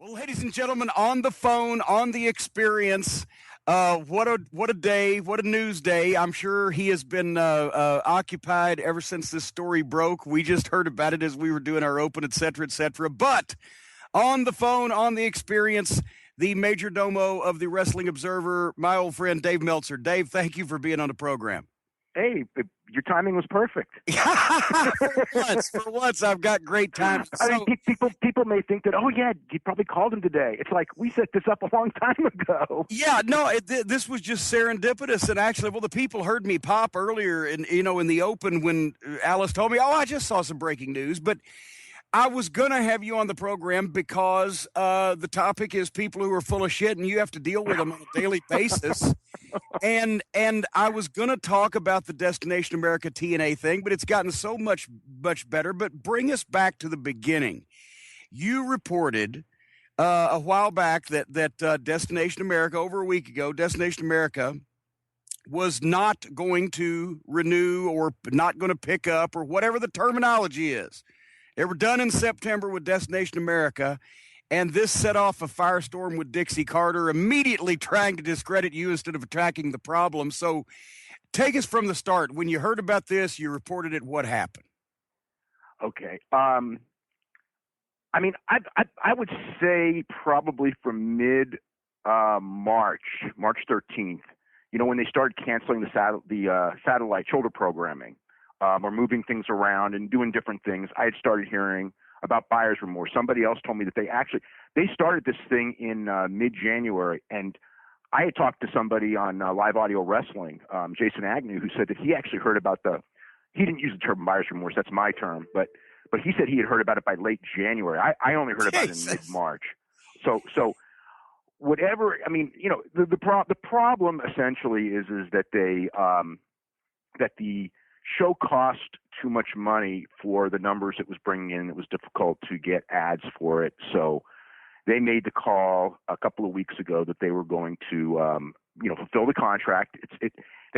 Well, ladies and gentlemen, on the phone, on the experience, what a day, what a news day. I'm sure he has been occupied ever since this story broke. We just heard about it as we were doing our open, et cetera, et cetera. But on the phone, on the experience, the major domo of the Wrestling Observer, my old friend Dave Meltzer. Dave, thank you for being on the program. Hey, your timing was perfect. For once, I've got great time. I mean, people may think that, oh, yeah, you probably called him today. It's like, we set this up a long time ago. Yeah, no, this was just serendipitous. And actually, well, the people heard me pop earlier in the open when Alice told me, oh, I just saw some breaking news. But I was going to have you on the program because the topic is people who are full of shit and you have to deal with them on a daily basis. And I was going to talk about the Destination America TNA thing, but it's gotten so much better. But bring us back to the beginning. You reported a while back that Destination America, over a week ago, Destination America was not going to renew or not going to pick up or whatever the terminology is. They were done in September with Destination America, and this set off a firestorm with Dixie Carter, immediately trying to discredit you instead of attacking the problem. So take us from the start. When you heard about this, you reported it. What happened? Okay. I mean, I would say probably from March 13th, when they started canceling the satellite shoulder programming. Or moving things around and doing different things, I had started hearing about buyer's remorse. Somebody else told me that they started this thing in mid-January, and I had talked to somebody on Live Audio Wrestling, Jason Agnew, who said that he actually heard about he didn't use the term buyer's remorse, that's my term, but he said he had heard about it by late January. I only heard about it in mid-March. So whatever, I mean, the problem essentially is that that the show cost too much money for the numbers it was bringing in. It was difficult to get ads for it. So they made the call a couple of weeks ago that they were going to, fulfill the contract. It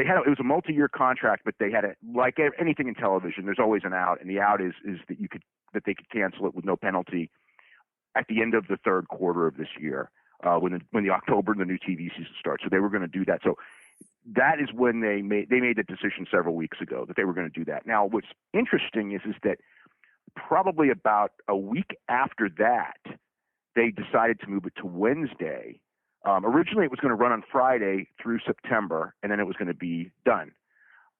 was a multi-year contract, but they had like anything in television, there's always an out, and the out is that they could cancel it with no penalty at the end of the third quarter of this year, when the October and the new TV season starts. So they were going to do that. So that is when they made the decision several weeks ago that they were going to do that. Now, what's interesting is that probably about a week after that, they decided to move it to Wednesday. Originally, it was going to run on Friday through September, and then it was going to be done.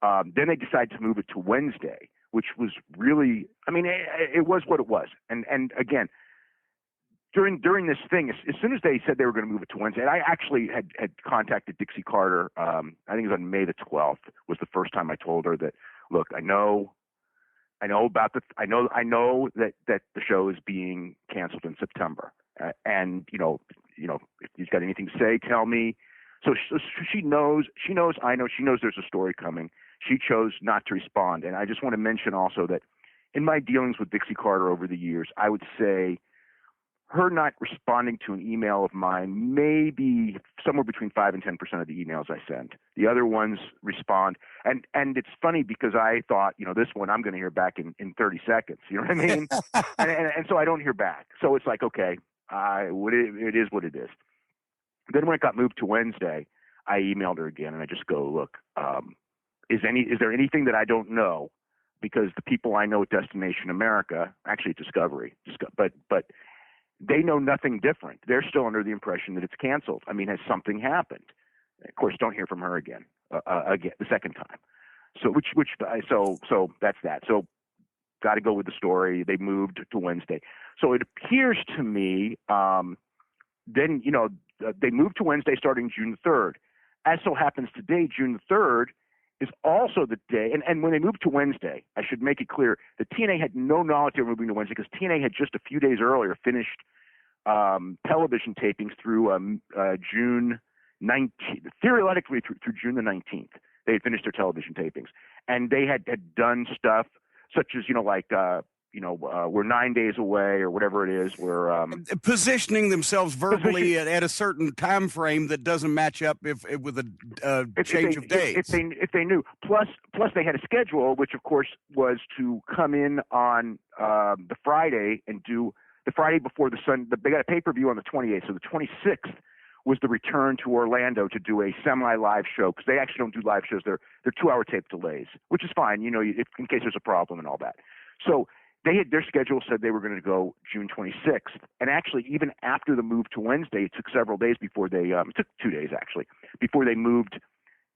Then they decided to move it to Wednesday, which was really, I mean, it was what it was. And again, during this thing, as soon as they said they were going to move it to Wednesday, and I actually had contacted Dixie Carter. I think it was on May the 12th was the first time I told her that, look, I know that the show is being canceled in September, and if you've got anything to say, tell me. So she knows. I know. She knows there's a story coming. She chose not to respond, and I just want to mention also that in my dealings with Dixie Carter over the years, I would say her not responding to an email of mine may be somewhere between 5 and 10% of the emails I send. The other ones respond. And it's funny because I thought, this one I'm going to hear back in 30 seconds. You know what I mean? and so I don't hear back. So it's like, okay, it is what it is. Then when it got moved to Wednesday, I emailed her again and I just go, look, is there anything that I don't know? Because the people I know at Destination America, actually at Discovery, but they know nothing different. They're still under the impression that it's canceled. I mean, has something happened? Of course, don't hear from her again the second time. So so that's that. So got to go with the story. They moved to Wednesday. So it appears to me, then, they moved to Wednesday starting June 3rd. As so happens today, June 3rd is also the day, and when they moved to Wednesday, I should make it clear, that TNA had no knowledge they were moving to Wednesday because TNA had just a few days earlier finished television tapings through June 19th, theoretically through June the 19th. They had finished their television tapings, and they had done stuff such as, we're 9 days away or whatever it is. We're positioning themselves verbally at a certain time frame that doesn't match up with a change of days. If they knew. Plus they had a schedule, which of course was to come in on the Friday and do the Friday before they got a pay-per-view on the 28th. So the 26th was the return to Orlando to do a semi-live show, because they actually don't do live shows. They're 2-hour tape delays, which is fine, you know, in case there's a problem and all that. So their schedule said they were going to go June 26th. And actually, even after the move to Wednesday, it took several days before it took 2 days actually, before they moved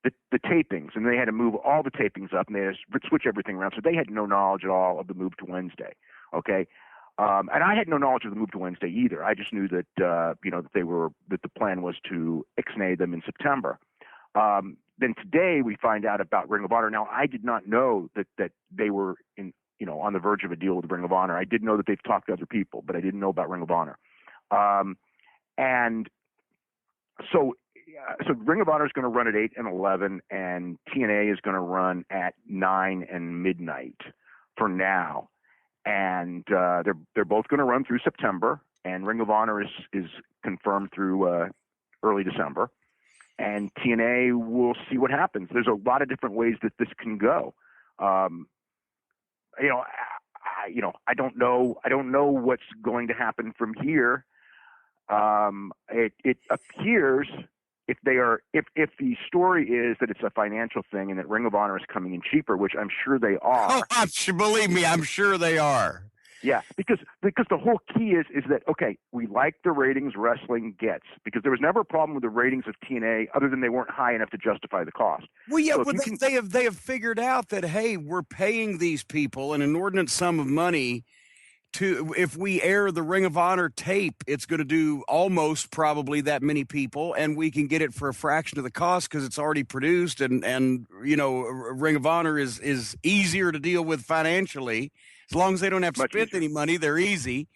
the tapings, and they had to move all the tapings up, and they had to switch everything around. So they had no knowledge at all of the move to Wednesday. Okay. And I had no knowledge of the move to Wednesday either. I just knew that, that the plan was to ixnay them in September. Then today we find out about Ring of Honor. Now, I did not know that they were on the verge of a deal with Ring of Honor. I did know that they've talked to other people, but I didn't know about Ring of Honor. And so Ring of Honor is going to run at 8 and 11, and TNA is going to run at 9 and midnight for now. And they're both going to run through September, and Ring of Honor is confirmed through early December. And TNA, will see what happens. There's a lot of different ways that this can go. I don't know what's going to happen from here. It appears if the story is that it's a financial thing and that Ring of Honor is coming in cheaper, which I'm sure they are. Oh, believe me, I'm sure they are. Yeah, because the whole key is that, okay, we like the ratings wrestling gets, because there was never a problem with the ratings of TNA other than they weren't high enough to justify the cost. Well, yeah, so they have figured out that, hey, we're paying these people an inordinate sum of money if we air the Ring of Honor tape, it's going to do almost probably that many people, and we can get it for a fraction of the cost because it's already produced, and Ring of Honor is easier to deal with financially. As long as they don't have to spend any money, they're easy.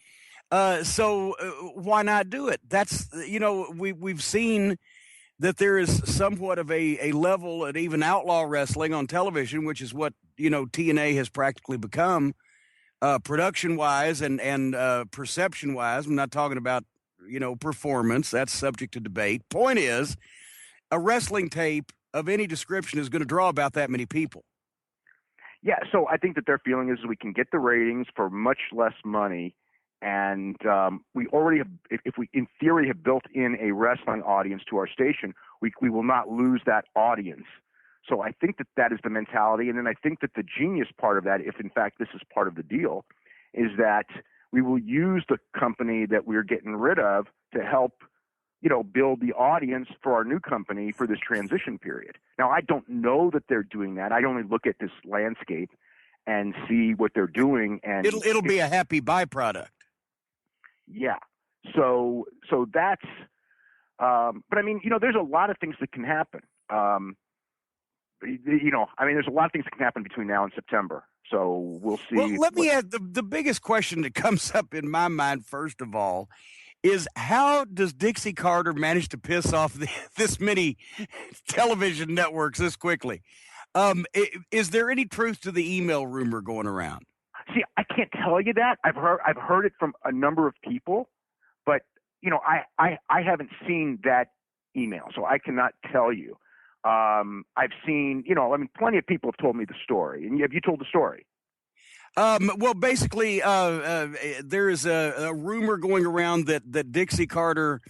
So why not do it? That's, we've seen that there is somewhat of a level at even outlaw wrestling on television, which is what, TNA has practically become. Production-wise and perception-wise. I'm not talking about, performance. That's subject to debate. Point is, a wrestling tape of any description is going to draw about that many people. Yeah, so I think that their feeling is we can get the ratings for much less money, and we already have, if we, in theory, have built in a wrestling audience to our station, we will not lose that audience. So I think that is the mentality. And then I think that the genius part of that, if in fact this is part of the deal, is that we will use the company that we're getting rid of to help, build the audience for our new company for this transition period. Now, I don't know that they're doing that. I only look at this landscape and see what they're doing. And it'll be a happy byproduct. Yeah. So that's, but I mean, there's a lot of things that can happen. There's a lot of things that can happen between now and September. So we'll see. Well, let me add the biggest question that comes up in my mind, first of all, is how does Dixie Carter manage to piss off this many television networks this quickly? Is there any truth to the email rumor going around? See, I can't tell you that. I've heard it from a number of people, but I haven't seen that email, so I cannot tell you. I've seen, plenty of people have told me the story. And have you told the story? Well, basically, there is a rumor going around that Dixie Carter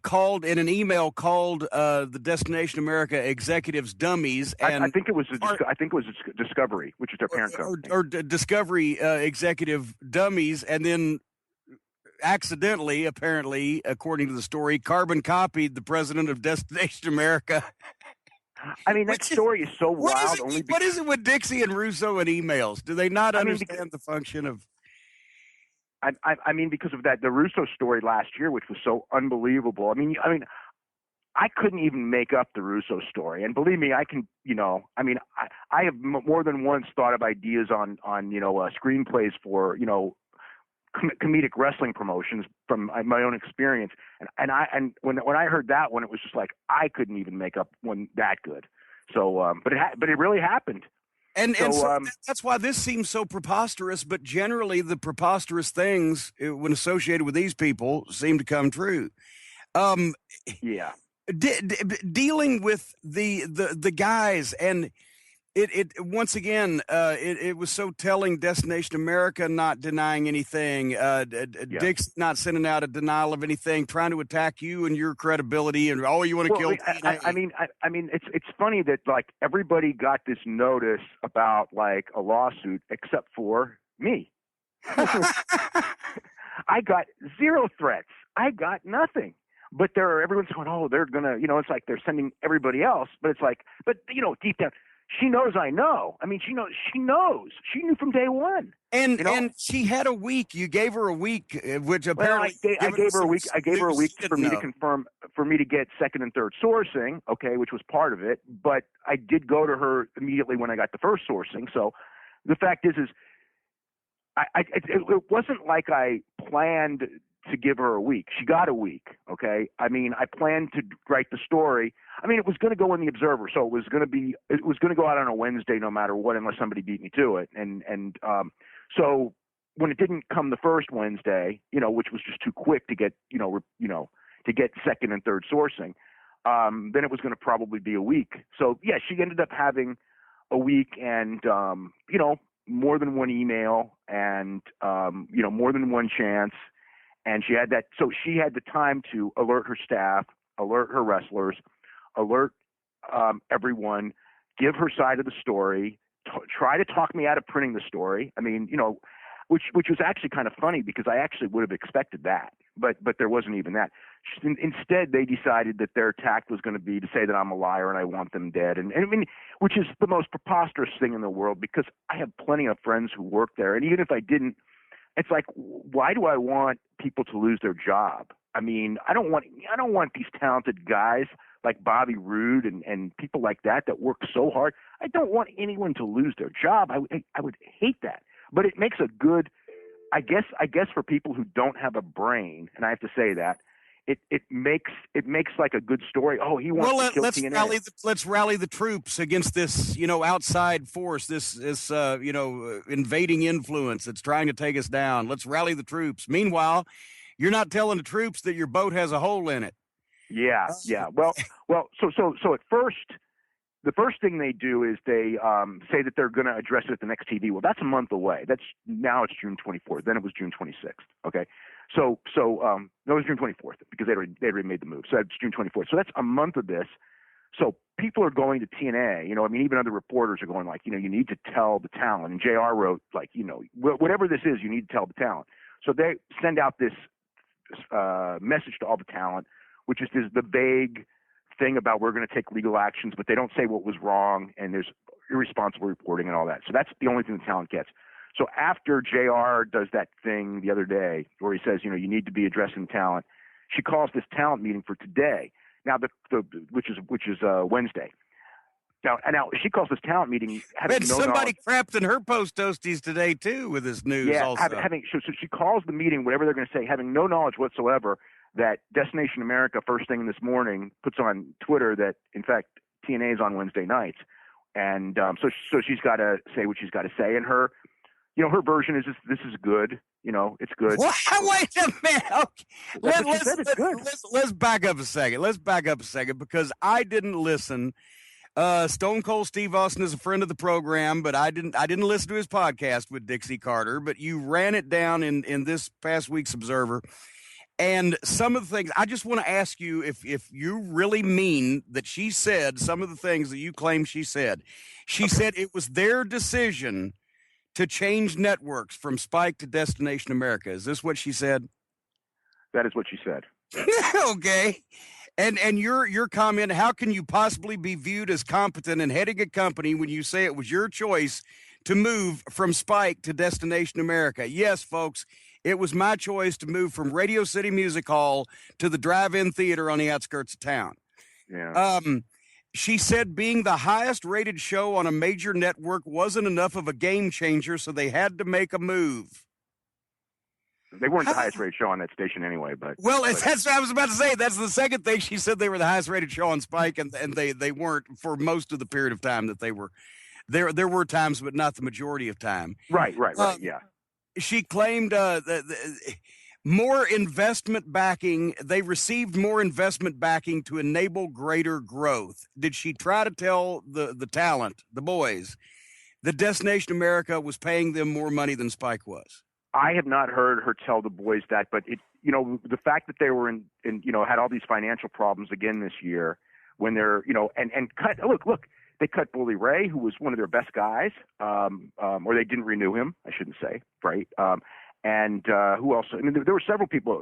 called in an email called the Destination America executives dummies, and I think it was Discovery, which is their parent company, or Discovery executive dummies, and then accidentally, apparently, according to the story, carbon copied the president of Destination America. I mean, that story is so wild. What is it with Dixie and Russo and emails? Do they not understand the function of? I mean, because of that, the Russo story last year, which was so unbelievable. I couldn't even make up the Russo story. And believe me, I can, I have more than once thought of ideas on screenplays for, comedic wrestling promotions from my own experience. And when I heard that one, it was just like, I couldn't even make up one that good. So, but it really happened. And so that's why this seems so preposterous, but generally the preposterous things when associated with these people seem to come true. Yeah. Dealing with the guys, and it once again, it was so telling. Destination America not denying anything. Dick's not sending out a denial of anything, trying to attack you and your credibility, and you want to kill. I mean, it's funny that like everybody got this notice about like a lawsuit except for me. I got zero threats. I got nothing. But everyone's going, oh, they're gonna, it's like they're sending everybody else. But it's like, deep down, she knows I know. I mean, she knows. She knew from day one. And she had a week. You gave her a week, which apparently I gave her a week. I gave her a week for me to confirm, for me to get second and third sourcing. Okay, which was part of it. But I did go to her immediately when I got the first sourcing. So the fact is it wasn't like I planned to give her a week. She got a week. Okay. I mean, I planned to write the story. I mean, it was going to go in the Observer, so it was going to go out on a Wednesday, no matter what, unless somebody beat me to it. So when it didn't come the first Wednesday, which was just too quick to get, to get second and third sourcing, then it was going to probably be a week. So yeah, she ended up having a week and, more than one email and, more than one chance. And she had that. So she had the time to alert her staff, alert her wrestlers, alert everyone, give her side of the story, try to talk me out of printing the story. I mean, which was actually kind of funny because I actually would have expected that, but there wasn't even that. Instead, they decided that their tact was going to be to say that I'm a liar and I want them dead. And I mean, which is the most preposterous thing in the world because I have plenty of friends who work there. And even if I didn't, it's like, why do I want people to lose their job? I mean, I don't want these talented guys like Bobby Roode and people like that work so hard. I don't want anyone to lose their job. I would hate that. But it makes a good, I guess for people who don't have a brain, and I have to say that, it makes like a good story. Oh, he wants to kill TNA. Let's rally the troops against this, outside force, this invading influence that's trying to take us down. Let's rally the troops. Meanwhile, you're not telling the troops that your boat has a hole in it. Yeah. Well. So at first, the first thing they do is they say that they're going to address it at the next TV. Well, that's a month away. Now it's June 24th. Then it was June 26th. Okay. So no, it was June 24th because they already made the move. So it's June 24th. So that's a month of this. So people are going to TNA, even other reporters are going like, you need to tell the talent. And JR wrote like, whatever this is, you need to tell the talent. So they send out this message to all the talent, which is the vague thing about we're going to take legal actions, but they don't say what was wrong and there's irresponsible reporting and all that. So that's the only thing the talent gets. So after JR does that thing the other day where he says, you need to be addressing talent, she calls this talent meeting for today. Now, which is Wednesday. Now she calls this talent meeting. Somebody crapped in her post toasties today too with this news. Yeah, also. So she calls the meeting, whatever they're going to say, having no knowledge whatsoever that Destination America first thing this morning puts on Twitter that in fact TNA is on Wednesday nights, and so she's got to say what she's got to say, and her version is this is good. It's good. What? Wait a minute. Okay. Let's back up a second. Because I didn't listen. Stone Cold Steve Austin is a friend of the program, but I didn't listen to his podcast with Dixie Carter. But you ran it down in this past week's Observer, and some of the things I just want to ask you if you really mean that she said some of the things that you claim she said. She said it was their decision to change networks from Spike to Destination America. Is this what she said? That is what she said. Okay. And your comment, how can you possibly be viewed as competent in heading a company when you say it was your choice to move from Spike to Destination America? Yes, folks, it was my choice to move from Radio City Music Hall to the drive-in theater on the outskirts of town. Yeah. She said being the highest rated show on a major network wasn't enough of a game changer, so they had to make a move. They weren't the highest rated show on that station anyway, but that's what I was about to say. That's the second thing she said. They were the highest rated show on Spike, and they weren't for most of the period of time that they were. There were times, but not the majority of time. Right. Yeah. She claimed More investment backing. They received more investment backing to enable greater growth. Did she try to tell the talent, the boys, that Destination America was paying them more money than Spike was? I have not heard her tell the boys that, but the fact that they were in had all these financial problems again this year when they're, and cut, look, they cut Bully Ray, who was one of their best guys, or they didn't renew him, I shouldn't say, right? And who else? I mean, there were several people.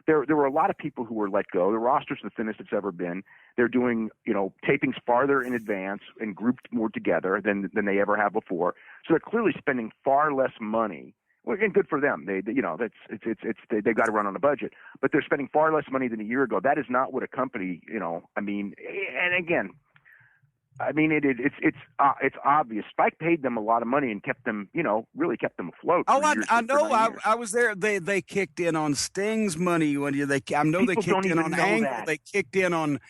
There were a lot of people who were let go. The roster's the thinnest it's ever been. They're doing tapings farther in advance and grouped more together than they ever have before. So they're clearly spending far less money. Well, and good for them. They've got to run on a budget, but they're spending far less money than a year ago. That is not what a company. And again. I mean, it's obvious. Spike paid them a lot of money and kept them, really kept them afloat. Oh, I know. I was there. They kicked in on Sting's money when they kicked in on Angle. They kicked in on,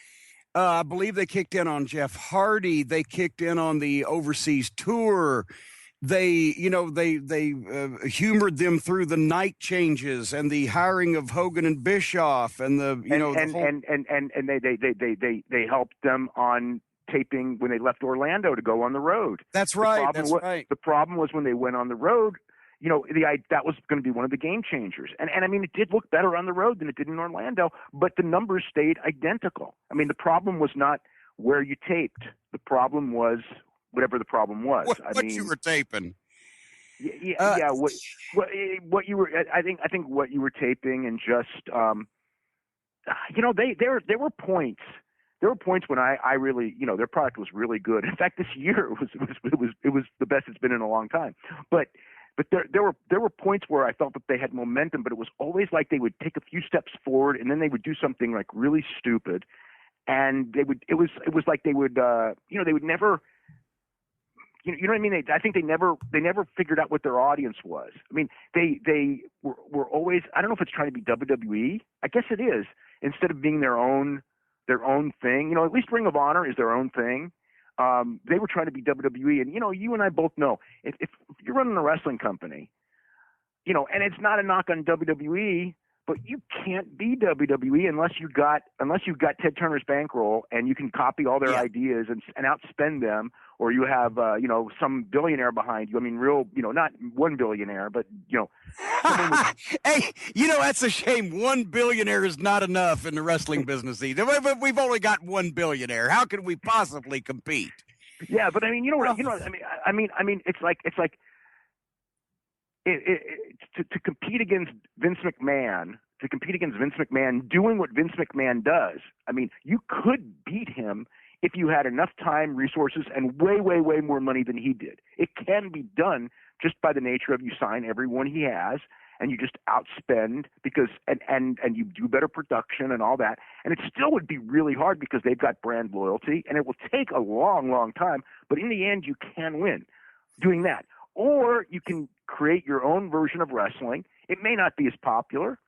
I believe they kicked in on Jeff Hardy. They kicked in on the overseas tour. They humored them through the night changes and the hiring of Hogan and Bischoff and they helped them on taping when they left Orlando to go on the road. That's right. The problem was when they went on the road, that was going to be one of the game changers. And I mean, it did look better on the road than it did in Orlando, but the numbers stayed identical. I mean, the problem was not where you taped. The problem was whatever the problem was. What you were taping. Yeah. What you were, I think what you were taping and just, there were points. There were points when I really, their product was really good. In fact, this year it was the best it's been in a long time. But there were points where I felt that they had momentum, but it was always like they would take a few steps forward and then they would do something like really stupid, and it was like they would they would never. You know what I mean? I think they never figured out what their audience was. I mean, they were always. I don't know if it's trying to be WWE. I guess it is. Instead of being their own thing. At least Ring of Honor is their own thing. They were trying to be WWE, and you and I both know if you're running a wrestling company, and it's not a knock on WWE, but you can't be WWE unless you got Ted Turner's bankroll and you can copy all their ideas and outspend them, or you have some billionaire behind you. I mean, real, not one billionaire, but Hey, that's a shame. One billionaire is not enough in the wrestling business either. But we've only got one billionaire. How can we possibly compete? Yeah, but I mean, I mean, it's like to compete against Vince McMahon, doing what Vince McMahon does. I mean, you could beat him if you had enough time, resources, and way, way, way more money than he did. It can be done just by the nature of you sign everyone he has and you just outspend because and you do better production and all that. And it still would be really hard because they've got brand loyalty and it will take a long, long time. But in the end, you can win doing that. Or you can create your own version of wrestling. It may not be as popular,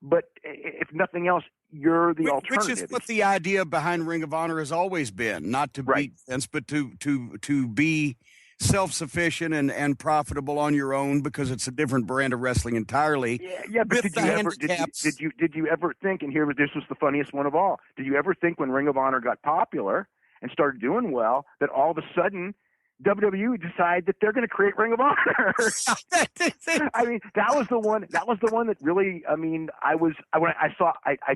but if nothing else, you're the alternative. Which is what the idea behind Ring of Honor has always been, not to beat Vince, but to be self-sufficient and profitable on your own because it's a different brand of wrestling entirely. Yeah. But did you ever think? And this was the funniest one of all. Did you ever think when Ring of Honor got popular and started doing well that all of a sudden WWE decide that they're going to create Ring of Honor? I mean, that was the one that really. I mean, I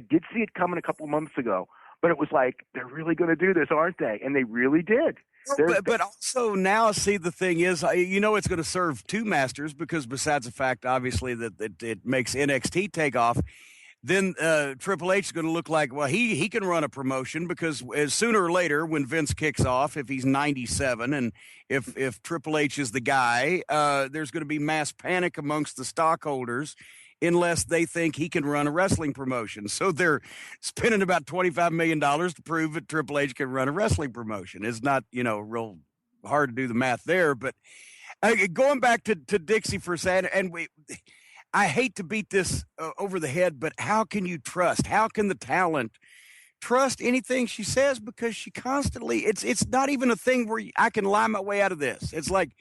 did see it coming a couple months ago, but it was like they're really going to do this, aren't they? And they really did. But also now, see, the thing is, it's going to serve two masters because besides the fact, obviously, that it makes NXT take off. Then Triple H is going to look like, well, he can run a promotion because sooner or later when Vince kicks off, if he's 97 and if Triple H is the guy, there's going to be mass panic amongst the stockholders unless they think he can run a wrestling promotion. So they're spending about $25 million to prove that Triple H can run a wrestling promotion. It's not, real hard to do the math there. But going back to Dixie for a second, and I hate to beat this over the head, but how can you trust? How can the talent trust anything she says? Because she constantly, it's not even a thing where I can lie my way out of this. It's like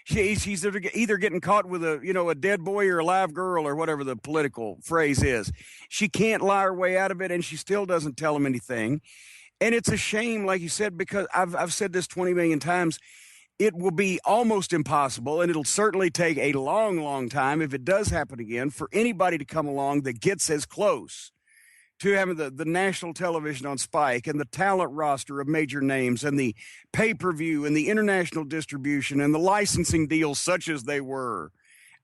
She's either getting caught with a dead boy or a live girl or whatever the political phrase is. She can't lie her way out of it, and she still doesn't tell him anything. And it's a shame, like you said, because I've said this 20 million times. It will be almost impossible, and it'll certainly take a long, long time if it does happen again for anybody to come along that gets as close to having the national television on Spike and the talent roster of major names and the pay-per-view and the international distribution and the licensing deals such as they were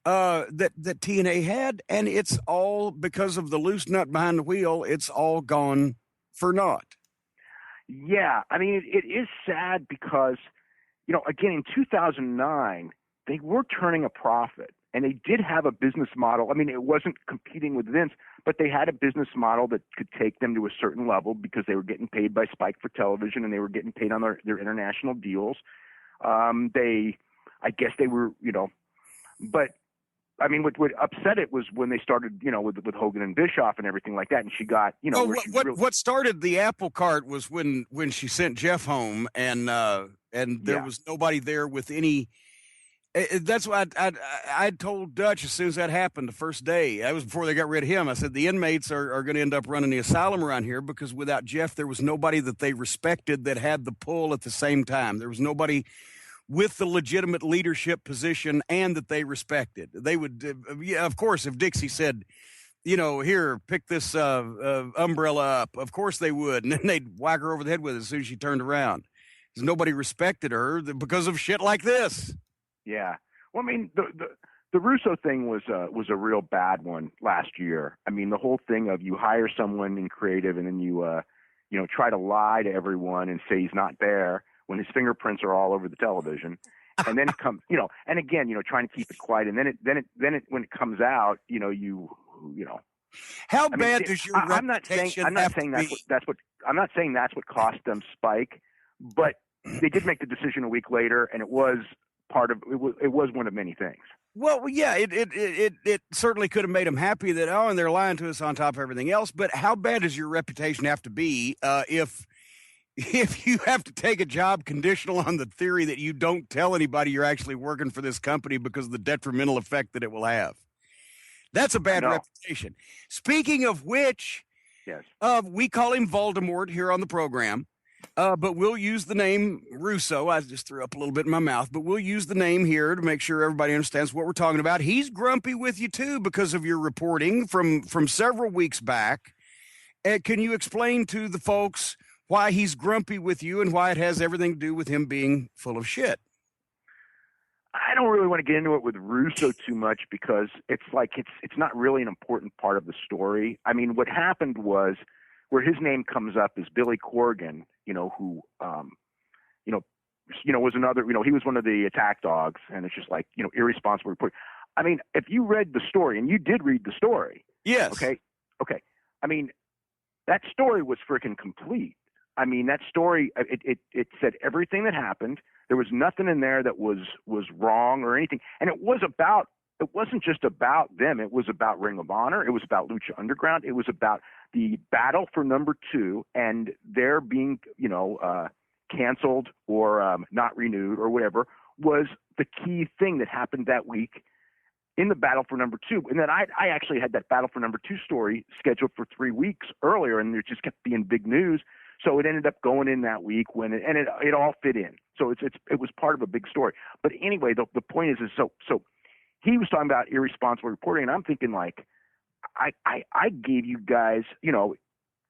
that TNA had. And it's all because of the loose nut behind the wheel. It's all gone for naught. Yeah. I mean, it is sad because, again, in 2009, they were turning a profit. And they did have a business model. I mean, it wasn't competing with Vince, but they had a business model that could take them to a certain level because they were getting paid by Spike for television and they were getting paid on their international deals. I guess they were, but I mean, what upset it was when they started, with Hogan and Bischoff and everything like that. And she got, what started the apple cart was when she sent Jeff home and there was nobody there with any. That's what I told Dutch as soon as that happened the first day. That was before they got rid of him. I said, the inmates are going to end up running the asylum around here because without Jeff, there was nobody that they respected that had the pull at the same time. There was nobody with the legitimate leadership position and that they respected. They would, of course, if Dixie said, here, pick this umbrella up, of course they would. And then they'd whack her over the head with it as soon as she turned around. Because nobody respected her because of shit like this. Yeah. Well, I mean, the Russo thing was a real bad one last year. I mean, the whole thing of you hire someone in creative and then you try to lie to everyone and say he's not there when his fingerprints are all over the television, and then it comes, and again, trying to keep it quiet, and then it when it comes out, How bad does your reputation I'm not saying that's what cost them Spike, but they did make the decision a week later, and it was one of many things. Well, yeah, it certainly could have made them happy that, and they're lying to us on top of everything else. But how bad does your reputation have to be if you have to take a job conditional on the theory that you don't tell anybody you're actually working for this company because of the detrimental effect that it will have? That's a bad reputation. Speaking of which, yes, we call him Voldemort here on the program. But we'll use the name Russo. I just threw up a little bit in my mouth, but we'll use the name here to make sure everybody understands what we're talking about. He's grumpy with you too because of your reporting from several weeks back. Can you explain to the folks why he's grumpy with you and why it has everything to do with him being full of shit? I don't really want to get into it with Russo too much because it's not really an important part of the story. I mean, what happened was, where his name comes up is Billy Corgan, who, was another, he was one of the attack dogs, and it's just irresponsible report. I mean, if you read the story, and you did read the story. Yes. Okay. I mean, that story was freaking complete. I mean, that story, it said everything that happened. There was nothing in there that was wrong or anything. And it wasn't just about them. It was about Ring of Honor. It was about Lucha Underground. It was about the battle for number 2 and their being, canceled or not renewed or whatever was the key thing that happened that week in the battle for number 2. And then I actually had that battle for number 2 story scheduled for 3 weeks earlier, and there just kept being big news. So it ended up going in that week it all fit in. So it was part of a big story. But anyway, the point is so he was talking about irresponsible reporting, and I'm thinking I gave you guys,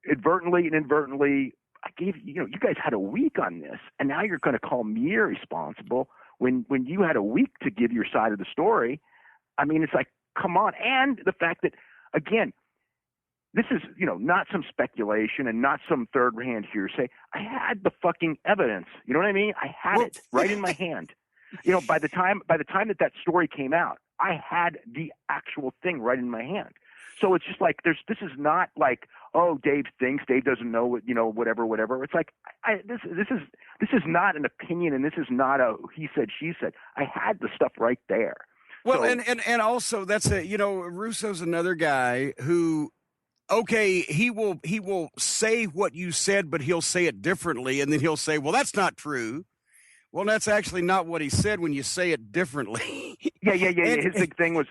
advertently and inadvertently, I gave you guys had a week on this, and now you're going to call me irresponsible when you had a week to give your side of the story. I mean, it's like, come on. And the fact that, again, this is, not some speculation and not some third-hand hearsay. I had the fucking evidence. You know what I mean? I had it right in my hand. By the time that story came out, I had the actual thing right in my hand. So it's just like this is not like, oh, Dave thinks, Dave doesn't know what, whatever. It's like this is not an opinion, and this is not a he said, she said. I had the stuff right there. Well, so, and also that's Russo's another guy who, okay, he will say what you said, but he'll say it differently, and then he'll say, well, that's not true. Well, that's actually not what he said when you say it differently. Yeah. His big thing was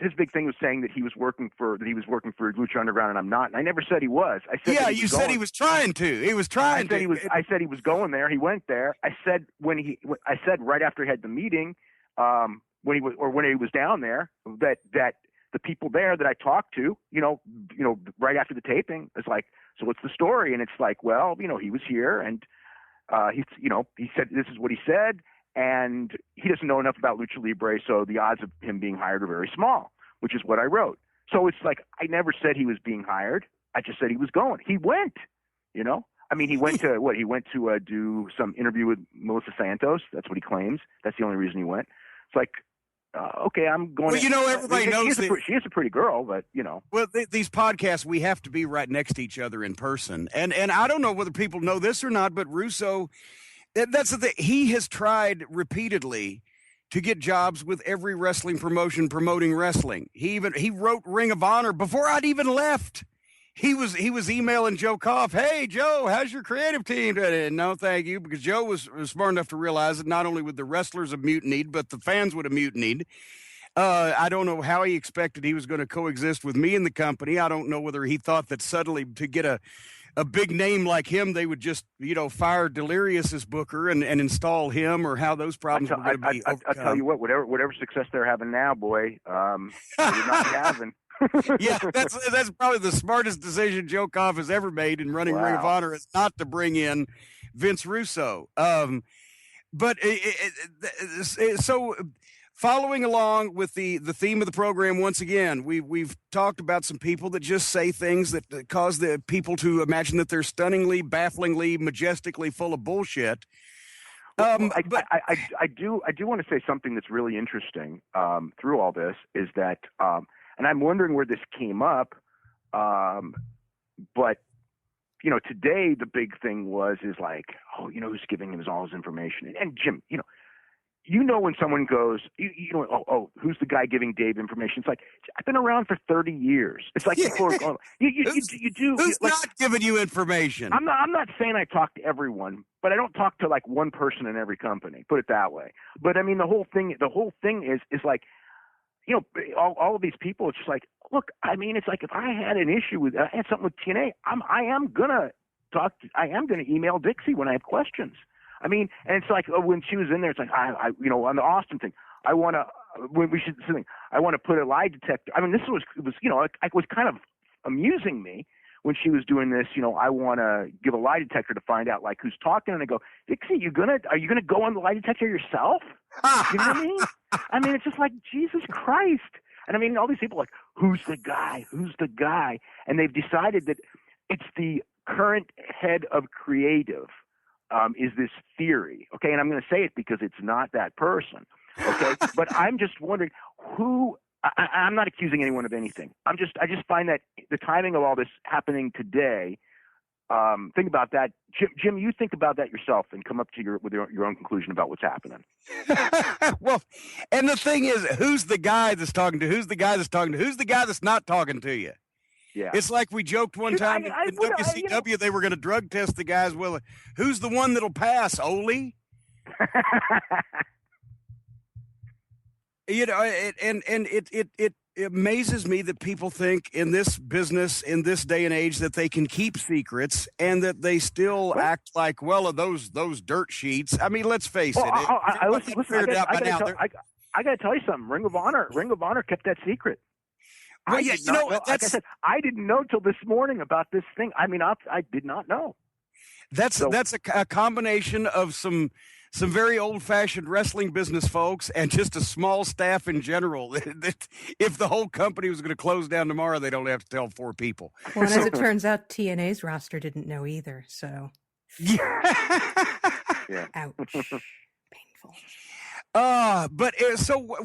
saying that he was working for Lucha Underground, and I'm not. And I never said he was. I said yeah, you said he was trying to. He was trying to. I said he was going there. He went there. I said right after he had the meeting, when he was down there, that the people there that I talked to, right after the taping, is like, so what's the story? And it's like, well, he was here, and he said this is what he said, and he doesn't know enough about Lucha Libre, so the odds of him being hired are very small, which is what I wrote. So it's like, I never said he was being hired. I just said he was going. He went, I mean, he went to He went to do some interview with Melissa Santos. That's what he claims. That's the only reason he went. It's like, okay, I'm going. Well, everybody knows she is a pretty girl, but Well, these podcasts, we have to be right next to each other in person, and I don't know whether people know this or not, but Russo, that's the thing. He has tried repeatedly to get jobs with every wrestling promotion promoting wrestling. He wrote Ring of Honor before I'd even left. He was emailing Joe Koff, hey, Joe, how's your creative team? And no, thank you, because Joe was smart enough to realize that not only would the wrestlers have mutinied, but the fans would have mutinied. I don't know how he expected he was going to coexist with me in the company. I don't know whether he thought that suddenly to get a big name like him, they would just, fire Delirious as Booker and install him, or how those problems were going to be overcome. I'll tell you what, whatever success they're having now, boy, they're not having. Yeah, that's probably the smartest decision Joe Koff has ever made in running Ring of Honor, is not to bring in Vince Russo. But so following along with the theme of the program, once again, we've talked about some people that just say things that cause the people to imagine that they're stunningly, bafflingly, majestically full of bullshit. I do want to say something that's really interesting through all this is that. And I'm wondering where this came up, but today the big thing is like, who's giving him all his information? And Jim, when someone goes, who's the guy giving Dave information? It's like, I've been around for 30 years. It's like people are going, you do. Who's not giving you information? I'm not saying I talk to everyone, but I don't talk to like one person in every company. Put it that way. But I mean, the whole thing is like. All of these people, it's just like, look, I mean, it's like if I had an issue I had something with TNA, I am gonna email Dixie when I have questions. I mean, and it's like when she was in there, it's like I on the Austin thing, I want to put a lie detector. I mean, it was kind of amusing me when she was doing this. I want to give a lie detector to find out like who's talking, and I go, Dixie, are you gonna go on the lie detector yourself? You know what I mean? I mean, it's just like, Jesus Christ. And I mean, all these people are like, who's the guy? Who's the guy? And they've decided that it's the current head of creative is this theory. Okay. And I'm going to say it because it's not that person. Okay. But I'm just wondering I'm not accusing anyone of anything. I just find that the timing of all this happening today, think about that. Jim, you think about that yourself and come up to your own conclusion about what's happening. Well, and the thing is, who's the guy that's talking to? Who's the guy that's talking to? Who's the guy that's not talking to you? Yeah. It's like we joked one time in WCW, they were going to drug test the guys. Well, who's the one that'll pass? Ole? It amazes me that people think in this business, in this day and age, that they can keep secrets and that they still act like, well, those dirt sheets. I mean, let's face it. I got to tell you something. Ring of Honor kept that secret. Well, like I said, I didn't know till this morning about this thing. I mean, I did not know. That's a combination of some very old-fashioned wrestling business folks and just a small staff in general. If the whole company was going to close down tomorrow, they don't have to tell 4 people. Well, and as it turns out, TNA's roster didn't know either. So, yeah. Ouch, painful. But so.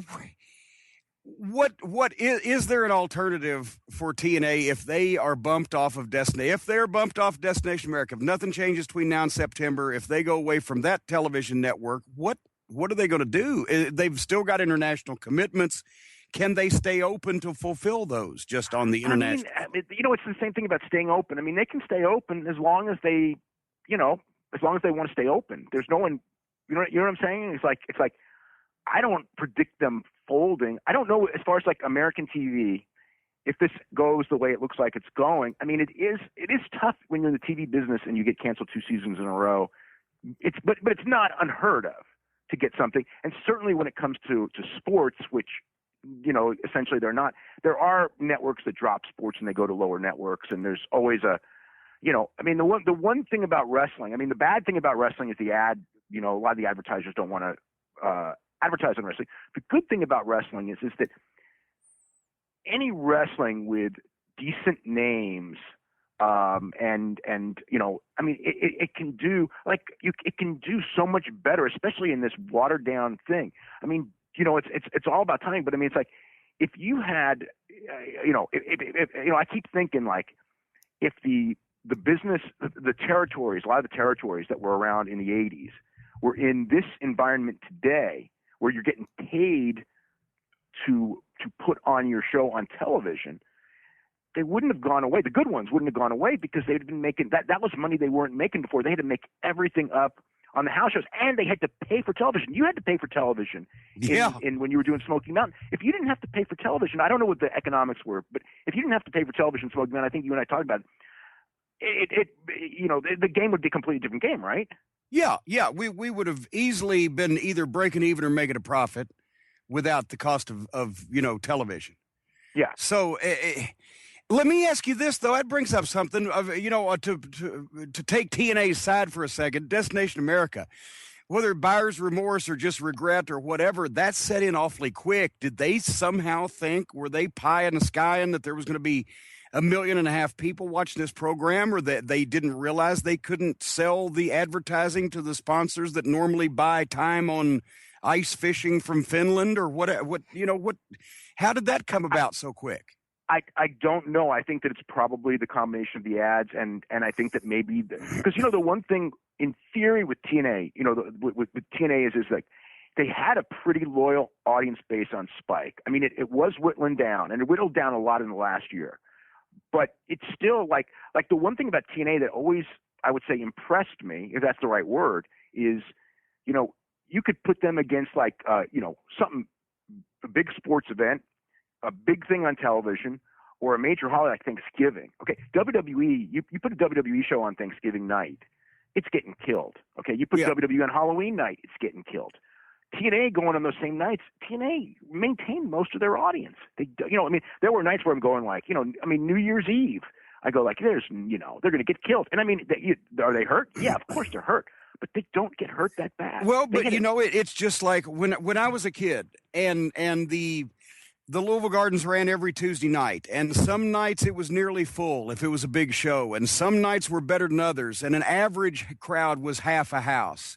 What is there an alternative for TNA if they are bumped off of Destiny? If they're bumped off Destination America, if nothing changes between now and September, if they go away from that television network, what are they going to do? They've still got international commitments. Can they stay open to fulfill those just on the international? I mean, it's the same thing about staying open. I mean, they can stay open as long as they want to stay open. There's no one. You know what I'm saying? It's like I don't predict them folding. I don't know as far as like American TV, if this goes the way it looks like it's going. I mean, it is tough when you're in the TV business and you get canceled 2 seasons in a row. But it's not unheard of to get something. And certainly when it comes to sports, which, you know, essentially they're not. There are networks that drop sports and they go to lower networks, and there's always a, you know, I mean, the one thing about wrestling, I mean, the bad thing about wrestling is the ad, you know, a lot of the advertisers don't want to advertise on wrestling. The good thing about wrestling is that any wrestling with decent names, and you know, I mean, it can do it can do so much better, especially in this watered down thing. I mean, you know, it's all about timing, but I mean, it's like if you had, you know, if you know, I keep thinking like if the business, the territories, a lot of the territories that were around in the 80s were in this environment today, where you're getting paid to put on your show on television, they wouldn't have gone away. The good ones wouldn't have gone away because they'd been making that was money they weren't making before. They had to make everything up on the house shows, and they had to pay for television. You had to pay for television in when you were doing Smoky Mountain. If you didn't have to pay for television, I don't know what the economics were, but if you didn't have to pay for television, Smoky Mountain, I think you and I talked about it, you know, the game would be a completely different game, right? Yeah. We would have easily been either breaking even or making a profit without the cost of you know, television. Yeah. So let me ask you this, though. That brings up something of, you know, to take TNA's side for a second. Destination America, whether buyer's remorse or just regret or whatever, that set in awfully quick. Did they somehow think, were they pie in the sky, and that there was going to be 1.5 million people watching this program, or that they didn't realize they couldn't sell the advertising to the sponsors that normally buy time on ice fishing from Finland, or what, you know, what, how did that come about so quick? I don't know. I think that it's probably the combination of the ads, and I think that maybe because, you know, the one thing in theory with TNA, you know, with TNA is like they had a pretty loyal audience base on Spike. I mean, it was whittling down, and it whittled down a lot in the last year, but it's still like the one thing about TNA that always, I would say, impressed me, if that's the right word, is, you know, you could put them against like, you know, a big sports event, a big thing on television, or a major holiday like Thanksgiving. Okay, WWE, you put a WWE show on Thanksgiving night, it's getting killed. Okay, you put WWE on Halloween night, it's getting killed. TNA going on those same nights, TNA maintained most of their audience. They, you know, I mean, there were nights where I'm going like, you know, I mean, New Year's Eve, I go like, there's, you know, they're going to get killed. And I mean, are they hurt? Yeah, of course they're hurt. But they don't get hurt that bad. Well, but you know, it's just like when I was a kid, and the Louisville Gardens ran every Tuesday night, and some nights it was nearly full if it was a big show, and some nights were better than others, and an average crowd was half a house.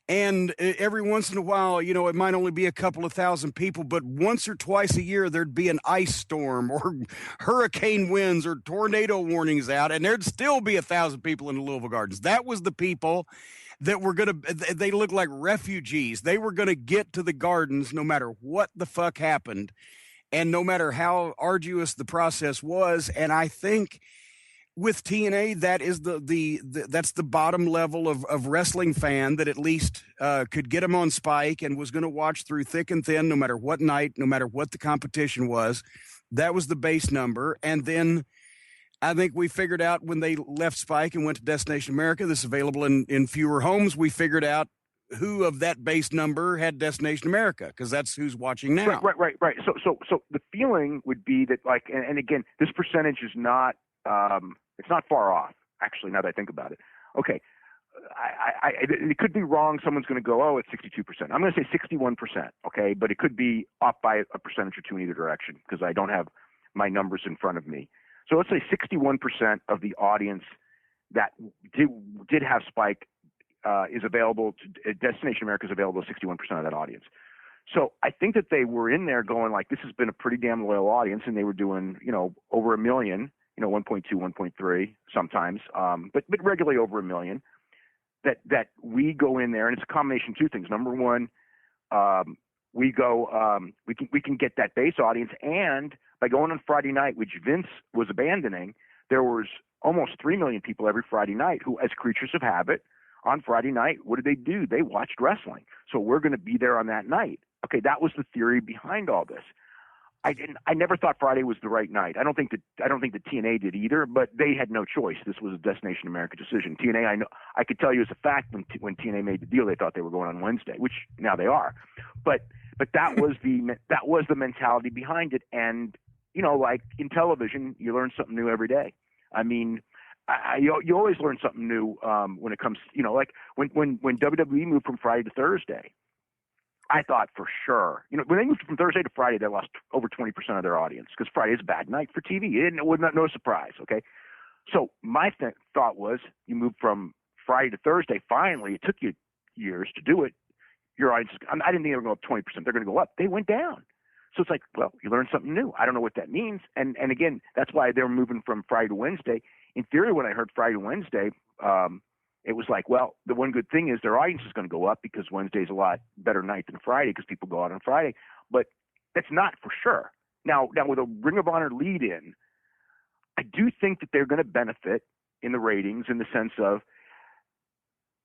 And every once in a while, you know, it might only be a couple of thousand people, but once or twice a year, there'd be an ice storm or hurricane winds or tornado warnings out, and there'd still be 1,000 people in the Louisville Gardens. That was the people that were going to, they looked like refugees. They were going to get to the Gardens no matter what the fuck happened, and no matter how arduous the process was. And I think with TNA, that is that's the bottom level of wrestling fan that at least could get them on Spike and was going to watch through thick and thin, no matter what night, no matter what the competition was. That was the base number. And then I think we figured out when they left Spike and went to Destination America, this is available in fewer homes, we figured out who of that base number had Destination America, because that's who's watching now. Right. So the feeling would be that, like, and again, this percentage is not, it's not far off, actually, now that I think about it. Okay, it could be wrong. Someone's going to go, oh, it's 62%. I'm going to say 61%, okay? But it could be off by a percentage or two in either direction, because I don't have my numbers in front of me. So let's say 61% of the audience that did have Spike is available to Destination America is available to 61% of that audience. So I think that they were in there going like, this has been a pretty damn loyal audience, and they were doing, you know, over 1 million, you know, 1.2, 1.3 sometimes, but regularly over 1 million. That we go in there, and it's a combination of two things. Number one, we can get that base audience, and by going on Friday night, which Vince was abandoning, there was almost 3 million people every Friday night who, as creatures of habit, on Friday night, what did they do? They watched wrestling. So we're going to be there on that night. Okay, that was the theory behind all this. I never thought Friday was the right night. I don't think that TNA did either, but they had no choice. This was a Destination America decision. TNA, I could tell you as a fact when TNA made the deal, they thought they were going on Wednesday, which now they are. But that was the mentality behind it. And like in television, you learn something new every day. I mean, you always learn something new when it comes, like when WWE moved from Friday to Thursday. I thought for sure, when they moved from Thursday to Friday, they lost over 20% of their audience because Friday is a bad night for TV. It was no surprise, okay? So my thought was you move from Friday to Thursday. Finally, it took you years to do it. Your audience, I didn't think they were going to go up 20%. They're going to go up. They went down. So it's like, well, you learn something new. I don't know what that means. And again, that's why they're moving from Friday to Wednesday. In theory, when I heard Friday to Wednesday, it was like, well, the one good thing is their audience is going to go up because Wednesday's a lot better night than Friday because people go out on Friday. But that's not for sure. Now with a Ring of Honor lead-in, I do think that they're going to benefit in the ratings in the sense of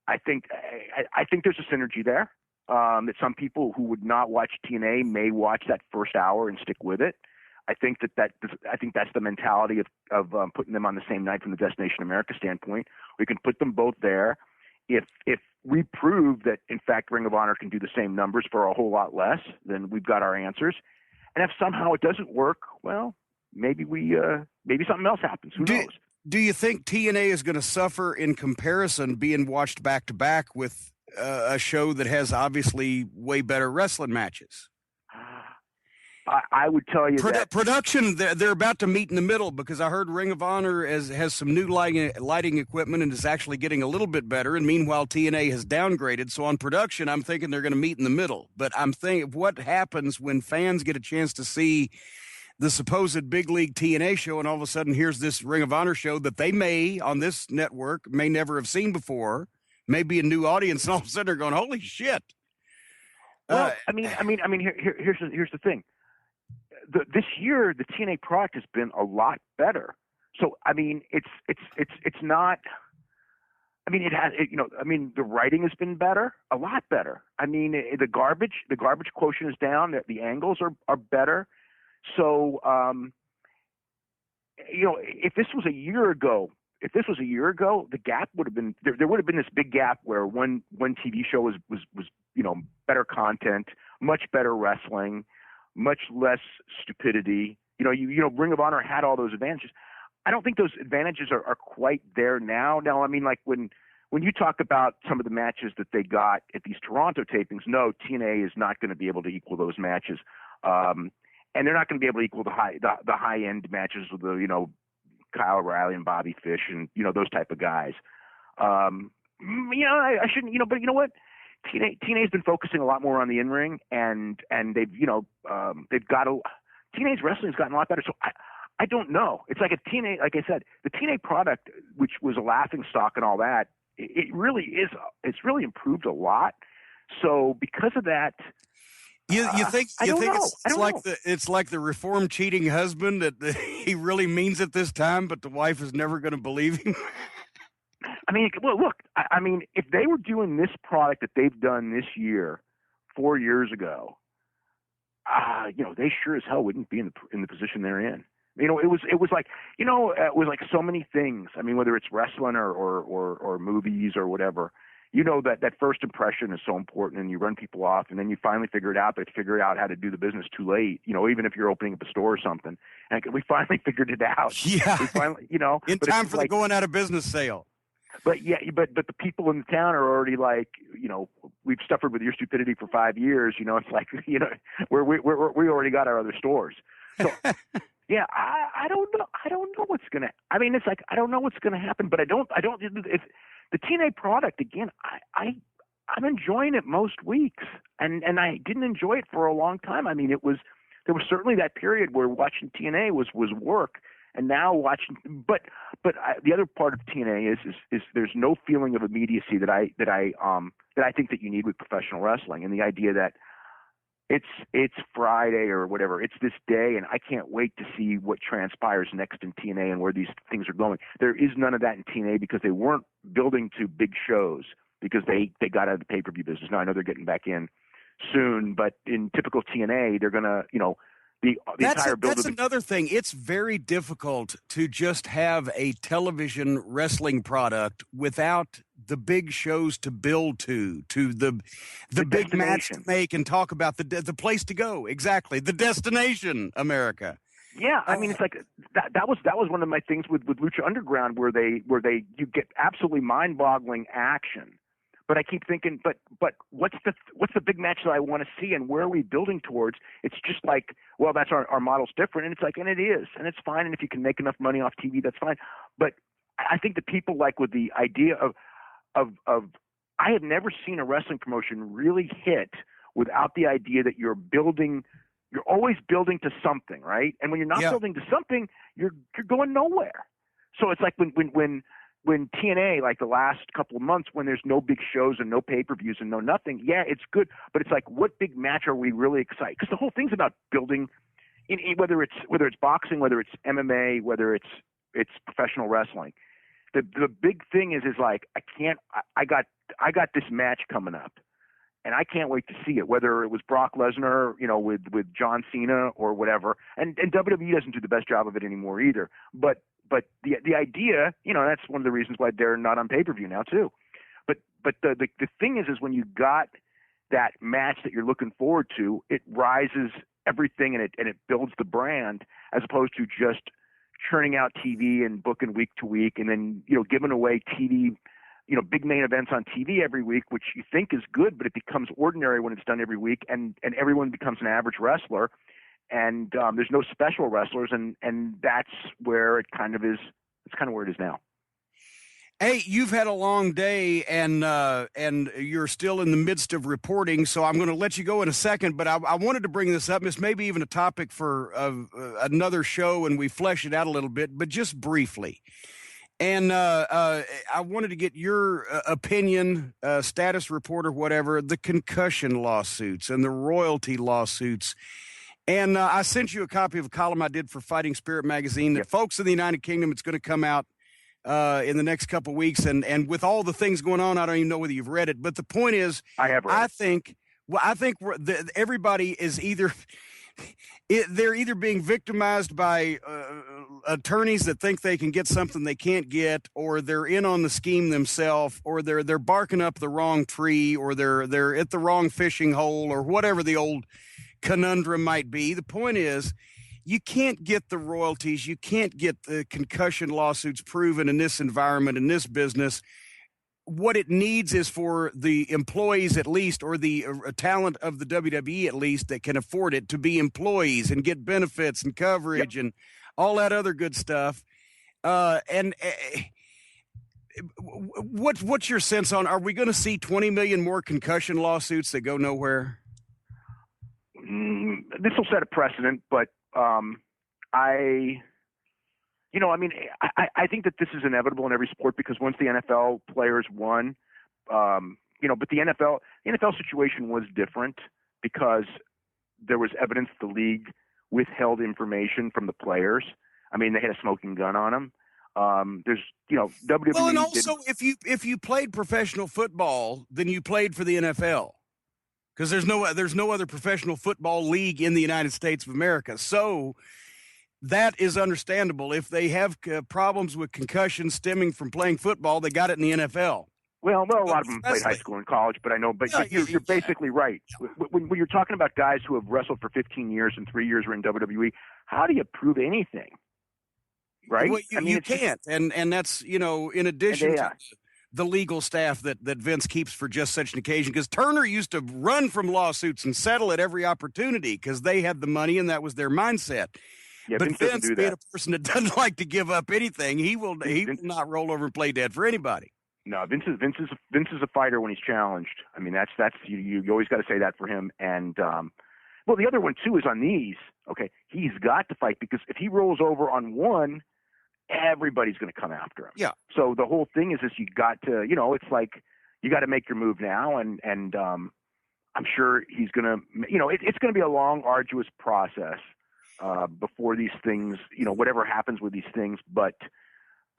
I think there's a synergy there that some people who would not watch TNA may watch that first hour and stick with it. I think that's the mentality of putting them on the same night from the Destination America standpoint. We can put them both there. If we prove that in fact Ring of Honor can do the same numbers for a whole lot less, then we've got our answers. And if somehow it doesn't work, well, maybe something else happens. Who knows? Do you think TNA is going to suffer in comparison being watched back to back with a show that has obviously way better wrestling matches? I would tell you that production, they're about to meet in the middle because I heard Ring of Honor has some new lighting equipment and is actually getting a little bit better. And meanwhile, TNA has downgraded. So on production, I'm thinking they're going to meet in the middle. But I'm thinking, what happens when fans get a chance to see the supposed big league TNA show, and all of a sudden here's this Ring of Honor show that they may on this network may never have seen before, maybe a new audience, and all of a sudden they're going, "Holy shit!" Well, here's the thing. This year, the TNA product has been a lot better. So, I mean, it's not. I mean, the writing has been better, a lot better. I mean, the garbage quotient is down. The angles are better. So, if this was a year ago, the gap would have been there would have been this big gap where one TV show was better content, much better wrestling, much less stupidity. Ring of Honor had all those advantages. I don't think those advantages are quite there now. Now, I mean, like when you talk about some of the matches that they got at these Toronto tapings, no, TNA is not going to be able to equal those matches. And they're not going to be able to equal the high end matches with Kyle O'Reilly and Bobby Fish and those type of guys. I shouldn't but you know what? TNA's been focusing a lot more on the in ring and they've got TNA's wrestling's gotten a lot better. So I don't know. It's like a TNA, like I said, the TNA product, which was a laughing stock and all that, it really is. It's really improved a lot. So because of that. You think it's like the reformed cheating husband that he really means it this time, but the wife is never going to believe him? I mean, well, look, I mean, if they were doing this product that they've done this year, 4 years ago, they sure as hell wouldn't be in the position they're in. It was like so many things. I mean, whether it's wrestling or movies or whatever. That first impression is so important, and you run people off, and then you finally figure it out, but figure out how to do the business too late. Even if you're opening up a store or something, and we finally figured it out. Yeah, we finally, in time for the going out of business sale. But yeah, but the people in the town are already like, we've suffered with your stupidity for 5 years. It's like, we already got our other stores. So yeah, I don't know. I don't know what's gonna. I mean, it's like I don't know what's gonna happen, but I don't. If the TNA product, again, I'm enjoying it most weeks, and I didn't enjoy it for a long time. I mean, there was certainly that period where watching TNA was work, and now watching. But the other part of TNA is there's no feeling of immediacy that I think that you need with professional wrestling, and the idea that it's Friday or whatever, it's this day, and I can't wait to see what transpires next in TNA and where these things are going. There is none of that in TNA because they weren't building to big shows. because they got out of the pay-per-view business. Now I know they're getting back in soon, but in typical TNA, they're gonna, the entire build. That's another thing. It's very difficult to just have a television wrestling product without the big shows to build to the big match to make and talk about the place to go. Exactly, the destination, America. Yeah, I mean, it's like that was one of my things with Lucha Underground, where you get absolutely mind-boggling action. But I keep thinking, but what's the big match that I want to see, and where are we building towards? It's just like, well, that's our model's different, and it's like, and it is, and it's fine, and if you can make enough money off TV, that's fine. But I think that people, like, with the idea of I have never seen a wrestling promotion really hit without the idea that you're always building to something, right? And when you're not building to something, you're going nowhere. So it's like when TNA, like the last couple of months, when there's no big shows and no pay-per-views and no nothing, yeah, it's good. But it's like, what big match are we really excited? Because the whole thing's about building, whether it's boxing, whether it's MMA, whether it's professional wrestling. The big thing is like, I got this match coming up, and I can't wait to see it. Whether it was Brock Lesnar, with John Cena or whatever, and WWE doesn't do the best job of it anymore either. But the idea, that's one of the reasons why they're not on pay-per-view now too. But the thing is when you got that match that you're looking forward to, it rises everything, and it builds the brand, as opposed to just churning out TV and booking week to week, and then giving away TV, big main events on TV every week, which you think is good, but it becomes ordinary when it's done every week, and everyone becomes an average wrestler. And there's no special wrestlers, and that's where it kind of is. It's kind of where it is now. Hey, you've had a long day, and you're still in the midst of reporting, so I'm going to let you go in a second. But I wanted to bring this up. It's maybe even a topic for another show, and we flesh it out a little bit, but just briefly. And I wanted to get your opinion, status report or whatever, the concussion lawsuits and the royalty lawsuits. And I sent you a copy of a column I did for Fighting Spirit magazine that folks in the United Kingdom, it's going to come out in the next couple of weeks. And with all the things going on, I don't even know whether you've read it. But the point is, I think everybody is they're either being victimized by attorneys that think they can get something they can't get, or they're in on the scheme themselves, or they're barking up the wrong tree, or they're at the wrong fishing hole, or whatever the old conundrum might be. The point is, you can't get the royalties, you can't get the concussion lawsuits proven in this environment, in this business. What it needs is for the employees, at least, or the talent of the WWE, at least, that can afford it, to be employees and get benefits and coverage and all that other good stuff. What's your sense on, are we going to see 20 million more concussion lawsuits that go nowhere? This will set a precedent, but I think that this is inevitable in every sport, because once the NFL players won, but the NFL situation was different because there was evidence the league withheld information from the players. I mean, they had a smoking gun on them. There's, WWE. Well, and also if you played professional football, then you played for the NFL. Because there's no other professional football league in the United States of America. So that is understandable. If they have problems with concussions stemming from playing football, they got it in the NFL. Well, a lot of them played high school and college, but I know. But you're basically right. When you're talking about guys who have wrestled for 15 years and 3 years were in WWE, how do you prove anything? Right? Well, you can't. And that's, in addition to the legal staff that Vince keeps for just such an occasion, because Turner used to run from lawsuits and settle at every opportunity because they had the money and that was their mindset. Yeah, but Vince being a person that doesn't like to give up anything, he will not roll over and play dead for anybody. No, Vince is a fighter when he's challenged. I mean, that's you always got to say that for him. And well, the other one too is on these. Okay, he's got to fight, because if he rolls over on one, everybody's going to come after him. Yeah. So the whole thing is you got to, it's like you got to make your move now, and I'm sure he's going to, it's going to be a long, arduous process before these things, whatever happens with these things. But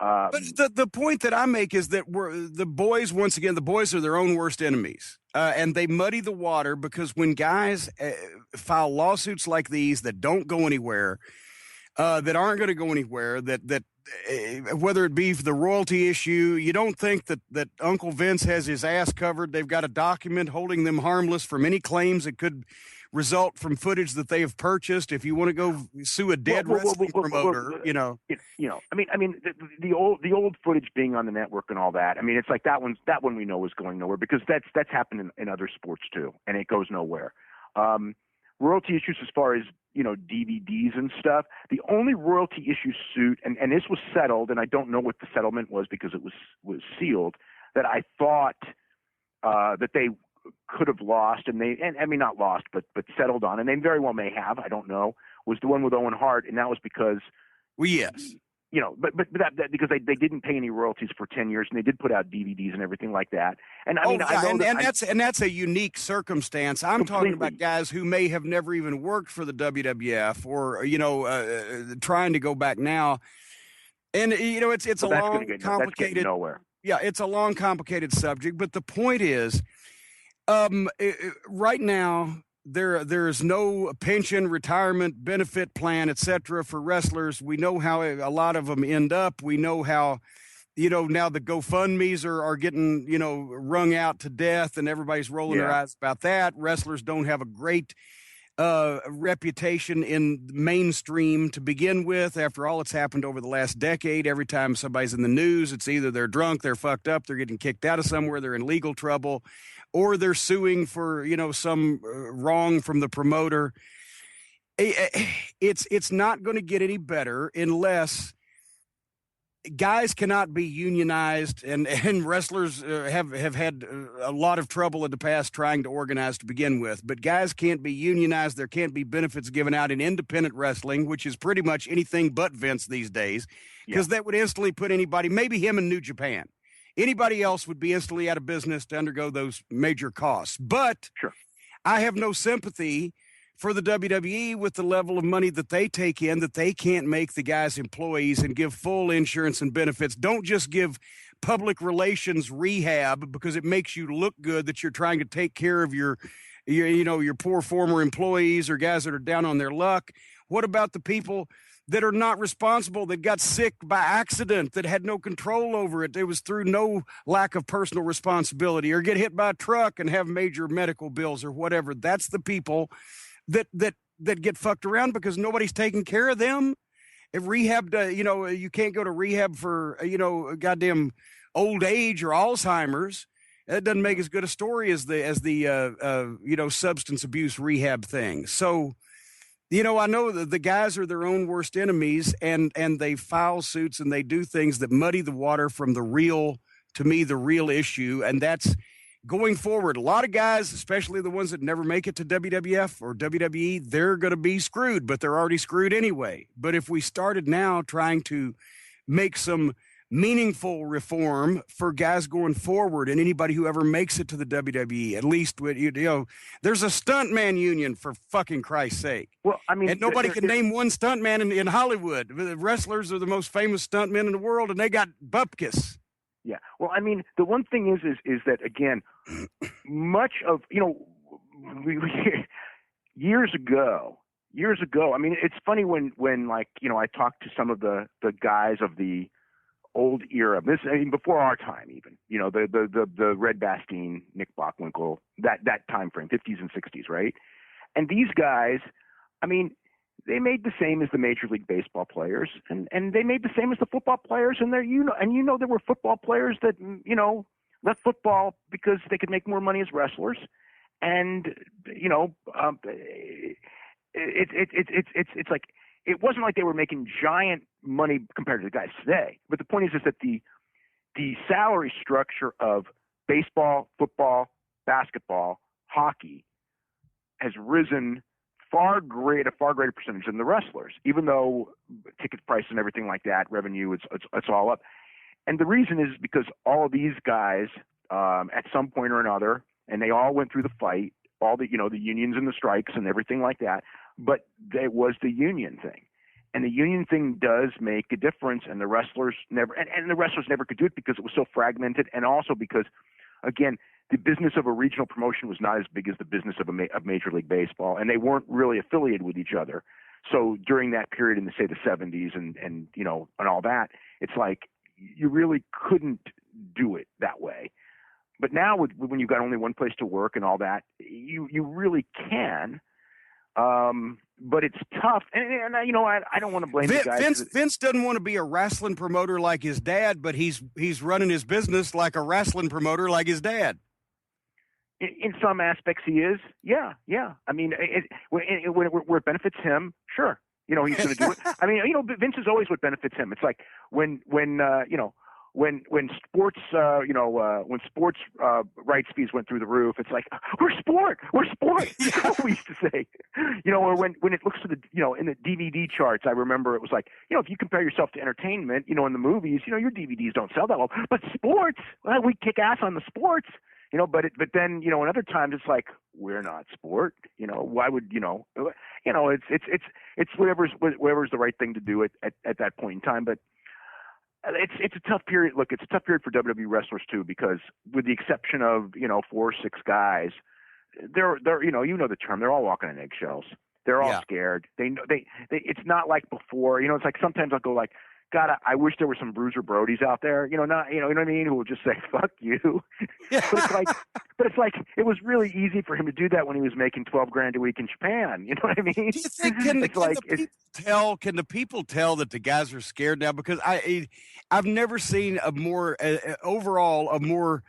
But the point that I make is that the boys, once again, the boys are their own worst enemies. And they muddy the water because when guys file lawsuits like these that don't go anywhere, that aren't going to go anywhere, that whether it be for the royalty issue, you don't think that Uncle Vince has his ass covered. They've got a document holding them harmless from any claims that could result from footage that they have purchased. If you want to go sue a dead wrestling promoter, I mean, the old footage being on the network and all that. I mean, it's like that one we know is going nowhere because that's happened in other sports too, and it goes nowhere. Royalty issues as far as DVDs and stuff. The only royalty issue suit, and this was settled, and I don't know what the settlement was because it was sealed. That I thought that they could have lost, and I mean not lost, but settled on, and they very well may have. I don't know. Was the one with Owen Hart, and that was because, well, yes, but that because they didn't pay any royalties for 10 years, and they did put out DVDs and everything like that. And I mean, that's a unique circumstance. I'm talking about guys who may have never even worked for the WWF or trying to go back now. And it's a long, complicated nowhere. Yeah, it's a long, complicated subject. But the point is, right now, there's no pension, retirement, benefit plan, etc. for wrestlers. We know how a lot of them end up. We know how, now the GoFundMes are getting, wrung out to death, and everybody's rolling their eyes about that. Wrestlers don't have a great reputation in mainstream to begin with. After all, it's happened over the last decade. Every time somebody's in the news, it's either they're drunk, they're fucked up, they're getting kicked out of somewhere, they're in legal trouble, or they're suing for, some wrong from the promoter. It's not going to get any better unless guys cannot be unionized, and wrestlers have had a lot of trouble in the past trying to organize to begin with. But guys can't be unionized. There can't be benefits given out in independent wrestling, which is pretty much anything but Vince these days, because that would instantly put anybody, maybe him in New Japan. Anybody else would be instantly out of business to undergo those major costs. But I have no sympathy for the WWE with the level of money that they take in, that they can't make the guys employees and give full insurance and benefits. Don't just give public relations rehab because it makes you look good that you're trying to take care of your poor former employees or guys that are down on their luck. What about the people that are not responsible, that got sick by accident, that had no control over it? It was through no lack of personal responsibility, or get hit by a truck and have major medical bills or whatever. That's the people that get fucked around because nobody's taking care of them. If rehab, you can't go to rehab for, goddamn old age or Alzheimer's. That doesn't make as good a story as the substance abuse rehab thing. So, I know that the guys are their own worst enemies, and they file suits and they do things that muddy the water from the real issue. And that's going forward. A lot of guys, especially the ones that never make it to WWF or WWE, they're going to be screwed, but they're already screwed anyway. But if we started now trying to make some meaningful reform for guys going forward, and anybody who ever makes it to the WWE, at least with there's a stuntman union, for fucking Christ's sake. Well, I mean, and nobody can name one stuntman in Hollywood. The wrestlers are the most famous stuntmen in the world, and they got bupkis. Yeah. Well, I mean, the one thing is that, again, much of, we years ago, I mean, it's funny when like, I talked to some of the guys of the old era, before our time even, the Red Bastien, Nick Bockwinkel, that time frame, 50s and 60s, right? And these guys, I mean, they made the same as the Major League Baseball players, and they made the same as the football players. And there were football players that left football because they could make more money as wrestlers, and it's like it wasn't like they were making giant money compared to the guys today. But the point is that the salary structure of baseball, football, basketball, hockey has risen a far greater percentage than the wrestlers, even though ticket price and everything like that, revenue, it's all up. And the reason is because all of these guys, at some point or another, and they all went through the fight, all the, the unions and the strikes and everything like that, but it was the union thing. And the union thing does make a difference, and the wrestlers never could do it because it was so fragmented, and also because, again, the business of a regional promotion was not as big as the business of of Major League Baseball, and they weren't really affiliated with each other. So during that period in, say, the 70s and you know, and all that, it's like you really couldn't do it that way. But now, when you've got only one place to work and all that, you really can. But it's tough, and you know, I don't want to blame the guys. Vince doesn't want to be a wrestling promoter like his dad, but he's running his business like a wrestling promoter like his dad. In some aspects, he is. Yeah. I mean, where it benefits him, sure. You know, he's going to do it. I mean, you know, Vince is always what benefits him. It's like when you know, when sports rights fees went through the roof, it's like we're sport. You know, we used to say, you know, or when it looks to the, you know, in the DVD charts, I remember it was like, you know, if you compare yourself to entertainment, you know, in the movies, you know, your DVDs don't sell that well, but sports, well, we kick ass on the sports, you know, but then, you know, in other times it's like we're not sport, you know, why would, you know, it's whatever's the right thing to do at that point in time, but. It's a tough period. Look, it's a tough period for WWE wrestlers too, because with the exception of, you know, 4 or 6 guys, they're you know the term. They're all walking on eggshells. They're all scared. They it's not like before. You know, it's like sometimes I'll go like, God, I wish there were some Bruiser Brodies out there. You know, you know what I mean? Who will just say "fuck you." But it's like it was really easy for him to do that when he was making $12,000 a week in Japan. You know what I mean? Do you think can the people tell that the guys are scared now? Because I've never seen a more overall a more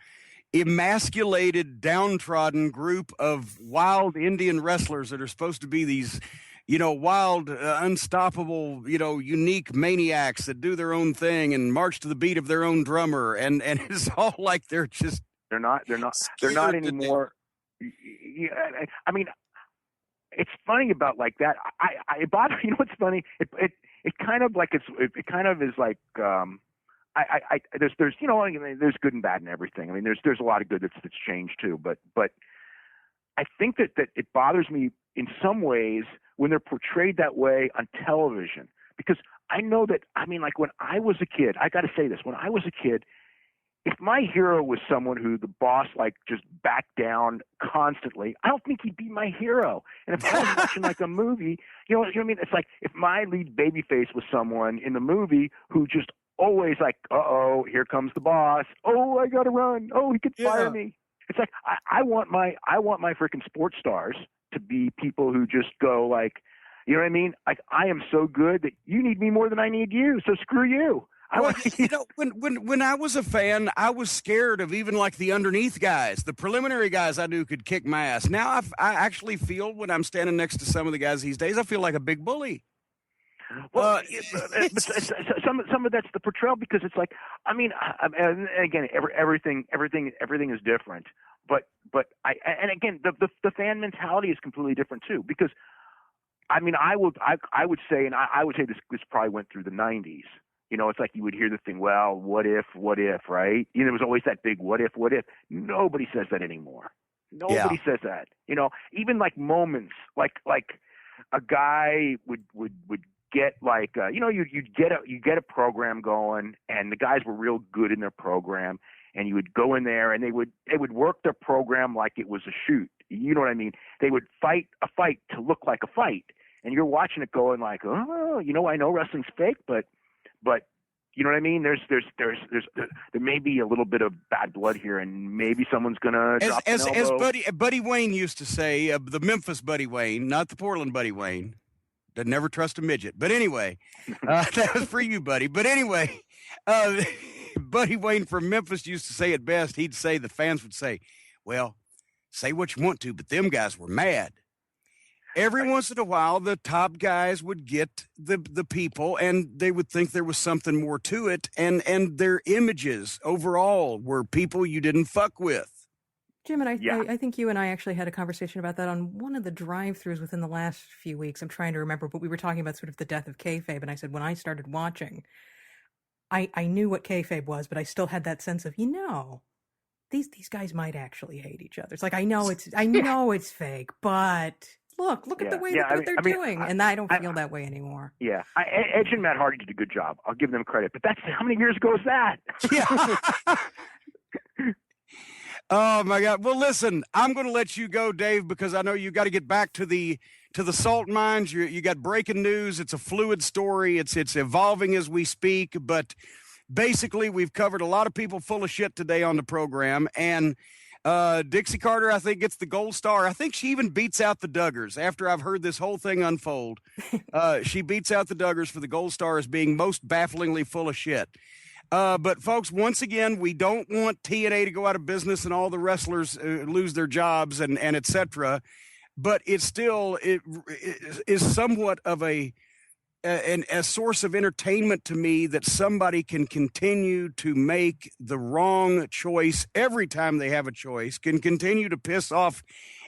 emasculated, downtrodden group of wild Indian wrestlers that are supposed to be these, you know, wild, unstoppable, you know, unique maniacs that do their own thing and march to the beat of their own drummer, and it's all like they're not anymore. I mean, it's funny about like that. I bother. You know what's funny? It kind of like it kind of is like there's you know, I mean, there's good and bad in everything. I mean, there's a lot of good that's changed too, but I think that it bothers me in some ways when they're portrayed that way on television, because I know that, I mean, like when I was a kid, I got to say this, when I was a kid, if my hero was someone who the boss like just backed down constantly, I don't think he'd be my hero. And if I was watching like a movie, you know what I mean? It's like if my lead babyface was someone in the movie who just always like, uh-oh, here comes the boss. Oh, I got to run. Oh, he could fire me. It's like I want my freaking sports stars to be people who just go like, you know what I mean? Like, I am so good that you need me more than I need you, so screw you. You know, when I was a fan, I was scared of even like the underneath guys, the preliminary guys I knew could kick my ass. Now I actually feel when I'm standing next to some of the guys these days, I feel like a big bully. Well, but some of that's the portrayal, because it's like, I mean, again, everything is different. But again, the fan mentality is completely different too, because I mean, I would say, and I would say this probably went through the 90s. You know, it's like you would hear the thing, well, what if, right? You know, there was always that big what if. Nobody says that anymore. Nobody says that. You know, even like moments, like a guy would get like, you know, you'd get a program going, and the guys were real good in their program, and you would go in there and they would work their program like it was a shoot. You know what I mean? They would fight a fight to look like a fight, and you're watching it going like, oh, you know, I know wrestling's fake, but you know what I mean? There may be a little bit of bad blood here, and maybe someone's gonna drop an elbow. As Buddy Wayne used to say, the Memphis Buddy Wayne, not the Portland Buddy Wayne, that never trust a midget. But anyway, that was for you, buddy. But anyway, Buddy Wayne from Memphis used to say it best. He'd say, the fans would say, well, say what you want to, but them guys were mad. Every once in a while, the top guys would get the people, and they would think there was something more to it, and their images overall were people you didn't fuck with. Jim, and I think you and I actually had a conversation about that on one of the drive-thrus within the last few weeks. I'm trying to remember, but we were talking about sort of the death of kayfabe, and I said when I started watching, I knew what kayfabe was, but I still had that sense of, you know, these guys might actually hate each other. It's like I know it's fake, but Look at the way what they're doing. And I don't feel that way anymore. Yeah. Edge and Matt Hardy did a good job. I'll give them credit. But that's how many years ago is that? Yeah. Oh my God. Well, listen, I'm going to let you go, Dave, because I know you got to get back to the salt mines. You got breaking news. It's a fluid story. It's evolving as we speak, but basically we've covered a lot of people full of shit today on the program, and Dixie Carter, I think, gets the gold star. I think she even beats out the Duggars after I've heard this whole thing unfold. She beats out the Duggars for the gold star as being most bafflingly full of shit. But folks, once again, we don't want TNA to go out of business and all the wrestlers lose their jobs and et cetera. But it is somewhat of a source of entertainment to me that somebody can continue to make the wrong choice every time they have a choice, can continue to piss off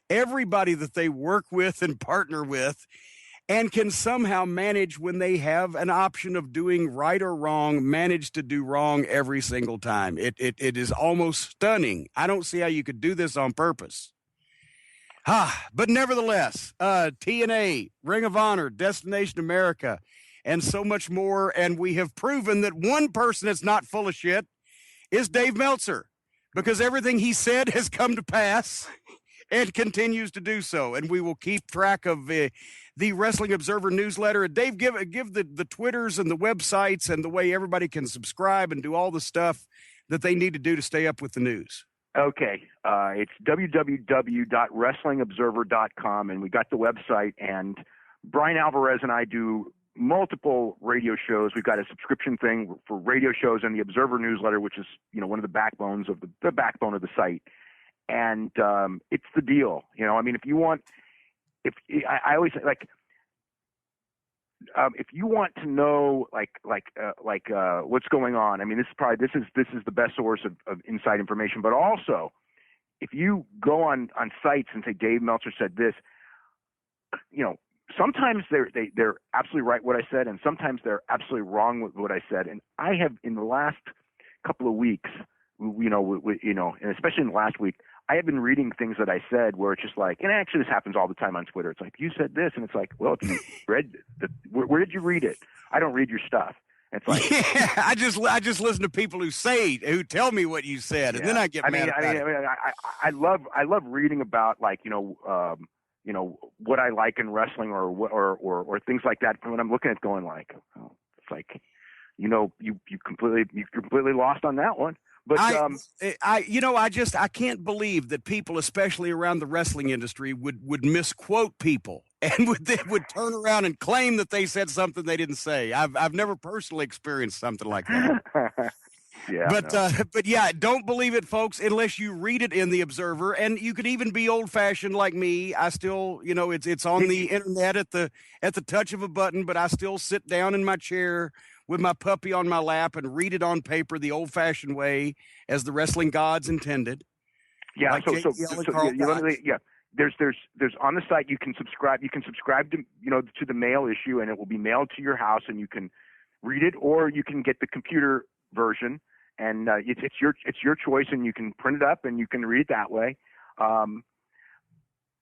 everybody that they work with and partner with, and can somehow manage, when they have an option of doing right or wrong, manage to do wrong every single time. It is almost stunning. I don't see how you could do this on purpose. But nevertheless, TNA, Ring of Honor, Destination America, and so much more. And we have proven that one person that's not full of shit is Dave Meltzer, because everything he said has come to pass and continues to do so. And we will keep track of the Wrestling Observer newsletter. And Dave, give the Twitters and the websites and the way everybody can subscribe and do all the stuff that they need to do to stay up with the news. Okay. It's www.wrestlingobserver.com, and we got the website. And Brian Alvarez and I do multiple radio shows. We've got a subscription thing for radio shows and the Observer newsletter, which is, one of the backbones of the backbone of the site. And it's the deal. I mean, if you want to know what's going on, I mean, this is the best source of inside information. But also, if you go on sites and say Dave Meltzer said this, sometimes they're absolutely right what I said, and sometimes they're absolutely wrong with what I said. And I have, in the last couple of weeks, and especially in the last week, I have been reading things that I said where it's just like, and actually this happens all the time on Twitter. It's like, you said this, and it's like, well, if you read where did you read it? I don't read your stuff. It's like, yeah, I just listen to people who tell me what you said, and then I get mad. I love reading about what I like in wrestling or things like that. When I'm looking at going like, oh, it's like, you're completely lost on that one. But I can't believe that people, especially around the wrestling industry, would misquote people and would turn around and claim that they said something they didn't say. I've never personally experienced something like that. Yeah. But yeah, don't believe it, folks, unless you read it in the Observer. And you could even be old fashioned like me. I still, it's on the internet at the touch of a button, but I still sit down in my chair with my puppy on my lap and read it on paper the old-fashioned way, as the wrestling gods intended. Yeah. Like There's on the site you can subscribe. You can subscribe to to the mail issue, and it will be mailed to your house, and you can read it, or you can get the computer version, and it's your choice, and you can print it up and you can read it that way.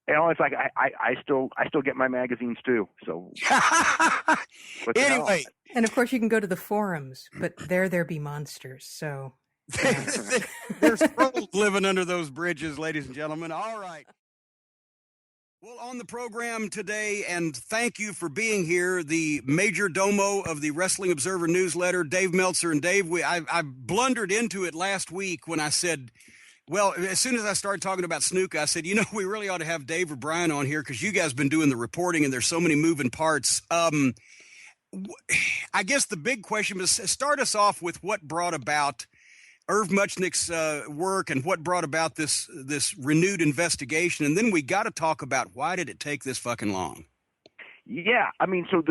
It's like I still get my magazines too. So anyway. And of course, you can go to the forums, but there be monsters. So there's trolls living under those bridges, ladies and gentlemen. All right. Well, on the program today, and thank you for being here, the major domo of the Wrestling Observer newsletter, Dave Meltzer. And Dave, I blundered into it last week when I said, well, as soon as I started talking about Snuka, I said, we really ought to have Dave or Brian on here because you guys have been doing the reporting and there's so many moving parts. I guess the big question was, start us off with what brought about Irv Muchnick's work and what brought about this renewed investigation. And then we got to talk about, why did it take this fucking long? Yeah. I mean, so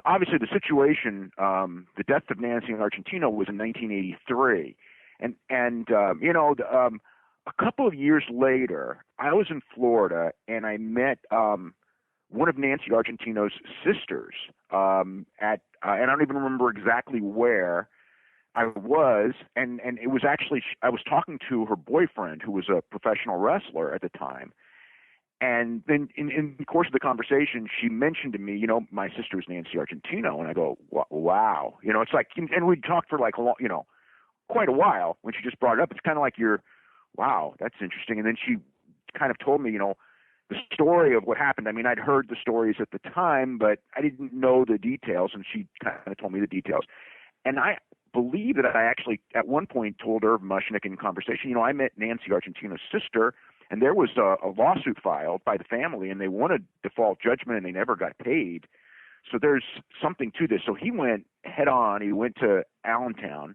obviously the situation, the death of Nancy in Argentina was in 1983. And a couple of years later, I was in Florida and I met one of Nancy Argentino's sisters and I don't even remember exactly where I was, and it was actually, I was talking to her boyfriend, who was a professional wrestler at the time, And then in the course of the conversation, she mentioned to me, you know, my sister is Nancy Argentino. And I go, wow. You know, it's like, and we talked for like, you know, quite a while when she just brought it up. It's kind of like wow, that's interesting. And then she kind of told me, you know, the story of what happened. I mean, I'd heard the stories at the time, but I didn't know the details. And she kind of told me the details. And I believe that I actually at one point told Irv Mushnick in conversation, you know, I met Nancy Argentino's sister, and there was a lawsuit filed by the family, and they wanted default judgment, and they never got paid. So there's something to this. So he went head on. He went to Allentown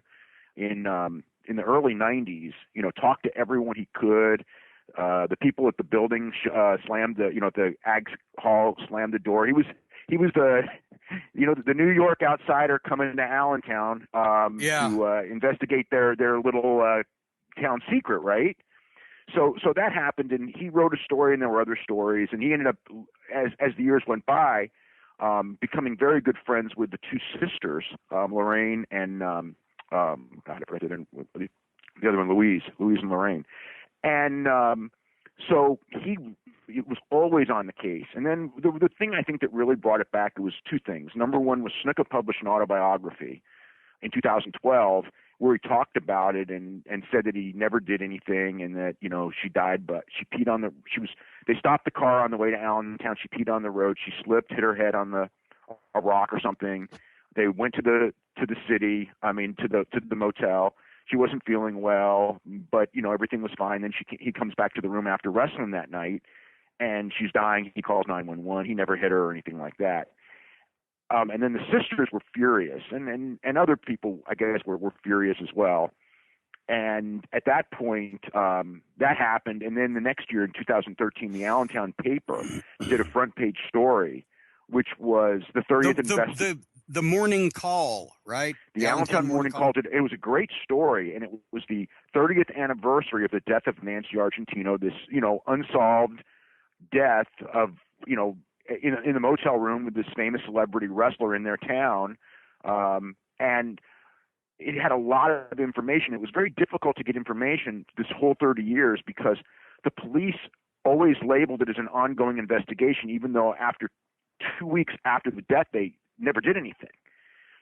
in the early 90s, you know, talked to everyone he could. The people at the building slammed the Ag Hall slammed the door. He was the, you know, the New York outsider coming into Allentown to investigate their little town secret, right? So that happened, and he wrote a story, and there were other stories, and he ended up, as the years went by, becoming very good friends with the two sisters, Lorraine and I forgot the other one, Louise and Lorraine, and so he was always on the case. And then the thing I think that really brought it back was two things. Number one was Snuka published an autobiography in 2012 where he talked about it and said that he never did anything, and that, you know, she died, but she peed on they stopped the car on the way to Allentown. She peed on the road. She slipped, hit her head on a rock or something. They went to the city, to the motel. She wasn't feeling well, but, you know, everything was fine. Then he comes back to the room after wrestling that night, and she's dying. He calls 911. He never hit her or anything like that. And then the sisters were furious, and other people, I guess, were furious as well. And at that point, that happened. And then the next year, in 2013, the Allentown paper did a front page story, which was the 30th investigation. The Morning Call, right? The Allentown Morning Call. It was a great story, and it was the 30th anniversary of the death of Nancy Argentino, this, you know, unsolved death of, you know, in the motel room with this famous celebrity wrestler in their town. And it had a lot of information. It was very difficult to get information this whole 30 years because the police always labeled it as an ongoing investigation, even though after 2 weeks after the death, they never did anything.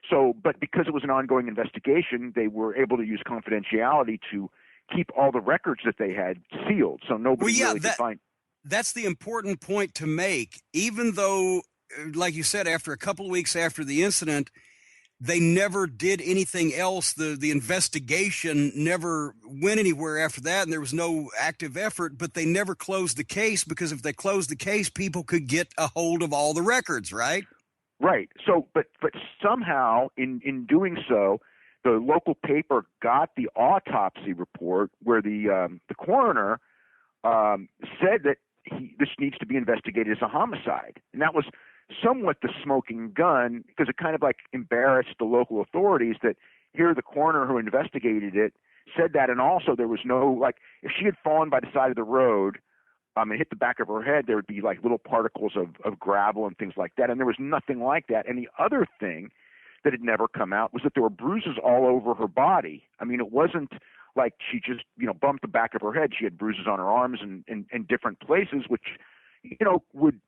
So, but because it was an ongoing investigation, they were able to use confidentiality to keep all the records that they had sealed. So nobody really could find. That's the important point to make. Even though, like you said, after a couple of weeks after the incident, they never did anything else. The investigation never went anywhere after that, and there was no active effort, but they never closed the case, because if they closed the case, people could get a hold of all the records, right? Right. So, but somehow in doing so, the local paper got the autopsy report where the coroner said that this needs to be investigated as a homicide. And that was somewhat the smoking gun, because it kind of like embarrassed the local authorities that here the coroner who investigated it said that. And also there was no, like, if she had fallen by the side of the road and hit the back of her head, there would be like little particles of gravel and things like that. And there was nothing like that. And the other thing that had never come out was that there were bruises all over her body. I mean, it wasn't like she just, you know, bumped the back of her head. She had bruises on her arms and different places, which, you know, would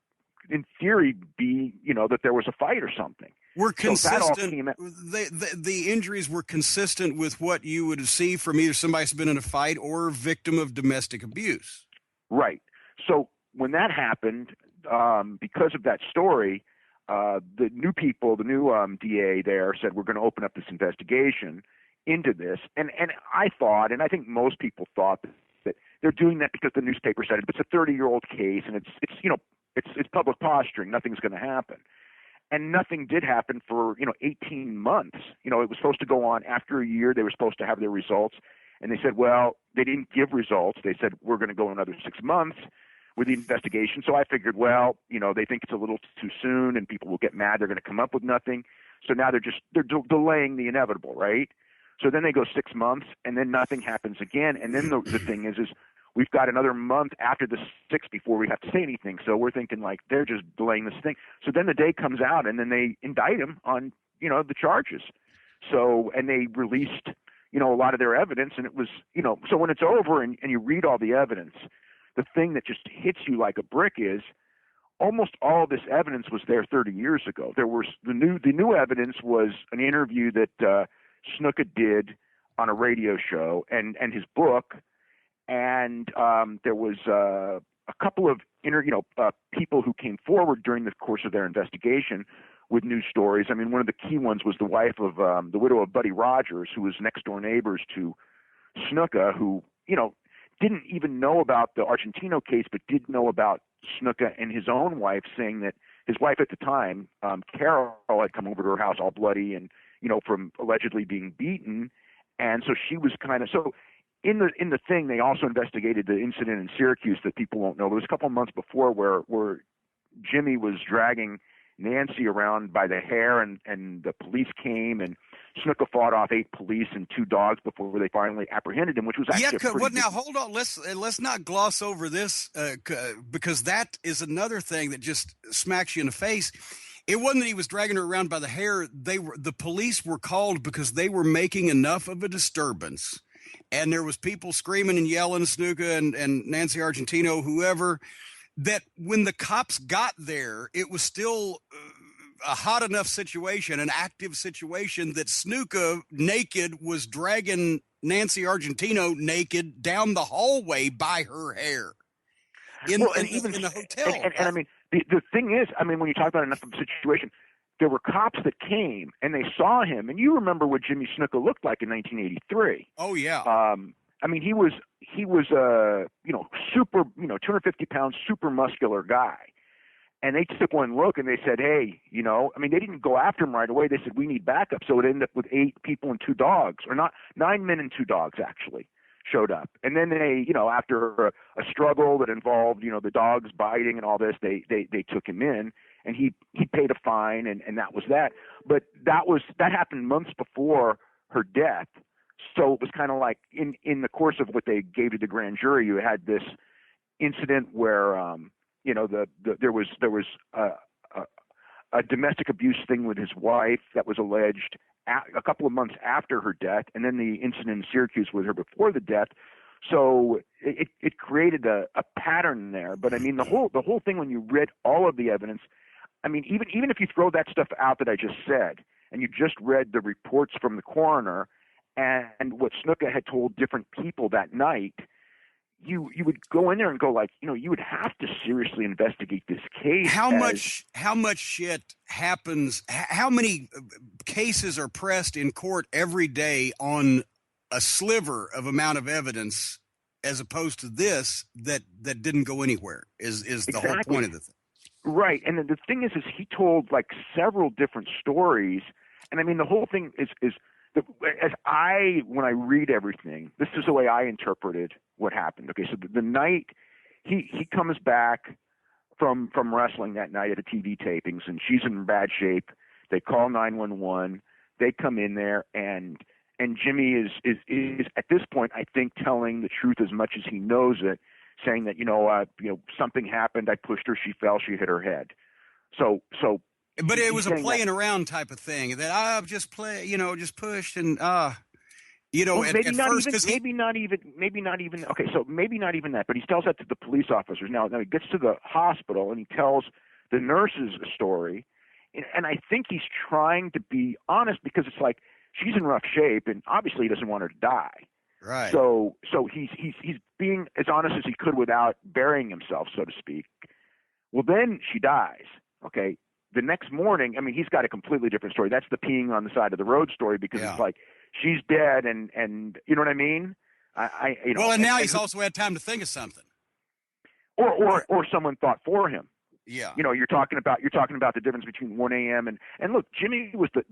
in theory be, you know, that there was a fight or something. Were consistent. The injuries were consistent with what you would see from either somebody who's been in a fight or victim of domestic abuse. Right. So when that happened, because of that story, the new DA there said, we're going to open up this investigation into this. And I thought, and I think most people thought, that they're doing that because the newspaper said it. But it's a 30-year-old case, and it's you know, it's public posturing. Nothing's going to happen. And nothing did happen for, you know, 18 months. You know, it was supposed to go on. After a year, they were supposed to have their results. And they said, well, they didn't give results. They said, we're going to go another 6 months with the investigation. So I figured, well, you know, they think it's a little too soon and people will get mad. They're going to come up with nothing. So now they're delaying the inevitable, right? So then they go 6 months and then nothing happens again. And then the thing is we've got another month after the 6th before we have to say anything. So we're thinking like they're just delaying this thing. So then the day comes out and then they indict him on, you know, the charges. So, and they released, you know, a lot of their evidence, and it was, you know, so when it's over and you read all the evidence, the thing that just hits you like a brick is almost all this evidence was there 30 years ago. There was the new evidence was an interview that Snuka did on a radio show and his book, and there was a couple of people who came forward during the course of their investigation with news stories. I mean, one of the key ones was the wife of the widow of Buddy Rogers, who was next door neighbors to Snuka, who didn't even know about the Argentino case, but did know about Snuka and his own wife, saying that his wife at the time, Carol, had come over to her house all bloody and from allegedly being beaten, and so she was kind of so. In the thing, they also investigated the incident in Syracuse that people won't know. There was a couple of months before where Jimmy was dragging Nancy around by the hair, and the police came, and Snuka fought off 8 police and 2 dogs before they finally apprehended him, which was actually now hold on. Let's not gloss over this because that is another thing that just smacks you in the face. It wasn't that he was dragging her around by the hair. The police were called because they were making enough of a disturbance. And there was people screaming and yelling, Snuka and Nancy Argentino, whoever, that when the cops got there, it was still a hot enough situation, an active situation, that Snuka, naked, was dragging Nancy Argentino naked down the hallway by her hair in the hotel. And I mean, the thing is, I mean, when you talk about enough of a situation, there were cops that came and they saw him, and you remember what Jimmy Snuka looked like in 1983. Oh yeah. I mean, he was a super 250 pound super muscular guy, and they took one look and they said, hey, I mean, they didn't go after him right away. They said we need backup, so it ended up with 8 people and 2 dogs, or not 9 men and 2 dogs actually showed up, and then they after a struggle that involved the dogs biting and all this, they took him in. And he paid a fine, and that was that. But that happened months before her death. So it was kind of like in the course of what they gave to the grand jury, you had this incident where there was a domestic abuse thing with his wife that was alleged a couple of months after her death, and then the incident in Syracuse with her before the death. So it created a pattern there. But I mean, the whole thing, when you read all of the evidence, I mean, even if you throw that stuff out that I just said, and you just read the reports from the coroner and what Snuka had told different people that night, you would go in there and go like, you would have to seriously investigate this case. How much shit happens? How many cases are pressed in court every day on a sliver of amount of evidence, as opposed to this that didn't go anywhere? Is the whole point of the thing. Right. And the thing is he told like several different stories. And I mean, the whole thing is when I read everything, this is the way I interpreted what happened. Okay. So the night he comes back from wrestling that night at the TV tapings, and she's in bad shape. They call 911. They come in there, and Jimmy is at this point, I think, telling the truth as much as he knows it, saying that something happened. I pushed her. She fell. She hit her head. So. But it was a playing around type of thing that I've just just pushed and well, maybe not even. Okay, so maybe not even that. But he tells that to the police officers. Now he gets to the hospital and he tells the nurses a story, and I think he's trying to be honest, because it's like she's in rough shape, and obviously he doesn't want her to die. Right. So he's being as honest as he could without burying himself, so to speak. Well, then she dies. Okay. The next morning, I mean, he's got a completely different story. That's the peeing on the side of the road story, because it's like she's dead, and you know what I mean? And now he's also had time to think of something. Or someone thought for him. Yeah. You're talking about the difference between 1 a.m. and look, Jimmy was the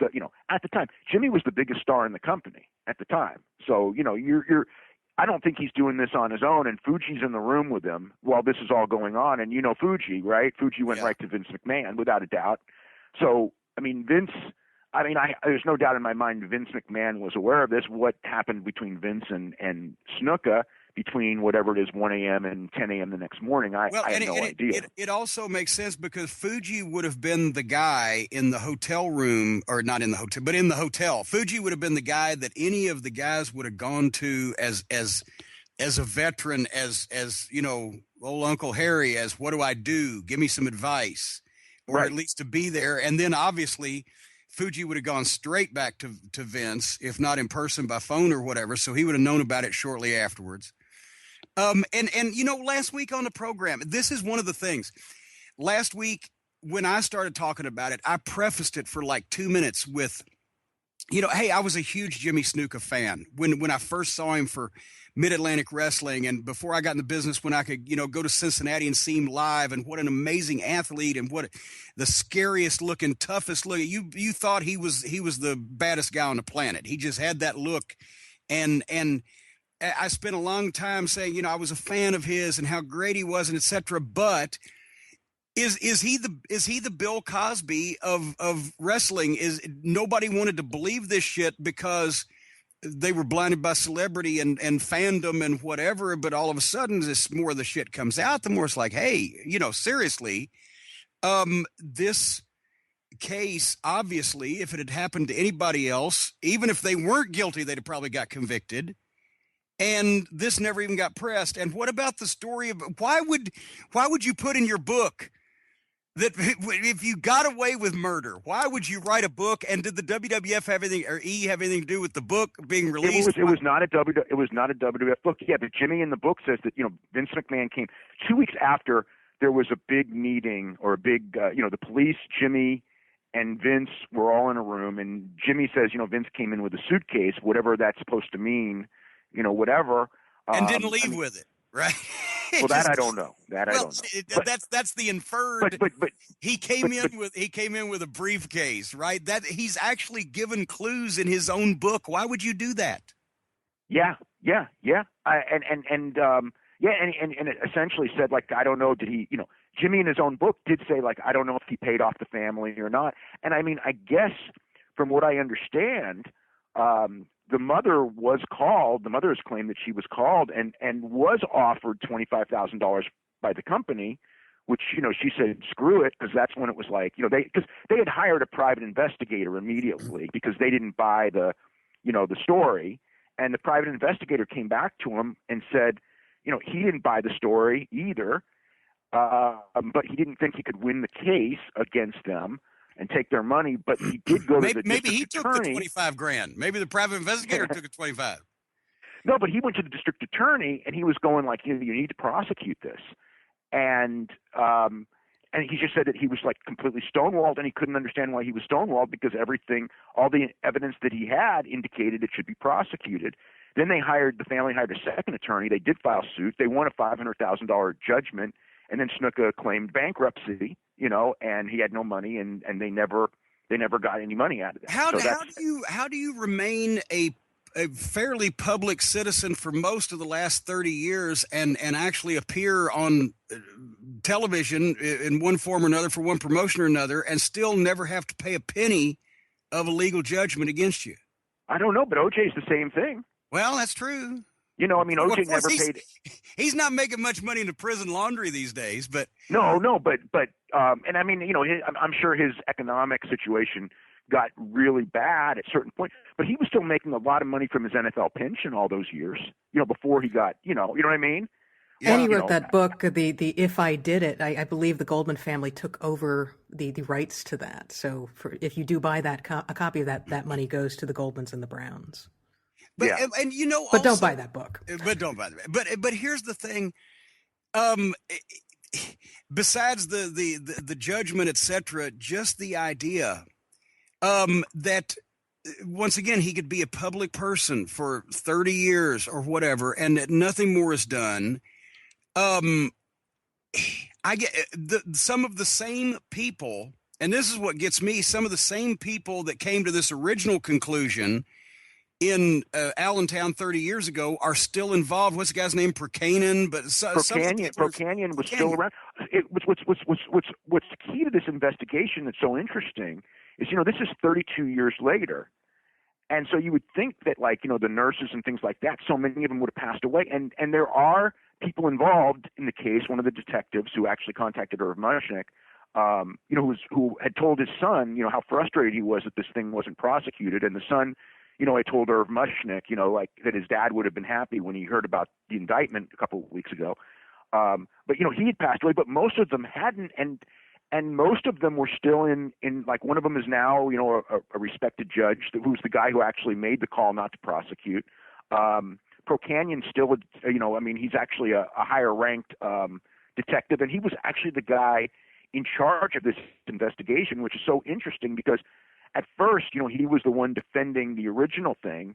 at the time, Jimmy was the biggest star in the company at the time. So, I don't think he's doing this on his own, and Fuji's in the room with him while this is all going on. And Fuji, right? Fuji went right to Vince McMahon without a doubt. So, I mean, there's no doubt in my mind Vince McMahon was aware of this. What happened between Vince and Snuka between whatever it is, 1 a.m. and 10 a.m. the next morning, I have no idea. It also makes sense because Fuji would have been the guy in the hotel room, or not in the hotel, but in the hotel. Fuji would have been the guy that any of the guys would have gone to as a veteran, as old Uncle Harry as, what do I do? Give me some advice, or Right. at least to be there. And then obviously Fuji would have gone straight back to Vince, if not in person, by phone or whatever. So he would have known about it shortly afterwards. And last week on the program, this is one of the things. Last week, when I started talking about it, I prefaced it for like 2 minutes with, hey, I was a huge Jimmy Snuka fan when I first saw him for Mid-Atlantic Wrestling, and before I got in the business, when I could, go to Cincinnati and see him live, and what an amazing athlete, and what the scariest looking, toughest looking. You thought he was the baddest guy on the planet. He just had that look, and I spent a long time saying, I was a fan of his and how great he was, and etc. But is he the Bill Cosby of wrestling? Is nobody wanted to believe this shit because they were blinded by celebrity and fandom and whatever, but all of a sudden this more of the shit comes out, the more it's like, hey, seriously, this case, obviously, if it had happened to anybody else, even if they weren't guilty, they'd have probably got convicted. And this never even got pressed. And what about the story of why would you put in your book that if you got away with murder, why would you write a book? And did the WWF have anything, or have anything to do with the book being released? It was not a WWF book. Yeah, but Jimmy in the book says that Vince McMahon came 2 weeks after there was a big meeting, or a big the police, Jimmy, and Vince were all in a room, and Jimmy says Vince came in with a suitcase, whatever that's supposed to mean, whatever, and didn't leave with it, right? Well, that I don't know. I don't know. That's the inferred. But he came in with a briefcase, right? That he's actually given clues in his own book. Why would you do that? Yeah. And it essentially said, like, I don't know, did he, Jimmy in his own book did say, like, I don't know if he paid off the family or not. And I mean, I guess from what I understand, the mother has claimed that she was called and was offered $25,000 by the company, which, she said, screw it, because that's when it was like, because they had hired a private investigator immediately because they didn't buy the story. And the private investigator came back to him and said, he didn't buy the story either, but he didn't think he could win the case against them and take their money, but he did go to the maybe he district took attorney. the $25,000. Maybe the private investigator took the $25,000. No, but he went to the district attorney and he was going like, you need to prosecute this, and he just said that he was like completely stonewalled, and he couldn't understand why he was stonewalled because all the evidence that he had indicated it should be prosecuted. Then the family hired a second attorney. They did file suit. They won a $500,000 judgment, and then Snuka claimed bankruptcy. And he had no money, and they never got any money out of it. How do you remain a fairly public citizen for most of the last 30 years and actually appear on television in one form or another for one promotion or another and still never have to pay a penny of a legal judgment against you? I don't know, but OJ's the same thing. Well, that's true. OJ never paid. He's not making much money in the prison laundry these days, but no, but and I mean, I'm sure his economic situation got really bad at a certain point, but he was still making a lot of money from his NFL pension all those years, before he got, you know what I mean? And he wrote that book, the If I Did It. I believe the Goldman family took over the rights to that. So if you do buy that a copy of that money goes to the Goldmans and the Browns. But, yeah. And but don't buy that book. But don't buy that. But here's the thing. Besides the judgment, etc., just the idea that once again he could be a public person for 30 years or whatever, and that nothing more is done. I get some of the same people, and this is what gets me. Some of the same people that came to this original conclusion in Allentown 30 years ago are still involved. What's the guy's name? Prokanian, but Prokanian was still around. What's key to this investigation that's so interesting is, this is 32 years later. And so you would think that, the nurses and things like that, so many of them would have passed away. And there are people involved in the case. One of the detectives who actually contacted Irv Mushnick, who had told his son, how frustrated he was that this thing wasn't prosecuted. And the son, I told Irv Mushnick, that his dad would have been happy when he heard about the indictment a couple of weeks ago. But he had passed away, but most of them hadn't, and most of them were still in like one of them is now a respected judge who's the guy who actually made the call not to prosecute. Procanyon still, he's actually a higher ranked detective, and he was actually the guy in charge of this investigation, which is so interesting because at first, he was the one defending the original thing,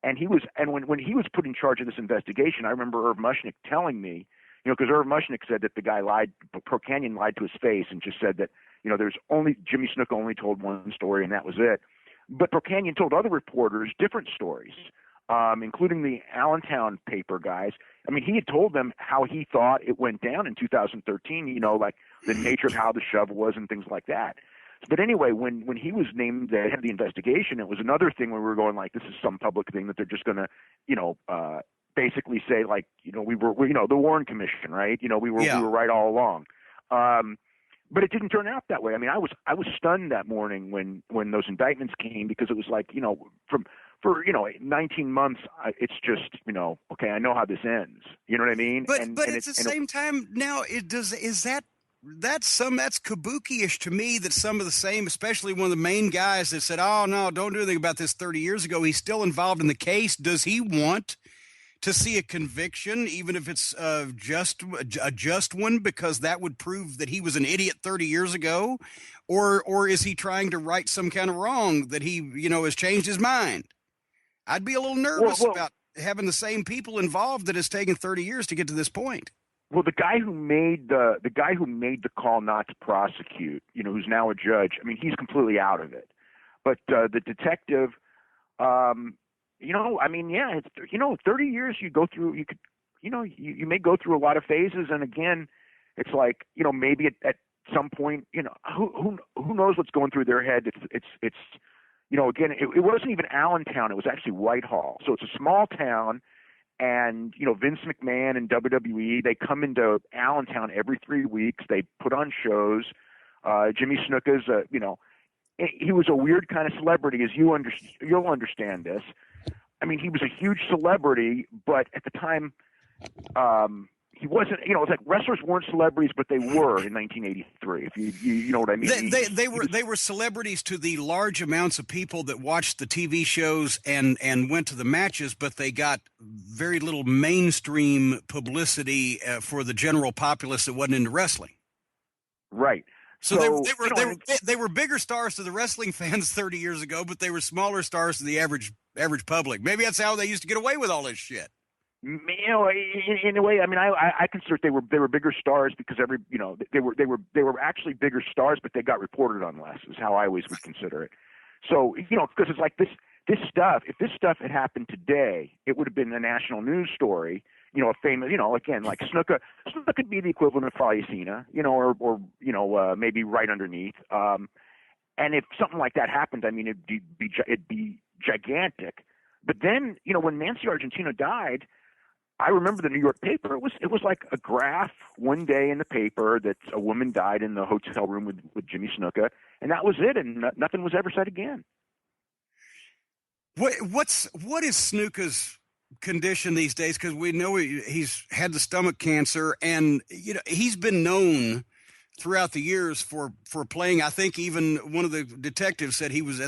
and when he was put in charge of this investigation, I remember Irv Mushnick telling me, because Irv Mushnick said that the guy lied, Procanyon lied to his face and just said that, there's only Jimmy Snuka only told one story and that was it. But Procanyon told other reporters different stories, including the Allentown paper guys. I mean, he had told them how he thought it went down in 2013, like the nature of how the shove was and things like that. But anyway, when he was named the head of the investigation, it was another thing where we were going like, this is some public thing that they're just going to, basically say like, we were the Warren Commission, right? We were right all along. But it didn't turn out that way. I mean, I was stunned that morning when those indictments came because it was like, for 19 months, it's just, okay, I know how this ends. You know what I mean? But at the same time, now that's kabuki-ish to me that some of the same, especially one of the main guys that said, oh, no, don't do anything about this 30 years ago. He's still involved in the case. Does he want to see a conviction, even if it's a just one, because that would prove that he was an idiot 30 years ago? Or is he trying to right some kind of wrong that he, has changed his mind? I'd be a little nervous about having the same people involved that has taken 30 years to get to this point. Well, the guy who made the call not to prosecute, who's now a judge, I mean, he's completely out of it. But the detective, it's 30 years you go through. You could, you may go through a lot of phases, and again, it's like, maybe at some point, who knows what's going through their head? It's again, it wasn't even Allentown. It was actually Whitehall. So it's a small town. And, Vince McMahon and WWE, they come into Allentown every 3 weeks. They put on shows. Jimmy Snuka's, he was a weird kind of celebrity, as you'll understand this. I mean, he was a huge celebrity, but at the time, he wasn't, it's like wrestlers weren't celebrities, but they were in 1983, if you know what I mean. They were celebrities to the large amounts of people that watched the TV shows and went to the matches, but they got very little mainstream publicity for the general populace that wasn't into wrestling. Right. So they were bigger stars to the wrestling fans 30 years ago, but they were smaller stars to the average public. Maybe that's how they used to get away with all this shit. In a way, I mean, I consider they were bigger stars because they were actually bigger stars, but they got reported on less. Is how I always would consider it. So because it's like this stuff. If this stuff had happened today, it would have been a national news story. A famous, again, like Snuka could be the equivalent of Falicina, or maybe right underneath. And if something like that happened, I mean, it'd be gigantic. But then, when Nancy Argentino died, I remember the New York paper. It was like a graph one day in the paper that a woman died in the hotel room with Jimmy Snuka, and that was it, and nothing was ever said again. What is Snuka's condition these days? Because we know he's had the stomach cancer, and he's been known throughout the years for playing. I think even one of the detectives said he was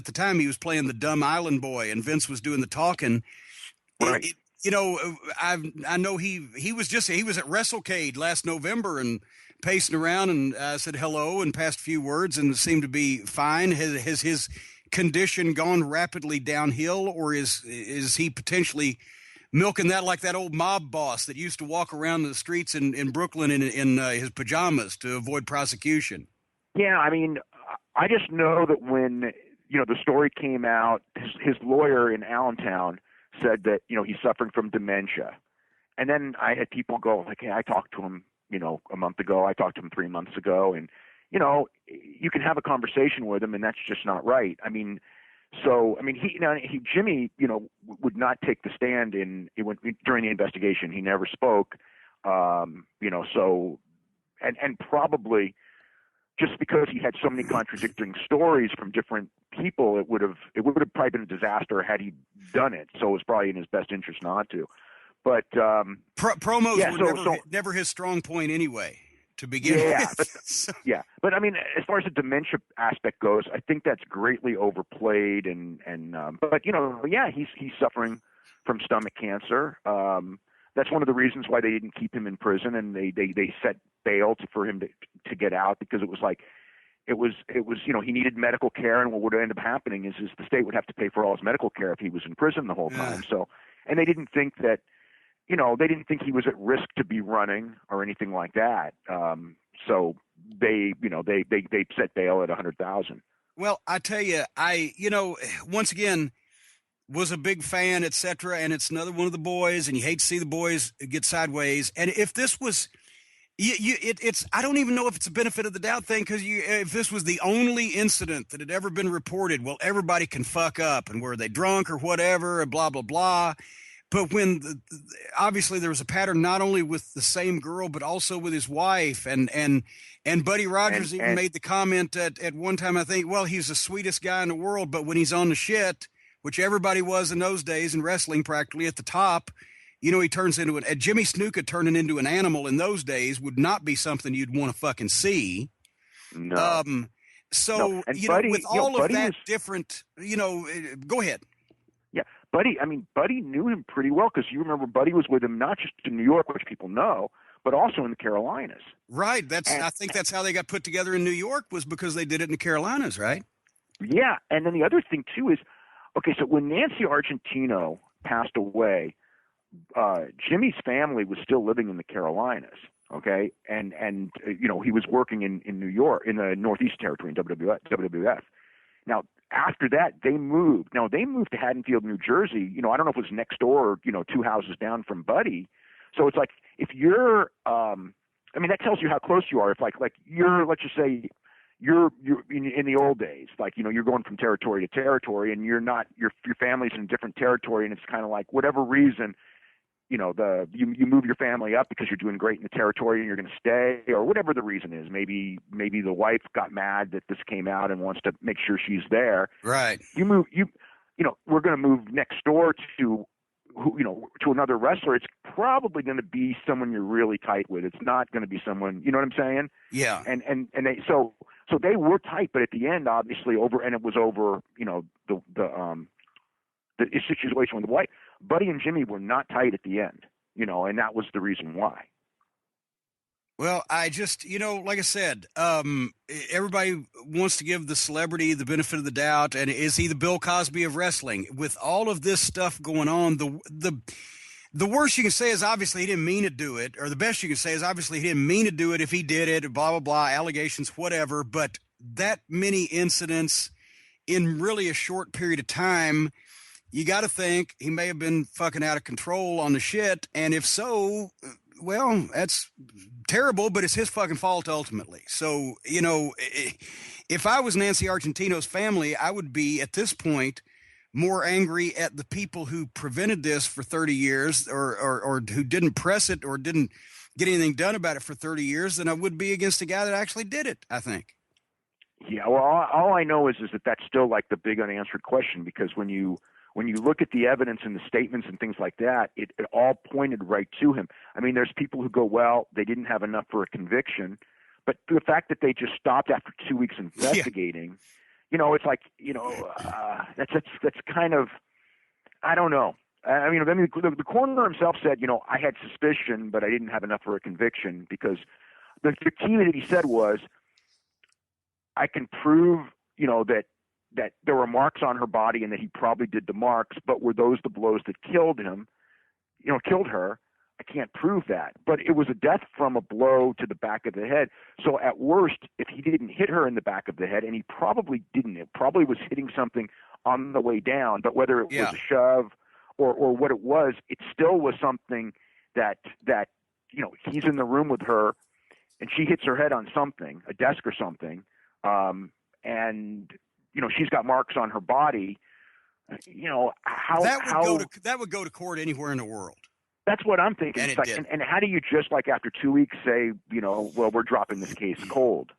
playing the dumb island boy, and Vince was doing the talking. Right. I know he was at WrestleCade last November and pacing around, and I said hello and passed a few words and seemed to be fine. Has his condition gone rapidly downhill, or is he potentially milking that like that old mob boss that used to walk around the streets in Brooklyn in his pajamas to avoid prosecution? Yeah, I mean, I just know that when the story came out, his lawyer in Allentown said that he's suffering from dementia, and then I had people go like, "Hey, I talked to him, a month ago. I talked to him 3 months ago," and you can have a conversation with him, and that's just not right. I mean. So, I mean, Jimmy, would not take the stand during the investigation. He never spoke, so, and probably just because he had so many contradicting stories from different people, it would have probably been a disaster had he done it. So it was probably in his best interest not to. But promos yeah, were never his strong point anyway to begin with. But I mean, as far as the dementia aspect goes, I think that's greatly overplayed, but he's suffering from stomach cancer. That's one of the reasons why they didn't keep him in prison, and they set bail for him to get out, because it was he needed medical care, and what would end up happening is the state would have to pay for all his medical care if he was in prison the whole time. So, and they didn't think that. They didn't think he was at risk to be running or anything like that. So they set bail at $100,000. Well, I tell you, once again, was a big fan, etc. And it's another one of the boys, and you hate to see the boys get sideways. And if this was, it's I don't even know if it's a benefit of the doubt thing, because if this was the only incident that had ever been reported, well, everybody can fuck up, and were they drunk or whatever, and blah blah blah. But when obviously there was a pattern not only with the same girl but also with his wife, and Buddy Rogers even made the comment at one time, I think, well, he's the sweetest guy in the world, but when he's on the shit, which everybody was in those days in wrestling, practically at the top, he turns into Jimmy Snuka turning into an animal in those days would not be something you'd want to fucking see. No. So no. Buddy, with all of that was different, go ahead. Buddy knew him pretty well, because you remember Buddy was with him not just in New York, which people know, but also in the Carolinas. Right. I think that's how they got put together in New York, was because they did it in the Carolinas, right? Yeah, and then the other thing too is, okay, so when Nancy Argentino passed away, Jimmy's family was still living in the Carolinas. Okay, and he was working in New York, in the Northeast Territory in WWF. Now, after that, they moved. Now, they moved to Haddonfield, New Jersey. I don't know if it was next door or, 2 houses down from Buddy. So it's like, if you're, that tells you how close you are. If like you're, let's just say, you're in the old days, you're going from territory to territory, and you're not, your family's in a different territory, and it's kind of like, whatever reason, you move your family up because you're doing great in the territory and you're going to stay, or whatever the reason is. Maybe the wife got mad that this came out and wants to make sure she's there. Right. We're going to move next door to another wrestler. It's probably going to be someone you're really tight with. It's not going to be someone, you know what I'm saying? Yeah. And they, so they were tight, but at the end, obviously it was over, the situation with the wife. Buddy and Jimmy were not tight at the end, and that was the reason why. Well, I just, like I said, everybody wants to give the celebrity the benefit of the doubt. And is he the Bill Cosby of wrestling? With all of this stuff going on, the worst you can say is obviously he didn't mean to do it, or the best you can say is obviously he didn't mean to do it if he did it, blah, blah, blah, allegations, whatever. But that many incidents in really a short period of time, you got to think he may have been fucking out of control on the shit. And if so, well, that's terrible, but it's his fucking fault ultimately. So, if I was Nancy Argentino's family, I would be at this point more angry at the people who prevented this for 30 years or who didn't press it or didn't get anything done about it for 30 years than I would be against the guy that actually did it, I think. Yeah, well, all I know is that that's still like the big unanswered question, because when you look at the evidence and the statements and things like that, it all pointed right to him. I mean, there's people who go, well, they didn't have enough for a conviction, but the fact that they just stopped after 2 weeks investigating, it's like, that's kind of, I don't know. I mean, the coroner himself said, I had suspicion, but I didn't have enough for a conviction, because the key that he said was, I can prove, that there were marks on her body and that he probably did the marks, but were those the blows that killed her? I can't prove that. But it was a death from a blow to the back of the head. So at worst, if he didn't hit her in the back of the head, and he probably didn't, it probably was hitting something on the way down, but whether it was a shove or what it was, it still was something that he's in the room with her and she hits her head on something, a desk or something, and she's got marks on her body. That would go to court anywhere in the world. That's what I'm thinking. And how do you just, like, after 2 weeks say, well, we're dropping this case cold?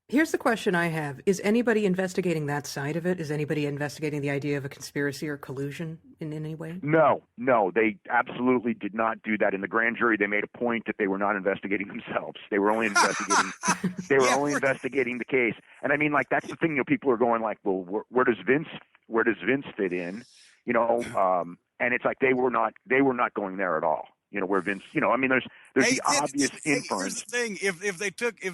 Here's the question I have. Is anybody investigating that side of it? Is anybody investigating the idea of a conspiracy or collusion in any way? No, they absolutely did not do that. In the grand jury, they made a point that they were not investigating themselves. They were only investigating. Investigating the case. And I mean, like, that's the thing. You know, people are going like, well, where does Vince fit in? You know, and it's like they were not going there at all. You know, where Vince, you know, I mean, there's the obvious inference. Here's the thing: if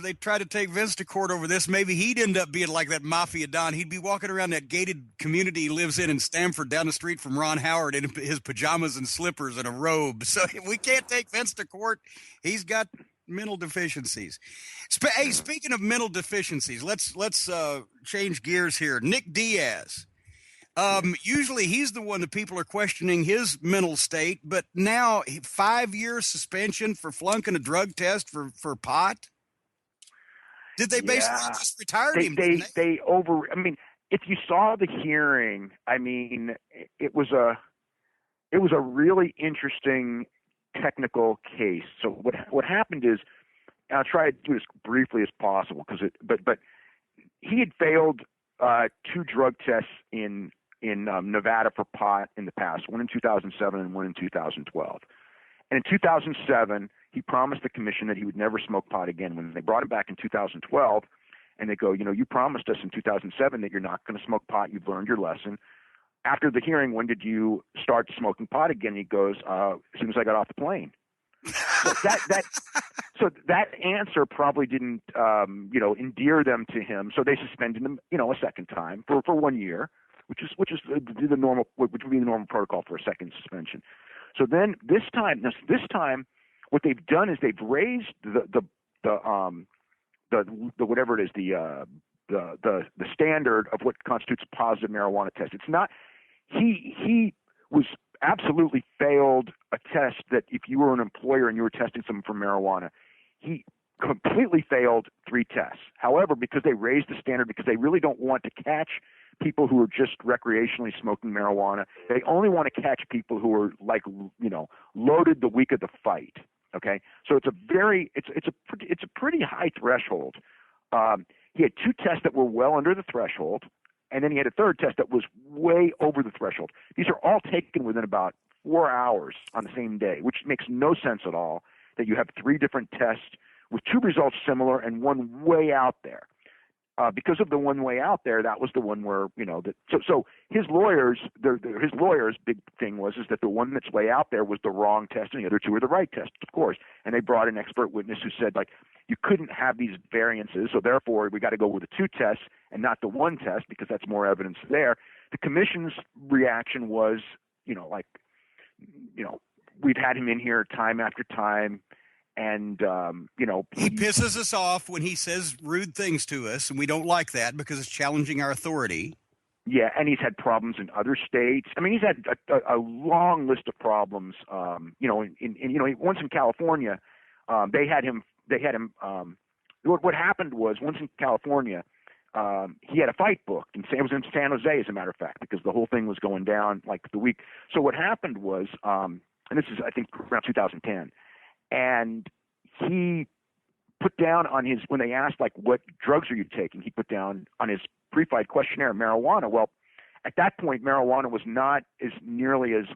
they tried to take Vince to court over this, maybe he'd end up being like that mafia don. He'd be walking around that gated community he lives in Stamford, down the street from Ron Howard, in his pajamas and slippers and a robe. So we can't take Vince to court. He's got mental deficiencies. Hey, speaking of mental deficiencies, let's change gears here. Nick Diaz. Usually he's the one that people are questioning his mental state, but now 5-year suspension for flunking a drug test for pot. Did they basically just retire him? I mean, if you saw the hearing, I mean, it was a really interesting technical case. So what happened is, and I'll try to do as briefly as possible but he had failed 2 drug tests in Nevada for pot in the past, one in 2007 and one in 2012. And in 2007, he promised the commission that he would never smoke pot again. When they brought him back in 2012, and they go, you know, you promised us in 2007 that you're not going to smoke pot. You've learned your lesson. After the hearing, when did you start smoking pot again? He goes, as soon as I got off the plane. So that answer probably didn't, endear them to him. So they suspended him, a second time for 1 year. Which would be the normal protocol for a second suspension. So then this time, what they've done is they've raised the whatever it is, the standard of what constitutes a positive marijuana test. It's not he was absolutely failed a test that if you were an employer and you were testing someone for marijuana, he completely failed 3 tests. However, because they raised the standard, because they really don't want to catch people who are just recreationally smoking marijuana, they only want to catch people who are loaded the week of the fight. Okay, so it's a pretty high threshold. He had 2 tests that were well under the threshold, and then he had a 3rd test that was way over the threshold. These are all taken within about 4 hours on the same day, which makes no sense at all. That you have 3 different tests with 2 results similar and one way out there. Because of the one way out there, that was the one where So his lawyers' big thing was that the one that's way out there was the wrong test, and the other 2 were the right test, of course. And they brought an expert witness who said, like, you couldn't have these variances, so therefore we got to go with the 2 tests and not the 1 test because that's more evidence there. The commission's reaction was, we've had him in here time after time. And, he pisses us off when he says rude things to us, and we don't like that because it's challenging our authority. Yeah, and he's had problems in other states. I mean, he's had a long list of problems. Once in California, they had him. What happened was once in California, he had a fight booked, and it was in San Jose, as a matter of fact, because the whole thing was going down like the week. So what happened was, and this is I think around 2010. And he put down on his, when they asked, like, what drugs are you taking, he put down on his pre-fight questionnaire marijuana. Well, at that point, marijuana was not as nearly as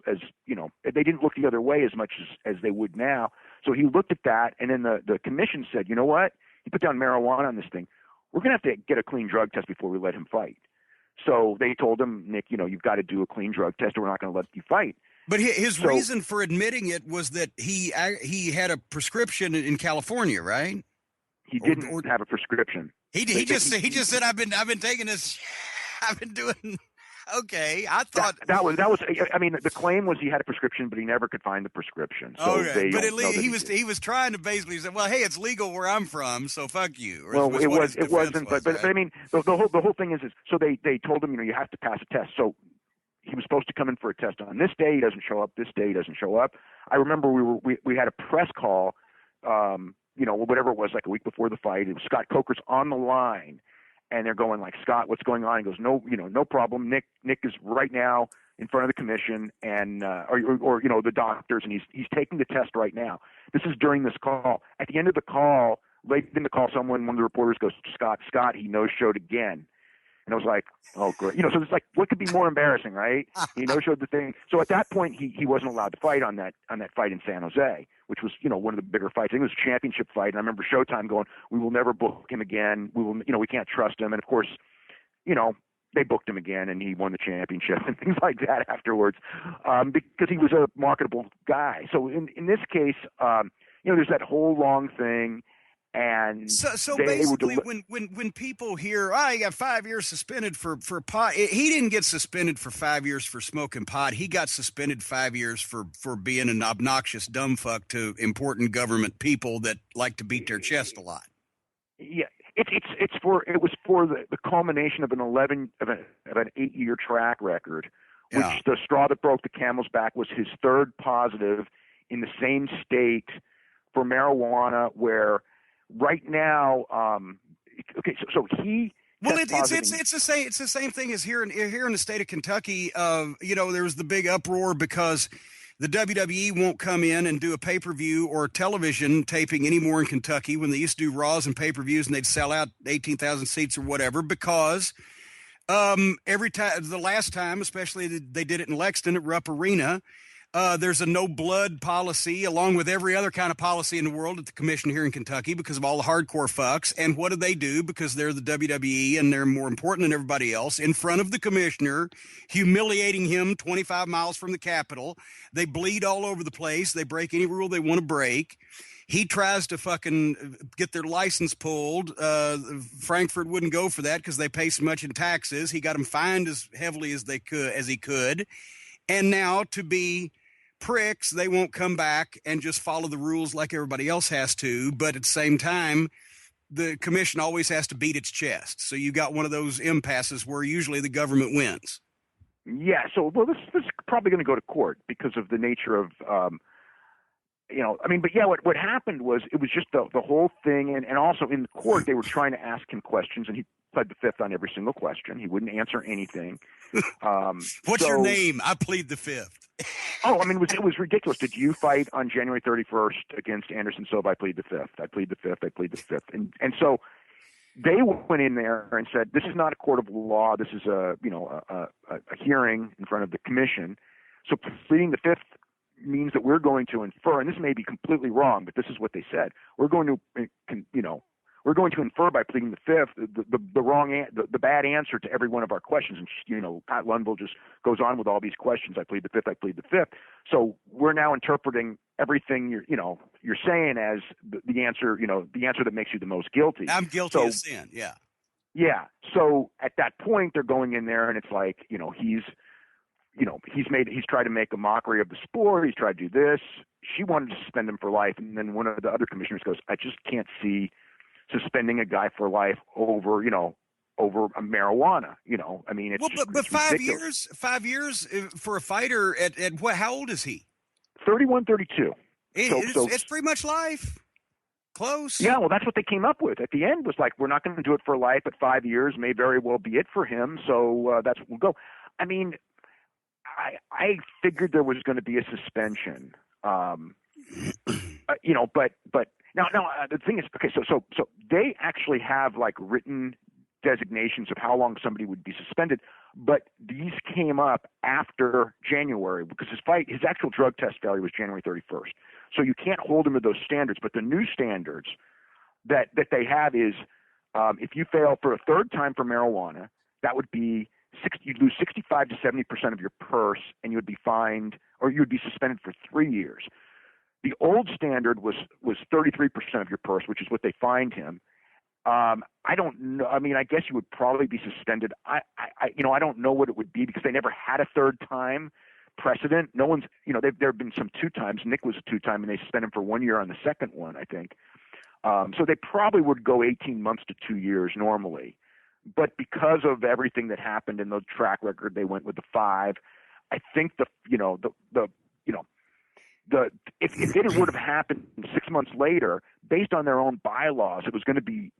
they didn't look the other way as much as they would now. So he looked at that, and then the commission said, you know what? He put down marijuana on this thing. We're going to have to get a clean drug test before we let him fight. So they told him, Nick, you've got to do a clean drug test or we're not going to let you fight. But his reason for admitting it was that he had a prescription in California, right? He didn't have a prescription. He just said, I've been taking this. I've been doing. Okay, I thought that was. I mean, the claim was he had a prescription, but he never could find the prescription. So okay, but at least he was trying to basically say, well, hey, it's legal where I'm from, so fuck you. Well, it wasn't. But I mean, the whole thing is so they told him, you have to pass a test. So he was supposed to come in for a test on this day. He doesn't show up. This day he doesn't show up. I remember we had a press call, whatever it was, like a week before the fight. It was Scott Coker's on the line, and they're going like, Scott, what's going on? He goes, no problem. Nick is right now in front of the commission and or the doctors, and he's taking the test right now. This is during this call. At the end of the call, late in the call, one of the reporters goes, Scott, he no-showed again. And I was like, oh, great. So it's like, what could be more embarrassing, right? He no-showed the thing. So at that point, he wasn't allowed to fight on that fight in San Jose, which was, one of the bigger fights. I think it was a championship fight. And I remember Showtime going, we will never book him again. We will, we can't trust him. And of course, they booked him again and he won the championship and things like that afterwards, because he was a marketable guy. So in this case, there's that whole long thing. And so basically, when people hear, he got 5 years suspended for pot, he didn't get suspended for 5 years for smoking pot. He got suspended 5 years for being an obnoxious dumb fuck to important government people that like to beat their chest a lot. Yeah, it was for the culmination of an 8-year track record, which the straw that broke the camel's back was his third positive in the same state for marijuana, where right now, so he. Well, it's the same thing as here in the state of Kentucky. There was the big uproar because the WWE won't come in and do a pay-per-view or television taping anymore in Kentucky when they used to do Raws and pay-per-views and they'd sell out 18,000 seats or whatever, because every time, the last time, especially they did it in Lexington at Rupp Arena, there's a no blood policy along with every other kind of policy in the world at the commission here in Kentucky because of all the hardcore fucks. And what do? Because they're the WWE and they're more important than everybody else, in front of the commissioner, humiliating him 25 miles from the Capitol. They bleed all over the place. They break any rule they want to break. He tries to fucking get their license pulled. Frankfurt wouldn't go for that because they pay so much in taxes. He got them fined as heavily as he could. And now, to be pricks, they won't come back and just follow the rules like everybody else has to. But at the same time, the commission always has to beat its chest. So you got one of those impasses where usually the government wins. Yeah. So, this is probably going to go to court because of the nature of, what happened was it was just the whole thing. And also in the court, they were trying to ask him questions and he pled the fifth on every single question. He wouldn't answer anything. What's your name? I plead the fifth. It was ridiculous. Did you fight on January 31st against Anderson Silva? I plead the fifth. I plead the fifth. I plead the fifth. And so they went in there and said, this is not a court of law. This is a hearing in front of the commission. So pleading the fifth means that we're going to infer, and this may be completely wrong, but this is what they said. We're going to infer by pleading the fifth the bad answer to every one of our questions. And Pat Lundvall just goes on with all these questions. I plead the fifth. I plead the fifth. So we're now interpreting everything you're saying as the answer. The answer that makes you the most guilty. I'm guilty of sin. Yeah. Yeah. So at that point, they're going in there, and it's like he's tried to make a mockery of the sport. He's tried to do this. She wanted to suspend him for life, and then one of the other commissioners goes, I just can't see suspending a guy for life over a marijuana. It's 5 years, 5 years for a fighter at what? How old is he? 31, 32. It's pretty much life. Close. Yeah, well, that's what they came up with. At the end was like, we're not going to do it for life, but 5 years may very well be it for him. So that's what we'll go. I figured there was going to be a suspension. But now the thing is, okay, so they actually have like written designations of how long somebody would be suspended, but these came up after January because his actual drug test failure was January 31st. So you can't hold him to those standards, but the new standards that they have is if you fail for a third time for marijuana, that would be you'd lose 65 to 70% of your purse, and you would be fined, or you would be suspended for 3 years. The old standard was 33% of your purse, which is what they fined him. I don't know. I guess you would probably be suspended. I don't know what it would be because they never had a third time precedent. No one's, there have been some 2 times. Nick was a 2-time, and they suspended him for 1 year on the second one, I think. So they probably would go 18 months to 2 years normally. But because of everything that happened in the track record, they went with the 5. I think if it would have happened 6 months later, based on their own bylaws, it was going to be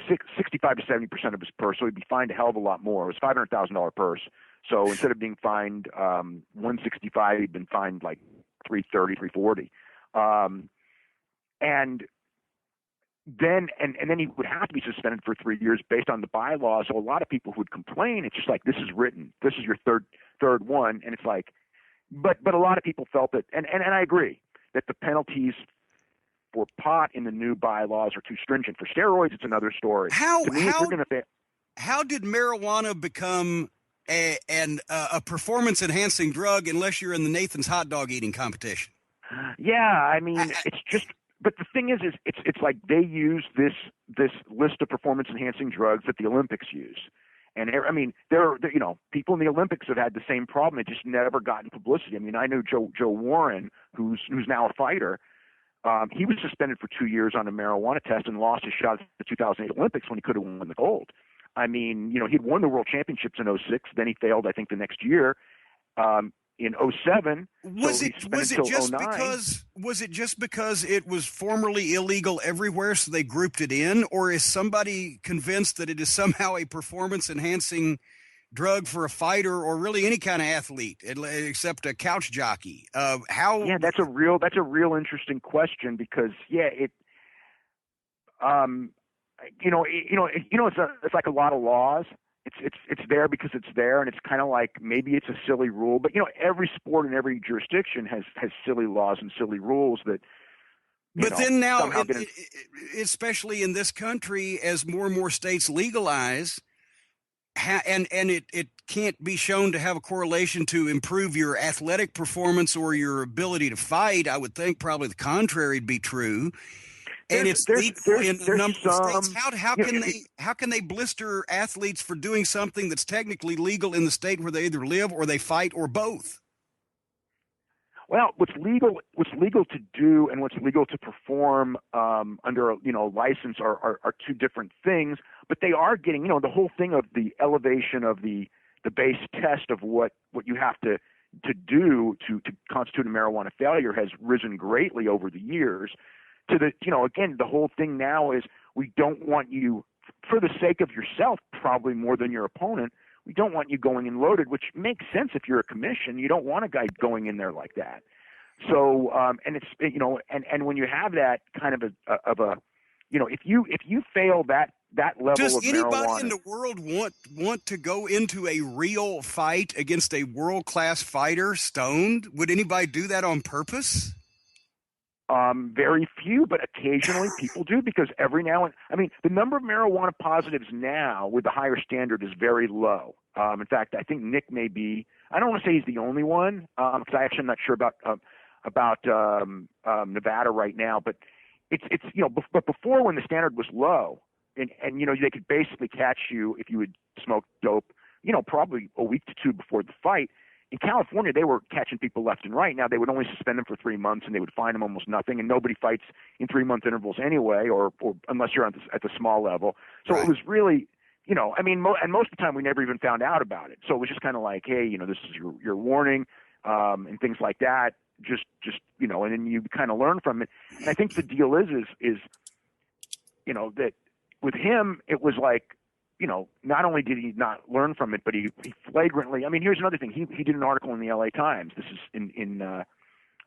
65 to 70% of his purse. So he'd be fined a hell of a lot more. It was $500,000 purse. So instead of being fined $165, he'd been fined like $330, $340. And then he would have to be suspended for 3 years based on the bylaws. So a lot of people who would complain, it's just like, this is written, this is your third one, and it's like, but a lot of people felt that, and I agree that the penalties for pot in the new bylaws are too stringent. For steroids, it's another story. How to me, if you're going to how did marijuana become a performance enhancing drug unless you're in the Nathan's hot dog eating competition? Yeah, I mean, it's just. But the thing is it's like they use this list of performance enhancing drugs that the Olympics use, and I mean, there people in the Olympics have had the same problem. It just never gotten publicity. I mean, I knew Joe Warren, who's now a fighter. He was suspended for 2 years on a marijuana test and lost his shot at the 2008 Olympics when he could have won the gold. I mean, he'd won the World Championships in 2006. Then he failed, I think, the next year. In 2007, was it just because it was formerly illegal everywhere, so they grouped it in, or is somebody convinced that it is somehow a performance enhancing drug for a fighter or really any kind of athlete except a couch jockey? How? Yeah, that's a real interesting question because it's like a lot of laws. It's there because it's there, and it's kind of like maybe it's a silly rule, but every sport in every jurisdiction has silly laws and silly rules that. But then now, especially in this country, as more and more states legalize, and it can't be shown to have a correlation to improve your athletic performance or your ability to fight. I would think probably the contrary would be true. And it's legal in a number of states. How can they blister athletes for doing something that's technically legal in the state where they either live or they fight or both? Well, what's legal to do and what's legal to perform under license are two different things. But they are getting the whole thing of the elevation of the base test of what you have to do to constitute a marijuana failure has risen greatly over the years. To the again, the whole thing now is we don't want you, for the sake of yourself, probably more than your opponent, we don't want you going in loaded, which makes sense if you're a commission. You don't want a guy going in there like that. So and it's and when you have that kind of if you fail that level Does of marijuana. Does anybody in the world want to go into a real fight against a world-class fighter stoned? Would anybody do that on purpose? Very few, but occasionally people do, because every now and the number of marijuana positives now with the higher standard is very low. In fact, I think Nick may be. I don't want to say he's the only one, because I actually am not sure about Nevada right now. But it's but before, when the standard was low, and they could basically catch you if you would smoke dope, probably a week to two before the fight. In California, they were catching people left and right. Now, they would only suspend them for 3 months, and they would fine them almost nothing, and nobody fights in 3-month intervals anyway, or unless you're at the small level. So Right. It was really, and most of the time we never even found out about it. So it was just kind of like, hey, this is your warning, and things like that. Just and then you kind of learn from it. And I think the deal is that with him, it was like, not only did he not learn from it, but he flagrantly. Here's another thing. He did an article in the LA Times. This is in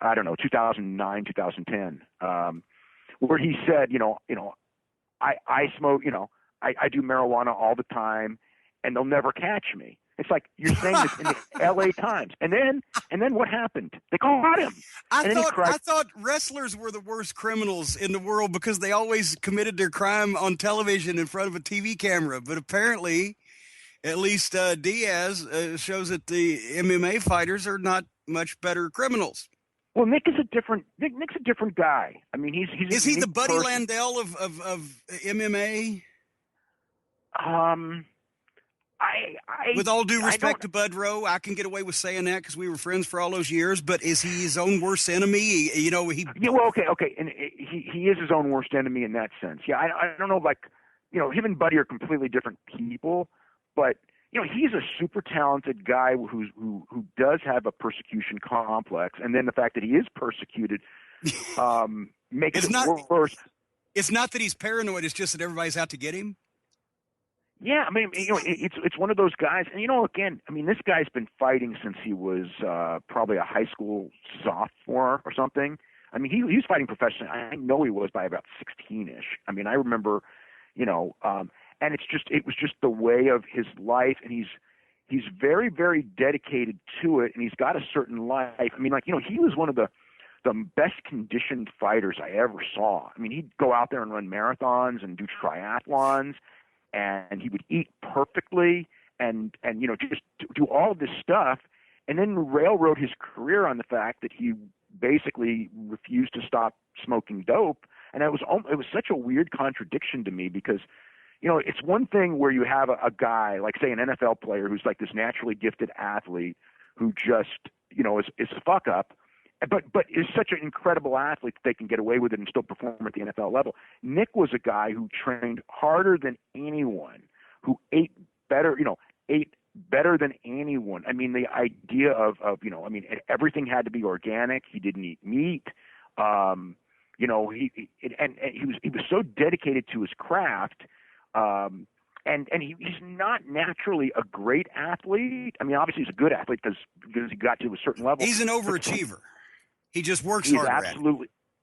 2009, 2010, where he said, I smoke, I do marijuana all the time, and they'll never catch me. It's like you're saying this in the LA Times, and then what happened? They caught him. I thought wrestlers were the worst criminals in the world because they always committed their crime on television in front of a TV camera. But apparently, at least Diaz shows that the MMA fighters are not much better criminals. Well, Nick's a different guy. He's is he the Buddy Landell of MMA? With all due respect to Bud Rowe, I can get away with saying that because we were friends for all those years. But is he his own worst enemy? Yeah, well, okay, and he is his own worst enemy in that sense. Yeah, I don't know, him and Buddy are completely different people, but he's a super talented guy who does have a persecution complex, and then the fact that he is persecuted makes it worse. It's not that he's paranoid; it's just that everybody's out to get him. Yeah, it's one of those guys, and again, this guy's been fighting since he was probably a high school sophomore or something. I mean, he was fighting professionally. I know he was by about 16-ish. I mean, I remember, and it was just the way of his life, and he's very, very dedicated to it, and he's got a certain life. I mean, he was one of the best conditioned fighters I ever saw. I mean, he'd go out there and run marathons and do triathlons, and he would eat perfectly and just do all of this stuff, and then railroad his career on the fact that he basically refused to stop smoking dope. And it was such a weird contradiction to me because, it's one thing where you have a guy, like say an NFL player who's like this naturally gifted athlete who just, is a fuck up, but is such an incredible athlete that they can get away with it and still perform at the NFL level. Nick was a guy who trained harder than anyone, who ate better than anyone. I mean, the idea of everything had to be organic. He didn't eat meat. He was so dedicated to his craft. And he's not naturally a great athlete. I mean, obviously he's a good athlete because he got to a certain level. He's an overachiever. He just works harder.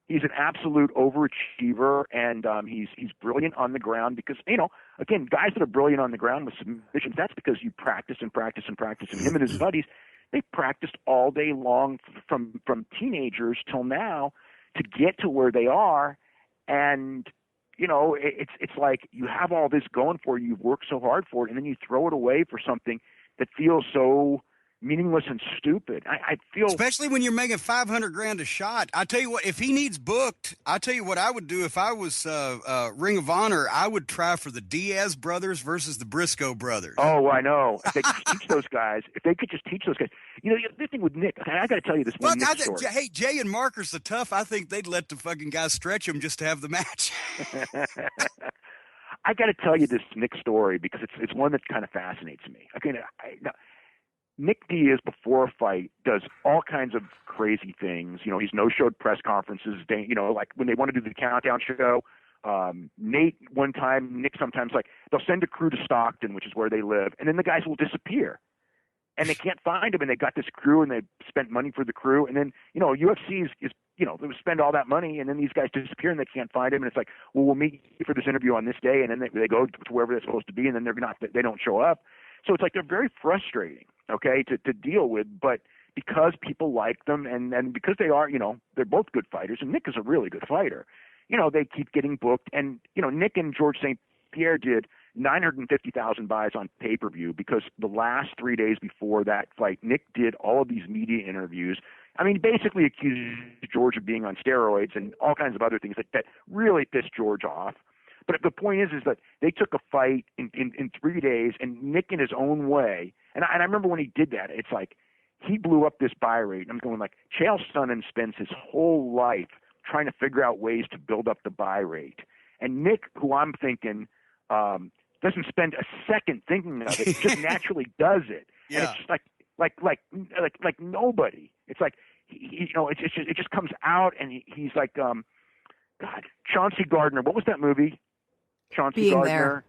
He's an absolute overachiever, and he's brilliant on the ground because, again, guys that are brilliant on the ground with submissions, that's because you practice and practice and practice. And him and his buddies, they practiced all day long from teenagers till now to get to where they are. And, it's like you have all this going for you. You've worked so hard for it, and then you throw it away for something that feels so meaningless and stupid. I feel, especially when you're making $500,000 a shot. I tell you what, if he needs booked, I tell you what I would do if I was Ring of Honor. I would try for the Diaz brothers versus the Briscoe brothers. Oh, I know. If they could teach those guys, the other thing with Nick, I got to tell you this one Nick story. Hey, Jay and Marcus the Tough, I think they'd let the fucking guys stretch them just to have the match. I got to tell you this Nick story because it's one that kind of fascinates me. Okay, Nick Diaz, before a fight, does all kinds of crazy things. He's no-showed press conferences. Like when they want to do the countdown show, Nate one time, Nick sometimes, like they'll send a crew to Stockton, which is where they live, and then the guys will disappear. And they can't find them, and they got this crew, and they spent money for the crew. And then, UFC is they spend all that money, and then these guys disappear, and they can't find him. And it's like, well, we'll meet you for this interview on this day, and then they go to wherever they're supposed to be, and then they don't show up. So it's like they're very frustrating, okay, to deal with. But because people like them, and because they are, they're both good fighters, and Nick is a really good fighter, they keep getting booked. And, Nick and George St. Pierre did 950,000 buys on pay-per-view because the last 3 days before that fight, Nick did all of these media interviews. I mean, basically accused George of being on steroids and all kinds of other things that really pissed George off. But the point is that they took a fight in 3 days, and Nick in his own way, and I remember when he did that, it's like he blew up this buy rate. I'm going like, Chael Sonnen spends his whole life trying to figure out ways to build up the buy rate. And Nick, who I'm thinking doesn't spend a second thinking of it, just naturally does it. Yeah. And it's just like nobody. It's like, it just comes out, and he's like, God, Chauncey Gardner. What was that movie? Chauncey Gardner.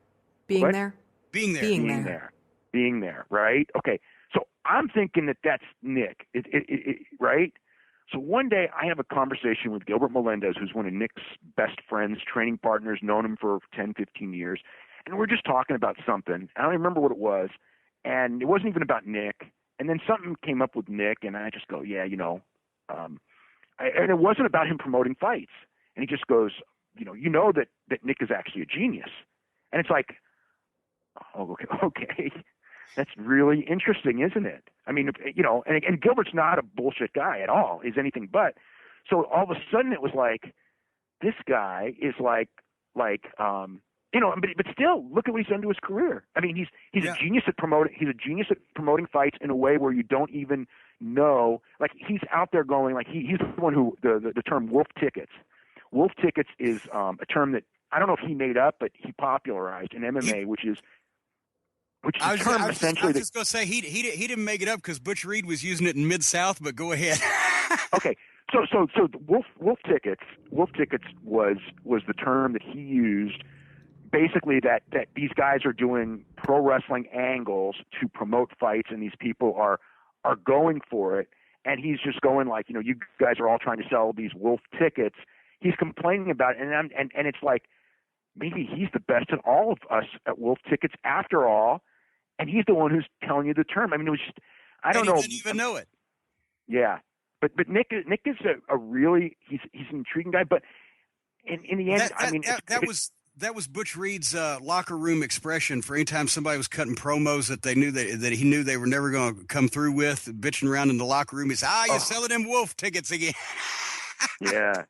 Being there. Being there, right? Okay. So I'm thinking that's Nick, right? So one day I have a conversation with Gilbert Melendez, who's one of Nick's best friends, training partners, known him for 10, 15 years. And we're just talking about something. I don't remember what it was. And it wasn't even about Nick. And then something came up with Nick, and I just go, yeah, and it wasn't about him promoting fights. And he just goes, that Nick is actually a genius. And it's like, oh, okay. That's really interesting, isn't it? I mean, and Gilbert's not a bullshit guy at all. He's anything but. So all of a sudden it was like, this guy is but still, look at what he's done to his career. I mean, he's a genius at promoting. He's a genius at promoting fights in a way where you don't even know. Like, he's out there going, like, he's the one who the term wolf tickets. Wolf tickets is a term that I don't know if he made up, but he popularized in MMA, which is a term essentially. I was just going to say he didn't make it up because Butch Reed was using it in Mid-South, but go ahead. Okay. So the wolf tickets was the term that he used, basically that these guys are doing pro wrestling angles to promote fights, and these people are going for it. and he's just going like, you guys are all trying to sell these Wolf tickets. He's complaining about it, and it's like, maybe he's the best at all of us at Wolf tickets after all, and he's the one who's telling you the term. I mean, it was just, I don't know. He didn't even know it. Yeah, but Nick is a really, he's an intriguing guy, but in the end, that was Butch Reed's locker room expression for any time somebody was cutting promos that they knew that he knew they were never going to come through with, bitching around in the locker room. He's you're selling them Wolf tickets again. Yeah.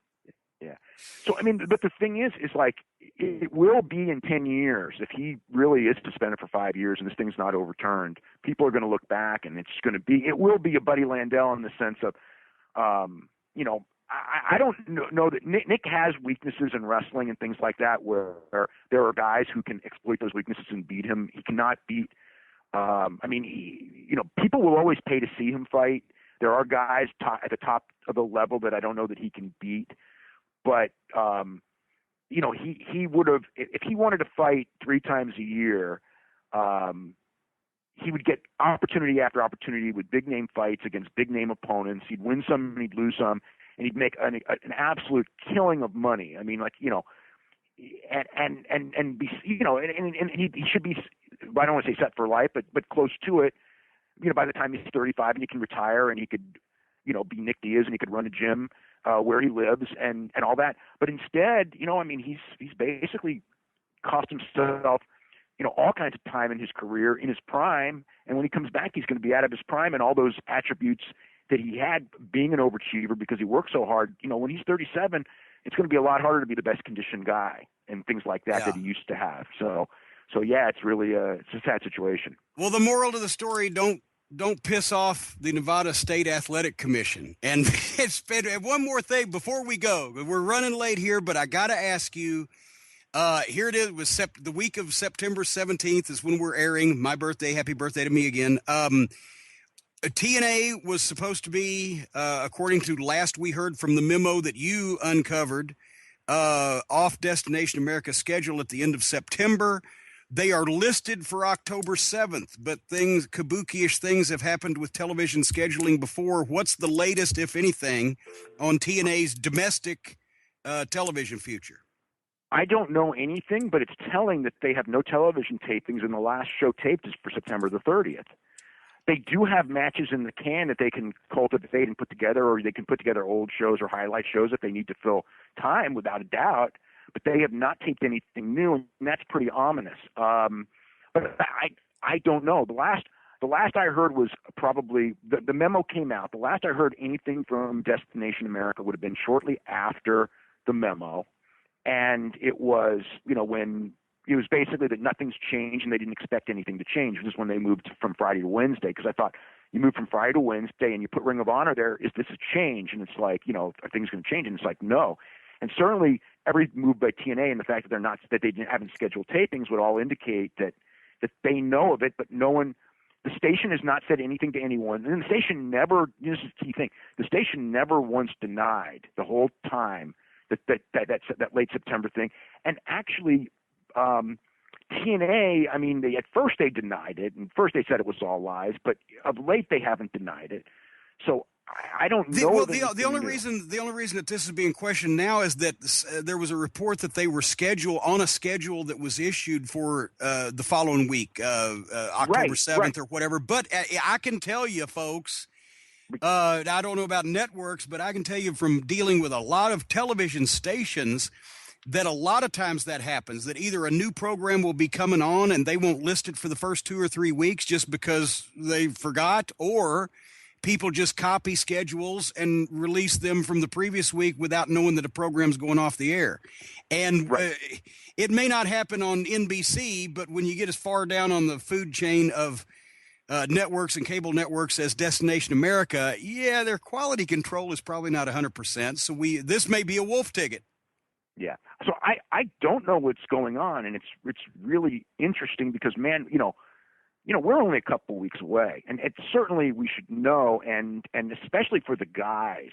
So I mean, but the thing is like, it will be in 10 years if he really is suspended for 5 years and this thing's not overturned. People are going to look back, and it will be a Buddy Landel in the sense of, I don't know that Nick has weaknesses in wrestling and things like that, where there are guys who can exploit those weaknesses and beat him. He cannot beat. People will always pay to see him fight. There are guys at the top of the level that I don't know that he can beat, but he would have, if he wanted to fight 3 times a year. He would get opportunity after opportunity with big name fights against big name opponents. He'd win some and he'd lose some, and he'd make an absolute killing of money. I mean, like, and be, and he should be, I don't want to say set for life, but close to it. By the time he's 35 and he can retire and he could, be Nick Diaz and he could run a gym where he lives and all that. But instead, he's basically cost himself all kinds of time in his career, in his prime, and when he comes back, he's going to be out of his prime, and all those attributes that he had being an overachiever because he worked so hard, when he's 37, it's going to be a lot harder to be the best conditioned guy and things like that that he used to have. So yeah, it's really it's a sad situation. Well, the moral of the story, don't piss off the Nevada State Athletic Commission. And one more thing before we go. We're running late here, but I got to ask you, here it is. It was the week of September 17th is when we're airing. My birthday. Happy birthday to me again. TNA was supposed to be, according to last we heard from the memo that you uncovered, off Destination America's schedule at the end of September. They are listed for October 7th, but kabuki-ish things have happened with television scheduling before. What's the latest, if anything, on TNA's domestic television future? I don't know anything, but it's telling that they have no television tapings, and the last show taped is for September the 30th. They do have matches in the can that they can cultivate and put together, or they can put together old shows or highlight shows if they need to fill time, without a doubt. But they have not taped anything new, and that's pretty ominous. But I don't know. The last I heard was probably the memo came out. The last I heard anything from Destination America would have been shortly after the memo. And it was, when it was basically that nothing's changed and they didn't expect anything to change. This is when they moved from Friday to Wednesday, because I thought, you move from Friday to Wednesday and you put Ring of Honor there, is this a change? And it's like, are things going to change? And it's like, no. And certainly every move by TNA and the fact that they haven't scheduled tapings would all indicate that they know of it, but no one, the station has not said anything to anyone. And the station never, this is the key thing, the station never once denied the whole time that late September thing. And actually, TNA, at first they denied it, and first they said it was all lies, but of late they haven't denied it. So I don't know. The only reason that this is being questioned now is that there was a report that they were on a schedule that was issued for the following week, October 7th or whatever. But I can tell you, folks, I don't know about networks, but I can tell you from dealing with a lot of television stations that a lot of times that happens, that either a new program will be coming on and they won't list it for the first 2 or 3 weeks just because they forgot, or people just copy schedules and release them from the previous week without knowing that a program's going off the air. And it may not happen on NBC, but when you get as far down on the food chain of networks and cable networks as Destination America, their quality control is probably not 100%. So this may be a wolf ticket. Yeah. So I don't know what's going on, and it's really interesting because, man, we're only a couple weeks away, and it's certainly we should know, and especially for the guys.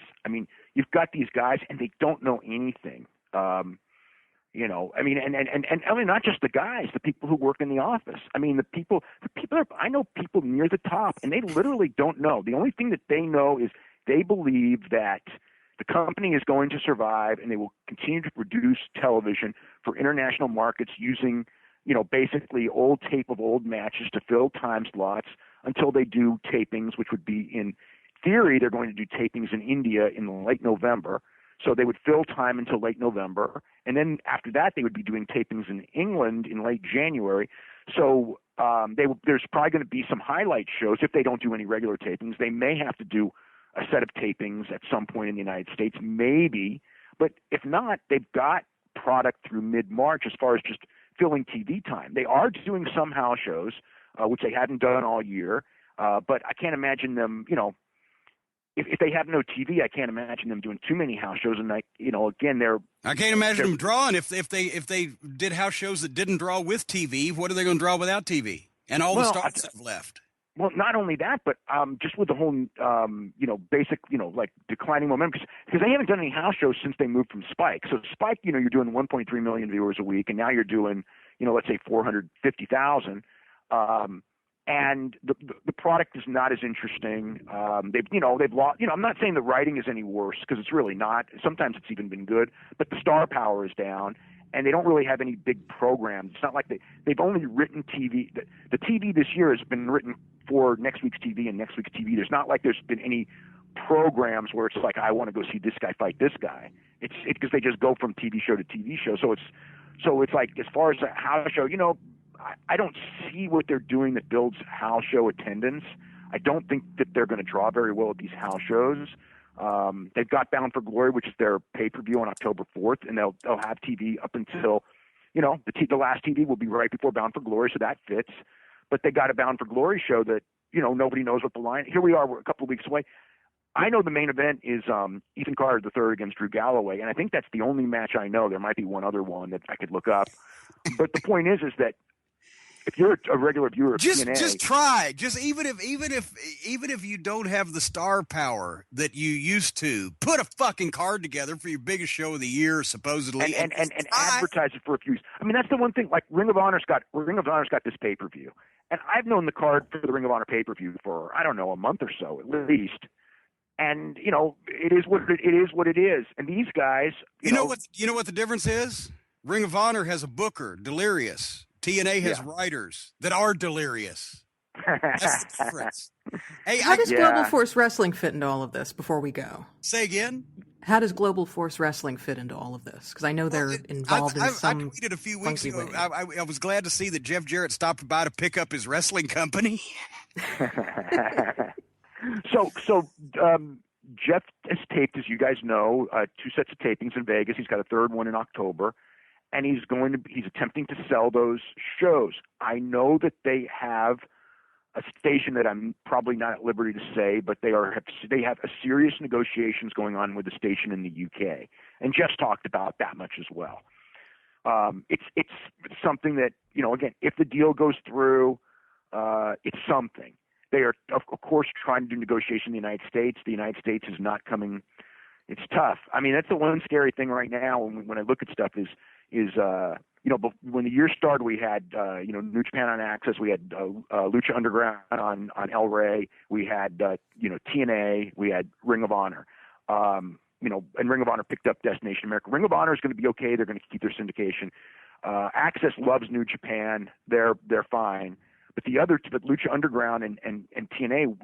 You've got these guys, and they don't know anything. And not just the guys, the people who work in the office. The people I know people near the top, and they literally don't know. The only thing that they know is they believe that the company is going to survive and they will continue to produce television for international markets using, basically old tape of old matches to fill time slots until they do tapings, which would be, in theory, they're going to do tapings in India in late November. So they would fill time until late November. And then after that, they would be doing tapings in England in late January. So there's probably going to be some highlight shows. If they don't do any regular tapings, they may have to do a set of tapings at some point in the United States, maybe. But if not, they've got product through mid-March as far as just filling TV time. They are doing some house shows, which they hadn't done all year. But I can't imagine them, if they have no TV, I can't imagine them doing too many house shows. And again, I can't imagine them drawing if they did house shows that didn't draw with TV. What are they going to draw without TV? And all the stars that have left. Well, not only that, but just with the whole, basic, like declining momentum, because they haven't done any house shows since they moved from Spike. So Spike, you're doing 1.3 million viewers a week, and now you're doing, let's say 450,000. And the product is not as interesting. They've lost. I'm not saying the writing is any worse, because it's really not. Sometimes it's even been good, but the star power is down, and they don't really have any big programs. It's not like they've only written TV. The TV this year has been written for next week's TV and next week's TV. There's not like there's been any programs where it's like, I want to go see this guy fight this guy. It's because they just go from TV show to TV show. So it's like, as far as a house show, I don't see what they're doing that builds house show attendance. I don't think that they're going to draw very well at these house shows. They've got Bound for Glory, which is their pay-per-view on October 4th, and they'll have TV up until, the last TV will be right before Bound for Glory, so that fits. But they got a Bound for Glory show that, nobody knows what the line. Here we are, we're a couple of weeks away. I know the main event is Ethan Carter III against Drew Galloway, and I think that's the only match I know. There might be one other one that I could look up. But the point is that if you're a regular viewer of TNA, just try. Just even if you don't have the star power that you used to, put a fucking card together for your biggest show of the year, supposedly, and advertise it for a few. I mean, that's the one thing. Like Ring of Honor's got this pay-per-view, and I've known the card for the Ring of Honor pay-per-view for, I don't know, a month or so at least. And it is what it is. And these guys, you know what the difference is? Ring of Honor has a booker, Delirious. TNA has writers that are delirious. That's the difference. Hey, how does Global Force Wrestling fit into all of this before we go? Say again? How does Global Force Wrestling fit into all of this? Because I know they're involved in some. I tweeted a few weeks ago. I was glad to see that Jeff Jarrett stopped by to pick up his wrestling company. So Jeff has taped, as you guys know, 2 sets of tapings in Vegas. He's got a third one in October. And he's attempting to sell those shows. I know that they have a station that I'm probably not at liberty to say, but they have a serious negotiations going on with the station in the UK. And Jeff's talked about that much as well. It's something that, again, if the deal goes through, it's something. They are, of course, trying to do negotiation in the United States. The United States is not coming. It's tough. I mean, that's the one scary thing right now when I look at stuff is when the year started, we had New Japan on Access, we had Lucha Underground on El Rey, we had TNA, we had Ring of Honor, and Ring of Honor picked up Destination America. Ring of Honor is going to be okay; they're going to keep their syndication. Access loves New Japan; they're fine, but Lucha Underground and TNA,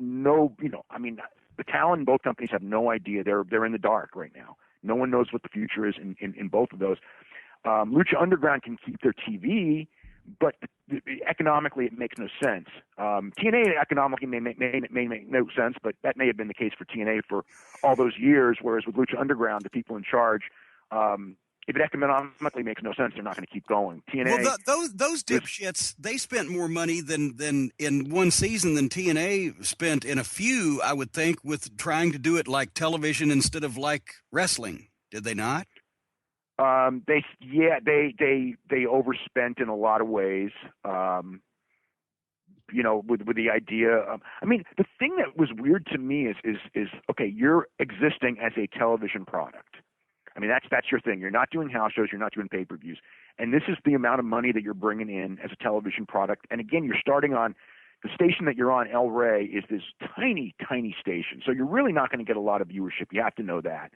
the talent in both companies have no idea. They're in the dark right now. No one knows what the future is in both of those. Lucha Underground can keep their TV, but economically it makes no sense. TNA economically may make no sense, but that may have been the case for TNA for all those years, whereas with Lucha Underground, the people in charge, if it economically makes no sense, they're not going to keep going. TNA. Well, those dipshits, they spent more money than in one season than TNA spent in a few, I would think, with trying to do it like television instead of like wrestling. Did they not? They overspent in a lot of ways. With the idea of, the thing that was weird to me is okay, you're existing as a television product. That's your thing. You're not doing house shows. You're not doing pay-per-views. And this is the amount of money that you're bringing in as a television product. And again, you're starting on the station that you're on, El Rey, is this tiny, tiny station. So you're really not going to get a lot of viewership. You have to know that.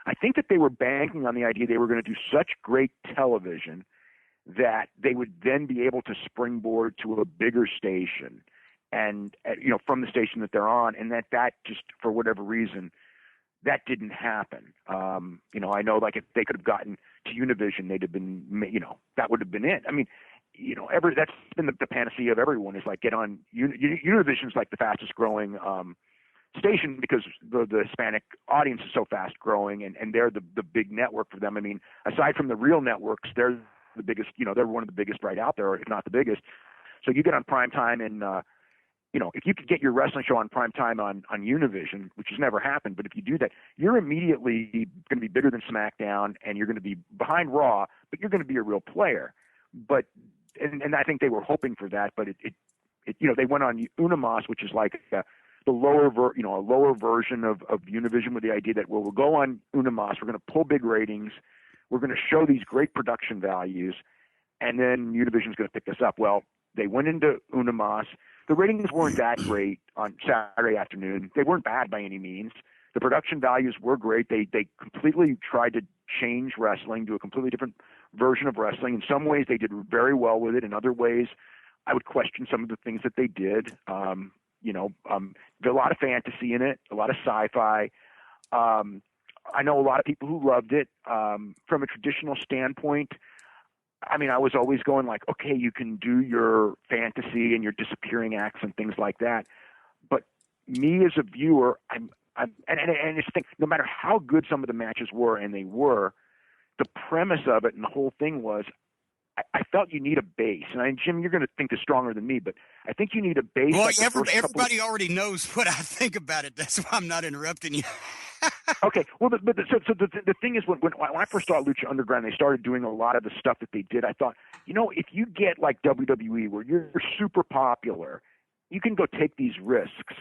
I think that they were banking on the idea they were going to do such great television that they would then be able to springboard to a bigger station and, from the station that they're on, and that just, for whatever reason, that didn't happen. I know, like, if they could have gotten to Univision, they'd have been, that would have been it. I mean, that's been the panacea of everyone, is like, get on Univision's like the fastest growing station because the Hispanic audience is so fast growing, and they're the big network for them. I mean, aside from the real networks, they're the biggest, they're one of the biggest right out there, if not the biggest. So you get on prime time, and if you could get your wrestling show on prime time on Univision, which has never happened, but if you do that, you're immediately going to be bigger than SmackDown, and you're going to be behind Raw, but you're going to be a real player. But and I think they were hoping for that, but it they went on Unimas, which is like the lower a lower version of Univision, with the idea that, well, we'll go on Unimas, we're going to pull big ratings, we're going to show these great production values, and then Univision's going to pick us up. Well, they went into Unimas. The ratings weren't that great on Saturday afternoon. They weren't bad by any means. The production values were great. They completely tried to change wrestling to a completely different version of wrestling. In some ways, they did very well with it. In other ways, I would question some of the things that they did. There's a lot of fantasy in it, a lot of sci-fi. I know a lot of people who loved it. From a traditional standpoint, I mean, I was always going like, okay, you can do your fantasy and your disappearing acts and things like that. But me as a viewer, and it's the thing, no matter how good some of the matches were, and they were, the premise of it and the whole thing was, I felt you need a base. And Jim, you're going to think this stronger than me, but I think you need a base. Well, everybody already knows what I think about it. That's why I'm not interrupting you. Okay. Well, the thing is, when I first saw Lucha Underground, they started doing a lot of the stuff that they did. I thought, if you get like WWE, where you're super popular, you can go take these risks.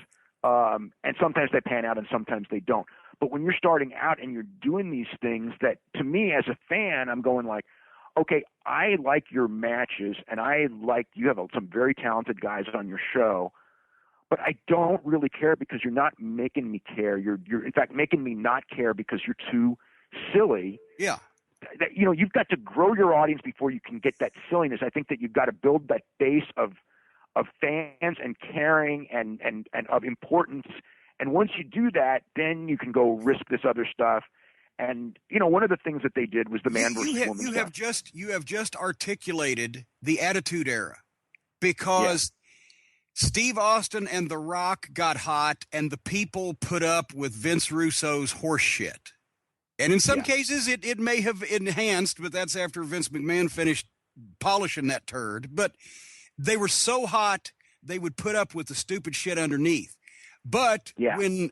And sometimes they pan out and sometimes they don't. But when you're starting out and you're doing these things that, to me as a fan, I'm going like, okay, I like your matches, and you have some very talented guys on your show, but I don't really care because you're not making me care. You're in fact making me not care because you're too silly. Yeah. You've got to grow your audience before you can get that silliness. I think that you've got to build that base of fans and caring and of importance. And once you do that, then you can go risk this other stuff. And one of the things that they did was the man versus woman stuff. You have just articulated the Attitude Era, because Steve Austin and The Rock got hot, and the people put up with Vince Russo's horse shit. And in some cases, it may have enhanced, but that's after Vince McMahon finished polishing that turd. But they were so hot, they would put up with the stupid shit underneath. But when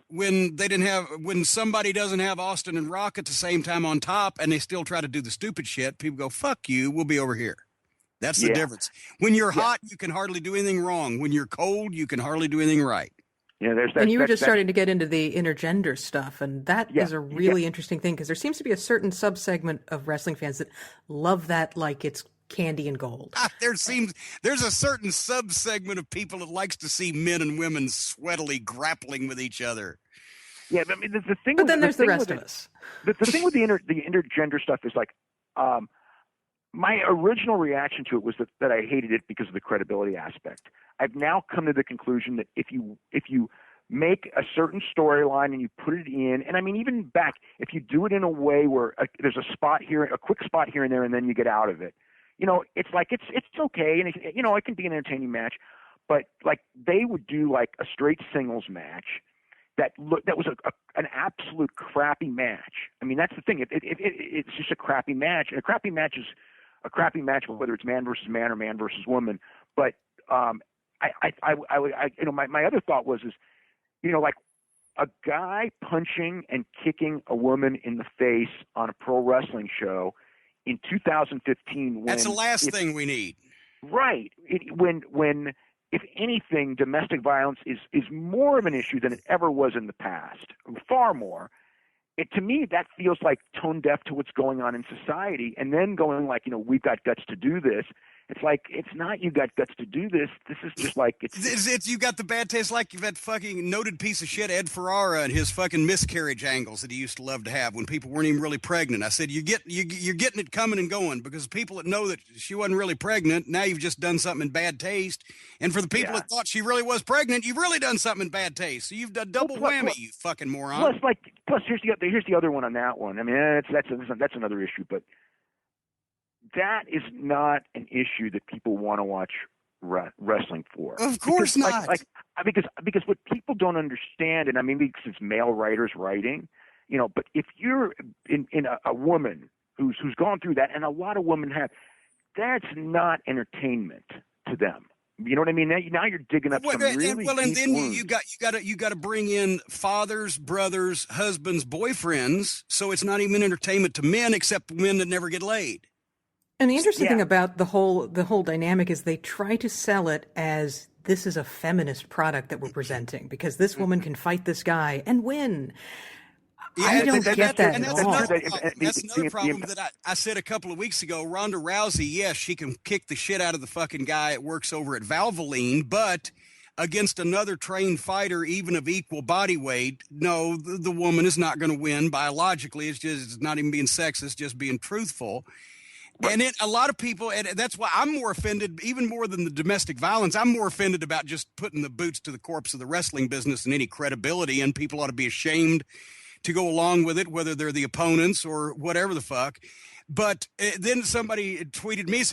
somebody doesn't have Austin and Rock at the same time on top, and they still try to do the stupid shit, people go, fuck you, we'll be over here. That's the difference. When you're hot, you can hardly do anything wrong. When you're cold, you can hardly do anything right. Yeah, there's that. And you were just starting to get into the intergender stuff, and that is a really interesting thing, because there seems to be a certain subsegment of wrestling fans that love that like it's candy and gold. There's a certain subsegment of people that likes to see men and women sweatily grappling with each other. Yeah, but I mean, the thing. But then there's the rest of us. The thing with the intergender stuff is like, my original reaction to it was that I hated it because of the credibility aspect. I've now come to the conclusion that if you make a certain storyline and you put it in, and I mean, even back, if you do it in a way where there's a quick spot here and there, and then you get out of it, it's like, it's okay. And it can be an entertaining match, but like they would do like a straight singles match that was an absolute crappy match. I mean, that's the thing. It's just a crappy match, and a crappy match is a crappy match, whether it's man versus man or man versus woman. But my other thought was like a guy punching and kicking a woman in the face on a pro wrestling show in 2015. That's the last thing we need. Right. When if anything, domestic violence is more of an issue than it ever was in the past, far more. to me, that feels like tone deaf to what's going on in society, and then going like, we've got guts to do this. It's like, it's not you got guts to do this. This is just like it's you got the bad taste, like that fucking noted piece of shit Ed Ferrara and his fucking miscarriage angles that he used to love to have when people weren't even really pregnant. I said, you're getting it coming and going, because people that know that she wasn't really pregnant, now you've just done something in bad taste. And for the people that thought she really was pregnant, you've really done something in bad taste. So you've done double whammy, you fucking moron. Plus here's the other one on that one. I mean, that's another issue, but that is not an issue that people want to watch wrestling for. Of course not. Because what people don't understand, and I mean, because it's male writers writing, but if you're in a woman who's gone through that, and a lot of women have, that's not entertainment to them. You know what I mean? Now you're digging up some really deep and then wounds. you got to bring in fathers, brothers, husbands, boyfriends. So it's not even entertainment to men, except men that never get laid. And the interesting thing about the whole dynamic is they try to sell it as this is a feminist product that we're presenting, because this woman can fight this guy and win. Yeah, I don't get that at all. That's another problem that I said a couple of weeks ago. Ronda Rousey, yes, she can kick the shit out of the fucking guy that works over at Valvoline, but against another trained fighter, even of equal body weight, no, the woman is not going to win biologically. It's not even being sexist, just being truthful. And a lot of people, and that's why I'm more offended, even more than the domestic violence, I'm more offended about just putting the boots to the corpse of the wrestling business and any credibility, and people ought to be ashamed to go along with it, whether they're the opponents or whatever the fuck. But then somebody tweeted me,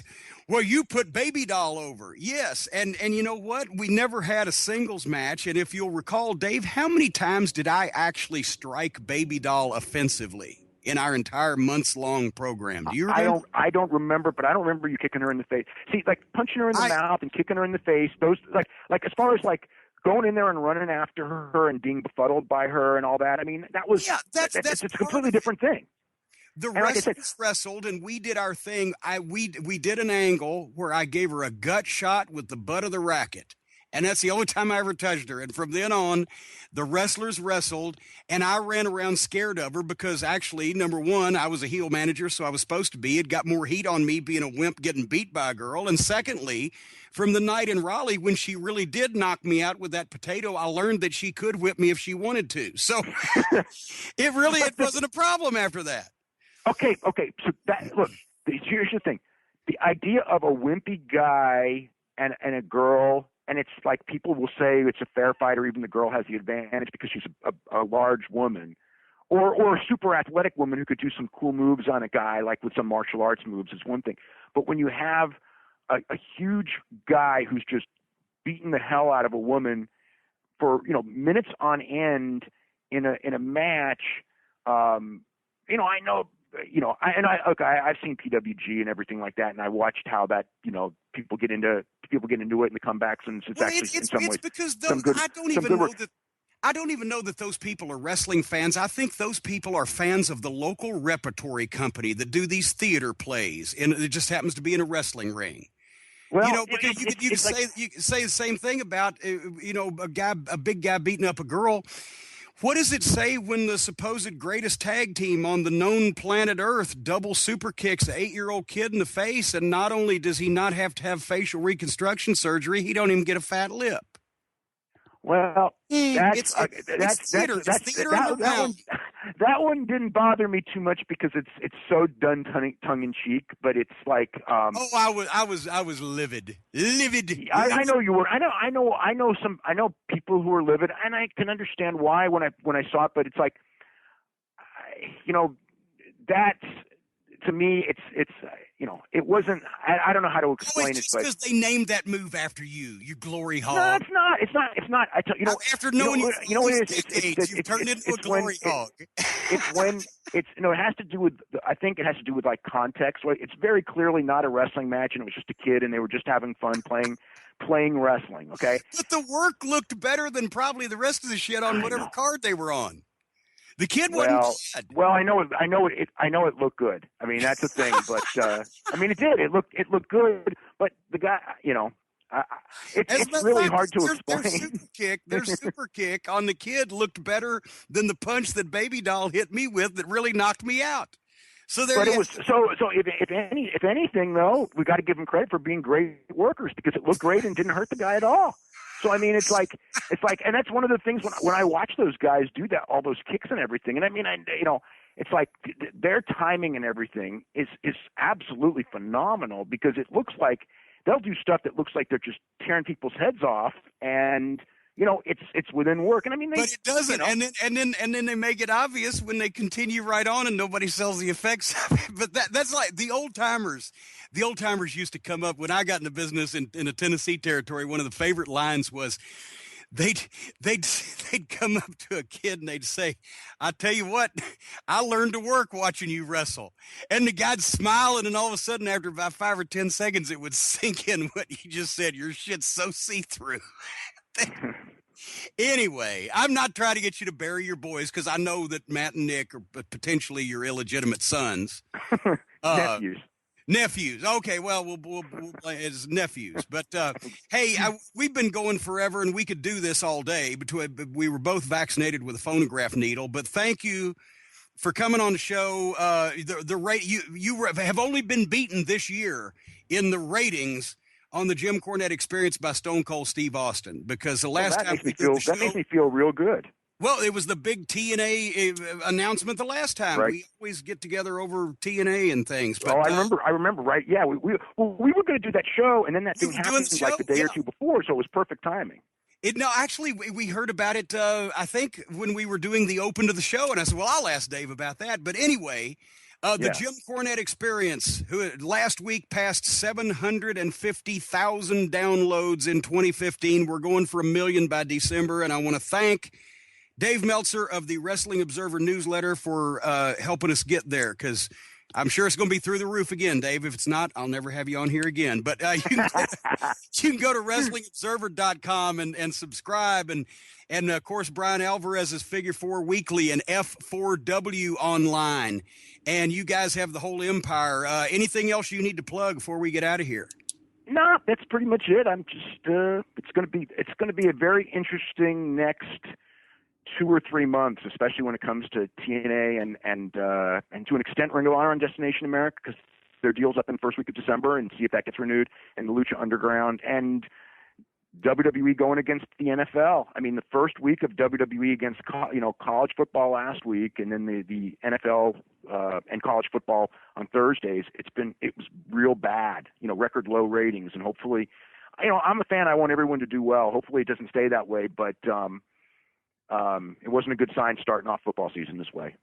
well, you put Baby Doll over. Yes, and you know what? We never had a singles match, and if you'll recall, Dave, how many times did I actually strike Baby Doll offensively in our entire months-long program? Do you remember? I don't remember, but I don't remember you kicking her in the face. See, like punching her in the mouth and kicking her in the face, those like as far as like going in there and running after her and being befuddled by her and all that, I mean, that was it's a completely different thing. The wrestlers wrestled, and we did our thing. We did an angle where I gave her a gut shot with the butt of the racket. And that's the only time I ever touched her. And from then on, the wrestlers wrestled, and I ran around scared of her because actually, number one, I was a heel manager, so I was supposed to be. It got more heat on me being a wimp getting beat by a girl. And secondly, from the night in Raleigh when she really did knock me out with that potato, I learned that she could whip me if she wanted to. So it wasn't a problem after that. Okay. So here's the thing. The idea of a wimpy guy and a girl, and it's like people will say it's a fair fight, or even the girl has the advantage because she's a large woman, or a super athletic woman who could do some cool moves on a guy, like with some martial arts moves, is one thing. But when you have a huge guy who's just beating the hell out of a woman for minutes on end in a match, I know. I've seen PWG and everything like that, and I watched how that people get into it and the comebacks, and it's some ways because I don't even know that those people are wrestling fans. I think those people are fans of the local repertory company that do these theater plays, and it just happens to be in a wrestling ring. Well, because you could say the same thing about a big guy beating up a girl. What does it say when the supposed greatest tag team on the known planet Earth double super kicks an 8-year-old kid in the face, and not only does he not have to have facial reconstruction surgery, he don't even get a fat lip? Well, it's theater. That one didn't bother me too much because it's so done tongue in cheek, but it's like I was livid. I know you were. I know people who are livid, and I can understand why when I saw it, but it's like that's, to me, it's it wasn't. I don't know how to explain it, but because they named that move after you glory hog. No, it's not. It's not. I tell after knowing you turned into a glory hog. It's when it has to do with. I think it has to do with like context. It's very clearly not a wrestling match, and it was just a kid, and they were just having fun playing wrestling. Okay, but the work looked better than probably the rest of the shit on whatever card they were on. The kid wasn't bad. Well, I know it looked good. I mean, that's the thing. But I mean, it did. It looked good. But the guy, It's really hard to explain. Their super kick on the kid looked better than the punch that Baby Doll hit me with that really knocked me out. So there. But it was so. If anything, though, we got to give them credit for being great workers because it looked great and didn't hurt the guy at all. So I mean, it's like, and that's one of the things when I watch those guys do that, all those kicks and everything. And I mean, it's like their timing and everything is absolutely phenomenal because it looks like they'll do stuff that looks like they're just tearing people's heads off and. It's within work, and I mean, but it doesn't, and then they make it obvious when they continue right on, and nobody sells the effects of it. But that's like the old timers. The old timers used to come up when I got into business in the Tennessee territory. One of the favorite lines was, they'd come up to a kid and they'd say, "I tell you what, I learned to work watching you wrestle," and the guy'd smile, and then all of a sudden, after about 5 or 10 seconds, it would sink in what you just said. Your shit's so see-through. Anyway, I'm not trying to get you to bury your boys because I know that Matt and Nick are potentially your illegitimate sons. Nephews. Okay, well, we'll play as nephews. But, hey, we've been going forever, and we could do this all day. We were both vaccinated with a phonograph needle. But thank you for coming on the show. You have only been beaten this year in the ratings on the Jim Cornette Experience by Stone Cold Steve Austin, because the last time makes me feel real good. Well, it was the big TNA announcement the last time. Right. We always get together over TNA and things. But, I remember, right? Yeah, we were going to do that show, and then that thing happened like the day or two before, so it was perfect timing. Actually, we heard about it, I think, when we were doing the open to the show, and I said, well, I'll ask Dave about that. But anyway... Jim Cornette Experience, who last week passed 750,000 downloads in 2015. We're going for 1 million by December, and I want to thank Dave Meltzer of the Wrestling Observer newsletter for helping us get there, because I'm sure it's going to be through the roof again, Dave. If it's not, I'll never have you on here again. But you can go to WrestlingObserver.com and subscribe. And of course, Brian Alvarez's Figure 4 Weekly and F4W online. And you guys have the whole empire. Anything else you need to plug before we get out of here? No, that's pretty much it. I'm just it's going to be a very interesting next 2 or 3 months, especially when it comes to TNA and to an extent Ring of Honor on Destination America, because their deal's up in the first week of December, and see if that gets renewed, and the Lucha Underground and WWE going against the NFL. I mean, the first week of WWE against college football last week, and then the NFL and college football on Thursdays. It was real bad, record low ratings, and hopefully, I'm a fan. I want everyone to do well. Hopefully, it doesn't stay that way, but it wasn't a good sign starting off football season this way.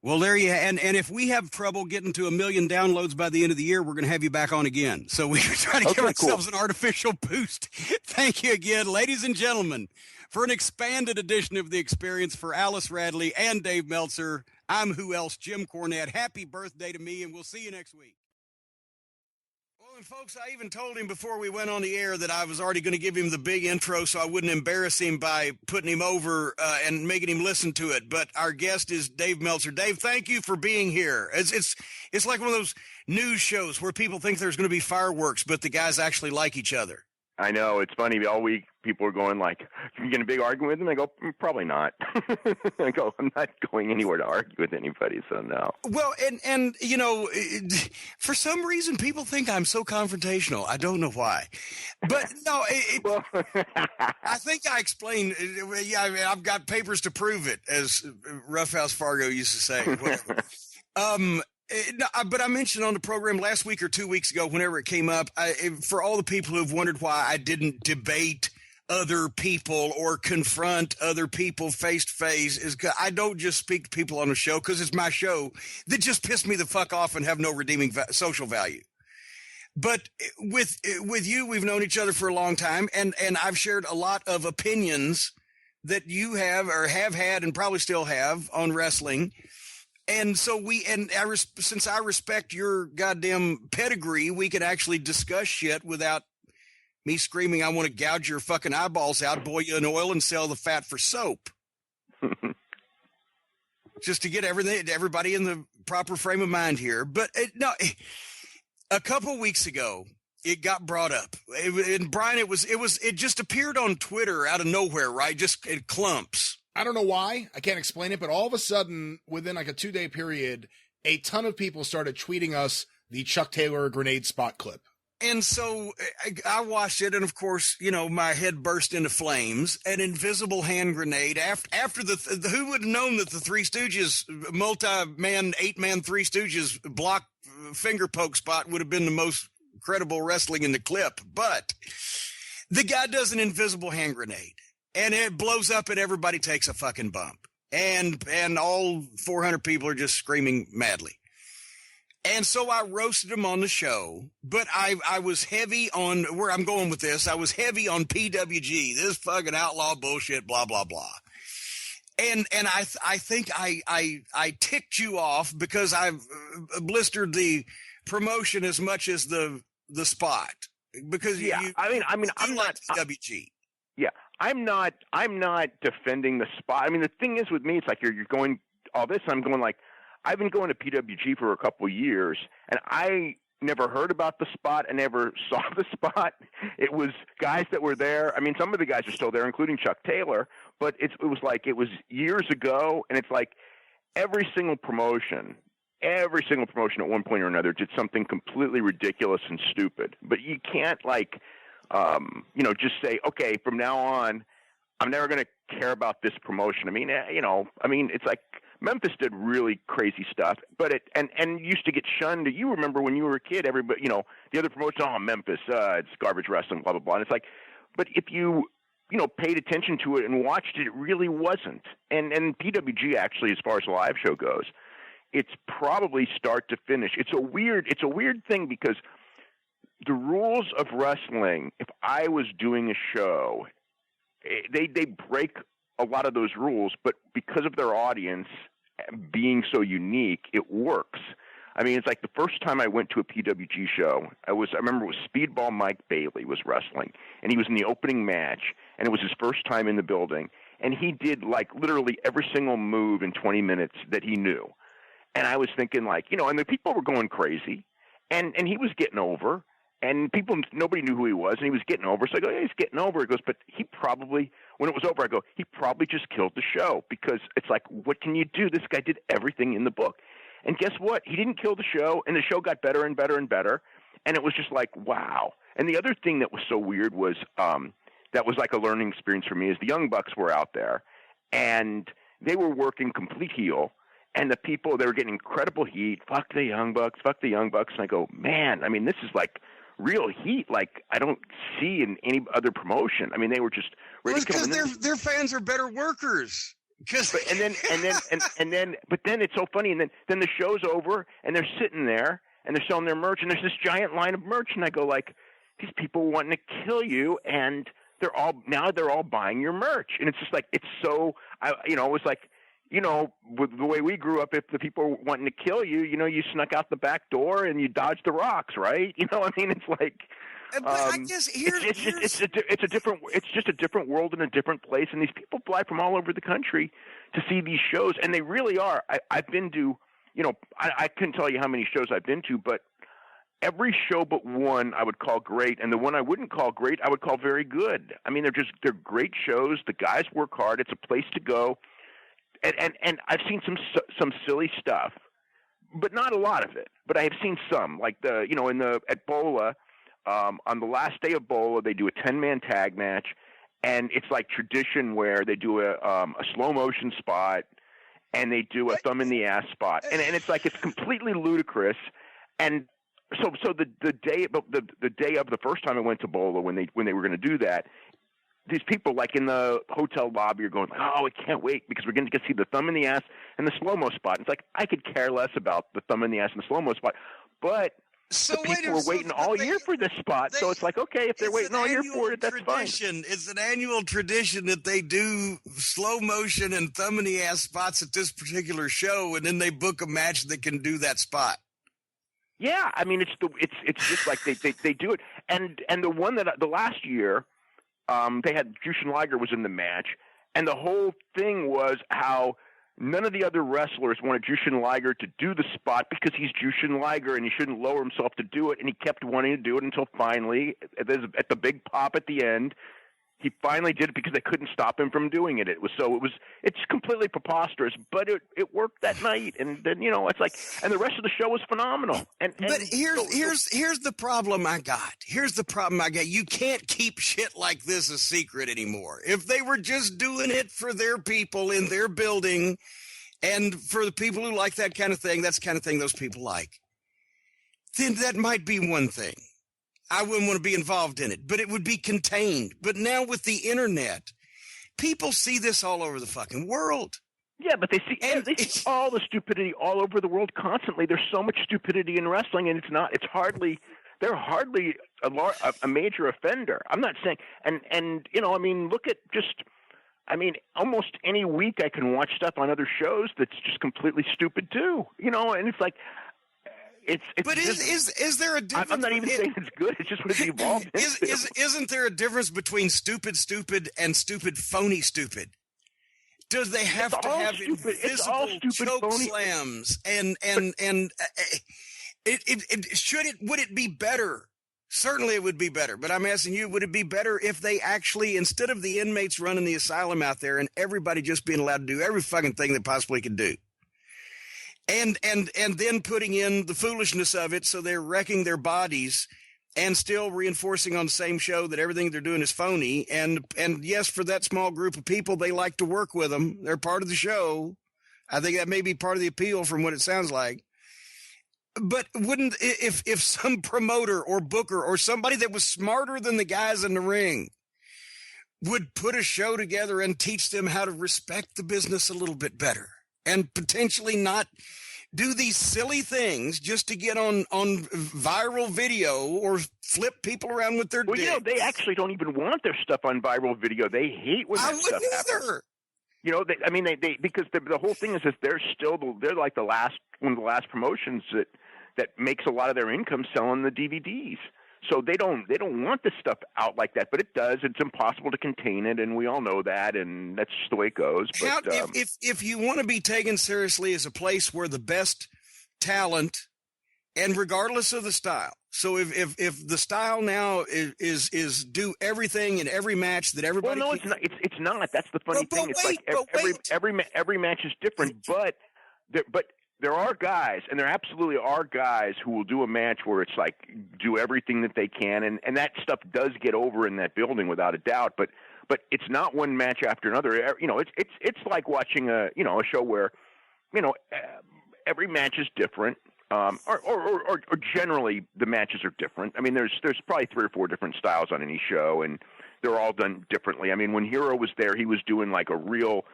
Well, there you and if we have trouble getting to 1 million downloads by the end of the year, we're going to have you back on again. So we try to give ourselves an artificial boost. Thank you again, ladies and gentlemen, for an expanded edition of The Experience. For Alice Radley and Dave Meltzer, I'm who else? Jim Cornette. Happy birthday to me, and we'll see you next week. Well, and folks, I even told him before we went on the air that I was already going to give him the big intro so I wouldn't embarrass him by putting him over and making him listen to it. But our guest is Dave Meltzer. Dave, thank you for being here. It's like one of those news shows where people think there's going to be fireworks, but the guys actually like each other. I know. It's funny. All week, people are going like, "Can you get a big argument with them?" I go, "Probably not." I go, "I'm not going anywhere to argue with anybody, so no." Well, and for some reason, people think I'm so confrontational. I don't know why. But no, I think I explained. Yeah, I mean, I've got papers to prove it, as Roughhouse Fargo used to say. But I mentioned on the program last week or 2 weeks ago, whenever it came up, for all the people who've wondered why I didn't debate other people or confront other people face to face, is I don't just speak to people on the show because it's my show that just piss me the fuck off and have no redeeming social value. But with you, we've known each other for a long time, and I've shared a lot of opinions that you have or have had and probably still have on wrestling. And so since I respect your goddamn pedigree, we could actually discuss shit without me screaming, "I want to gouge your fucking eyeballs out, boil you in oil, and sell the fat for soap." Just to get everybody in the proper frame of mind here. But a couple weeks ago, It got brought up. And Brian, it just appeared on Twitter out of nowhere, right? Just in clumps. I don't know why. I can't explain it, but all of a sudden, within like a 2-day period, a ton of people started tweeting us the Chuck Taylor grenade spot clip. And so I watched it, and of course, my head burst into flames. An invisible hand grenade. After who would have known that the Three Stooges, multi-man, 8-man Three Stooges block finger poke spot would have been the most credible wrestling in the clip. But the guy does an invisible hand grenade, and it blows up, and everybody takes a fucking bump, and all 400 people are just screaming madly. And so I roasted him on the show, but I was heavy on where I'm going with this. I was heavy on PWG, this fucking outlaw bullshit, blah, blah, blah. And I think I ticked you off because I've blistered the promotion as much as the spot because I'm not PWG. Yeah, I'm not defending the spot. I mean, the thing is with me, it's like you're going all this. I'm going like, I've been going to PWG for a couple of years, and I never heard about the spot. I never saw the spot. It was guys that were there. I mean, some of the guys are still there, including Chuck Taylor, but it was years ago, and it's like every single promotion at one point or another did something completely ridiculous and stupid. But you can't just say, okay, from now on, I'm never going to care about this promotion. I mean, it's like Memphis did really crazy stuff, but and used to get shunned. You remember when you were a kid, everybody, the other promotion, Memphis, it's garbage wrestling, blah, blah, blah. And it's like, but if you paid attention to it and watched it, it really wasn't. And PWG actually, as far as the live show goes, it's probably start to finish. It's a weird thing because the rules of wrestling, if I was doing a show, they break a lot of those rules, but because of their audience being so unique, it works. I mean, it's like the first time I went to a PWG show, I remember it was Speedball Mike Bailey was wrestling, and he was in the opening match, and it was his first time in the building, and he did like literally every single move in 20 minutes that he knew. And I was thinking and the people were going crazy, and he was getting over, and nobody knew who he was, and he was getting over. So I go, yeah, he's getting over. He goes, but he probably, when it was over, I go, he probably just killed the show because it's like, what can you do? This guy did everything in the book. And guess what? He didn't kill the show, and the show got better and better and better. And it was just like, wow. And the other thing that was so weird was that was like a learning experience for me is the Young Bucks were out there, and they were working complete heel. And the people, they were getting incredible heat. Fuck the Young Bucks. And I go, man, I mean, this is like real heat like I don't see in any other promotion. I mean, they were just ready to come. Because their fans are better workers. But then it's so funny. And then the show's over, and they're sitting there, and they're selling their merch, and there's this giant line of merch, and I go like, these people wanting to kill you, and they're all buying your merch, and it's just like it's so. It was like. With the way we grew up, if the people were wanting to kill you, you snuck out the back door and you dodged the rocks, right? I mean, it's like, but I guess it's just a different world and a different place. And these people fly from all over the country to see these shows, and they really are. I've been to, I couldn't tell you how many shows I've been to, but every show but one I would call great, and the one I wouldn't call great, I would call very good. I mean, they're great shows. The guys work hard. It's a place to go. And I've seen some silly stuff, but not a lot of it. But I have seen some, like at Bola, on the last day of Bola, they do a 10-man tag match, and it's like tradition where they do a slow motion spot, and they do a thumb in the ass spot, and it's like it's completely ludicrous. And so the day of the first time I went to Bola when they were going to do that. These people, like in the hotel lobby, are going, oh, I can't wait because we're going to get to see the thumb in the ass and the slow-mo spot. It's like, I could care less about the thumb in the ass and the slow-mo spot, but the people were waiting all year for this spot. So it's like, okay, if they're waiting all year for it, that's fine. It's an annual tradition that they do slow motion and thumb in the ass spots at this particular show, and then they book a match that can do that spot. Yeah, I mean, it's just like they do it. And the one that the last year, they had Jushin Liger was in the match, and the whole thing was how none of the other wrestlers wanted Jushin Liger to do the spot because he's Jushin Liger and he shouldn't lower himself to do it, and he kept wanting to do it until finally, at the big pop at the end, he finally did it because they couldn't stop him from doing it. It's completely preposterous, but it worked that night, and then it's like, and the rest of the show was phenomenal. But here's the problem I got. You can't keep shit like this a secret anymore. If they were just doing it for their people in their building, and for the people who like that kind of thing, that's the kind of thing those people like, then that might be one thing. I wouldn't want to be involved in it, but it would be contained. But now with the internet, people see this all over the fucking world. Yeah, but they see all the stupidity all over the world constantly. There's so much stupidity in wrestling, and they're hardly a major offender. I'm not saying, and look at almost any week I can watch stuff on other shows that's just completely stupid too. And it's like, But is there a difference? I'm not even saying it's good. It's just what it's evolved into. Isn't there a difference between stupid and stupid phony stupid? Do they have to have invisible choke slams would it be better? Certainly it would be better, but I'm asking you, would it be better if they actually, instead of the inmates running the asylum out there and everybody just being allowed to do every fucking thing they possibly could do? And then putting in the foolishness of it, so they're wrecking their bodies and still reinforcing on the same show that everything they're doing is phony. And yes, for that small group of people, they like to work with them. They're part of the show. I think that may be part of the appeal from what it sounds like. But wouldn't, if some promoter or booker or somebody that was smarter than the guys in the ring would put a show together and teach them how to respect the business a little bit better, and potentially not do these silly things just to get on viral video or flip people around with their dicks. They actually don't even want their stuff on viral video. They hate when that stuff happens. Because the whole thing is that they're like one of the last promotions that makes a lot of their income selling the DVDs. So they don't want this stuff out like that, but it does. It's impossible to contain it, and we all know that, and that's just the way it goes. But if you want to be taken seriously as a place where the best talent, and regardless of the style, so if the style now is do everything in every match that everybody, well, no, it's not. That's the funny thing. It's every match is different, but there are guys, and there absolutely are guys who will do a match where it's like do everything that they can, and that stuff does get over in that building without a doubt. But it's not one match after another. It's like watching a show where every match is different, or generally the matches are different. I mean, there's probably 3 or 4 different styles on any show, and they're all done differently. I mean, when Hero was there, he was doing like a real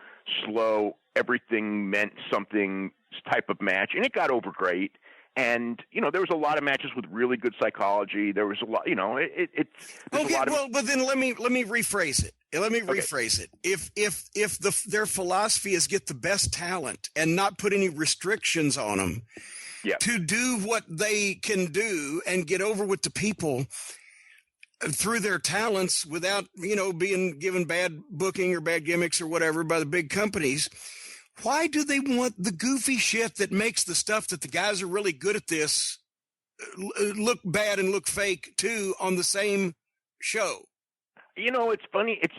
slow, everything meant something type of match, and it got over great. And there was a lot of matches with really good psychology. There was a lot, but then let me rephrase it. Rephrase it. If their philosophy is get the best talent and not put any restrictions on them, to do what they can do and get over with the people through their talents without being given bad booking or bad gimmicks or whatever by the big companies. Why do they want the goofy shit that makes the stuff that the guys are really good at this look bad and look fake too on the same show? It's funny. It's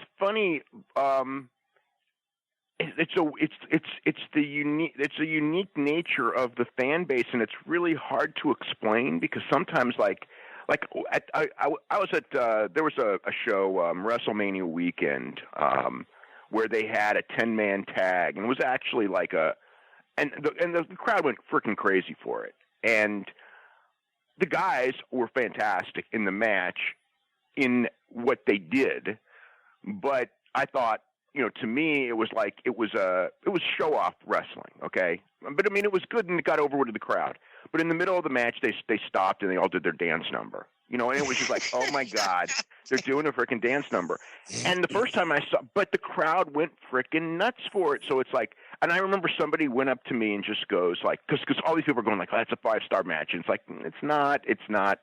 a unique nature of the fan base, and it's really hard to explain because sometimes I was at there was a show WrestleMania weekend where they had a 10-man tag, and it was actually and the crowd went freaking crazy for it. And the guys were fantastic in the match in what they did, but I thought, to me, it was show off wrestling, okay? But I mean, it was good and it got over with the crowd. But in the middle of the match, they stopped and they all did their dance number. And it was just like, oh my God, they're doing a freaking dance number. And the first time I saw, but the crowd went freaking nuts for it. So it's like, and I remember somebody went up to me and just goes like, because all these people are going like, oh, that's a 5-star match. And it's like, it's not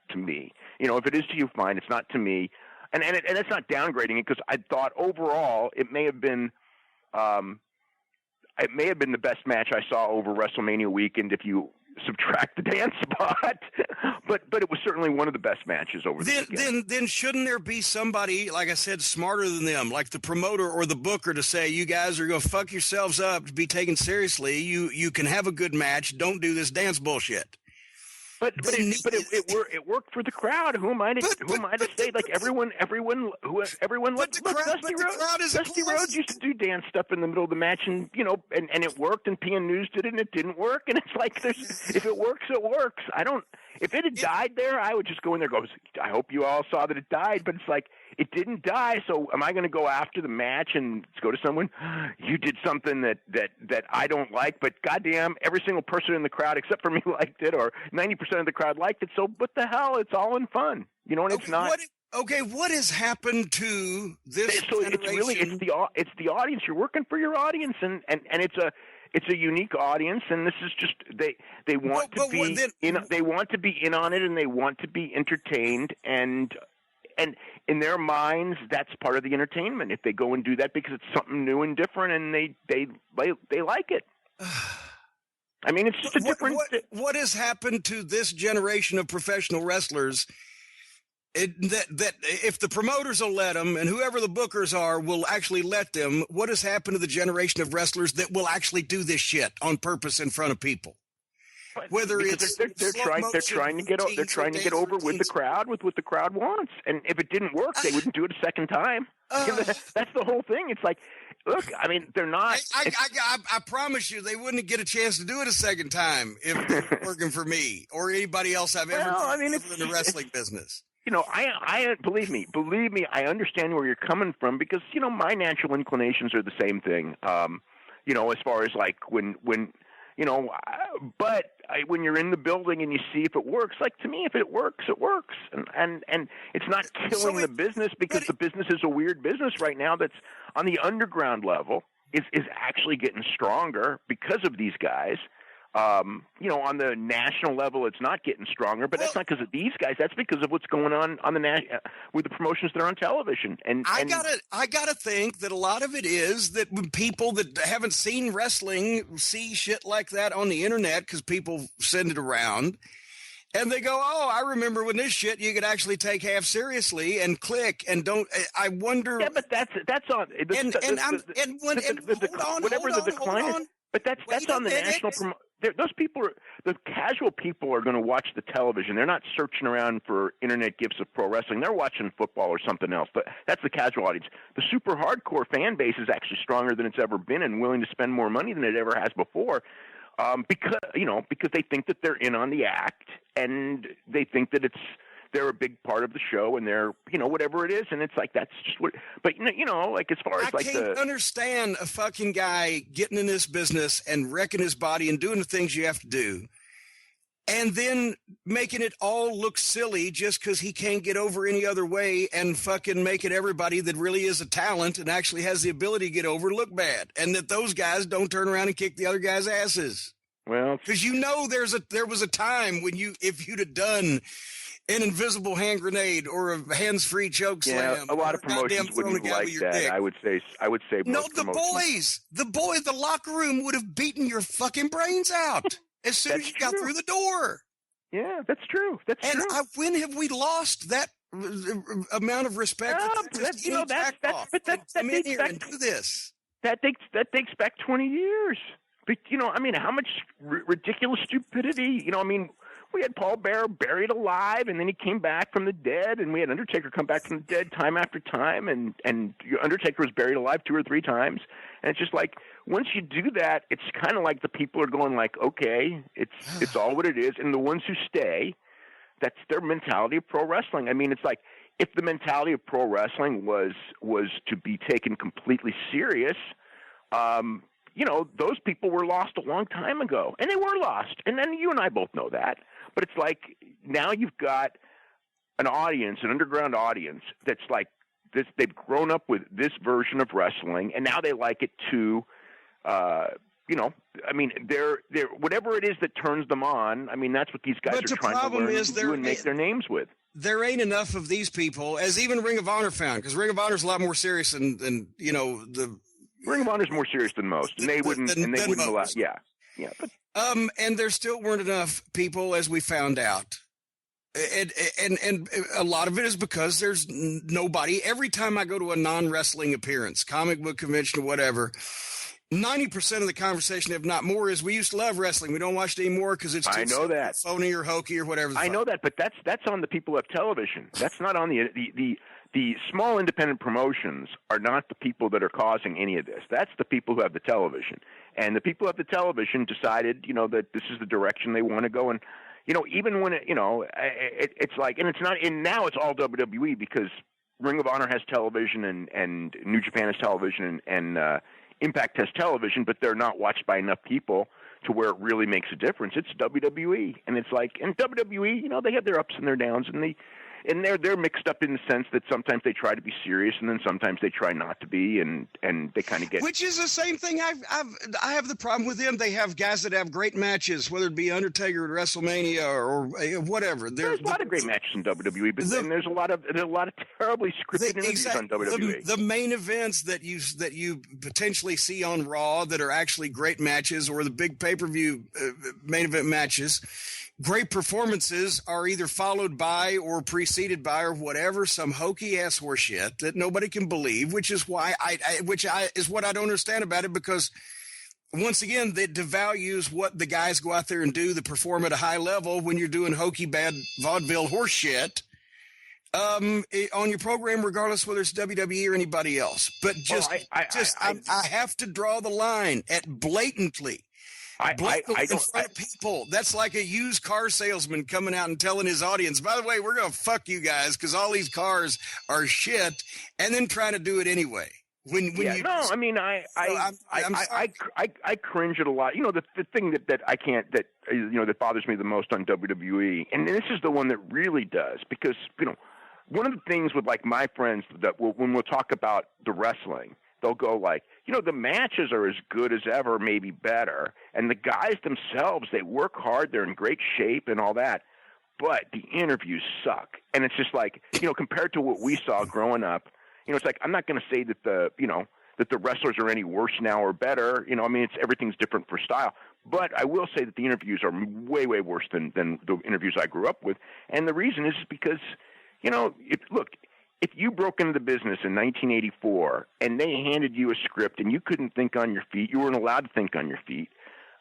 to me. If it is to you, fine. It's not to me. And it's not downgrading it because I thought overall it may have been, it may have been the best match I saw over WrestleMania weekend if you subtract the dance spot, but it was certainly one of the best matches over the weekend. Then shouldn't there be somebody, like I said, smarter than them, like the promoter or the booker, to say, you guys are going to fuck yourselves up to be taken seriously. You can have a good match. Don't do this dance bullshit. But it worked for the crowd. Who am I to say? Like everyone looked. Dusty Rhodes used to do dance stuff in the middle of the match, and and it worked. And PN News did it, and it didn't work. And it's like, if it works, it works. If it had died there, I would just go in there and go, I hope you all saw that it died. But it's like, it didn't die. So am I going to go after the match and go to someone? You did something that I don't like, but goddamn, every single person in the crowd except for me liked it, or 90% of the crowd liked it. So what the hell? It's all in fun, and it's not. What has happened to this? So it's the audience. You're working for your audience, and it's a unique audience, and this is just they want to be in on it, and they want to be entertained, and in their minds, that's part of the entertainment. If they go and do that because it's something new and different, and they like it. I mean, it's just a different. What has happened to this generation of professional wrestlers? That if the promoters will let them, and whoever the bookers are will actually let them, what has happened to the generation of wrestlers that will actually do this shit on purpose in front of people? Whether it's they're trying to get over with the crowd, with what the crowd wants, and if it didn't work, they wouldn't do it a second time. That's the whole thing. It's like, look, I mean, they're not. I promise you, they wouldn't get a chance to do it a second time if they were working for me or anybody else I've ever known in the wrestling business. I believe me, I understand where you're coming from, because my natural inclinations are the same thing. As far as like when but when you're in the building and you see if it works, like, to me, if it works, it works, and it's not killing the business, because the business is a weird business right now that's on the underground level is actually getting stronger because of these guys. On the national level, it's not getting stronger, but that's not because of these guys. That's because of what's going on the with the promotions that are on television. And I gotta think that a lot of it is that when people that haven't seen wrestling see shit like that on the internet, because people send it around, and they go, "Oh, I remember when this shit you could actually take half seriously," and click and don't. I wonder. Yeah, but that's on. Whatever the decline is. But that's on the national promotion. Those people the casual people are going to watch the television. They're not searching around for internet gifs of pro wrestling. They're watching football or something else. But that's the casual audience. The super hardcore fan base is actually stronger than it's ever been, and willing to spend more money than it ever has before. Because they think that they're in on the act, and they think that they're a big part of the show, and they're, whatever it is. And it's like, that's just what, but like, as far as I can't understand a fucking guy getting in this business and wrecking his body and doing the things you have to do, and then making it all look silly just because he can't get over any other way, and fucking making everybody that really is a talent and actually has the ability to get over look bad. And that those guys don't turn around and kick the other guys' asses. Well, because there was a time when if you'd have done an invisible hand grenade or a hands-free choke slam. A lot of promotions wouldn't like that. Dick. I would say. No, the locker room would have beaten your fucking brains out as soon as you got through the door. Yeah, that's true. When have we lost that amount of respect? That dates back 20 years. But how much ridiculous stupidity? We had Paul Bearer buried alive, and then he came back from the dead, and we had Undertaker come back from the dead time after time, and Undertaker was buried alive 2 or 3 times. And it's just like, once you do that, it's kind of like the people are going like, okay, it's all what it is. And the ones who stay, that's their mentality of pro wrestling. It's like, if the mentality of pro wrestling was to be taken completely serious, those people were lost a long time ago, and they were lost. And then you and I both know that. But it's like, now you've got an audience, an underground audience, that's like this. They've grown up with this version of wrestling, and now they like it too. They're whatever it is that turns them on. That's what these guys are trying to learn to do and make their names with. There ain't enough of these people, as even Ring of Honor found, because Ring of Honor is a lot more serious than the Ring of Honor is more serious than most, and they wouldn't allow. Yeah. But and there still weren't enough people, as we found out. And a lot of it is because there's nobody. Every time I go to a non-wrestling appearance, comic book convention or whatever, 90% of the conversation, if not more, is we used to love wrestling. We don't watch it anymore because it's too phony or hokey or whatever. I know that, but that's on the people who have television. That's not on the small independent promotions are not the people that are causing any of this. That's the people who have the television. And the people who have the television decided, that this is the direction they want to go. And, even when it's like, and it's not, and now it's all WWE because Ring of Honor has television and New Japan has television and Impact has television, but they're not watched by enough people to where it really makes a difference. It's WWE, and it's like, and WWE, they have their ups and their downs, and they're mixed up in the sense that sometimes they try to be serious, and then sometimes they try not to be, and they kind of get. Which is the same thing. I have the problem with them. They have guys that have great matches, whether it be Undertaker at WrestleMania or whatever. There's a lot of great matches in WWE, but then there's a lot of terribly scripted interviews on WWE. The main events that you potentially see on Raw that are actually great matches, or the big pay-per-view main event matches. Great performances are either followed by or preceded by or whatever some hokey ass horseshit that nobody can believe, which is why is what I don't understand about it, because once again that devalues what the guys go out there and do that perform at a high level when you're doing hokey bad vaudeville horseshit on your program, regardless whether it's WWE or anybody else. But I have to draw the line at blatantly. In front of people. That's like a used car salesman coming out and telling his audience, by the way, we're going to fuck you guys because all these cars are shit, and then trying to do it anyway. I cringe at a lot. The thing that I can't, that bothers me the most on WWE, and this is the one that really does, because, one of the things with like my friends that when we'll talk about the wrestling, they'll go like, the matches are as good as ever, maybe better. And the guys themselves, they work hard. They're in great shape and all that. But the interviews suck. And it's just like, compared to what we saw growing up, it's like, I'm not going to say that that the wrestlers are any worse now or better. Everything's different for style. But I will say that the interviews are way, way worse than the interviews I grew up with. And the reason is because, if you broke into the business in 1984 and they handed you a script and you couldn't think on your feet, you weren't allowed to think on your feet.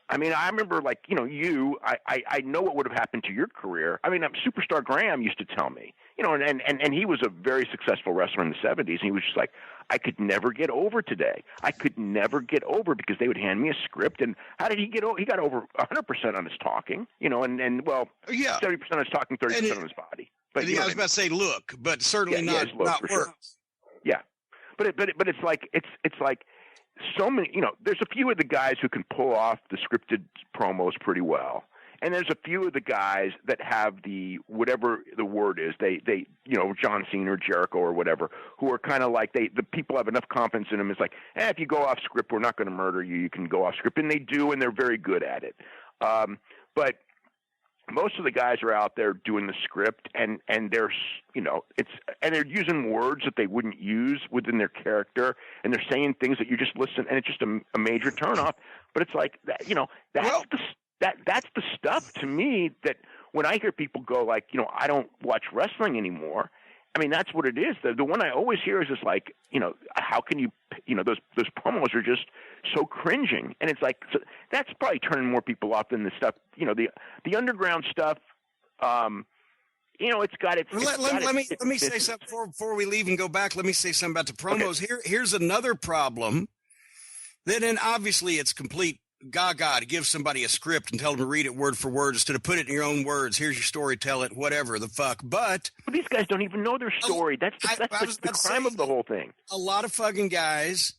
I remember I know what would have happened to your career. Superstar Graham used to tell me, and he was a very successful wrestler in the 70s. And he was just like, I could never get over today. I could never get over because they would hand me a script. And how did he get over? He got over 100% on his talking, and 70% on his talking, 30% on his body. But I was about to say look, but certainly not words. Sure. Yeah, but it's like so many. There's a few of the guys who can pull off the scripted promos pretty well, and there's a few of the guys that have the whatever the word is. They John Cena or Jericho or whatever, who are kind of like the people have enough confidence in them. It's like, if you go off script, we're not going to murder you. You can go off script, and they do, and they're very good at it. But most of the guys are out there doing the script, and they're they're using words that they wouldn't use within their character, and they're saying things that you just listen, and it's just a major turnoff. But it's like that's the stuff to me that when I hear people go like, I don't watch wrestling anymore. That's what it is. The one I always hear is just like, how can you, those promos are just so cringing. And it's like, so that's probably turning more people off than the stuff, the underground stuff. It's got its. Let me say something before we leave and go back. Let me say something about the promos. Okay. Here's another problem. Then obviously it's complete gaga to give somebody a script and tell them to read it word for word instead of put it in your own words. Here's your story, tell it, whatever the fuck. But these guys don't even know their story. That's the crime of the whole thing. A lot of fucking guys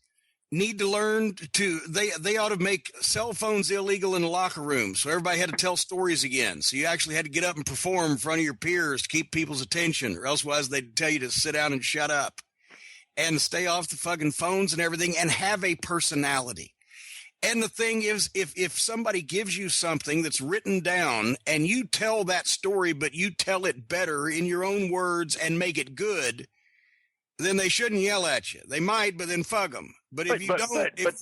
need to learn to, they ought to make cell phones illegal in the locker room. So everybody had to tell stories again. So you actually had to get up and perform in front of your peers to keep people's attention, or elsewise they'd tell you to sit down and shut up and stay off the fucking phones and everything and have a personality. And the thing is, if somebody gives you something that's written down and you tell that story, but you tell it better in your own words and make it good, then they shouldn't yell at you. They might, but then fuck them. But if you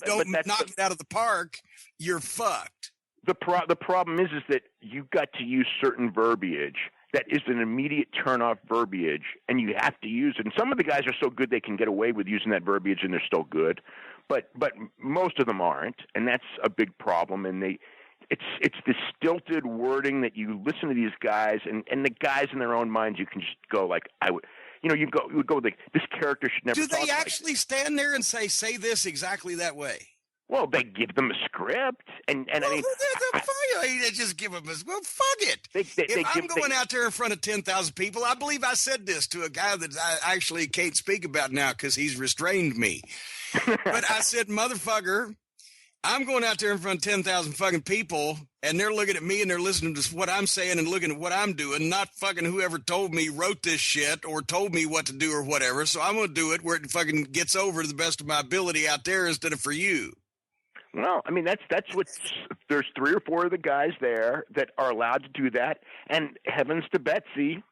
don't knock it out of the park, you're fucked. The problem is that you've got to use certain verbiage that is an immediate turn-off verbiage, and you have to use it. And some of the guys are so good they can get away with using that verbiage, and they're still good. But most of them aren't, and that's a big problem. And it's this stilted wording that you listen to these guys, and the guys in their own minds, you can just go like, you would go like, this character should never. Do they actually stand there and say this exactly that way? Well, they give them a script, and I mean, they just give them well, fuck it. If I'm going out there in front of 10,000 people, I believe I said this to a guy that I actually can't speak about now because he's restrained me. But I said, motherfucker, I'm going out there in front of 10,000 fucking people, and they're looking at me and they're listening to what I'm saying and looking at what I'm doing, not fucking whoever told me wrote this shit or told me what to do or whatever. So I'm going to do it where it fucking gets over to the best of my ability out there instead of for you. Well, I mean, that's what there's 3 or 4 of the guys there that are allowed to do that. And heavens to Betsy,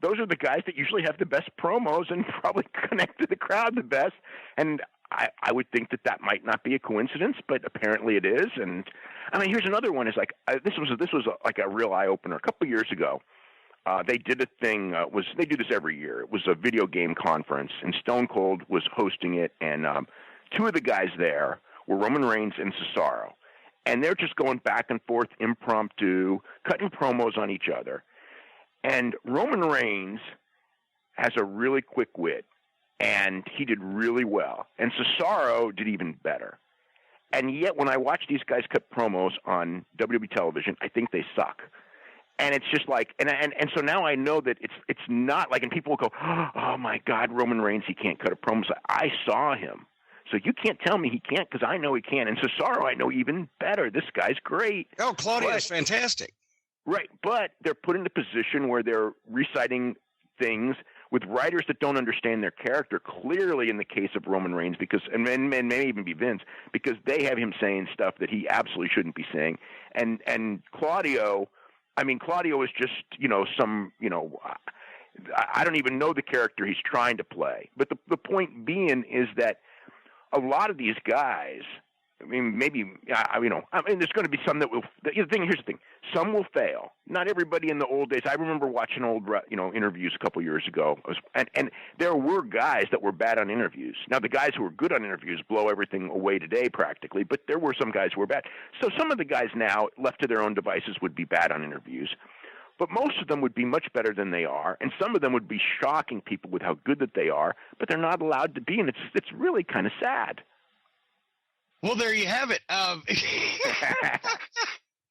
those are the guys that usually have the best promos and probably connect to the crowd the best. And I would think that might not be a coincidence, but apparently it is. And I mean, here's another one. Is like this was like a real eye opener. A couple of years ago, they did a thing. They do this every year. It was a video game conference, and Stone Cold was hosting it. And 2 of the guys there were Roman Reigns and Cesaro, and they're just going back and forth, impromptu, cutting promos on each other. And Roman Reigns has a really quick wit, and he did really well. And Cesaro did even better. And yet, when I watch these guys cut promos on WWE television, I think they suck. And it's just like, and so now I know that it's not like, and people will go, oh my God, Roman Reigns, he can't cut a promo. So I saw him. So you can't tell me he can't, because I know he can. And Cesaro, I know even better. This guy's great. Oh, Claudio's fantastic. Right, but they're put in a position where they're reciting things with writers that don't understand their character. Clearly, in the case of Roman Reigns, because and may even be Vince, because they have him saying stuff that he absolutely shouldn't be saying. And Claudio, I mean, Claudio is just I don't even know the character he's trying to play. But the point being is that a lot of these guys, I mean, maybe, there's going to be some that will, here's the thing, some will fail. Not everybody in the old days. I remember watching old, interviews a couple years ago, and there were guys that were bad on interviews. Now, the guys who were good on interviews blow everything away today practically, but there were some guys who were bad. So some of the guys now, left to their own devices, would be bad on interviews. But most of them would be much better than they are, and some of them would be shocking people with how good that they are, but they're not allowed to be, and it's really kind of sad. Well, there you have it.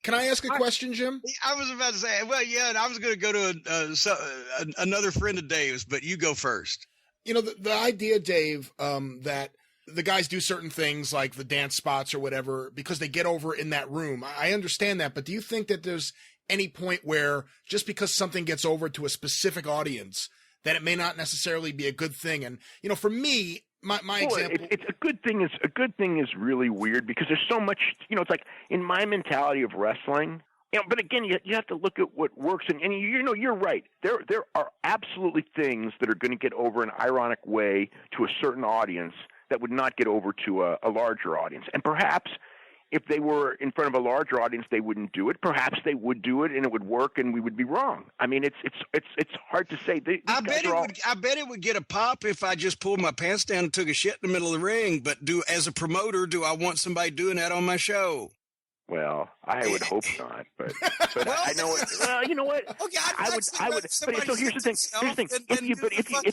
Can I ask a question, Jim? I was about to say, well, yeah, and I was going to go to another friend of Dave's, but you go first. You know, the idea, Dave, that the guys do certain things like the dance spots or whatever because they get over in that room. I understand that, but do you think that there's any point where just because something gets over to a specific audience that it may not necessarily be a good thing? And, for me, my example, it's a good thing is really weird because there's so much, it's like in my mentality of wrestling, but again, you have to look at what works. And you're right. There are absolutely things that are going to get over in an ironic way to a certain audience that would not get over to a larger audience. And perhaps if they were in front of a larger audience, they wouldn't do it. Perhaps they would do it, and it would work, and we would be wrong. I mean, it's hard to say. I bet it would get a pop if I just pulled my pants down and took a shit in the middle of the ring. But as a promoter, do I want somebody doing that on my show? Well, I would hope not, but well, I know it. Well, you know what? Okay, I would. But so here's the thing. If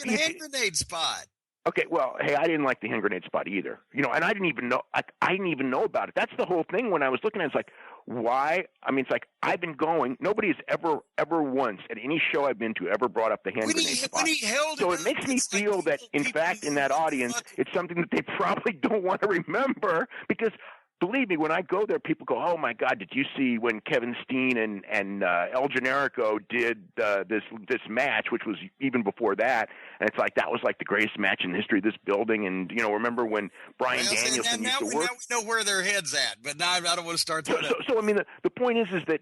you hand grenade spot. Okay, well, hey, I didn't like the hand grenade spot either. And I didn't even know. I didn't even know about it. That's the whole thing. When I was looking at it, it's like, why? I mean, it's like I've been going. Nobody has ever once at any show I've been to ever brought up the hand grenade spot. So it makes me feel that, in fact, in that audience, it's something that they probably don't want to remember because. Believe me, when I go there, people go, "Oh my God, did you see when Kevin Steen and El Generico did this match, which was even before that?" And it's like that was like the greatest match in the history of this building. And remember when Bryan Danielson used to work? Now we know where their heads at, but now I don't want to start that. So I mean, the point is that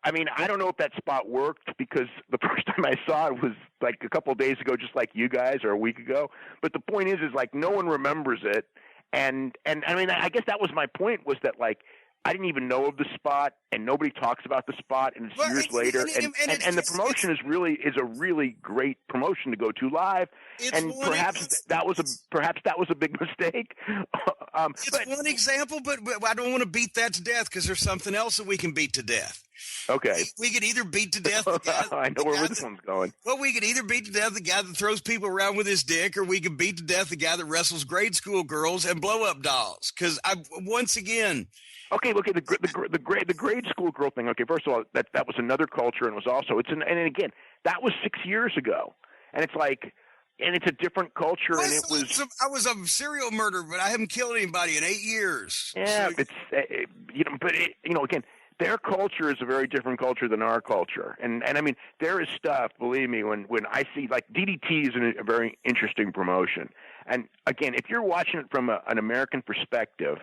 I mean, I don't know if that spot worked because the first time I saw it was like a couple of days ago, just like you guys, or a week ago. But the point is like no one remembers it. And I mean, I guess that was my point, was that like I didn't even know of the spot, and nobody talks about the spot, and it's years later. And the promotion is a really great promotion to go to live. And perhaps that was a big mistake. It's one example, but I don't want to beat that to death because there's something else that we can beat to death. Okay. We could either beat to death the guy. I know where this one's going. Well, we could either beat to death the guy that throws people around with his dick, or we could beat to death the guy that wrestles grade school girls and blow-up dolls. Because once again. Okay. The grade school girl thing. Okay, first of all, that was another culture, and was also and again, that was 6 years ago, and it's like. And it's a different culture, and it was. I was a serial murderer, but I haven't killed anybody in 8 years. Yeah, so, it's again, their culture is a very different culture than our culture, and I mean, there is stuff. Believe me, when I see like DDT is a very interesting promotion, and again, if you're watching it from an American perspective.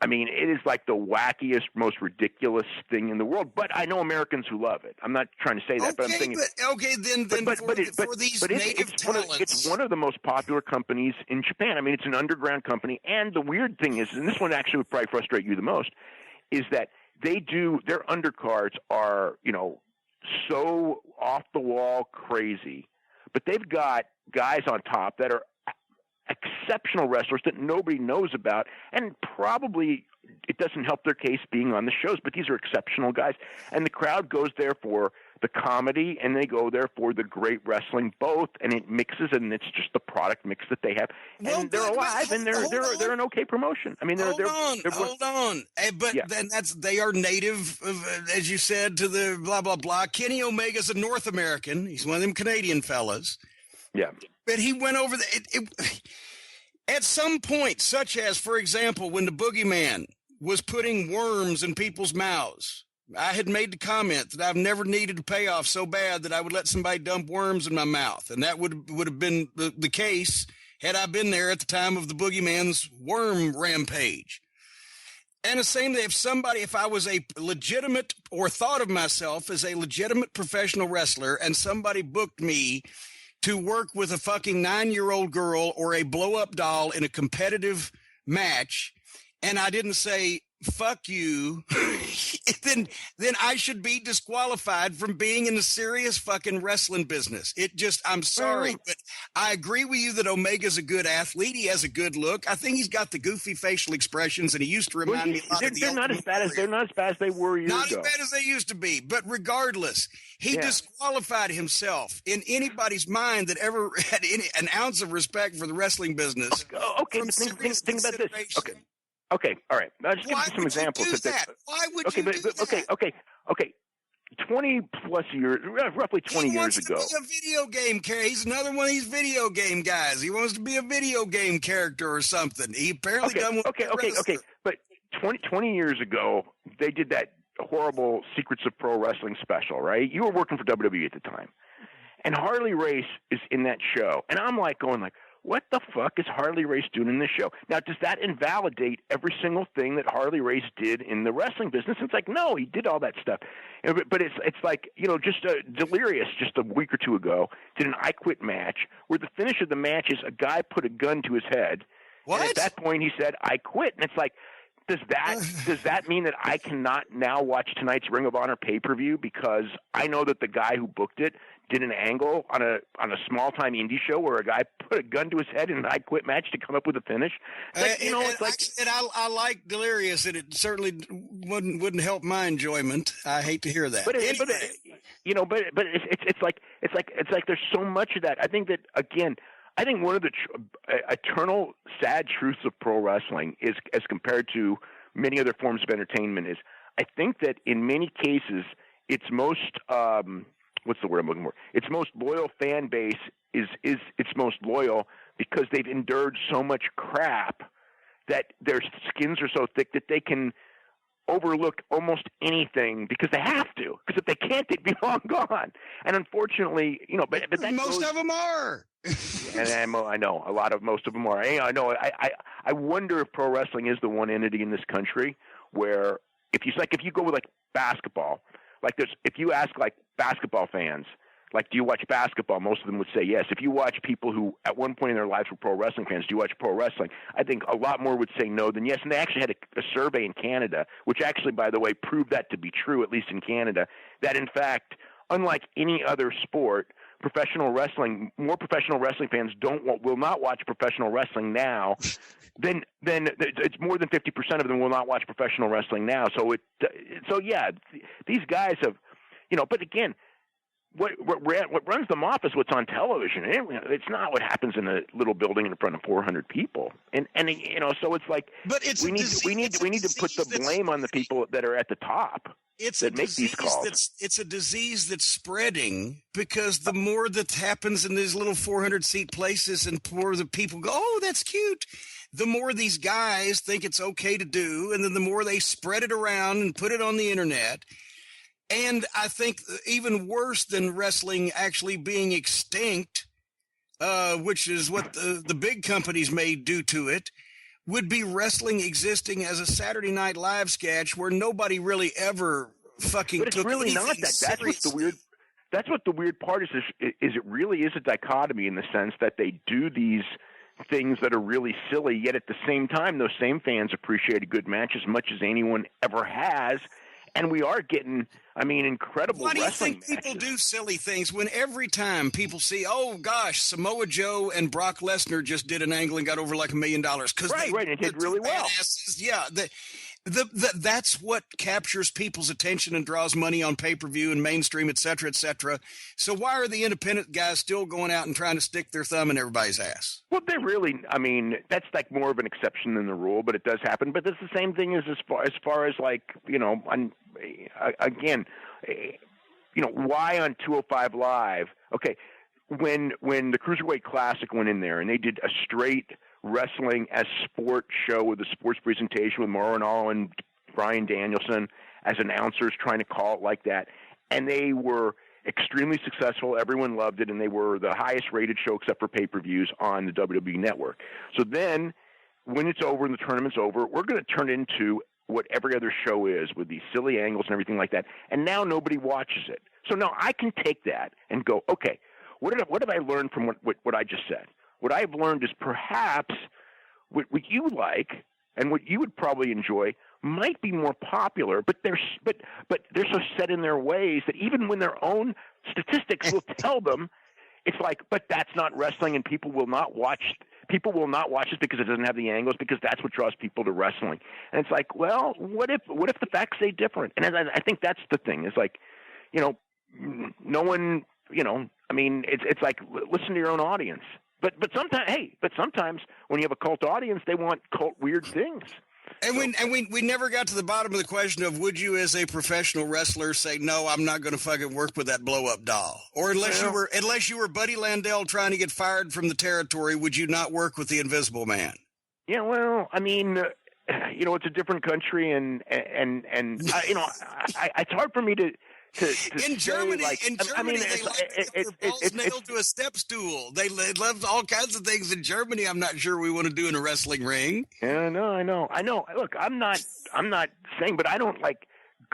I mean, it is like the wackiest, most ridiculous thing in the world. But I know Americans who love it. I'm not trying to say that, but I'm saying. It's one of the most popular companies in Japan. I mean, it's an underground company, and the weird thing is, and this one actually would probably frustrate you the most, is that their undercards are so off the wall crazy, but they've got guys on top that are exceptional wrestlers that nobody knows about, and probably it doesn't help their case being on the shows, but these are exceptional guys, and the crowd goes there for the comedy, and they go there for the great wrestling both, and it mixes, and it's just the product mix that they have, and they're alive, and they're an okay promotion. I mean, hold on, but then they are native, as you said, to the blah blah blah. Kenny Omega's a North American. He's one of them Canadian fellas. Yeah. But he went over at some point, such as, for example, when the Boogeyman was putting worms in people's mouths. I had made the comment that I've never needed a payoff so bad that I would let somebody dump worms in my mouth. And that would have been the case had I been there at the time of the Boogeyman's worm rampage. And the same thing, if I was a legitimate, or thought of myself as a legitimate professional wrestler, and somebody booked me to work with a fucking 9-year-old girl or a blow-up doll in a competitive match, and I didn't say, fuck you, then I should be disqualified from being in the serious fucking wrestling business. I'm sorry, but I agree with you that Omega's a good athlete. He has a good look. I think he's got the goofy facial expressions, and he used to remind me a lot of the They're not as bad as they were years ago. Not as bad as they used to be, but regardless, he disqualified himself in anybody's mind that ever had an ounce of respect for the wrestling business. Okay, but think about this. Okay, all right. I'll just give you some examples. Why would you do that? Okay. 20 plus years, roughly 20 years ago. He wants to be a video game character. He's another one of these video game guys. He wants to be a video game character or something. He apparently done. Okay. But 20 years ago, they did that horrible Secrets of Pro Wrestling special, right? You were working for WWE at the time, and Harley Race is in that show, and I'm going, what the fuck is Harley Race doing in this show? Now, does that invalidate every single thing that Harley Race did in the wrestling business? It's like, no, he did all that stuff. But it's like, just Delirious just a week or two ago did an I Quit match where the finish of the match is a guy put a gun to his head. What? And at that point he said, I quit. And it's like, does that mean that I cannot now watch tonight's Ring of Honor pay-per-view because I know that the guy who booked it did an angle on a small-time indie show where a guy put a gun to his head in an I Quit match to come up with a finish? I like Delirious, and it certainly wouldn't help my enjoyment. I hate to hear that. But it's like there's so much of that. I think that, again, one of the eternal sad truths of pro wrestling is, as compared to many other forms of entertainment, is I think that in many cases its most what's the word I'm looking for? Its most loyal fan base is its most loyal because they've endured so much crap that their skins are so thick that they can overlook almost anything because they have to. Because if they can't, they'd be long gone. And unfortunately, but that most of them are. And I know most of them are. I know. I wonder if pro wrestling is the one entity in this country where if you go with like basketball, like if you ask like basketball fans, like, do you watch basketball? Most of them would say yes. If you watch people who at one point in their lives were pro wrestling fans, do you watch pro wrestling? I think a lot more would say no than yes. And they actually had a survey in Canada, which actually, by the way, proved that to be true, at least in Canada, that in fact, unlike any other sport, more professional wrestling fans will not watch professional wrestling now. Then it's more than 50% of them will not watch professional wrestling now. So yeah, these guys have, but again, what runs them off is what's on television. It's not what happens in a little building in front of 400 people. And so it's like, but we need to put the blame on the people that are at the top. That make these calls. It's a disease that's spreading because the more that happens in these little 400-seat places and more the people go, oh, that's cute, the more these guys think it's okay to do, and then the more they spread it around and put it on the internet. And I think even worse than wrestling actually being extinct, which is what the big companies may do to it, would be wrestling existing as a Saturday Night Live sketch where nobody really ever fucking took anything serious. That's what the weird part is it really is a dichotomy in the sense that they do these things that are really silly, yet at the same time, those same fans appreciate a good match as much as anyone ever has. And we are getting, incredible wrestling matches. Why do you think people do silly things when every time people see, oh, gosh, Samoa Joe and Brock Lesnar just did an angle and got over like $1 million? Right, it did really well. Yeah, that's what captures people's attention and draws money on pay-per-view and mainstream, et cetera, et cetera. So why are the independent guys still going out and trying to stick their thumb in everybody's ass? Well, they're really, that's like more of an exception than the rule, but it does happen. But it's the same thing as far as like, again, why on 205 Live? Okay, when the Cruiserweight Classic went in there and they did a straight wrestling as sport show with a sports presentation with Mauro Ranallo and Bryan Danielson as announcers trying to call it like that. And they were extremely successful. Everyone loved it. And they were the highest rated show except for pay-per-views on the WWE network. So then when it's over and the tournament's over, we're going to turn into what every other show is with these silly angles and everything like that. And now nobody watches it. So now I can take that and go, okay, what have I learned from what I just said? What I've learned is perhaps what you like and what you would probably enjoy might be more popular, but they're so set in their ways that even when their own statistics will tell them, it's like, but that's not wrestling, and people will not watch this because it doesn't have the angles, because that's what draws people to wrestling. And it's like, well, what if the facts say different? And I think that's the thing. Is like, no one, it's like, listen to your own audience. But sometimes when you have a cult audience, they want cult weird things. And we never got to the bottom of the question of, would you as a professional wrestler say, no, I'm not going to fucking work with that blow up doll? Or unless you were Buddy Landell trying to get fired from the territory, would you not work with the Invisible Man? Yeah, well, it's a different country, and it's hard for me to in Germany, they like their balls nailed to a step stool. They love all kinds of things in Germany. I'm not sure we want to do in a wrestling ring. Yeah, I know. Look, I'm not saying, but I don't like.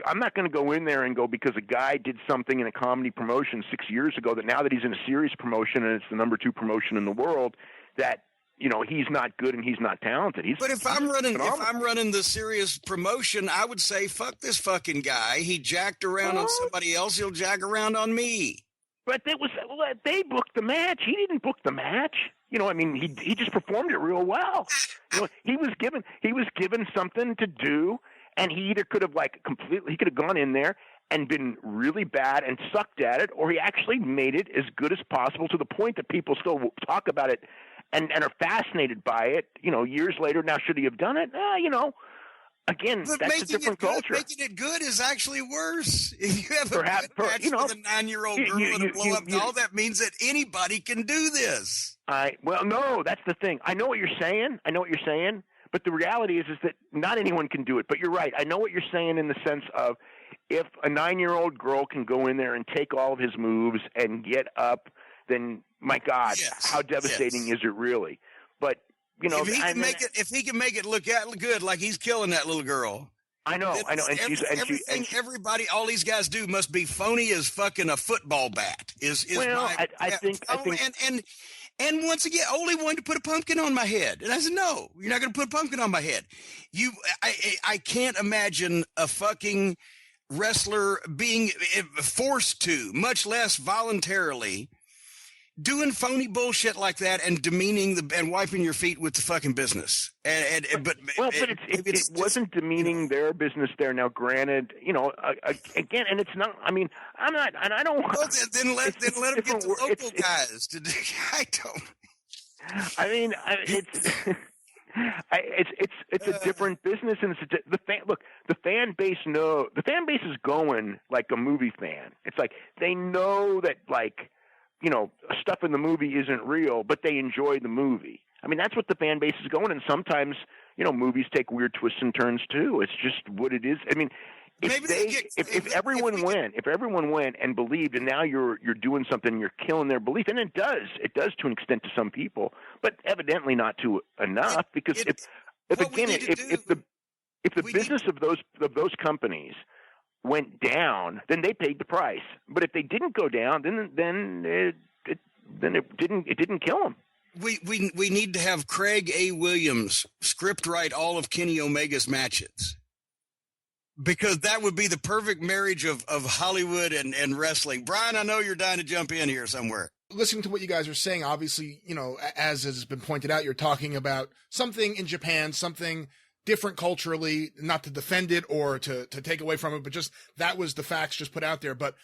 I'm not going to go in there and go because a guy did something in a comedy promotion 6 years ago that now that he's in a serious promotion and it's the number 2 promotion in the world, that he's not good and he's not talented. But if I'm running the serious promotion, I would say, fuck this fucking guy. He jacked around on somebody else. He'll jack around on me. But they booked the match. He didn't book the match. He just performed it real well. He was given something to do, and he either could have he could have gone in there and been really bad and sucked at it, or he actually made it as good as possible to the point that people still talk about it and are fascinated by it, years later. Now, should he have done it? Again, but that's a different culture. Making it good is actually worse. If you have a match with a 9-year-old girl with a blow-up doll, that means that anybody can do this. No, that's the thing. I know what you're saying. But the reality is that not anyone can do it. But you're right. I know what you're saying in the sense of if a 9-year-old girl can go in there and take all of his moves and get up, then my God, how devastating is it really? But if he can make it look good, like he's killing that little girl, I know. And everybody, all these guys do must be phony as fucking a football bat. I think. And once again, Ole wanted to put a pumpkin on my head, and I said, "No, you're not going to put a pumpkin on my head." I can't imagine a fucking wrestler being forced to, much less voluntarily, doing phony bullshit like that and demeaning and wiping your feet with the fucking business. But it wasn't demeaning their business there. Now, granted, again, and it's not. I mean, I'm not, and I don't. Well, then let them get the local guys to do. I don't. I mean, it's a different business, and the fan base the fan base is going like a movie fan. It's like they know that stuff in the movie isn't real, but they enjoy the movie. I mean, that's what the fan base is going. And sometimes, movies take weird twists and turns too. It's just what it is. I mean, if everyone went and believed, and now you're doing something, you're killing their belief, and it does to an extent to some people, but evidently not to enough. Because if the business of those companies went down, then they paid the price. But if they didn't go down, then it didn't kill them. We need to have Craig A. Williams script write all of Kenny Omega's matches, because that would be the perfect marriage of Hollywood and wrestling. Brian, I know you're dying to jump in here somewhere. Listening to what you guys are saying, obviously, as has been pointed out, you're talking about something in Japan, something different culturally, not to defend it or to take away from it, but just that was the facts just put out there. But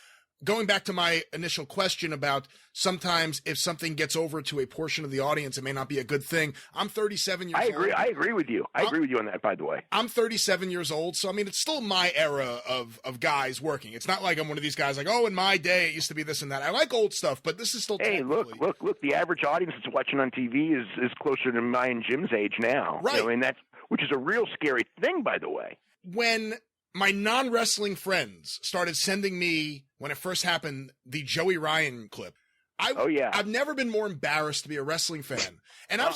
going back to my initial question about sometimes if something gets over to a portion of the audience, it may not be a good thing. I'm 37 years old. I agree with you. I agree with you on that, by the way. I'm 37 years old. So, I mean, it's still my era of guys working. It's not like I'm one of these guys like, oh, in my day, it used to be this and that. I like old stuff, but this is still look, the average audience that's watching on TV is closer to mine and Jim's age now. Right. Which is a real scary thing, by the way. When my non-wrestling friends started sending me, when it first happened, the Joey Ryan clip, I've never been more embarrassed to be a wrestling fan. And I've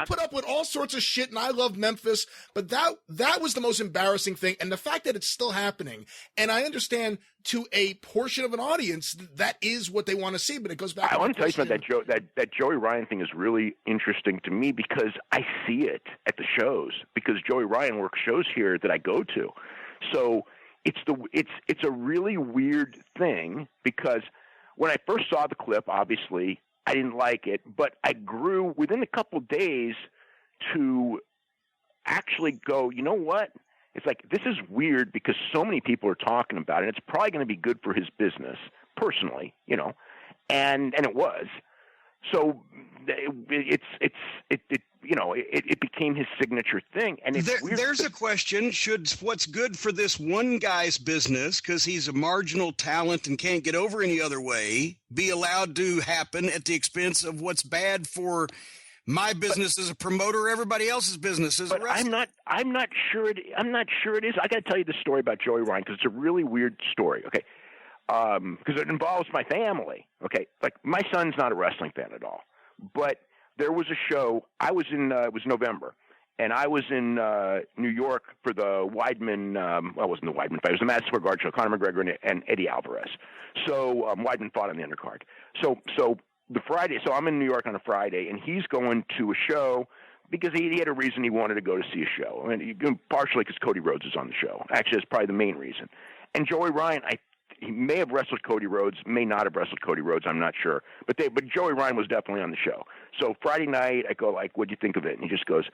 put up with all sorts of shit, and I love Memphis, but that was the most embarrassing thing. And the fact that it's still happening, and I understand to a portion of an audience that is what they want to see, but it goes back. I want to tell you something. That Joey Ryan thing is really interesting to me because I see it at the shows, because Joey Ryan works shows here that I go to. So it's a really weird thing, because when I first saw the clip, obviously I didn't like it, but I grew within a couple of days to actually go, you know what? It's like, this is weird because so many people are talking about it. And it's probably going to be good for his business personally, and it was. So it became his signature thing. And it's weird. There's a question: should what's good for this one guy's business, because he's a marginal talent and can't get over any other way, be allowed to happen at the expense of what's bad for my business as a promoter, everybody else's business as a wrestler? I'm not sure it is. I got to tell you the story about Joey Ryan, because it's a really weird story. Okay. Because it involves my family. Okay. Like, my son's not a wrestling fan at all, but there was a show I was in, it was November, and I was in New York for the Weidman, well, it wasn't the Weidman fight, it was the Madison Square Garden show, Conor McGregor and Eddie Alvarez. So Weidman fought on the undercard. So the Friday, so I'm in New York on a Friday, and he's going to a show because he had a reason he wanted to go to see a show. I mean, partially because Cody Rhodes is on the show. Actually, that's probably the main reason. And Joey Ryan, he may have wrestled Cody Rhodes, may not have wrestled Cody Rhodes, I'm not sure. But Joey Ryan was definitely on the show. So Friday night, I go like, what'd you think of it? And he just goes,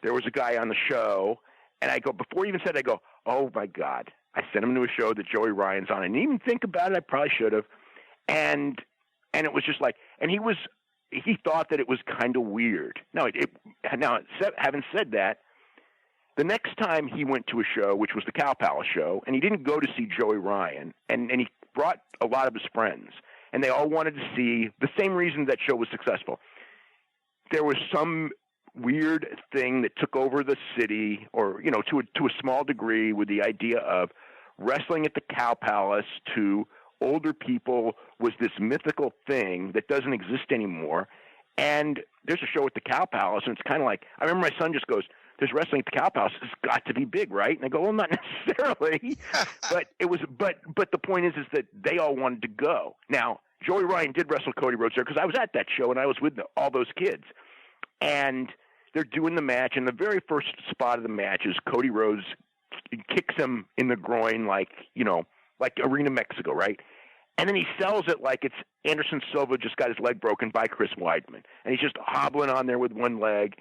there was a guy on the show. And I go, before he even said it, I go, oh my God. I sent him to a show that Joey Ryan's on. I didn't even think about it. I probably should have. And it was just like, and he thought that it was kind of weird. Now, having said that, the next time he went to a show, which was the Cow Palace show, and he didn't go to see Joey Ryan, and he brought a lot of his friends, and they all wanted to see the same reason that show was successful. There was some weird thing that took over the city, or, to a small degree, with the idea of wrestling at the Cow Palace to older people was this mythical thing that doesn't exist anymore. And there's a show at the Cow Palace, and it's kind of like, I remember my son just goes, there's wrestling at the Cow Palace. It's got to be big, right? And I go, well, not necessarily. but the point is that they all wanted to go. Now, Joey Ryan did wrestle Cody Rhodes there because I was at that show and I was with all those kids. And they're doing the match, and the very first spot of the match is Cody Rhodes kicks him in the groin like Arena Mexico, right? And then he sells it like it's Anderson Silva just got his leg broken by Chris Weidman. And he's just hobbling on there with one leg.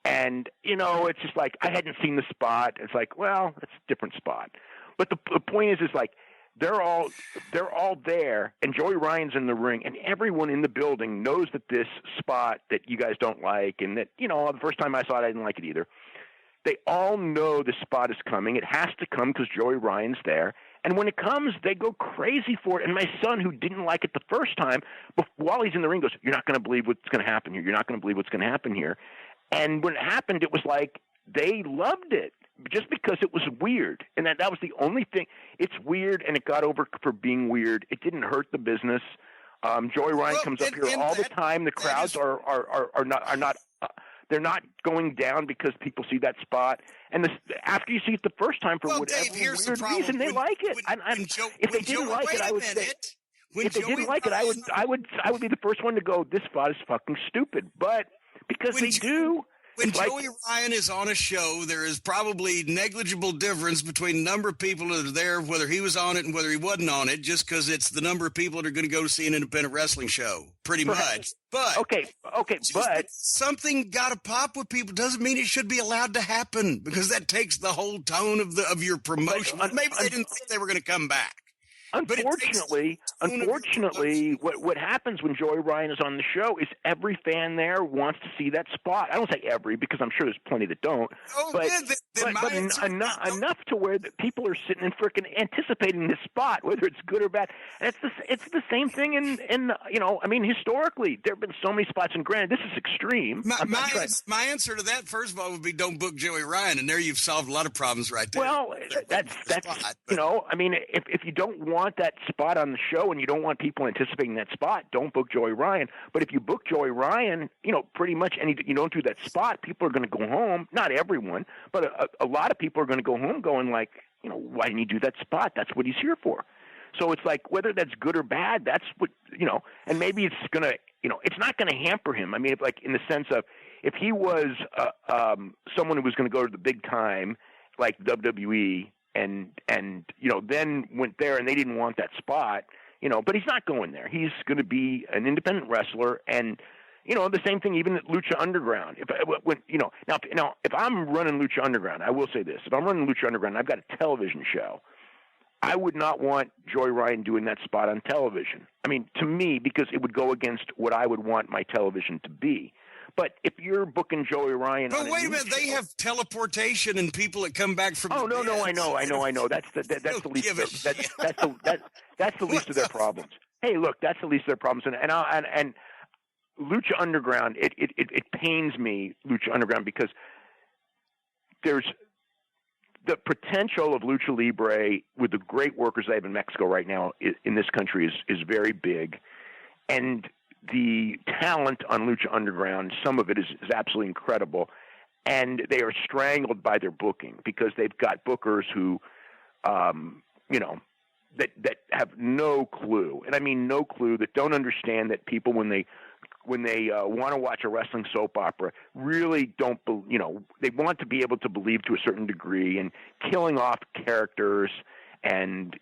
And, it's just like, I hadn't seen the spot. It's like, well, it's a different spot. But the point is like, they're all there, and Joey Ryan's in the ring, and everyone in the building knows that this spot that you guys don't like, and that, the first time I saw it, I didn't like it either. They all know the spot is coming. It has to come because Joey Ryan's there. And when it comes, they go crazy for it. And my son, who didn't like it the first time, while he's in the ring, goes, "You're not going to believe what's going to happen here. You're not going to believe what's going to happen here." And when it happened, it was like they loved it just because it was weird. And that was the only thing. It's weird, and it got over for being weird. It didn't hurt the business. Joey Ryan comes up here all the time. The crowds are not they're not going down because people see that spot. And after you see it the first time, for whatever Dave, here's weird the problem. reason, they like it. If they didn't like it, I would say. If they didn't like it, I would be the first one to go, "This spot is fucking stupid." But because they do. When Joey Ryan is on a show, there is probably negligible difference between the number of people that are there, whether he was on it and whether he wasn't on it, just because it's the number of people that are going to go to see an independent wrestling show, pretty much. But but something got to pop with people doesn't mean it should be allowed to happen, because that takes the whole tone of your promotion. Maybe they didn't think they were going to come back. Unfortunately, what happens when Joey Ryan is on the show is every fan there wants to see that spot. I don't say every, because I'm sure there's plenty that don't. But enough to where that people are sitting and freaking anticipating this spot, whether it's good or bad. And it's the same thing historically there have been so many spots. And granted, this is extreme. My answer to that, first of all, would be don't book Joey Ryan, and there you've solved a lot of problems right there. Well, that's if you don't want that spot on the show and you don't want people anticipating that spot, don't book Joey Ryan. But if you book Joey Ryan, pretty much you don't do that spot, people are going to go home. Not everyone, but a lot of people are going to go home going like, why didn't you do that spot? That's what he's here for. So it's like, whether that's good or bad, that's what, and maybe it's going to, it's not going to hamper him. I mean, in the sense of, if he was someone who was going to go to the big time, like WWE, and then went there and they didn't want that spot, but he's not going there. He's going to be an independent wrestler, and the same thing even at Lucha Underground. Now if I'm running Lucha Underground, I will say this: if I'm running Lucha Underground, I've got a television show. I would not want Joey Ryan doing that spot on television. I mean, to me, because it would go against what I would want my television to be. But if you're booking Joey Ryan, but wait a minute, they have teleportation and people that come back from. Oh no, I know. That's the least. That's the least of their problems. Hey, look, that's the least of their problems. And Lucha Underground, it pains me, Lucha Underground, because there's the potential of Lucha Libre with the great workers they have in Mexico right now in this country is very big, and the talent on Lucha Underground, some of it is absolutely incredible, and they are strangled by their booking because they've got bookers who, that have no clue, and I mean no clue, that don't understand that people when they want to watch a wrestling soap opera really don't, they want to be able to believe to a certain degree, and killing off characters and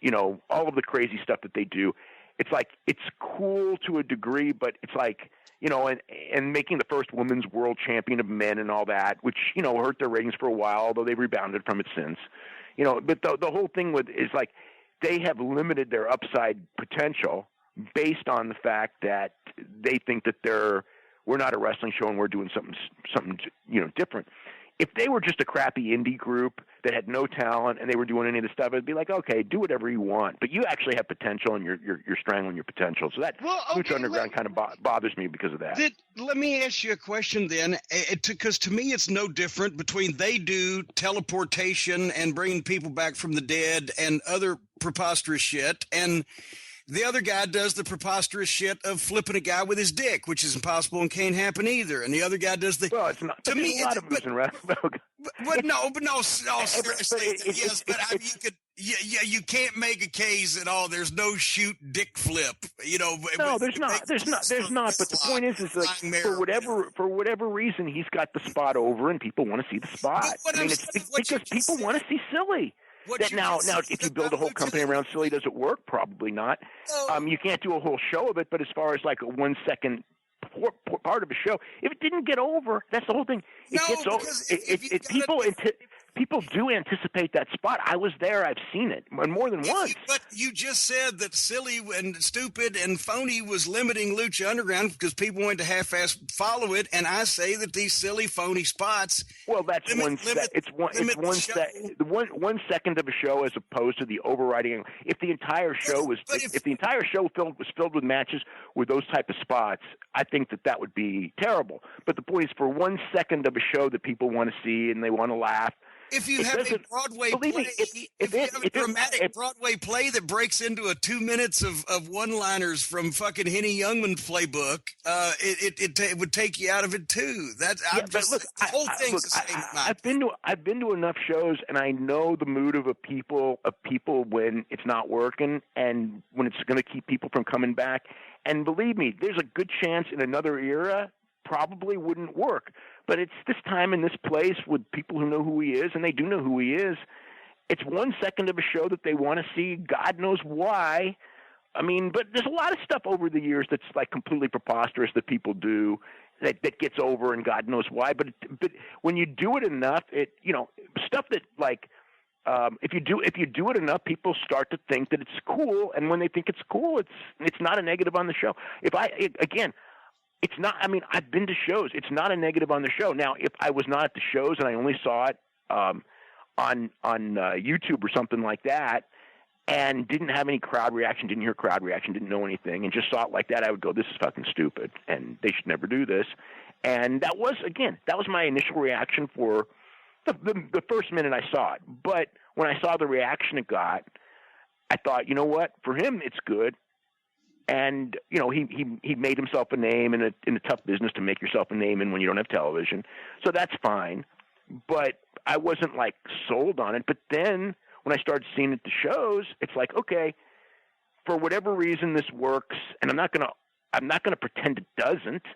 all of the crazy stuff that they do. It's like, it's cool to a degree, but it's like, and making the first women's world champion of men and all that, which, hurt their ratings for a while, although they've rebounded from it since, but the whole thing is like, they have limited their upside potential based on the fact that they think that we're not a wrestling show and we're doing something different. If they were just a crappy indie group that had no talent and they were doing any of the stuff, it'd be like, okay, do whatever you want, but you actually have potential and you're strangling your potential. So that Lucha Underground kind of bothers me because of that. Let me ask you a question then, because to me it's no different between they do teleportation and bringing people back from the dead and other preposterous shit, and The other guy does the preposterous shit of flipping a guy with his dick, which is impossible and can't happen either. And the other guy does the. Well, it's not. To me, a lot of moves and But no, seriously, yes. But you could, you can't make a case at all. There's no shoot dick flip, you know. No, there's not. But the point is like for whatever reason, he's got the spot over, and people want to see the spot. I mean, it's because people want to see silly. Now, if you build a whole company around silly, does it work? Probably not. You can't do a whole show of it. But as far as like a 1 second part of a show, if it didn't get over, that's the whole thing. It gets over. People do anticipate that spot. I was there. I've seen it more than once. But you just said that silly and stupid and phony was limiting Lucha Underground because people wanted to half-ass follow it. And I say that these silly, phony spots. Well, that's one second of a show as opposed to the overriding. If the entire show was filled with matches with those type of spots, I think that would be terrible. But the point is, for 1 second of a show that people want to see and they want to laugh. If you have a Broadway play, if you have a dramatic Broadway play that breaks into a 2 minutes of one-liners from fucking Henny Youngman's playbook, it would take you out of it too. The whole thing's the same. I've been to enough shows, and I know the mood of people when it's not working, and when it's going to keep people from coming back. And believe me, there's a good chance in another era probably wouldn't work. But it's this time in this place with people who know who he is, and they do know who he is. It's 1 second of a show that they want to see. God knows why. I mean, but there's a lot of stuff over the years that's like completely preposterous that people do that gets over, and God knows why. But when you do it enough, stuff that like if you do it enough, people start to think that it's cool, and when they think it's cool, it's not a negative on the show. It's not. I mean, I've been to shows. It's not a negative on the show. Now, if I was not at the shows and I only saw it on YouTube or something like that, and didn't have any crowd reaction, didn't hear crowd reaction, didn't know anything, and just saw it like that, I would go, "This is fucking stupid, and they should never do this." And that was my initial reaction for the first minute I saw it. But when I saw the reaction it got, I thought, you know what? For him, it's good. And he made himself a name in a tough business to make yourself a name in when you don't have television, so that's fine. But I wasn't like sold on it. But then when I started seeing it at the shows, it's like, okay, for whatever reason this works, and I'm not gonna pretend it doesn't.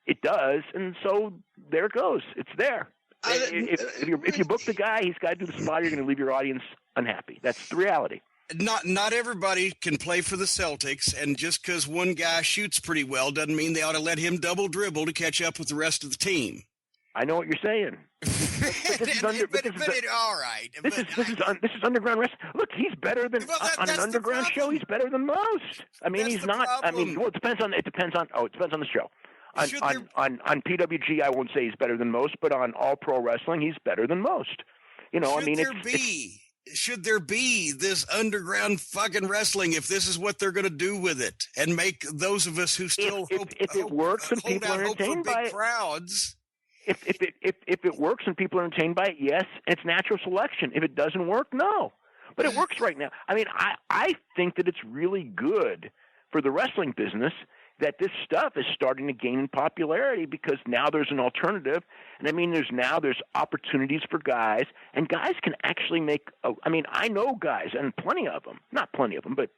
It does, and so there it goes. It's there. If you book the guy, he's got to do the spot. You're going to leave your audience unhappy. That's the reality. Not everybody can play for the Celtics, and just because one guy shoots pretty well doesn't mean they ought to let him double dribble to catch up with the rest of the team. I know what you're saying. All right. This is underground wrestling. Look, he's better than on an underground show. He's better than most. I mean, he's not. Problem. I mean, well, it depends on the show. On PWG, I won't say he's better than most, but on All Pro Wrestling, he's better than most. Should there be this underground fucking wrestling if this is what they're going to do with it, and make those of us who still if it works and people are entertained by it, crowds. If it works and people are entertained by it, yes, it's natural selection. If it doesn't work, no. But it works right now. I mean, I think that it's really good for the wrestling business that this stuff is starting to gain popularity because now there's an alternative. And I mean, there's opportunities for guys, and guys can actually make I know guys, and plenty of them, not plenty of them, but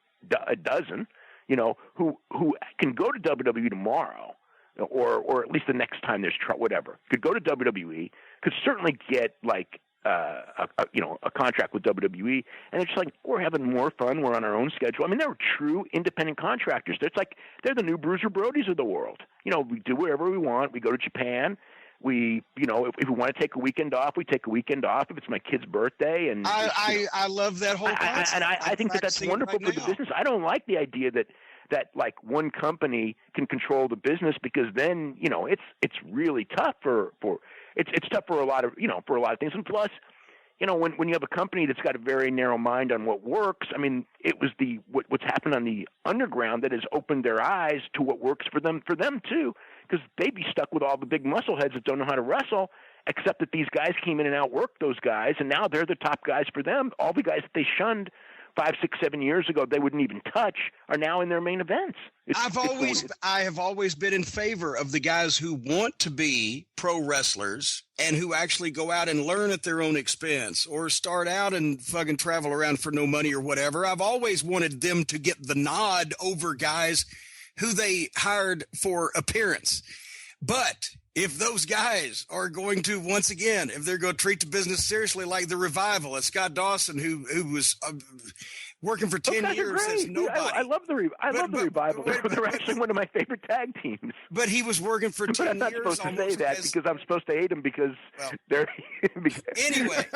a dozen, who can go to WWE tomorrow, or at least the next time there's whatever, could go to WWE, could certainly get like a contract with WWE, and it's like, we're having more fun. We're on our own schedule. I mean, they're true independent contractors. They're the new Bruiser Brodies of the world. We do whatever we want. We go to Japan. We, if we want to take a weekend off, we take a weekend off. If it's my kid's birthday, and I love that whole concept. I think that's wonderful for the business. I don't like the idea that like one company can control the business, because then it's really tough for it's tough for a lot of things. And plus, when you have a company that's got a very narrow mind on what works, I mean, it was what's happened on the underground that has opened their eyes to what works for them too, because they'd be stuck with all the big muscle heads that don't know how to wrestle, except that these guys came in and outworked those guys, and now they're the top guys for them. All the guys that they shunned 5, 6, 7 years ago they wouldn't even touch are now in their main events. I have always been in favor of the guys who want to be pro wrestlers and who actually go out and learn at their own expense or start out and fucking travel around for no money or whatever. I've always wanted them to get the nod over guys who they hired for appearance. But if those guys are going to, once again, if they're going to treat the business seriously like the Revival and Scott Dawson, who was working for 10 years as nobody. I love the Revival. They're actually one of my favorite tag teams. But he was working for 10 years. I'm not supposed to say that because I'm supposed to hate him because they're. Anyway,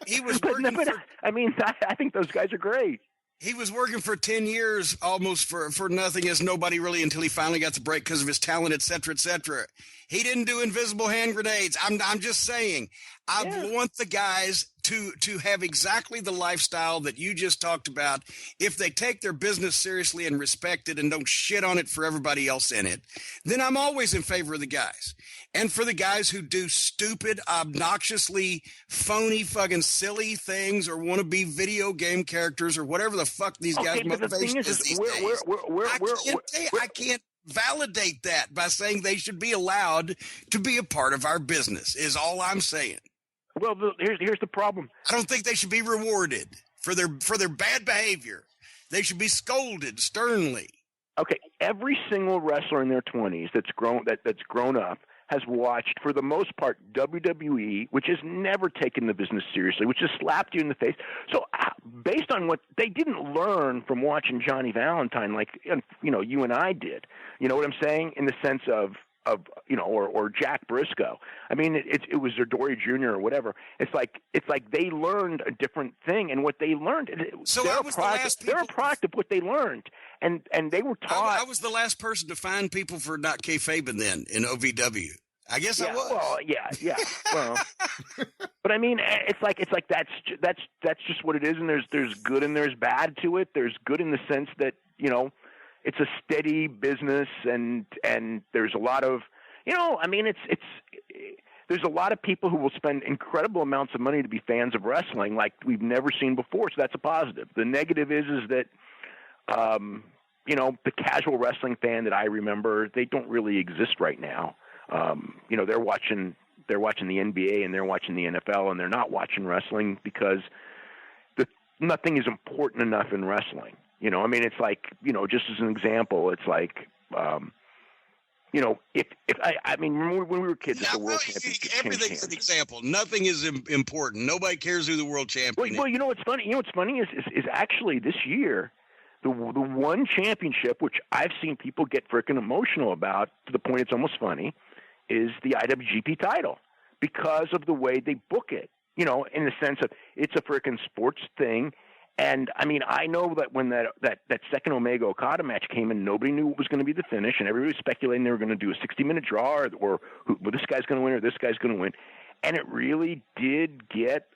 he was working for. I think those guys are great. He was working for 10 years almost for nothing as nobody really until he finally got the break because of his talent, et cetera, et cetera. He didn't do invisible hand grenades. I'm just saying, I want the guys to have exactly the lifestyle that you just talked about. If they take their business seriously and respect it and don't shit on it for everybody else in it, then I'm always in favor of the guys. And for the guys who do stupid, obnoxiously phony, fucking silly things or want to be video game characters or whatever the fuck these guys' motivation is these days. I can't validate that by saying they should be allowed to be a part of our business is all I'm saying. Well, here's the problem. I don't think they should be rewarded for their bad behavior. They should be scolded sternly. Okay, every single wrestler in their 20s that's grown up has watched, for the most part, WWE, which has never taken the business seriously, which has slapped you in the face. So based on what they didn't learn from watching Johnny Valentine like, you and I did, you know what I'm saying? In the sense of or Jack Briscoe. I mean, it was Dory Jr. or whatever. It's like they learned a different thing, and what they learned, they're a product of what they learned, and they were taught. I was the last person to find people for not kayfabing then in OVW. I guess I was. Well, yeah. Well, but I mean, it's like that's just what it is, and there's good and there's bad to it. There's good in the sense that it's a steady business, and there's a lot of, there's a lot of people who will spend incredible amounts of money to be fans of wrestling like we've never seen before. So that's a positive. The negative is that, the casual wrestling fan that I remember, they don't really exist right now. They're watching the NBA and they're watching the NFL and they're not watching wrestling because nothing is important enough in wrestling. It's like, just as an example, it's like, when we were kids, it's the world championship. Everything's an example. Nothing is important. Nobody cares who the world champion is. Well, what's funny? What's funny is actually this year, the one championship, which I've seen people get freaking emotional about to the point it's almost funny, is the IWGP title because of the way they book it. In the sense of it's a freaking sports thing. And I mean, I know that when that second Omega Okada match came in, nobody knew what was going to be the finish, and everybody was speculating they were going to do a 60-minute draw, or this guy's going to win or this guy's going to win. And it really did get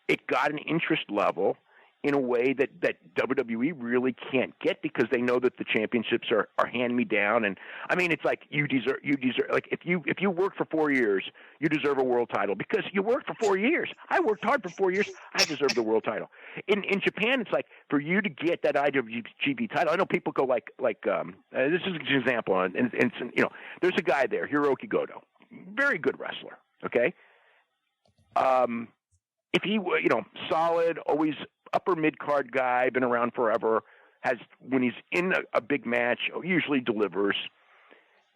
it got an interest level in a way that WWE really can't get because they know that the championships are hand me down. And I mean, it's like you deserve like if you work for 4 years, you deserve a world title because you worked for 4 years. I worked hard for 4 years. I deserve the world title. In Japan, it's like for you to get that IWGP title. I know people go like this is an example, and there's a guy there, Hiroki Goto, very good wrestler. Okay, if he solid, always upper mid-card guy, been around forever, when he's in a big match, usually delivers.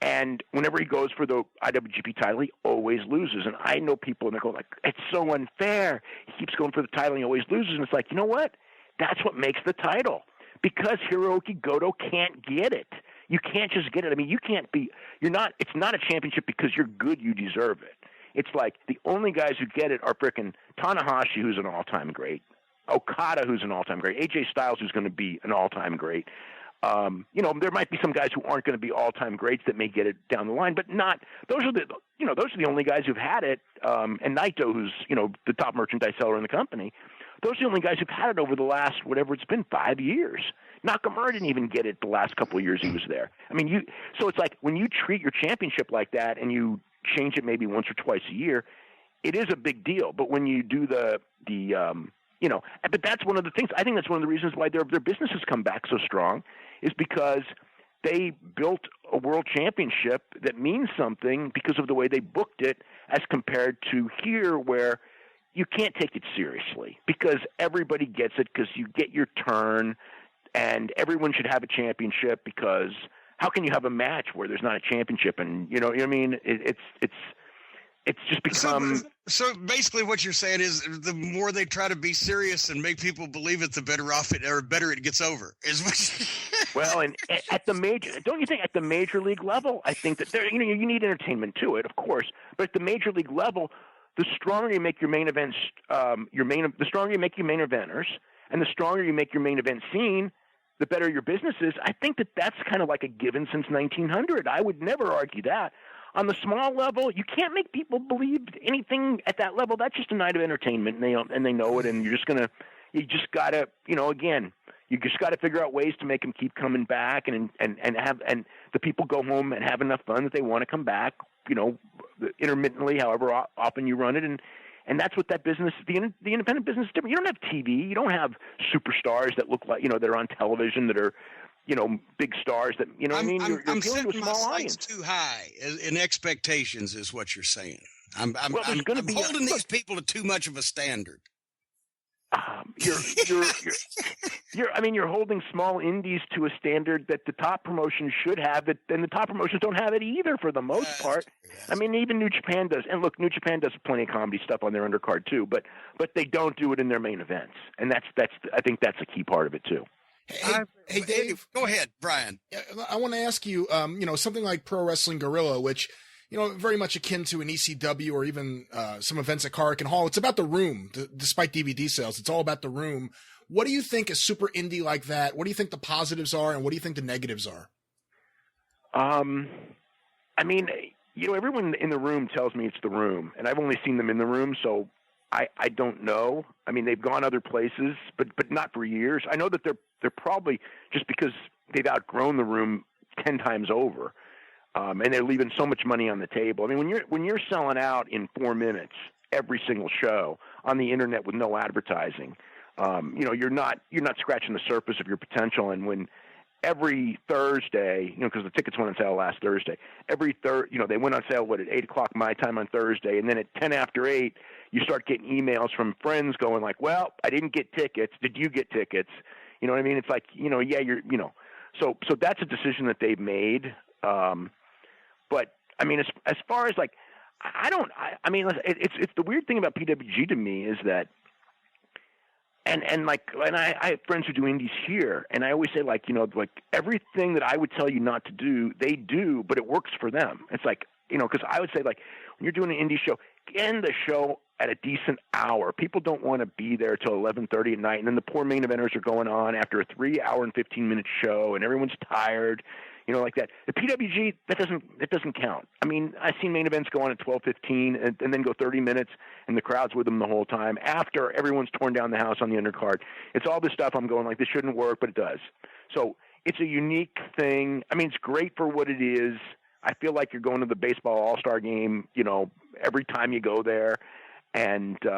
And whenever he goes for the IWGP title, he always loses. And I know people, and they go like, it's so unfair. He keeps going for the title, and he always loses. And it's like, you know what? That's what makes the title. Because Hiroki Goto can't get it. You can't just get it. I mean, it's not a championship because you're good, you deserve it. It's like the only guys who get it are frickin' Tanahashi, who's an all-time great, Okada, who's an all-time great, AJ Styles, who's going to be an all-time great. There might be some guys who aren't going to be all-time greats that may get it down the line, but not. Those are the only guys who've had it. And Naito, who's the top merchandise seller in the company, those are the only guys who've had it over the last whatever it's been 5 years. Nakamura didn't even get it the last couple of years he was there. I mean, so it's like when you treat your championship like that and you change it maybe once or twice a year, it is a big deal. But when you do the but that's one of the things. I think that's one of the reasons why their business has come back so strong, is because they built a world championship that means something because of the way they booked it, as compared to here, where you can't take it seriously because everybody gets it because you get your turn, and everyone should have a championship, because how can you have a match where there's not a championship? And you know what I mean? It's just become. So basically, what you're saying is, the more they try to be serious and make people believe it, the better off it, or better it gets over. Is what. Well, and at the don't you think at the major league level, I think that you need entertainment to it, of course, but at the major league level, the stronger you make your main events, the stronger you make your main eventers, and the stronger you make your main event scene, the better your business is. I think that that's kind of like a given since 1900. I would never argue that. On the small level, you can't make people believe anything at that level. That's just a night of entertainment, and they know it. And you just gotta, again, you just got to figure out ways to make them keep coming back, and the people go home and have enough fun that they want to come back, intermittently, however often you run it, and that's what that business, the independent business is different. You don't have TV, you don't have superstars that look like that are on television that are. Big stars that, You're I'm dealing setting with a my small sights audience. too high in expectations, is what you're saying. I'm holding these people to too much of a standard. You're holding small indies to a standard that the top promotions should have it, and the top promotions don't have it either for the most part. I mean, even New Japan does, and look, New Japan does plenty of comedy stuff on their undercard too, but they don't do it in their main events, and I think that's a key part of it too. Hey, Dave. Go ahead, Brian. I want to ask you, something like Pro Wrestling Guerrilla, which, very much akin to an ECW or even some events at Carrick Hall. It's about the room, despite DVD sales. It's all about the room. What do you think is super indie like that? What do you think the positives are, and what do you think the negatives are? Everyone in the room tells me it's the room, and I've only seen them in the room, so I don't know. I mean, they've gone other places, but not for years. I know that they're probably just because they've outgrown the room 10 times over, and they're leaving so much money on the table. I mean, when you're selling out in 4 minutes every single show on the internet with no advertising, you're not scratching the surface of your potential. And when every Thursday, because the tickets went on sale last Thursday, they went on sale at 8:00 my time on Thursday, and then at 10 after 8. You start getting emails from friends going like, well, I didn't get tickets. Did you get tickets? You know what I mean? It's like, so that's a decision that they've made. But I mean, as far as like, it's the weird thing about PWG to me is that, and I have friends who do indies here, and I always say like everything that I would tell you not to do, they do, but it works for them. It's like, because I would say like, when you're doing an indie show, end the show at a decent hour. People don't want to be there till 11:30 at night, and then the poor main eventers are going on after a 3 hour and 15-minute show, and everyone's tired, like that. The PWG, that doesn't count. I mean, I've seen main events go on at 12:15 and then go 30 minutes, and the crowd's with them the whole time after everyone's torn down the house on the undercard. It's all this stuff I'm going like, this shouldn't work, but it does. So it's a unique thing. I mean, it's great for what it is. I feel like you're going to the baseball all-star game, every time you go there. And, so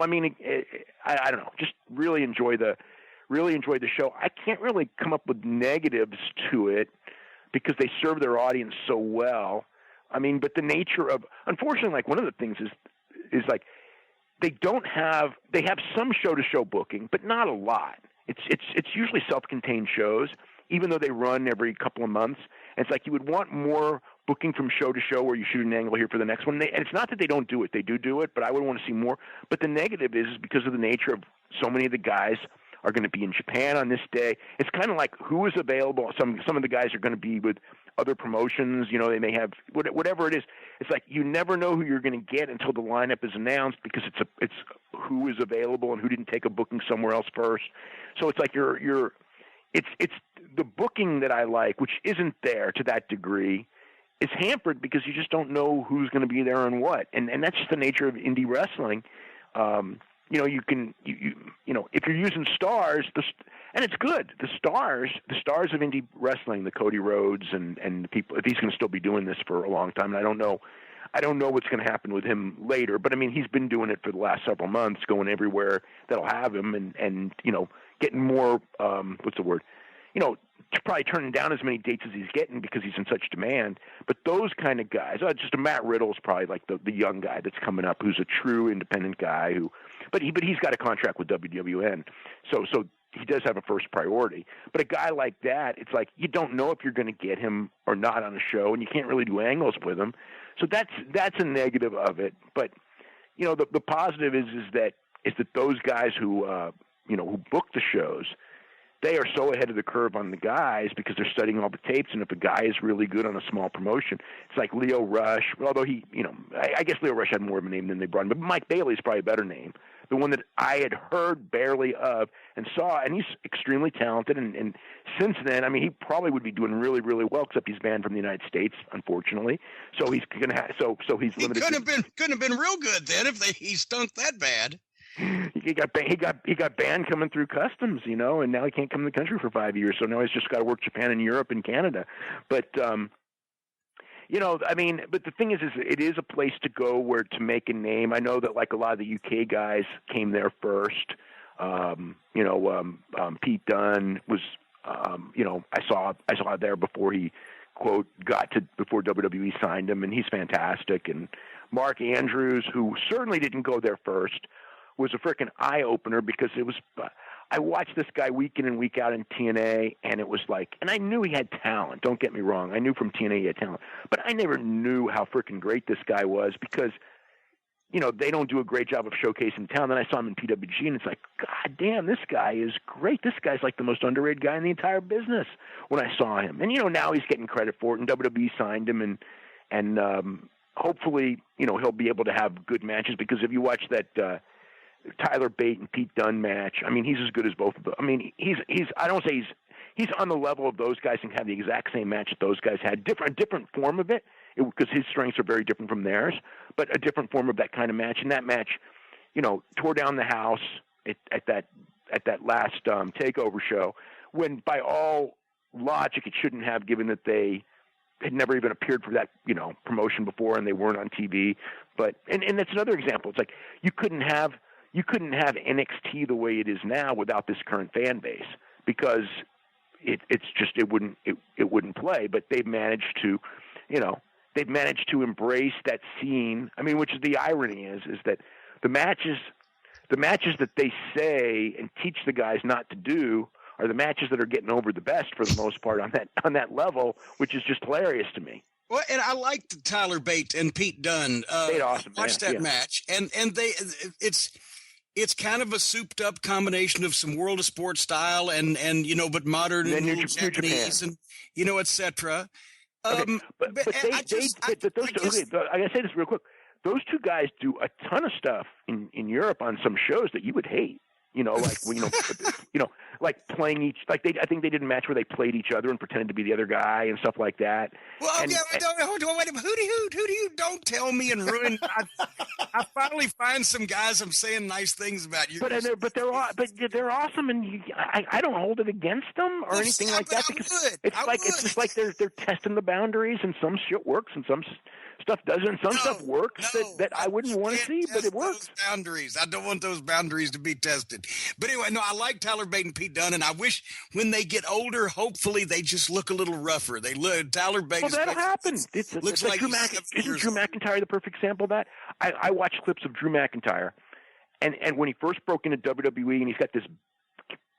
I mean, I don't know, just really enjoy the show. I can't really come up with negatives to it because they serve their audience so well. I mean, but the nature of, unfortunately, like one of the things is like, they have some show-to-show booking, but not a lot. It's usually self-contained shows, even though they run every couple of months. And it's like you would want more booking from show to show where you shoot an angle here for the next one. And it's not that they don't do it. They do it, but I would want to see more. But the negative is because of the nature of so many of the guys are going to be in Japan on this day. It's kind of like who is available. Some of the guys are going to be with other promotions. They may have whatever it is. It's like you never know who you're going to get until the lineup is announced because it's who is available and who didn't take a booking somewhere else first. So it's like it's the booking that I like, which isn't there to that degree, is hampered because you just don't know who's going to be there and what. And that's just the nature of indie wrestling. If you're using stars, and it's good, the stars of indie wrestling, the Cody Rhodes and the people, if he's going to still be doing this for a long time, and I don't know I don't know what's going to happen with him later, but I mean, he's been doing it for the last several months, going everywhere that'll have him, and getting more, what's the word? Probably turning down as many dates as he's getting because he's in such demand. But those kind of guys, just a Matt Riddle's probably like the young guy that's coming up, who's a true independent guy but he's got a contract with WWN, so he does have a first priority. But a guy like that, it's like you don't know if you're going to get him or not on a show, and you can't really do angles with him. So that's a negative of it. But the positive is that those guys who book the shows, they are so ahead of the curve on the guys because they're studying all the tapes. And if a guy is really good on a small promotion, it's like Leo Rush. Although I guess Leo Rush had more of a name than they brought him, but Mike Bailey is probably a better name. The one that I had heard barely of and saw, and he's extremely talented. And since then, I mean, he probably would be doing really, really well, except he's banned from the United States, unfortunately. So he's going to have, so he's limited. He couldn't have been real good then if he stunk that bad. He got banned coming through customs, and now he can't come to the country for 5 years. So now he's just got to work Japan and Europe and Canada. But I mean, but the thing is it is a place to go where to make a name. I know that like a lot of the UK guys came there first. Pete Dunne was, I saw there before he quote before WWE signed him, and he's fantastic. And Mark Andrews, who certainly didn't go there first, was a freaking eye opener because it was. I watched this guy week in and week out in TNA, and it was like, and I knew he had talent. Don't get me wrong, I knew from TNA he had talent, but I never knew how freaking great this guy was because, they don't do a great job of showcasing talent. Then I saw him in PWG, and it's like, God damn, this guy is great. This guy's like the most underrated guy in the entire business when I saw him. And now he's getting credit for it, and WWE signed him, and hopefully, he'll be able to have good matches because if you watch that. Tyler Bate and Pete Dunne match. I mean, he's as good as both of them. I mean, he's I don't say he's on the level of those guys and have the exact same match that those guys had. A different form of it because his strengths are very different from theirs, but a different form of that kind of match. And that match, tore down the house at that last takeover show when by all logic it shouldn't have, given that they had never even appeared for that, promotion before and they weren't on TV. But and that's another example. It's like you couldn't have NXT the way it is now without this current fan base because it wouldn't play. But they've managed to embrace that scene. I mean, which is the irony is that the matches that they say and teach the guys not to do are the matches that are getting over the best for the most part on that level, which is just hilarious to me. Well, and I liked Tyler Bate and Pete Dunne. Awesome, watched that match, and it's kind of a souped up combination of some World of Sport style and but modern and New Japanese Japan. and etc. Okay, but I gotta say this real quick. Those two guys do a ton of stuff in Europe on some shows that you would hate. Like playing each. Like I think they did a match where they played each other and pretended to be the other guy and stuff like that. Well, who do you? Don't tell me and ruin. I finally find some guys I'm saying nice things about you. But they're awesome, and I don't hold it against them or anything like that because it's just like they're testing the boundaries, and some shit works and some stuff doesn't, and some stuff works that I wouldn't want to see, but it works. Boundaries. I don't want those boundaries to be tested. But anyway, no, I like Tyler Bate and Pete Dunne, and I wish when they get older, hopefully they just look a little rougher. Tyler Bate. Well, that'll happen. Looks like Drew McIntyre the perfect example of that? I watched clips of Drew McIntyre, and when he first broke into WWE, and he's got this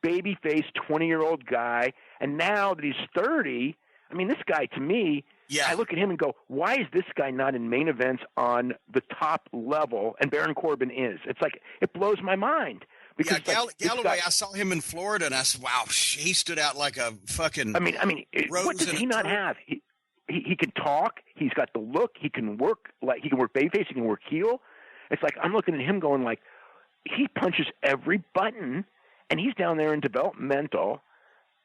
baby-faced 20-year-old guy, and now that he's 30, I mean, this guy to me. Yeah. I look at him and go, why is this guy not in main events on the top level? And Baron Corbin is. It's like, it blows my mind. Because Galloway, I saw him in Florida, and I said, wow, he stood out like a fucking what does he not have? He can talk. He's got the look. He can work babyface. He can work heel. It's like, I'm looking at him going like, he punches every button, and he's down there in developmental.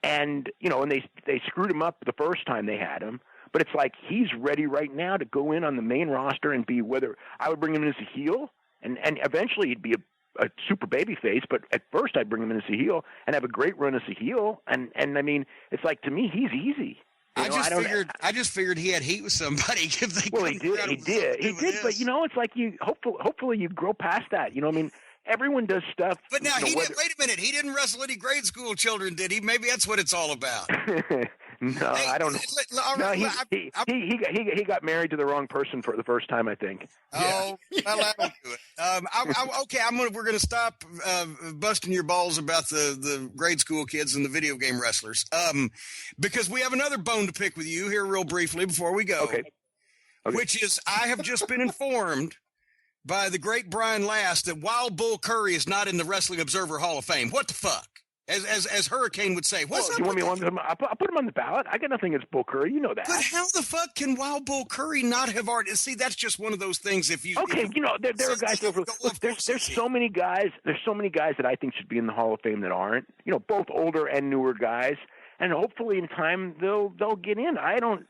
And, and they screwed him up the first time they had him. But it's like he's ready right now to go in on the main roster and be whether I would bring him in as a heel and eventually he'd be a super baby face. But at first I'd bring him in as a heel and have a great run as a heel. And I mean, it's like to me, he's easy. I just figured he had heat with somebody. If they well, he did. But it's like hopefully you grow past that. I mean, everyone does stuff. But now wait a minute. He didn't wrestle any grade school children, did he? Maybe that's what it's all about. No, I don't know. No, he got married to the wrong person for the first time, I think. Oh, well, that'll do it. We're gonna stop busting your balls about the grade school kids and the video game wrestlers, because we have another bone to pick with you here, real briefly, before we go. Okay. Which is, I have just been informed by the great Brian Last that Wild Bull Curry is not in the Wrestling Observer Hall of Fame. What the fuck? As Hurricane would say, what's up? You want me on? I'll put him on the ballot. I got nothing against Bull Curry. You know that. But how the fuck can Wild Bull Curry not have already? See, that's just one of those things. There are guys over. Look, there's so many guys. There's so many guys that I think should be in the Hall of Fame that aren't. Both older and newer guys, and hopefully in time they'll get in. I don't.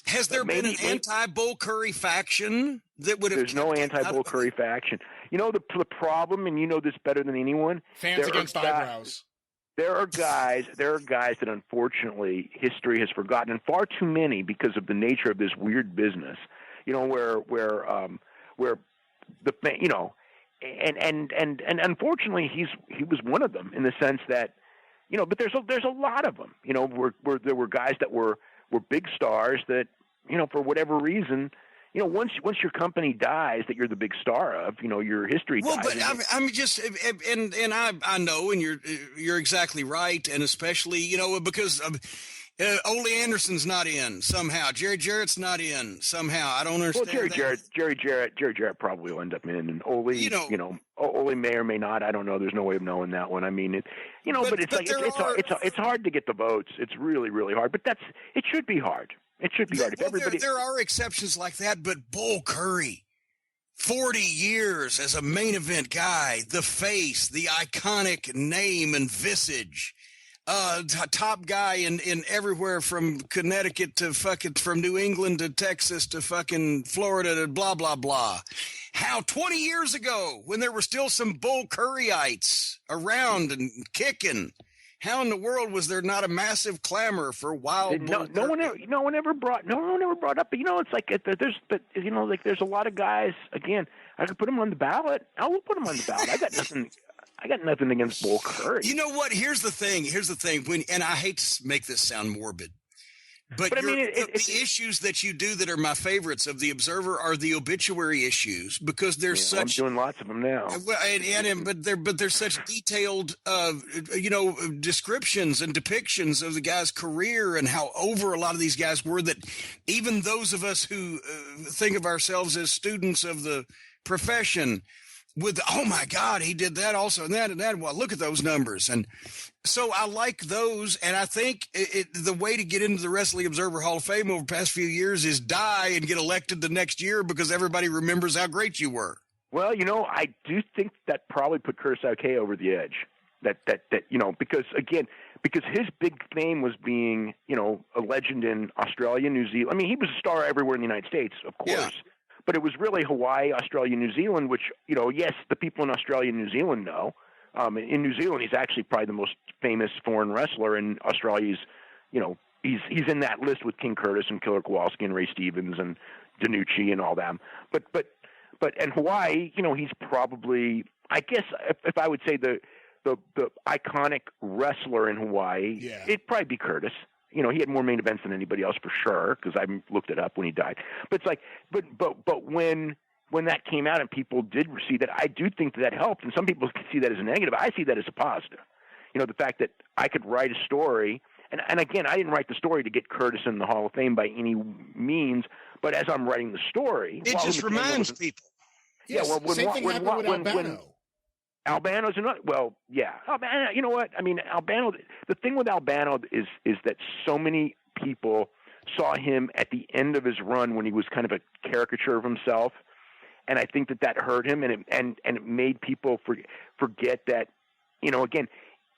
Has there been an anti-Bull Curry faction that would have? There's no anti-Bull Curry faction. The problem, and you know this better than anyone. Fans against eyebrows. There are guys that unfortunately history has forgotten, and far too many because of the nature of this weird business. Where and unfortunately he was one of them in the sense that, but there's a lot of them. Where there were guys that were big stars that, for whatever reason, once your company dies that you're the big star of, your history dies. Well, but I'm just, and I know, and you're exactly right, and especially, because Ole Anderson's not in somehow, Jerry Jarrett's not in somehow. I don't understand. Well, Jerry Jarrett probably will end up in, and Ole, Ole may or may not. I don't know. There's no way of knowing that one. I mean, it's hard to get the votes. It's really, really hard. But it should be hard. It should be hard. There are exceptions like that, but Bull Curry, 40 years as a main event guy, the face, the iconic name and visage, top guy in everywhere from Connecticut to from New England to Texas to fucking Florida to blah, blah, blah. How 20 years ago, when there were still some Bull Curryites around and kicking, how in the world was there not a massive clamor for Wild Bull? No one ever brought up. But it's like there's a lot of guys. Again, I could put them on the ballot. I will put them on the ballot. I got nothing against Bull Curry. You know what? Here's the thing. And I hate to make this sound morbid, but I mean, the issues that you do that are my favorites of the Observer are the obituary issues, because there's such. I'm doing lots of them now. But there's such detailed, descriptions and depictions of the guy's career and how over a lot of these guys were, that even those of us who think of ourselves as students of the profession, with, oh my God, he did that also and that and that. Well, look at those numbers. And so I like those. And I think the way to get into the Wrestling Observer Hall of Fame over the past few years is die and get elected the next year, because everybody remembers how great you were. Well, I do think that probably put Curtis Alkay over the edge. Because his big name was being, a legend in Australia, New Zealand. I mean, he was a star everywhere in the United States, of course. Yeah. But it was really Hawaii, Australia, New Zealand, which, yes, the people in Australia and New Zealand know. In New Zealand, he's actually probably the most famous foreign wrestler. In Australia, he's in that list with King Curtis and Killer Kowalski and Ray Stevens and DiNucci and all them. But in Hawaii, he's probably, I guess, if I would say the iconic wrestler in Hawaii, it'd probably be Curtis. He had more main events than anybody else for sure, because I looked it up when he died. But it's like, but when that came out and people did see that, I do think that helped. And some people see that as a negative. I see that as a positive. The fact that I could write a story, and again, I didn't write the story to get Curtis in the Hall of Fame by any means. But as I'm writing the story, it just reminds people. Yes, same thing happened with Albano. Albano's another. Well, yeah. Albano, you know what? I mean, Albano. The thing with Albano is that so many people saw him at the end of his run when he was kind of a caricature of himself, and I think that hurt him, and it made people forget that, again,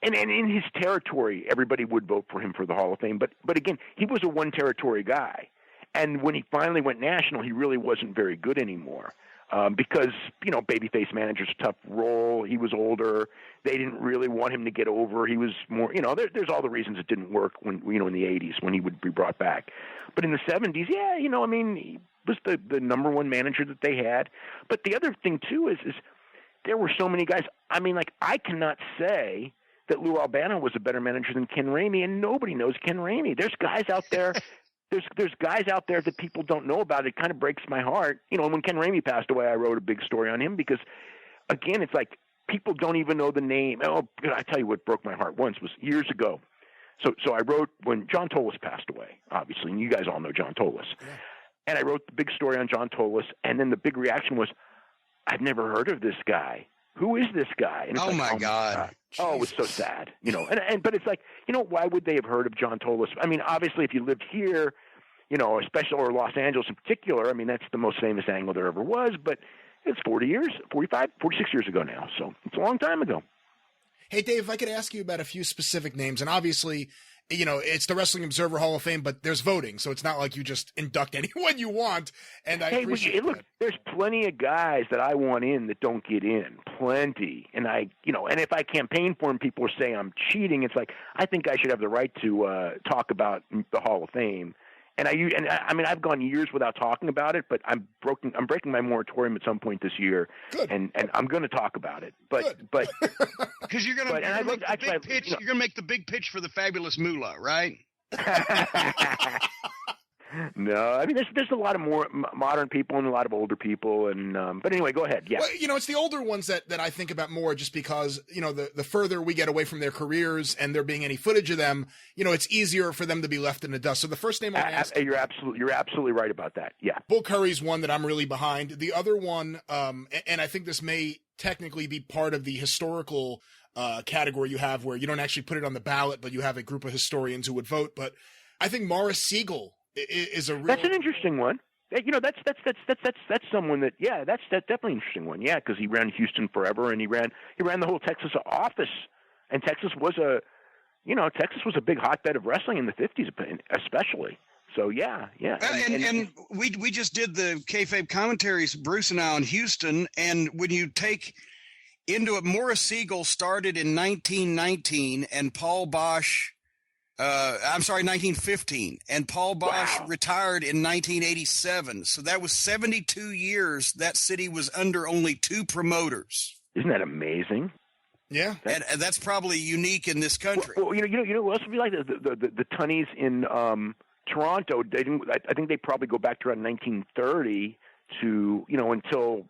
and in his territory, everybody would vote for him for the Hall of Fame. But again, he was a one territory guy, and when he finally went national, he really wasn't very good anymore. because, babyface manager's a tough role. He was older. They didn't really want him to get over. He was more, there's all the reasons it didn't work when, in the 80s when he would be brought back. But in the 70s, he was the number one manager that they had. But the other thing, too, is there were so many guys. I cannot say that Lou Albano was a better manager than Ken Ramey, and nobody knows Ken Ramey. There's guys out there. There's guys out there that people don't know about. It kind of breaks my heart. When Ken Ramey passed away, I wrote a big story on him because, again, it's like people don't even know the name. Oh, I tell you what broke my heart once was years ago. So I wrote when John Tolis passed away, obviously, and you guys all know John Tolis. Yeah. And I wrote the big story on John Tolis, and then the big reaction was, I've never heard of this guy. Who is this guy? And it's my God. Oh, it was so sad, but it's like, why would they have heard of John Tolis? Obviously, if you lived here, especially or Los Angeles in particular, that's the most famous angler there ever was, but it's 46 years ago now. So it's a long time ago. Hey, Dave, if I could ask you about a few specific names, and obviously, it's the Wrestling Observer Hall of Fame, but there's voting, so it's not like you just induct anyone you want. And look, there's plenty of guys that I want in that don't get in, plenty. And and if I campaign for them, people will say I'm cheating. It's like I think I should have the right to talk about the Hall of Fame. And I've gone years without talking about it, but I'm breaking my moratorium at some point this year. Good. And I'm going to talk about it. But because you're going to make the big pitch for the Fabulous Moolah, right? No, there's a lot of more modern people and a lot of older people, and but anyway, go ahead. Yeah, well, it's the older ones that I think about more, just because the further we get away from their careers and there being any footage of them, it's easier for them to be left in the dust. So the first name I'll ask, you're absolutely right about that. Yeah, Bull Curry's one that I'm really behind. The other one, and I think this may technically be part of the historical category you have, where you don't actually put it on the ballot, but you have a group of historians who would vote. But I think Morris Siegel is a real. That's an interesting one. That's someone that that's definitely an interesting one. Yeah, because he ran Houston forever, and he ran the whole Texas office, and Texas was a big hotbed of wrestling in the 50s, especially. So yeah. And we just did the kayfabe commentaries, Bruce and I, on Houston, and when you take into it, Morris Siegel started in 1919, and Paul Bosch. 1915, and Paul Bosch retired in 1987. So that was 72 years that city was under only two promoters. Isn't that amazing? Yeah, and that's probably unique in this country. Well, what else would be like the Tunnies in Toronto? They didn't. I think they probably go back to around 1930 to until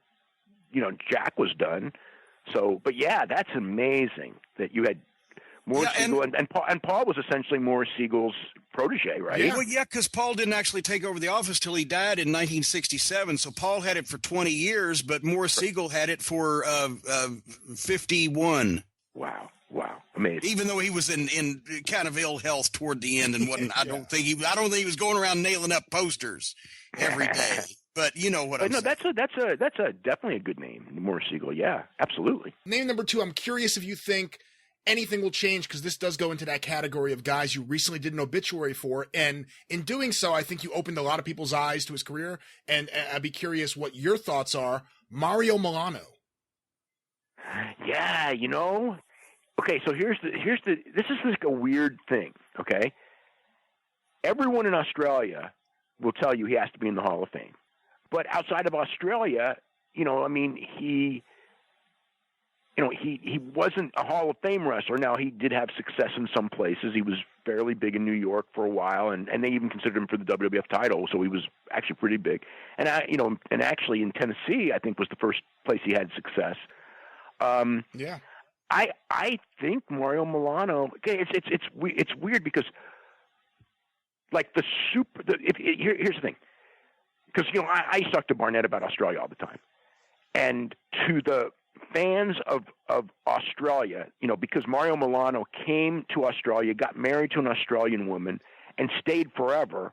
Jack was done. So, but yeah, that's amazing that you had. Morris Siegel, and Paul was essentially Morris Siegel's protege, right? Yeah. Well, because Paul didn't actually take over the office till he died in 1967. So Paul had it for 20 years, but Morris Siegel had it for 51. Wow, amazing! Even though he was in kind of ill health toward the end and whatnot, I don't think he was going around nailing up posters every day. But you know what I'm saying. No, that's definitely a good name, Morris Siegel. Yeah, absolutely. Name number 2. I'm curious if you think anything will change, because this does go into that category of guys you recently did an obituary for, and in doing so, I think you opened a lot of people's eyes to his career, and I'd be curious what your thoughts are. Mario Milano. Yeah, okay, so this is like a weird thing, okay? Everyone in Australia will tell you he has to be in the Hall of Fame. But outside of Australia, he wasn't a Hall of Fame wrestler. Now, he did have success in some places. He was fairly big in New York for a while, and they even considered him for the WWF title, so he was actually pretty big. And and actually in Tennessee, I think was the first place he had success. Yeah. I think Mario Milano. Okay, it's weird because like here's the thing, because I used to talk to Barnett about Australia all the time, and to the fans of Australia, because Mario Milano came to Australia, got married to an Australian woman, and stayed forever.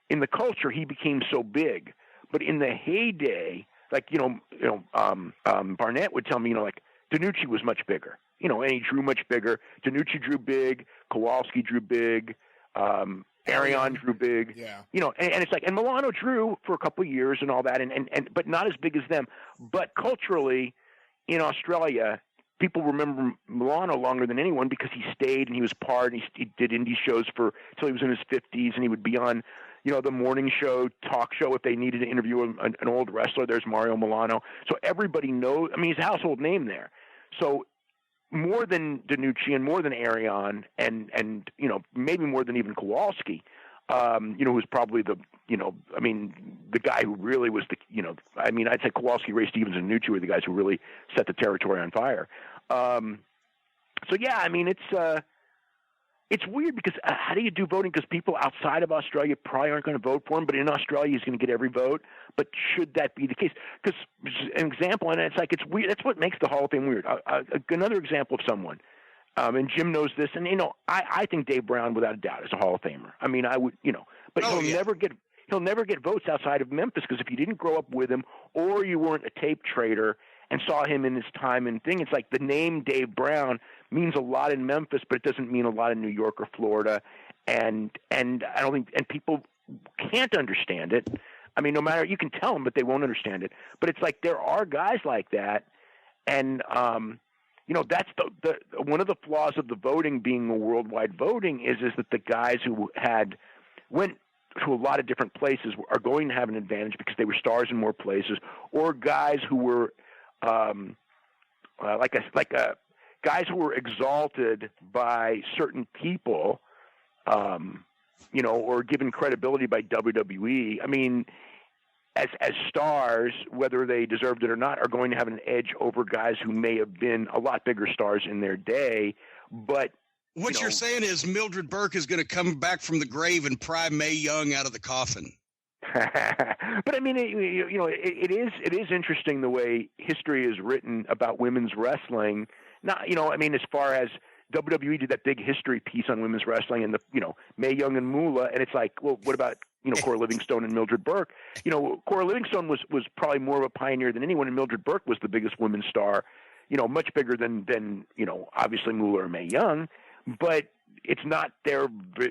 In the culture, he became so big. But in the heyday, like Barnett would tell me, like Danucci was much bigger, and he drew much bigger. Danucci drew big, Kowalski drew big, Arion drew big. Yeah. You know, and it's like, and Milano drew for a couple of years and all that, and but not as big as them. But culturally, in Australia, people remember Milano longer than anyone because he stayed and he was part, and he did indie shows till he was in his 50s, and he would be on, you know, the morning show, talk show if they needed to interview an old wrestler. There's Mario Milano. So everybody knows. I mean, he's a household name there. So more than DiNucci and more than Arion and you know, maybe more than even Kowalski, you know, who's probably the, you know, I mean, the guy who really was the, you know, I mean, I'd say Kowalski, Ray Stevens, and DiNucci were the guys who really set the territory on fire. So yeah, I mean, it's weird because how do you do voting? Because people outside of Australia probably aren't going to vote for him, but in Australia he's going to get every vote. But should that be the case? Because an example, and it's like, it's weird. That's what makes the Hall of Fame weird. Another example of someone, and Jim knows this, and you know, I think Dave Brown, without a doubt, is a Hall of Famer. I mean, I would, you know, but he'll never get votes outside of Memphis, because if you didn't grow up with him or you weren't a tape trader and saw him in his time and thing, it's like the name Dave Brown means a lot in Memphis, but it doesn't mean a lot in New York or Florida, and I don't think, and people can't understand it. I mean, no matter, you can tell them, but they won't understand it. But it's like there are guys like that, and you know, that's the one of the flaws of the voting being a worldwide voting is that the guys who went to a lot of different places are going to have an advantage because they were stars in more places, or guys who were guys who were exalted by certain people, you know, or given credibility by WWE. I mean, as stars, whether they deserved it or not, are going to have an edge over guys who may have been a lot bigger stars in their day. But what you're saying is Mildred Burke is going to come back from the grave and pry Mae Young out of the coffin. But I mean, you know, it is interesting the way history is written about women's wrestling. Not, you know, I mean, as far as WWE did that big history piece on women's wrestling, and you know, Mae Young and Moolah, and it's like, well, what about, you know, Cora Livingstone and Mildred Burke? You know, Cora Livingstone was probably more of a pioneer than anyone, and Mildred Burke was the biggest women's star, you know, much bigger than you know, obviously Moolah or Mae Young, but it's not their,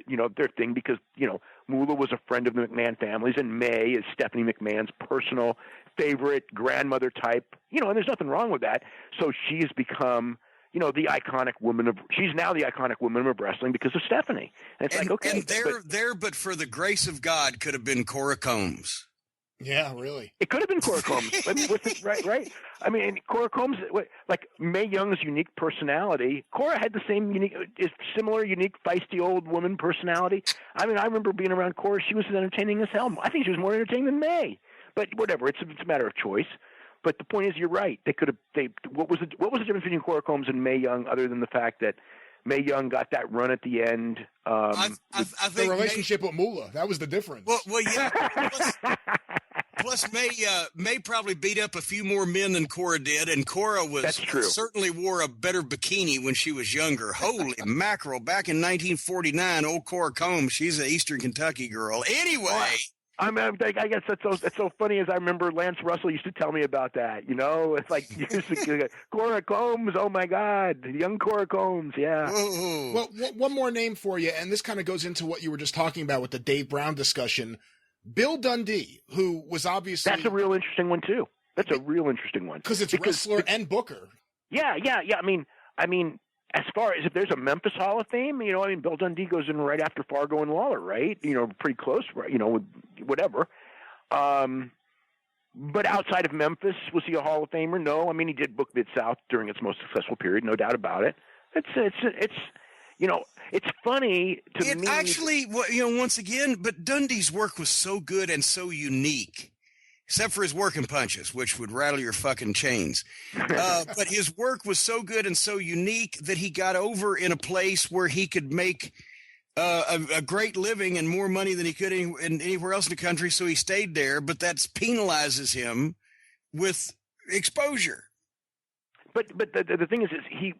you know, their thing, because, you know, Moolah was a friend of the McMahon families, and Mae is Stephanie McMahon's personal favorite grandmother type, you know, and there's nothing wrong with that. So she has become, you know, she's now the iconic woman of wrestling because of Stephanie. And it's like, okay. And but for the grace of God, could have been Cora Combs. Yeah, really. It could have been Cora Combs. I mean, right? I mean, Cora Combs, like Mae Young's unique personality. Cora had the same similar unique, feisty old woman personality. I mean, I remember being around Cora. She was as entertaining as hell. I think she was more entertaining than Mae. But whatever, it's a matter of choice. But the point is, you're right. What was the difference between Cora Combs and Mae Young, other than the fact that Mae Young got that run at the end? I think the relationship with Moolah, that was the difference. Well, yeah. Plus, Mae probably beat up a few more men than Cora did, and Cora certainly wore a better bikini when she was younger. Holy mackerel! Back in 1949, old Cora Combs, she's an Eastern Kentucky girl. Anyway. I guess that's so funny, as I remember Lance Russell used to tell me about that. You know, it's like Cora Combs. Oh my God, young Cora Combs. Yeah. Ooh. Well, one more name for you, and this kind of goes into what you were just talking about with the Dave Brown discussion. Bill Dundee, who was obviously, that's a real interesting one too. That's a real interesting one because wrestler and booker. Yeah. I mean, as far as if there's a Memphis Hall of Fame, you know, I mean, Bill Dundee goes in right after Fargo and Lawler, right? You know, pretty close, right? You know, with whatever. But outside of Memphis, was he a Hall of Famer? No. I mean, he did book Mid-South during its most successful period, no doubt about it. It's you know, it's funny to me. Actually, you know, once again, but Dundee's work was so good and so unique. Except for his working punches, which would rattle your fucking chains. But his work was so good and so unique that he got over in a place where he could make a great living and more money than he could anywhere else in the country. So he stayed there, but that penalizes him with exposure. But the thing is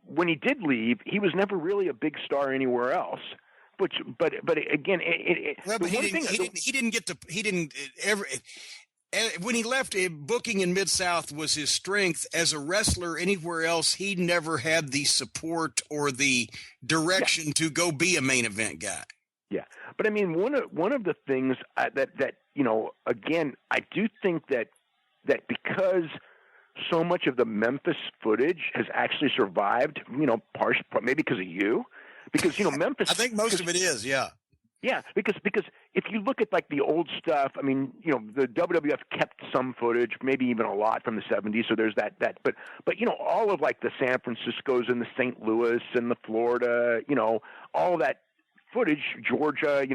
when he did leave, he was never really a big star anywhere else. But again, he didn't ever. When he left, booking in Mid-South was his strength. As a wrestler anywhere else, he never had the support or the direction to go be a main event guy. Yeah, but I mean, one of the things that again, I do think that because so much of the Memphis footage has actually survived, maybe because of you, because Memphis. I think most of it is, yeah. Yeah, because if you look at like the old stuff, I mean, the WWF kept some footage, maybe even a lot from the 70s. So there's that. But all of like the San Franciscos and the St. Louis and the Florida, all that footage, Georgia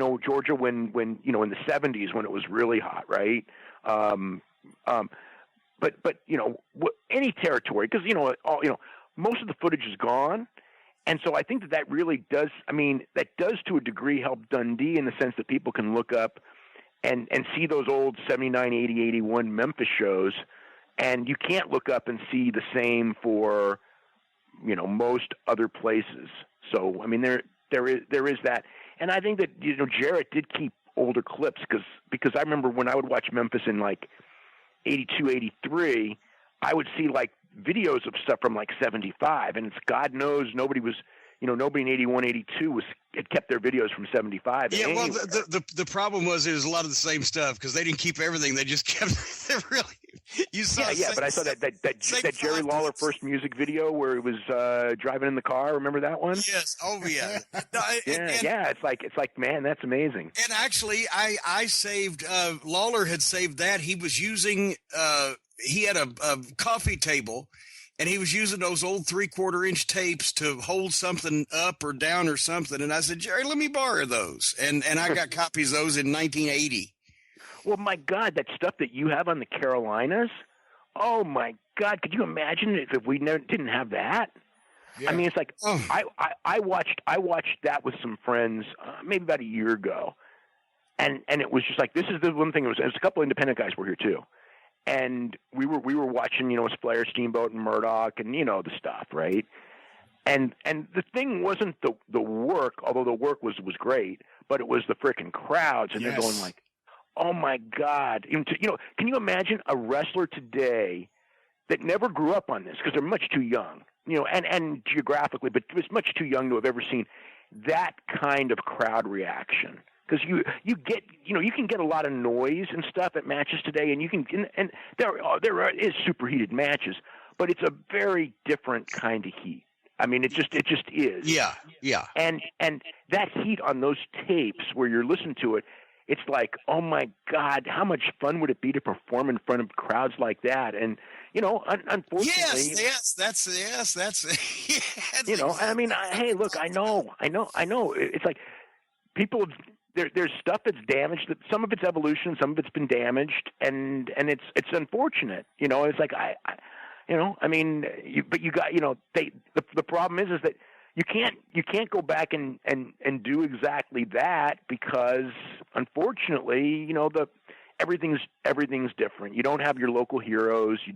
when in the 70s when it was really hot, right? But any territory, because most of the footage is gone. And so I think that really does, that does to a degree help Dundee in the sense that people can look up and see those old 79, 80, 81 Memphis shows, and you can't look up and see the same for, most other places. So, I mean, there is that. And I think that, Jarrett did keep older clips because I remember when I would watch Memphis in like 82, 83, I would see like videos of stuff from like 75, and it's God knows nobody in 81, 82 had kept their videos from 75. Yeah, well, the problem was it was a lot of the same stuff because they didn't keep everything. They just kept really. You saw. Yeah, but I saw that Jerry Lawler first music video where he was driving in the car. Remember that one? Yes. Oh yeah. No, It's like man, that's amazing. And actually, I saved. Lawler had saved that. He was using. He had a coffee table, and he was using those old 3/4-inch tapes to hold something up or down or something. And I said, Jerry, let me borrow those. And I got copies of those in 1980. Well, my God, that stuff that you have on the Carolinas. Oh my God, could you imagine if we didn't have that? Yeah. I mean, it's like I watched that with some friends maybe about a year ago, and it was just like, this is the one thing. It was a couple independent guys were here too. And we were watching, Flair, Steamboat, and Murdoch, and the stuff, right? And the thing wasn't the work, although the work was great, but it was the frickin' crowds, and they're going like, oh my God, can you imagine a wrestler today that never grew up on this because they're much too young, and geographically, but was much too young to have ever seen that kind of crowd reaction. Because you get you can get a lot of noise and stuff at matches today, and there is superheated matches, but it's a very different kind of heat. I mean, it just is. Yeah. And that heat on those tapes where you're listening to it, it's like, oh my God, how much fun would it be to perform in front of crowds like that? And unfortunately, that's I mean, hey, look, I know. It's like people have. There's stuff that's damaged. Some of it's evolution, some of it's been damaged, and it's unfortunate. It's like but you got the problem is that you can't go back and do exactly that because unfortunately everything's different. You don't have your local heroes. It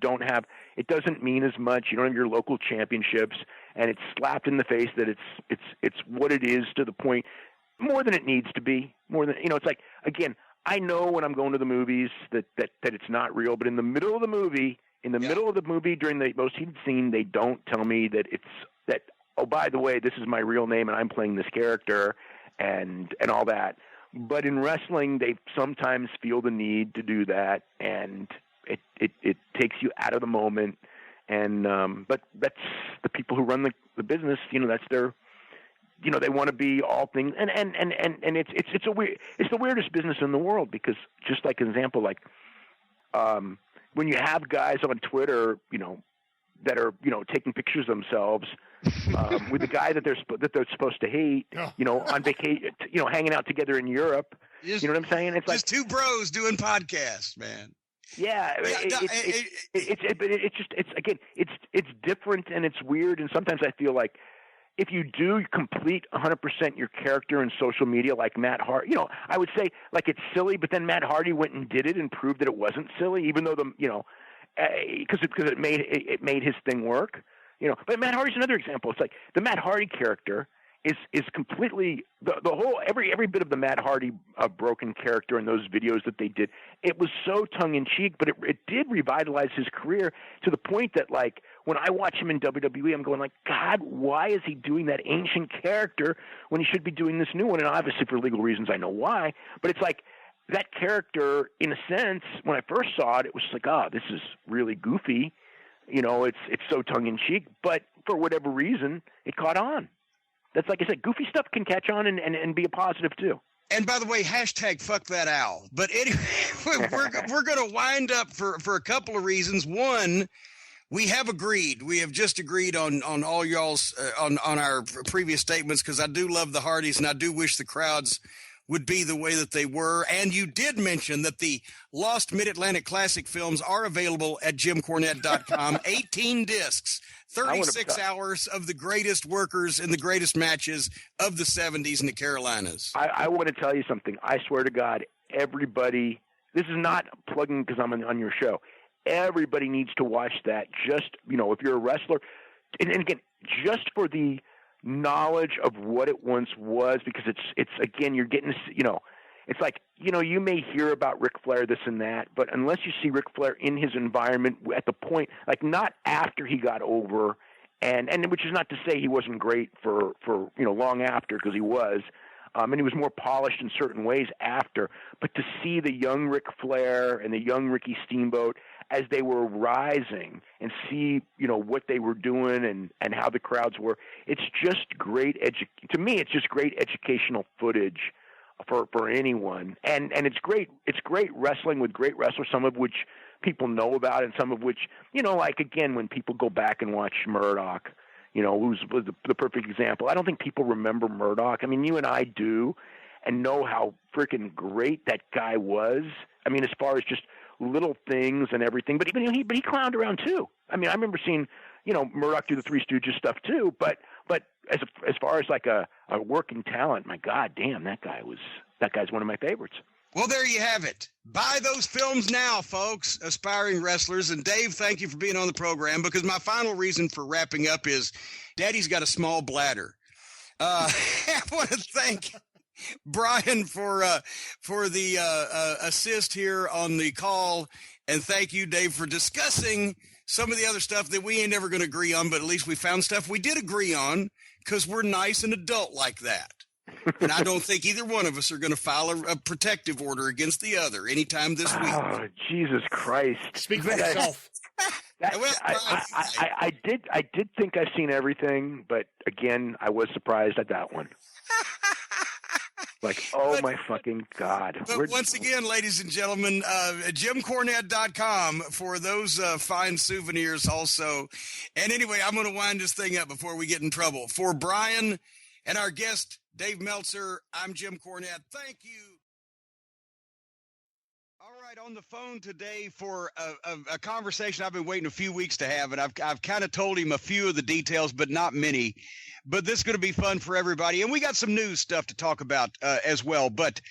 doesn't mean as much. You don't have your local championships, and it's slapped in the face that it's what it is to the point. More than it needs to be. More than it's like, again, I know when I'm going to the movies that it's not real, but in the middle of the movie, during the most heated scene, they don't tell me that oh, by the way, this is my real name and I'm playing this character and all that. But in wrestling, they sometimes feel the need to do that, and it takes you out of the moment. And but that's the people who run the business. That's their. They want to be all things, and it's the weirdest business in the world because just like an example, like when you have guys on Twitter, that are taking pictures of themselves with the guy that they're supposed to hate, on vacation, hanging out together in Europe. You know what I'm saying? It's just like two bros doing podcasts, man. Yeah, it's different and it's weird, and sometimes I feel like. If you do complete 100% your character in social media like Matt Hardy, I would say like it's silly, but then Matt Hardy went and did it and proved that it wasn't silly, even though because it made his thing work, But Matt Hardy's another example. It's like the Matt Hardy character is completely the whole every bit of the Matt Hardy broken character in those videos that they did. It was so tongue in cheek, but it did revitalize his career to the point that like when I watch him in WWE, I'm going like, God, why is he doing that ancient character when he should be doing this new one? And obviously for legal reasons, I know why. But it's like that character, in a sense, when I first saw it, it was like, oh, this is really goofy. You know, it's so tongue-in-cheek. But for whatever reason, it caught on. That's like I said, goofy stuff can catch on and be a positive too. And by the way, hashtag fuck that owl. But anyway, we're going to wind up for a couple of reasons. One, we have agreed. We have just agreed on all y'all's on our previous statements, because I do love the Hardys and I do wish the crowds would be the way that they were. And you did mention that the Lost Mid-Atlantic Classic films are available at JimCornette.com. 18 discs, 36 hours of the greatest workers in the greatest matches of the 70s in the Carolinas. I want to tell you something. I swear to God, everybody, this is not plugging because I'm on your show. Everybody needs to watch that. Just, you know, if you're a wrestler, and again, just for the knowledge of what it once was, because it's again, you're getting, you know, it's like, you know, you may hear about Ric Flair, this and that, but unless you see Ric Flair in his environment at the point, like not after he got over, and which is not to say he wasn't great for you know, long after, because he was, and he was more polished in certain ways after, but to see the young Ric Flair and the young Ricky Steamboat as they were rising and see, you know, what they were doing and how the crowds were, it's just great to me, it's just great educational footage for anyone. And it's great wrestling with great wrestlers, some of which people know about and some of which, you know, like again, when people go back and watch Murdoch, you know, who's the perfect example. I don't think people remember Murdoch. I mean, you and I do, and know how freaking great that guy was. I mean, as far as just little things and everything, but he clowned around too. I mean, I remember seeing, you know, Murdoch do the Three Stooges stuff too, but as far as like a working talent, my God damn, that guy's one of my favorites. Well, there you have it. Buy those films now, folks, aspiring wrestlers. And Dave, thank you for being on the program, because my final reason for wrapping up is Daddy's got a small bladder. I want to thank Brian for the assist here on the call. And thank you, Dave, for discussing some of the other stuff that we ain't never going to agree on, but at least we found stuff we did agree on, because we're nice and adult like that. And I don't think either one of us are going to file a protective order against the other anytime this week. Oh, Jesus Christ. Speak for yourself. I did think I've seen everything, but again, I was surprised at that one. Like, my fucking God. But once again, ladies and gentlemen, JimCornette.com for those fine souvenirs also. And anyway, I'm going to wind this thing up before we get in trouble. For Brian and our guest, Dave Meltzer, I'm Jim Cornette. Thank you. All right, on the phone today for a conversation I've been waiting a few weeks to have, and I've kind of told him a few of the details, but not many. But this is going to be fun for everybody, and we got some news stuff to talk about as well. But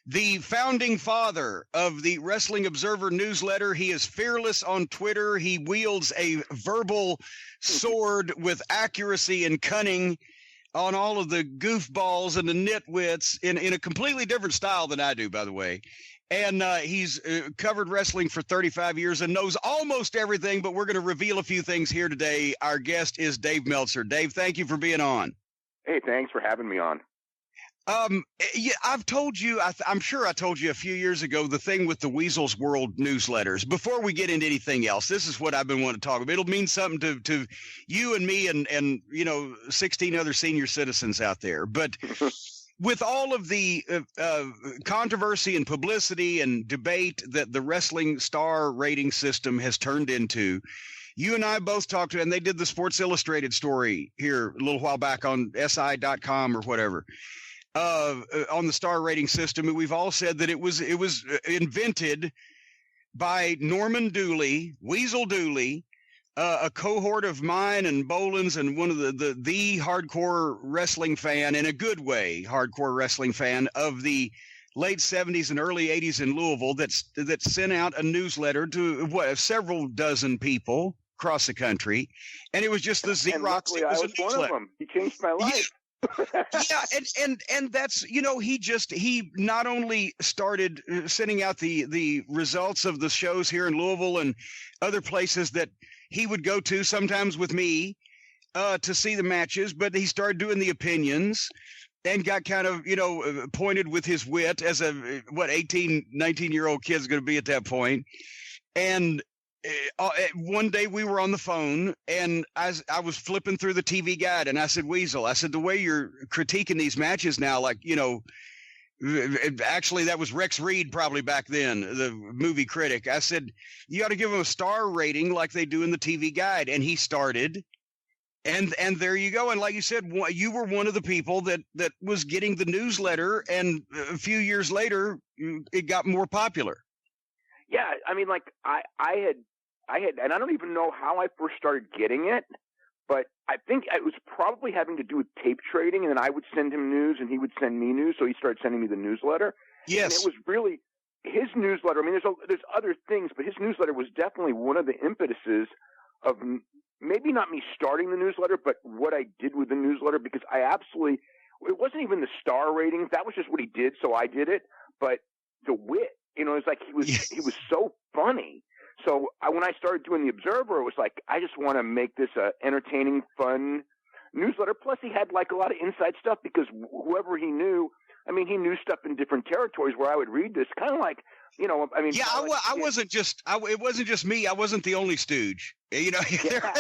the founding father of the Wrestling Observer newsletter, he is fearless on Twitter. He wields a verbal sword with accuracy and cunning on all of the goofballs and the nitwits in a completely different style than I do, by the way. And he's covered wrestling for 35 years and knows almost everything, but we're going to reveal a few things here today. Our guest is Dave Meltzer. Dave, thank you for being on. Hey, thanks for having me on. Yeah, I've told you, I'm sure I told you a few years ago, the thing with the Weasel's World newsletters. Before we get into anything else, this is what I've been wanting to talk about. It'll mean something to you and me and you know, 16 other senior citizens out there. But with all of the controversy and publicity and debate that the wrestling star rating system has turned into, you and I both talked to, and they did the Sports Illustrated story here a little while back on SI.com or whatever. On the star rating system, and we've all said that it was invented by Norman Dooley, Weasel Dooley, a cohort of mine and Boland's, and one of the hardcore wrestling fan, in a good way, hardcore wrestling fan of the late 70s and early 80s in Louisville that sent out a newsletter to several dozen people across the country, and it was just the Xerox. And I was one of them. He changed my life. Yeah, and that's, you know, he not only started sending out the results of the shows here in Louisville and other places that he would go to sometimes with me to see the matches, but he started doing the opinions and got kind of, pointed with his wit as a, 18, 19-year-old kid's going to be at that point. And one day we were on the phone and I was flipping through the TV guide and I said, Weasel, I said, the way you're critiquing these matches now, like, actually that was Rex Reed probably back then, the movie critic. I said, you ought to give them a star rating like they do in the TV guide. And he started. And there you go. And like you said, you were one of the people that was getting the newsletter. And a few years later, it got more popular. Yeah. I mean, like I had, and I don't even know how I first started getting it, but I think it was probably having to do with tape trading. And then I would send him news and he would send me news. So he started sending me the newsletter. Yes. And it was really his newsletter. I mean, there's other things, but his newsletter was definitely one of the impetuses of maybe not me starting the newsletter, but what I did with the newsletter, because it wasn't even the star ratings. That was just what he did. So I did it. But the wit, it's like he was so funny. So when I started doing the Observer, it was like, I just want to make this a entertaining, fun newsletter. Plus he had like a lot of inside stuff because whoever he knew, I mean, he knew stuff in different territories where I would read this kind of like, I mean, yeah, I wasn't just, it wasn't just me. I wasn't the only stooge, Yeah.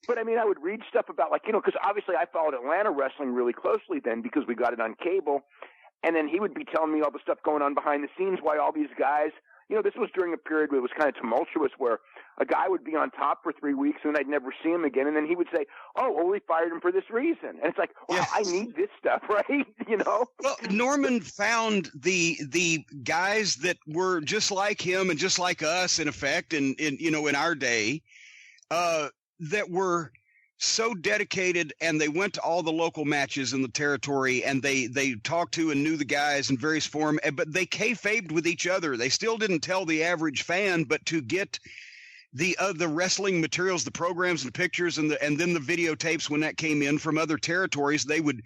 But I mean, I would read stuff about like, because obviously I followed Atlanta wrestling really closely then because we got it on cable. And then he would be telling me all the stuff going on behind the scenes, why all these guys, this was during a period where it was kind of tumultuous where a guy would be on top for 3 weeks and I'd never see him again. And then he would say, oh, well, we fired him for this reason. And it's like, wow, yeah. I need this stuff, right? Well, Norman found the guys that were just like him and just like us in effect in our day, that were so dedicated, and they went to all the local matches in the territory, and they talked to and knew the guys in various form, but they kayfabed with each other. They still didn't tell the average fan, but to get the wrestling materials, the programs and pictures, and then the videotapes when that came in from other territories, they would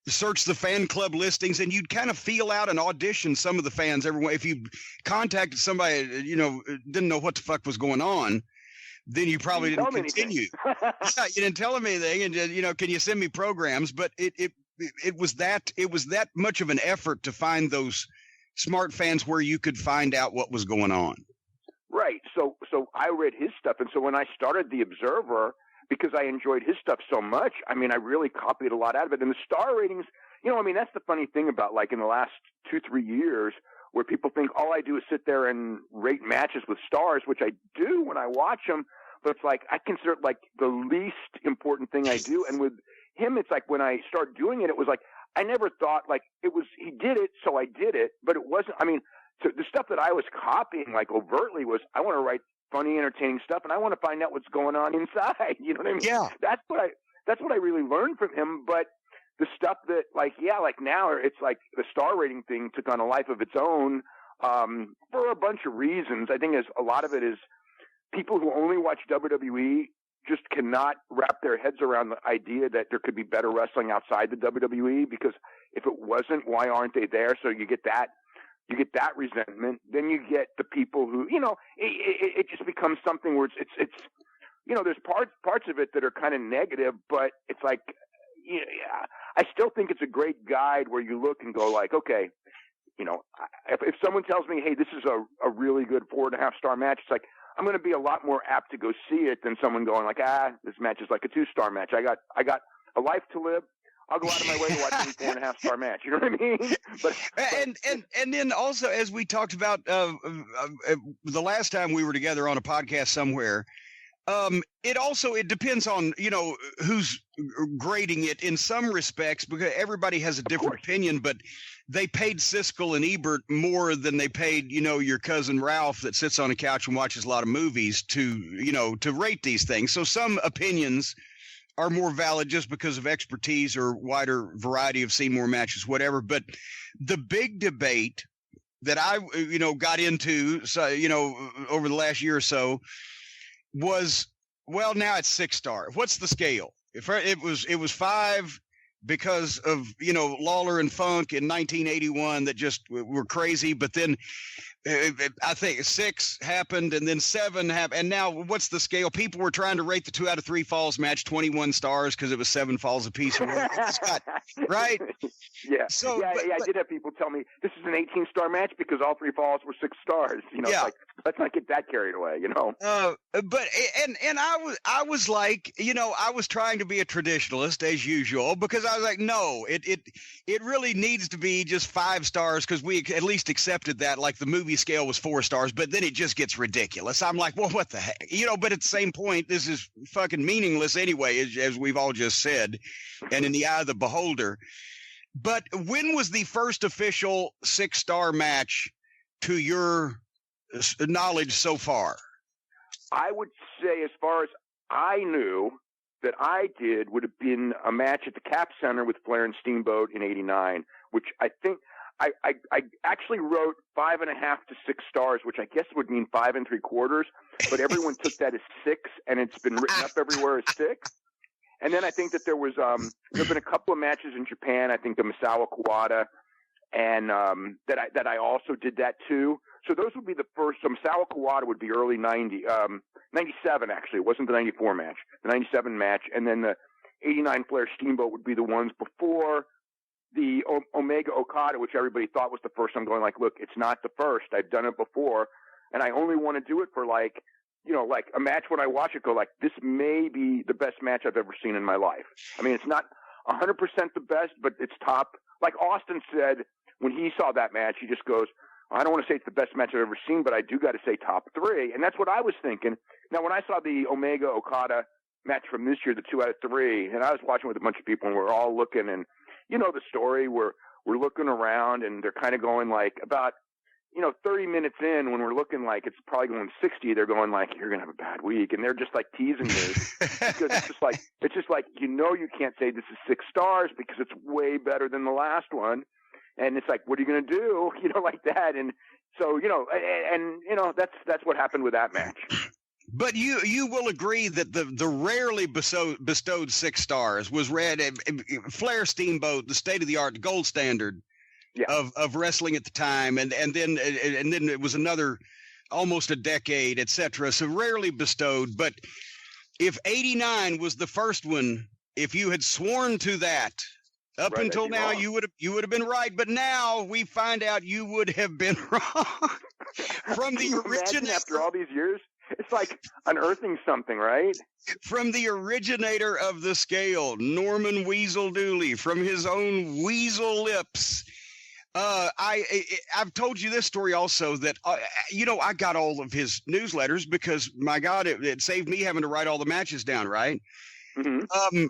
search the fan club listings, and you'd kind of feel out and audition some of the fans. Everyone, if you contacted somebody, didn't know what the fuck was going on, then you probably didn't continue. Yeah, you didn't tell them anything, and can you send me programs? But it was that much of an effort to find those smart fans where you could find out what was going on. Right. So I read his stuff, and so when I started the Observer, because I enjoyed his stuff so much, I mean, I really copied a lot out of it. And the star ratings, that's the funny thing about like in the last 2-3 years, where people think all I do is sit there and rate matches with stars, which I do when I watch them, but it's like I consider it like the least important thing I do. And with him, it's like when I started doing it, it was like I never thought like it was he did it, so I did it, but it wasn't. I mean, so the stuff that I was copying like overtly was I want to write funny, entertaining stuff, and I want to find out what's going on inside. You know what I mean? Yeah. That's what I really learned from him, but. The stuff that, like now it's like the star rating thing took on a life of its own for a bunch of reasons. I think a lot of it is people who only watch WWE just cannot wrap their heads around the idea that there could be better wrestling outside the WWE, because if it wasn't, why aren't they there? So you get that resentment. Then you get the people who, it just becomes something where it's there's parts of it that are kind of negative, but it's like, I still think it's a great guide where you look and go like, okay, if someone tells me, hey, this is a really good 4.5 star match, it's like, I'm going to be a lot more apt to go see it than someone going like, this match is like a 2-star match. I got a life to live. I'll go out of my way to watch any 4.5 star match. You know what I mean? But and then also, as we talked about the last time we were together on a podcast somewhere, it depends on, who's grading it in some respects, because everybody has a different opinion, but they paid Siskel and Ebert more than they paid, your cousin Ralph that sits on a couch and watches a lot of movies to rate these things. So some opinions are more valid just because of expertise or wider variety of seen more matches, whatever. But the big debate that I, got into, over the last year or so, was, well, now it's 6-star. What's the scale? If it was 5, because of, Lawler and Funk in 1981 that just were crazy. But then I think 6 happened and then 7 happened. And now what's the scale? People were trying to rate the 2 out of 3 falls match 21 stars because it was 7 falls apiece. Right? Yeah. So, I did have people tell me this is an 18-star match because all 3 falls were 6 stars. Yeah. It's like, let's not get that carried away, But I was like, I was trying to be a traditionalist as usual, because I was like, no, it really needs to be just 5 stars, because we at least accepted that, like the movie scale was 4 stars, but then it just gets ridiculous. I'm like, well, what the heck? But at the same point, this is fucking meaningless anyway, as we've all just said, and in the eye of the beholder. But when was the first official 6-star match to your knowledge so far? I would say, as far as I knew, that I did would have been a match at the Cap Center with Flair and Steamboat in '89, which I think I actually wrote 5.5 to 6 stars, which I guess would mean 5 3/4, but everyone took that as 6, and it's been written up everywhere as 6. And then I think that there've been a couple of matches in Japan. I think the Misawa Kawada, and that I also did that too. So those would be the first. So Misawa Kawada would be early 97 actually. It wasn't the 94 match, the 97 match, and then the 89 Flair Steamboat would be the ones before the Omega Okada, which everybody thought was the first. I'm going like, look, it's not the first. I've done it before, and I only want to do it for like a match when I watch it, go like, this may be the best match I've ever seen in my life. I mean, it's not 100% the best, but it's top. Like Austin said when he saw that match, he just goes, I don't want to say it's the best match I've ever seen, but I do got to say top 3. And that's what I was thinking. Now, when I saw the Omega Okada match from this year, the 2 out of 3, and I was watching with a bunch of people, and we're all looking, and the story, we're looking around, and they're kind of going like about, 30 minutes in, when we're looking like it's probably going 60, they're going like, you're going to have a bad week. And they're just like teasing me because it's just like, you can't say this is 6 stars because it's way better than the last one. And it's like, what are you going to do? Like that. And so, that's what happened with that match. But you will agree that the rarely bestowed 6 stars was Flair Steamboat, the state of the art, the gold standard of wrestling at the time, and then it was another almost a decade, etc. So rarely bestowed. But if 89 was the first one, if you had sworn to that up until now, you would have been right. But now we find out you would have been wrong. From the originator, after all these years, it's like unearthing something, right? From the originator of the scale, Norman Weasel Dooley, from his own weasel lips. I've told you this story also, that I got all of his newsletters because, my God, it saved me having to write all the matches down, right? Mm-hmm.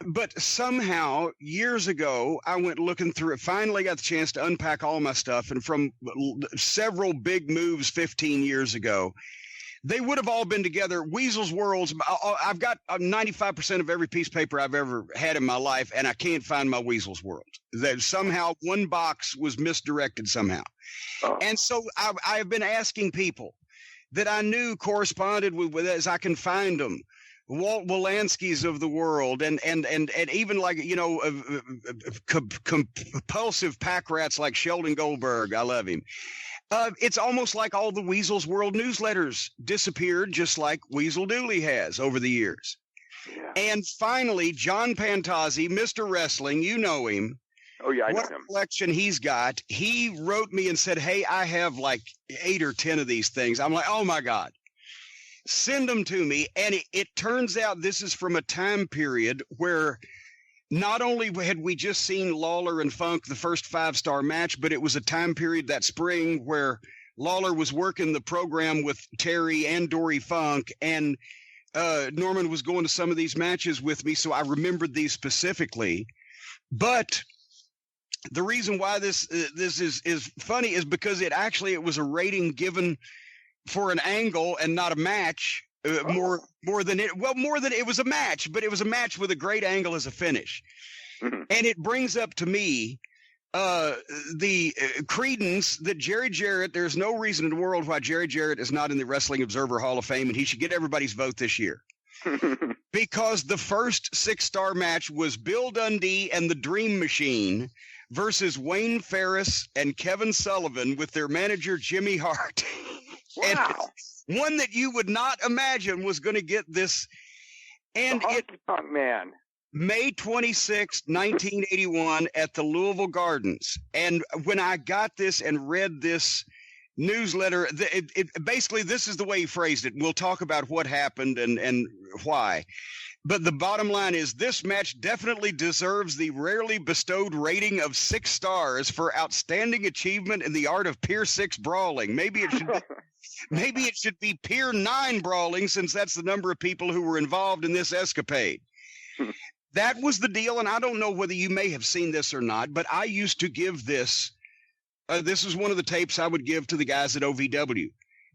But somehow years ago, I went looking through it. Finally, got the chance to unpack all my stuff, and from several big moves 15 years ago, they would have all been together. Weasel's Worlds. I've got 95% of every piece of paper I've ever had in my life, and I can't find my Weasel's World. That somehow one box was misdirected somehow. Oh. And so I have been asking people that I knew corresponded with as I can find them. Walt Wolanski's of the world, and even like, compulsive pack rats like Sheldon Goldberg. I love him. It's almost like all the Weasel's World newsletters disappeared, just like Weasel Dooley has over the years. Yeah. And finally, John Pantazzi, Mr. Wrestling, you know him. Oh, yeah, I know what him. Collection he's got. He wrote me and said, hey, I have like 8 or 10 of these things. I'm like, oh, my God. Send them to me. And it turns out this is from a time period where not only had we just seen Lawler and Funk, the first 5-star match, but it was a time period that spring where Lawler was working the program with Terry and Dory Funk, and Norman was going to some of these matches with me, so I remembered these specifically. But the reason why this is funny is because it was a rating given for an angle and not a match. More than it was a match, but it was a match with a great angle as a finish. Mm-hmm. And it brings up to me the credence that Jerry Jarrett, there's no reason in the world why Jerry Jarrett is not in the Wrestling Observer Hall of Fame, and he should get everybody's vote this year. because the first 6-star match was Bill Dundee and the Dream Machine versus Wayne Ferris and Kevin Sullivan with their manager Jimmy Hart. Wow. And one that you would not imagine was going to get this. And man. May 26, 1981 at the Louisville Gardens. And when I got this and read this newsletter, it basically, this is the way he phrased it. We'll talk about what happened and why. But the bottom line is this match definitely deserves the rarely bestowed rating of 6 stars for outstanding achievement in the art of Pier 6 brawling. Maybe it should be Pier 9 brawling, since that's the number of people who were involved in this escapade. That was the deal, and I don't know whether you may have seen this or not, but I used to give this. This is one of the tapes I would give to the guys at OVW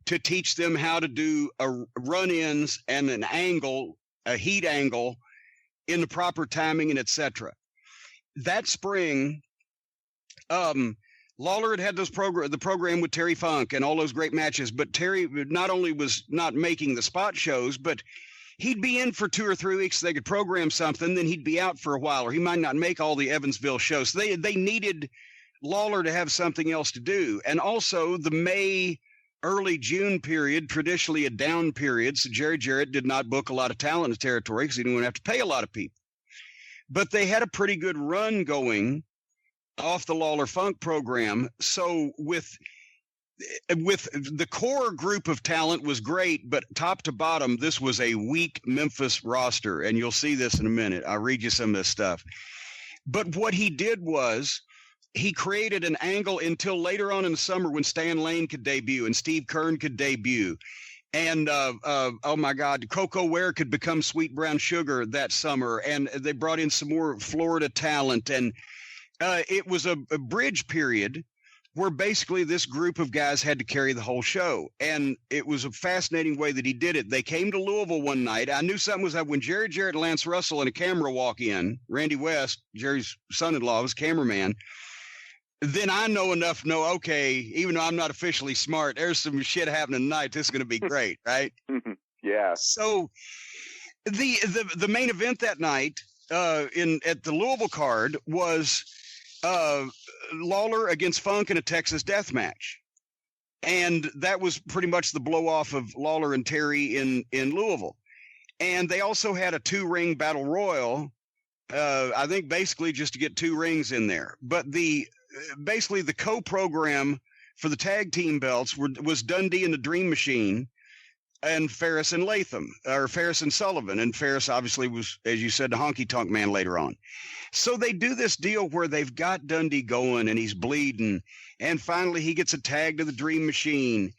to teach them how to do run-ins and an angle, a heat angle, in the proper timing and etc. That spring, Lawler had the program with Terry Funk and all those great matches, but Terry not only was not making the spot shows, but he'd be in for 2 or 3 weeks. So they could program something, then he'd be out for a while, or he might not make all the Evansville shows. So they needed Lawler to have something else to do. And also the May, early June period, traditionally a down period. So Jerry Jarrett did not book a lot of talent in the territory because he didn't want to have to pay a lot of people. But they had a pretty good run going off the Lawler Funk program. So with the core group of talent was great, but top to bottom, this was a weak Memphis roster. And you'll see this in a minute. I'll read you some of this stuff. But what he did was he created an angle until later on in the summer when Stan Lane could debut and Steve Kern could debut. And, oh my God, Coco Ware could become Sweet Brown Sugar that summer. And they brought in some more Florida talent. And it was a bridge period where basically this group of guys had to carry the whole show. And it was a fascinating way that he did it. They came to Louisville one night. I knew something was up when Jerry Jarrett and Lance Russell and a camera walk in. Randy West, Jerry's son-in-law, was cameraman. Then I know enough to know, okay, even though I'm not officially smart, there's some shit happening tonight. This is going to be great, right? Yeah. So the main event that night at the Louisville card was Lawler against Funk in a Texas death match. And that was pretty much the blow off of Lawler and Terry in Louisville. And they also had a 2-ring battle royal, I think basically just to get 2 rings in there. But basically the co-program for the tag team belts was Dundee and the Dream Machine and Ferris and Latham, or Ferris and Sullivan. And Ferris obviously was, as you said, the honky tonk man later on. So they do this deal where they've got Dundee going and he's bleeding. And finally he gets a tag to the Dream Machine.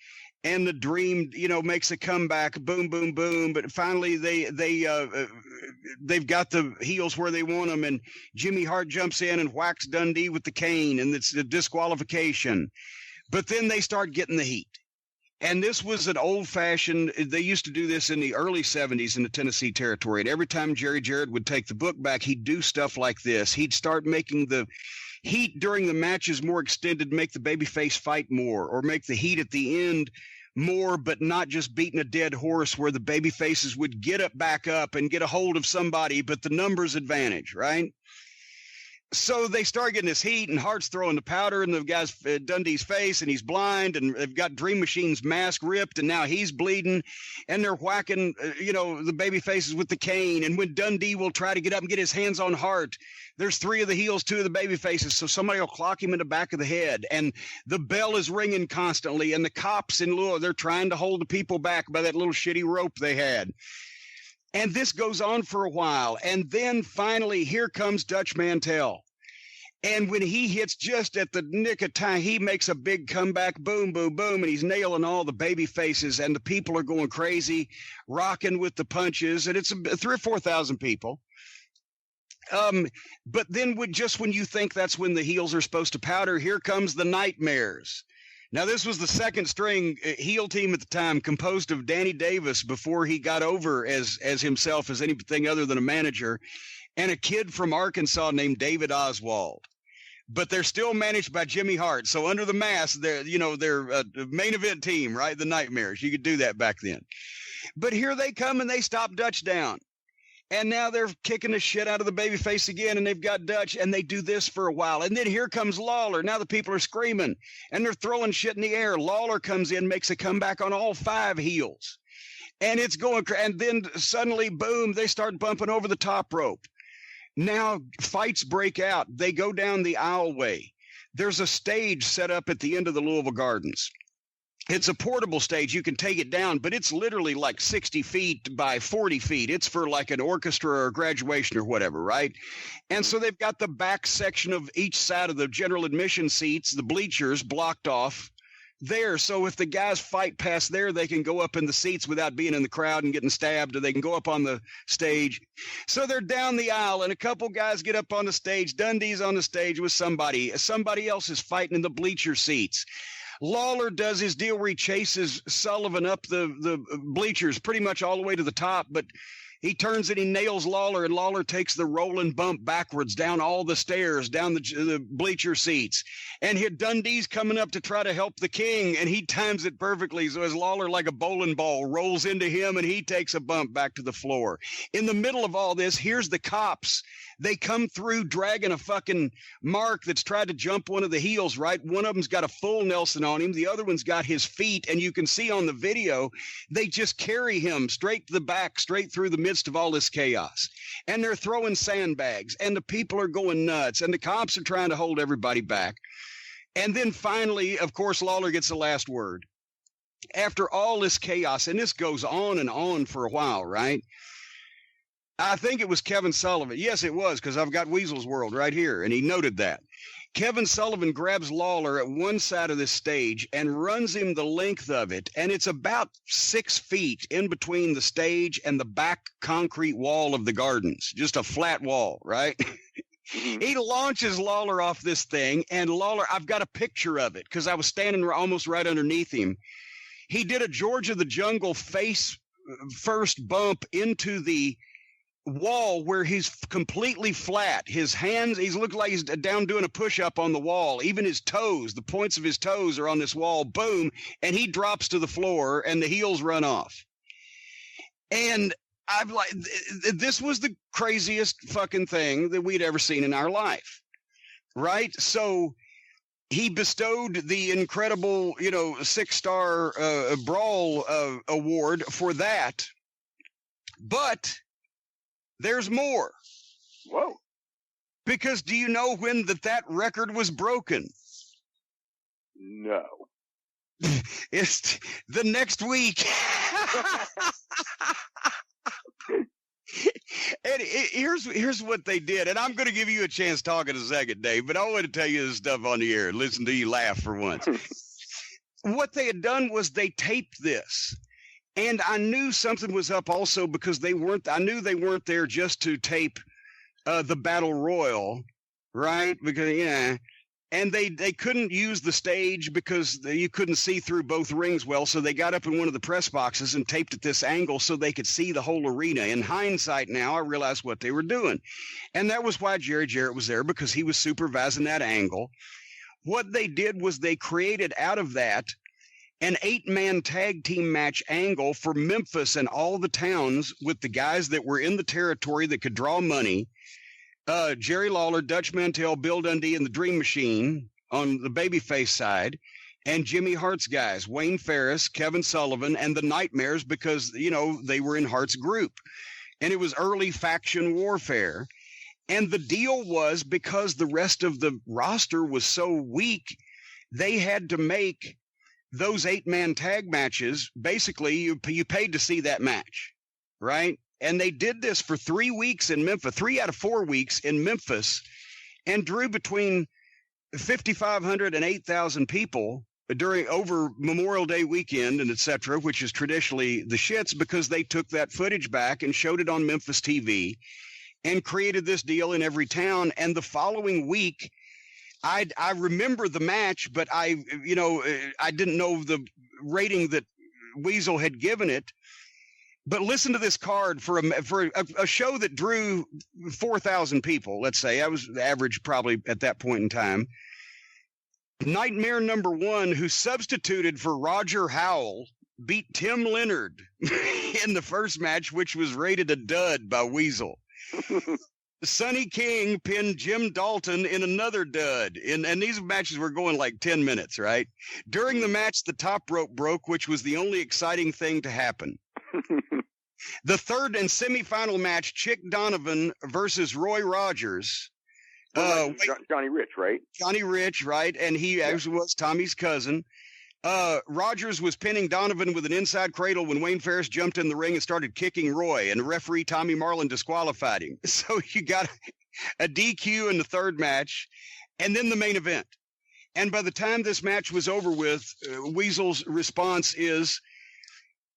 And the Dream, makes a comeback, boom, boom, boom. But finally they've got the heels where they want them. And Jimmy Hart jumps in and whacks Dundee with the cane, and it's a disqualification. But then they start getting the heat. And this was an old-fashioned, they used to do this in the early 70s in the Tennessee territory. And every time Jerry Jarrett would take the book back, he'd do stuff like this. He'd start making the heat during the matches more extended, make the babyface fight more, or make the heat at the end more, but not just beating a dead horse where the babyfaces would get back up and get a hold of somebody, but the numbers advantage, right? So they start getting this heat, and Hart's throwing the powder in the guy's Dundee's face, and he's blind, and they've got Dream Machine's mask ripped, and now he's bleeding, and they're whacking, the baby faces with the cane. And when Dundee will try to get up and get his hands on Hart, there's 3 of the heels, 2 of the baby faces, so somebody will clock him in the back of the head, and the bell is ringing constantly, and the cops in Louisville, they're trying to hold the people back by that little shitty rope they had. And this goes on for a while. And then finally, here comes Dutch Mantell. And when he hits just at the nick of time, he makes a big comeback, boom, boom, boom, and he's nailing all the baby faces, and the people are going crazy, rocking with the punches, and it's 3,000 or 4,000 people. But then when you think that's when the heels are supposed to powder, here comes the Nightmares. Now, this was the second string heel team at the time, composed of Danny Davis before he got over as himself as anything other than a manager, and a kid from Arkansas named David Oswald. But they're still managed by Jimmy Hart. So under the mask, they're a main event team, right? The Nightmares. You could do that back then. But here they come and they stop Dutch down. And now they're kicking the shit out of the babyface again, and they've got Dutch, and they do this for a while. And then here comes Lawler. Now the people are screaming, and they're throwing shit in the air. Lawler comes in, makes a comeback on all 5 heels. And it's going, and then suddenly, boom, they start bumping over the top rope. Now fights break out. They go down the aisleway. There's a stage set up at the end of the Louisville Gardens. It's a portable stage. You can take it down, but it's literally like 60 feet by 40 feet. It's for like an orchestra or graduation or whatever, right? And so they've got the back section of each side of the general admission seats, the bleachers blocked off there. So if the guys fight past there, they can go up in the seats without being in the crowd and getting stabbed, or they can go up on the stage. So they're down the aisle, and a couple guys get up on the stage. Dundee's on the stage with somebody. Somebody else is fighting in the bleacher seats. Lawler does his deal where he chases Sullivan up the bleachers pretty much all the way to the top, but he turns and he nails Lawler, and Lawler takes the rolling bump backwards down all the stairs, down the bleacher seats. And here Dundee's coming up to try to help the king, and he times it perfectly. So as Lawler, like a bowling ball, rolls into him, and he takes a bump back to the floor. In the middle of all this, here's the cops. They come through dragging a fucking Mark that's tried to jump one of the heels, right? One of them's got a full Nelson on him. The other one's got his feet. And you can see on the video, they just carry him straight to the back, straight through the midst of all this chaos. And they're throwing sandbags, and the people are going nuts, and the cops are trying to hold everybody back. And then finally, of course, Lawler gets the last word. After all this chaos, and this goes on and on for a while, right? I think it was Kevin Sullivan. Yes, it was, because I've got Weasel's World right here, and he noted that. Kevin Sullivan grabs Lawler at one side of this stage and runs him the length of it, and it's about 6 feet in between the stage and the back concrete wall of the gardens, just a flat wall, right? He launches Lawler off this thing, and Lawler, I've got a picture of it because I was standing almost right underneath him. He did a George of the Jungle face first bump into the wall where he's completely flat. His hands, he's looked like he's down doing a push-up on the wall. Even his toes, the points of his toes are on this wall. Boom, and he drops to the floor, and the heels run off. And I'm like, this was the craziest fucking thing that we'd ever seen in our life, right? So he bestowed the incredible, 6-star brawl award for that. But there's more. Whoa. Because do you know when that record was broken? No. It's the next week. And here's what they did. And I'm going to give you a chance to talk in a second, Dave, but I want to tell you this stuff on the air and listen to you laugh for once. What they had done was they taped this. And I knew something was up also because I knew they weren't there just to tape the Battle Royal, right? Because, and they couldn't use the stage because you couldn't see through both rings well. So they got up in one of the press boxes and taped at this angle so they could see the whole arena. In hindsight now, I realized what they were doing. And that was why Jerry Jarrett was there, because he was supervising that angle. What they did was they created out of that an 8-man tag team match angle for Memphis and all the towns with the guys that were in the territory that could draw money. Jerry Lawler, Dutch Mantell, Bill Dundee, and the Dream Machine on the babyface side, and Jimmy Hart's guys, Wayne Ferris, Kevin Sullivan, and the Nightmares, because, they were in Hart's group. And it was early faction warfare. And the deal was, because the rest of the roster was so weak, they had to make those 8-man tag matches. Basically, you paid to see that match, right? And they did this for 3 weeks in Memphis, 3 out of 4 weeks in Memphis, and drew between 5,500 and 8,000 people over Memorial Day weekend and et cetera, which is traditionally the shits, because they took that footage back and showed it on Memphis TV and created this deal in every town. And the following week, I remember the match, but I didn't know the rating that Weasel had given it. But listen to this card for a show that drew 4,000 people. Let's say I was average probably at that point in time. Nightmare number 1, who substituted for Roger Howell, beat Tim Leonard in the first match, which was rated a dud by Weasel. Sonny King pinned Jim Dalton in another dud. And these matches were going like 10 minutes, right? During the match, the top rope broke, which was the only exciting thing to happen. The third and semifinal match, Chick Donovan versus Roy Rogers. Johnny Rich, right? Johnny Rich, right? And he actually was Tommy's cousin. Rogers was pinning Donovan with an inside cradle when Wayne Ferris jumped in the ring and started kicking Roy, and referee Tommy Marlin disqualified him. So you got a DQ in the third match, and then the main event. And by the time this match was over with, Weasel's response is,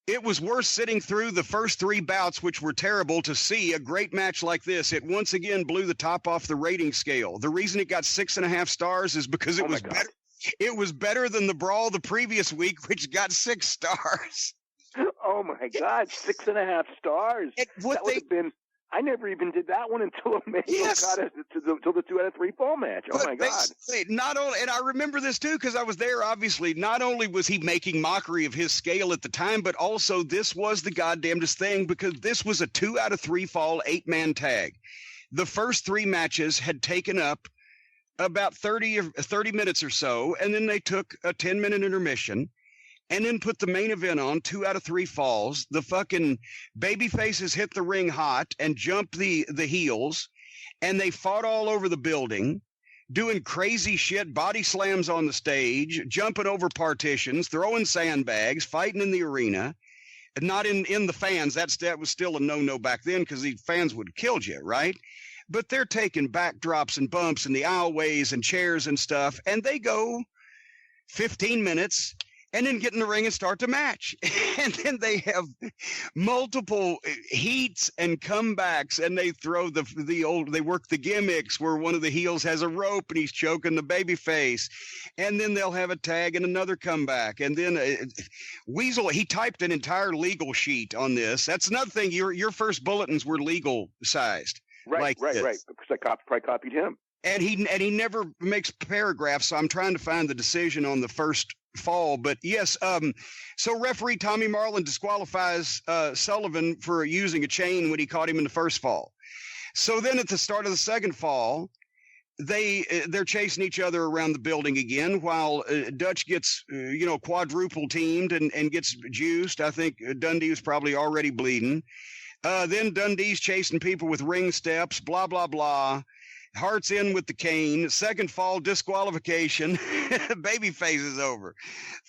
it was worth sitting through the first three bouts, which were terrible, to see a great match like this. It once again blew the top off the rating scale. The reason it got 6.5 stars is because it was better. It was better than the brawl the previous week, which got 6 stars. Oh my God, 6.5 stars. That would have been. I never even did that one until got us to the 2 out of 3 fall match. Oh my God! Not only, and I remember this too because I was there. Obviously, not only was he making mockery of his scale at the time, but also this was the goddamnedest thing because this was a 2 out of 3 fall 8-man tag. The first 3 matches had taken up about 30 minutes or so, and then they took a 10-minute intermission. And then put the main event on, 2 out of 3 falls. The fucking baby faces hit the ring hot and jumped the heels. And they fought all over the building, doing crazy shit, body slams on the stage, jumping over partitions, throwing sandbags, fighting in the arena. Not in the fans. That was still a no-no back then because the fans would have killed you, right? But they're taking backdrops and bumps in the aisleways and chairs and stuff. And they go 15 minutes. And then get in the ring and start the match. And then they have multiple heats and comebacks, and they throw they work the gimmicks where one of the heels has a rope and he's choking the baby face. And then they'll have a tag and another comeback. And then Weasel, he typed an entire legal sheet on this. That's another thing. Your first bulletins were legal sized. Right. Because I probably copied him. And he never makes paragraphs, so I'm trying to find the decision on the first fall. But yes, so referee Tommy Marlin disqualifies Sullivan for using a chain when he caught him in the first fall. So then at the start of the second fall, they're chasing each other around the building again while Dutch gets quadruple teamed and gets juiced. I think Dundee was probably already bleeding. Then Dundee's chasing people with ring steps, blah, blah, blah. Hart's in with the cane. Second fall, disqualification. Babyface is over.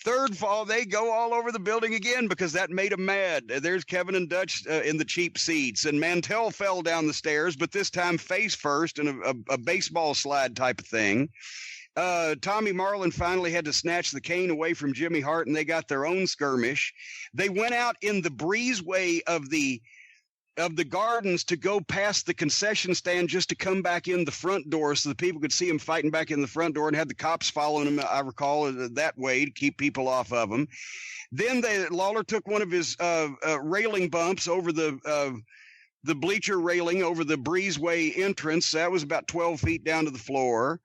Third fall, they go all over the building again because that made them mad. There's Kevin and Dutch in the cheap seats. And Mantell fell down the stairs, but this time face first in a baseball slide type of thing. Tommy Marlin finally had to snatch the cane away from Jimmy Hart, and they got their own skirmish. They went out in the breezeway of the gardens to go past the concession stand just to come back in the front door so the people could see him fighting back in the front door, and had the cops following him, I recall, that way to keep people off of him. Then Lawler took one of his railing bumps over the bleacher railing over the breezeway entrance. That was about 12 feet down to the floor.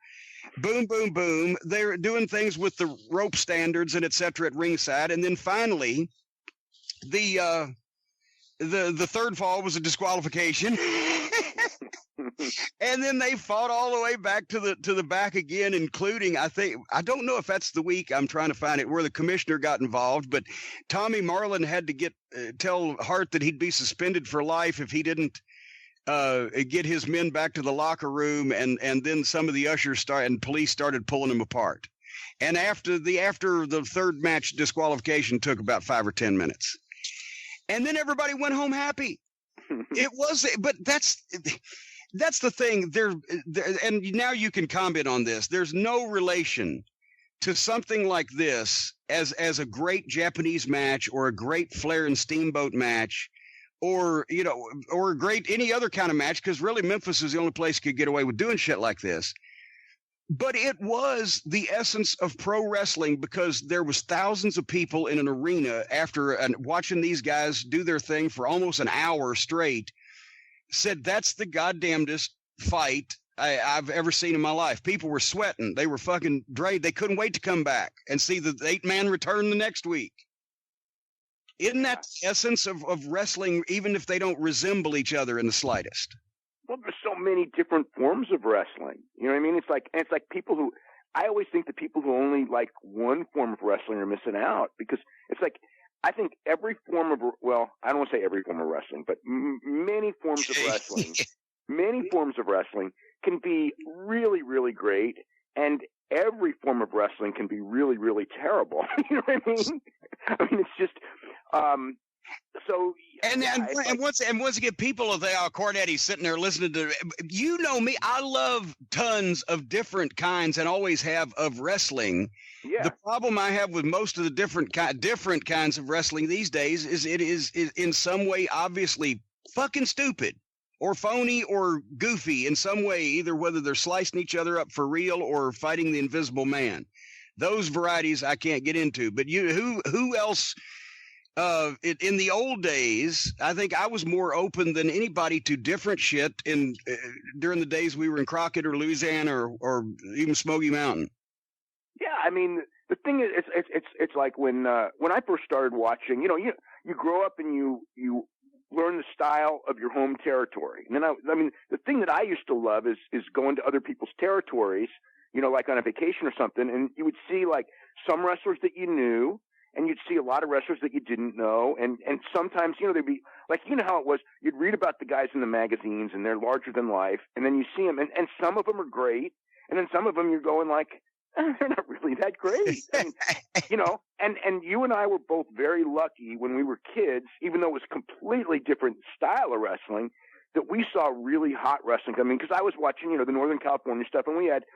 Boom, boom, boom. They're doing things with the rope standards and et cetera at ringside. And then finally, the third fall was a disqualification. And then they fought all the way back to the back again, including, I don't know if that's the week, I'm trying to find it, where the commissioner got involved, but Tommy Marlin had to tell Hart that he'd be suspended for life if he didn't get his men back to the locker room, and then some of the ushers and police started pulling him apart. And after the third match, disqualification took about 5 or 10 minutes. And then everybody went home happy. But that's the thing. And now you can comment on this. There's no relation to something like this as a great Japanese match or a great Flair and Steamboat match, or a great any other kind of match, because really Memphis is the only place could get away with doing shit like this. But it was the essence of pro wrestling, because there was thousands of people in an arena after watching these guys do their thing for almost an hour straight, said that's the goddamnedest fight I've ever seen in my life. People were sweating. They were fucking drained. They couldn't wait to come back and see the 8-man return the next week. Isn't that the essence of wrestling, even if they don't resemble each other in the slightest? Well, there's so many different forms of wrestling. You know what I mean? It's like people who, I always think the people who only like one form of wrestling are missing out, because it's like, I think every form of, well, I don't want to say every form of wrestling, but many forms of wrestling, many forms of wrestling can be really, really great, and every form of wrestling can be really, really terrible. You know what I mean? I mean, it's just, so. And once again, people will say, "Oh, Cornette's sitting there listening to." You know me; I love tons of different kinds, and always have, of wrestling. Yeah. The problem I have with most of the different kinds of wrestling these days is it is in some way obviously fucking stupid, or phony, or goofy in some way, either whether they're slicing each other up for real or fighting the Invisible Man. Those varieties I can't get into. But who else? In the old days, I think I was more open than anybody to different shit during the days we were in Crockett or Louisiana or even Smoky Mountain. Yeah, I mean, the thing is, it's like when I first started watching, you grow up and you learn the style of your home territory. And then I mean, the thing that I used to love is going to other people's territories, like on a vacation or something, and you would see like some wrestlers that you knew, and you'd see a lot of wrestlers that you didn't know. And sometimes, there'd be like, how it was, you'd read about the guys in the magazines and they're larger than life. And then you see them, and some of them are great. And then some of them you're going like, they're not really that great. I mean, and you and I were both very lucky when we were kids, even though it was a completely different style of wrestling, that we saw really hot wrestling. I mean, because I was watching, the Northern California stuff, and we had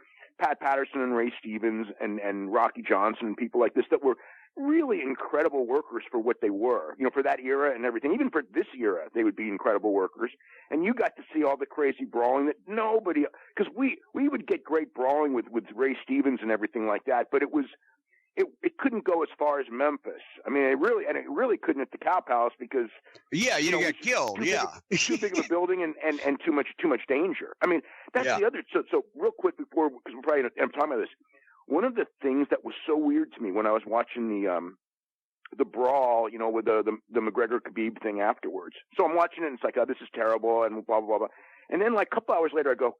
Pat Patterson and Ray Stevens and Rocky Johnson and people like this that were really incredible workers for what they were, for that era and everything. Even for this era, they would be incredible workers. And you got to see all the crazy brawling that nobody, because we would get great brawling with Ray Stevens and everything like that, but it couldn't go as far as Memphis. I mean, it really couldn't at the Cow Palace because you got killed. Too big of a building and too much danger. I mean, that's the other. So real quick before, because we're probably I'm talking about this. One of the things that was so weird to me when I was watching the brawl, with the McGregor Khabib thing afterwards. So I'm watching it and it's like, oh, this is terrible and blah blah blah. And then like a couple hours later, I go,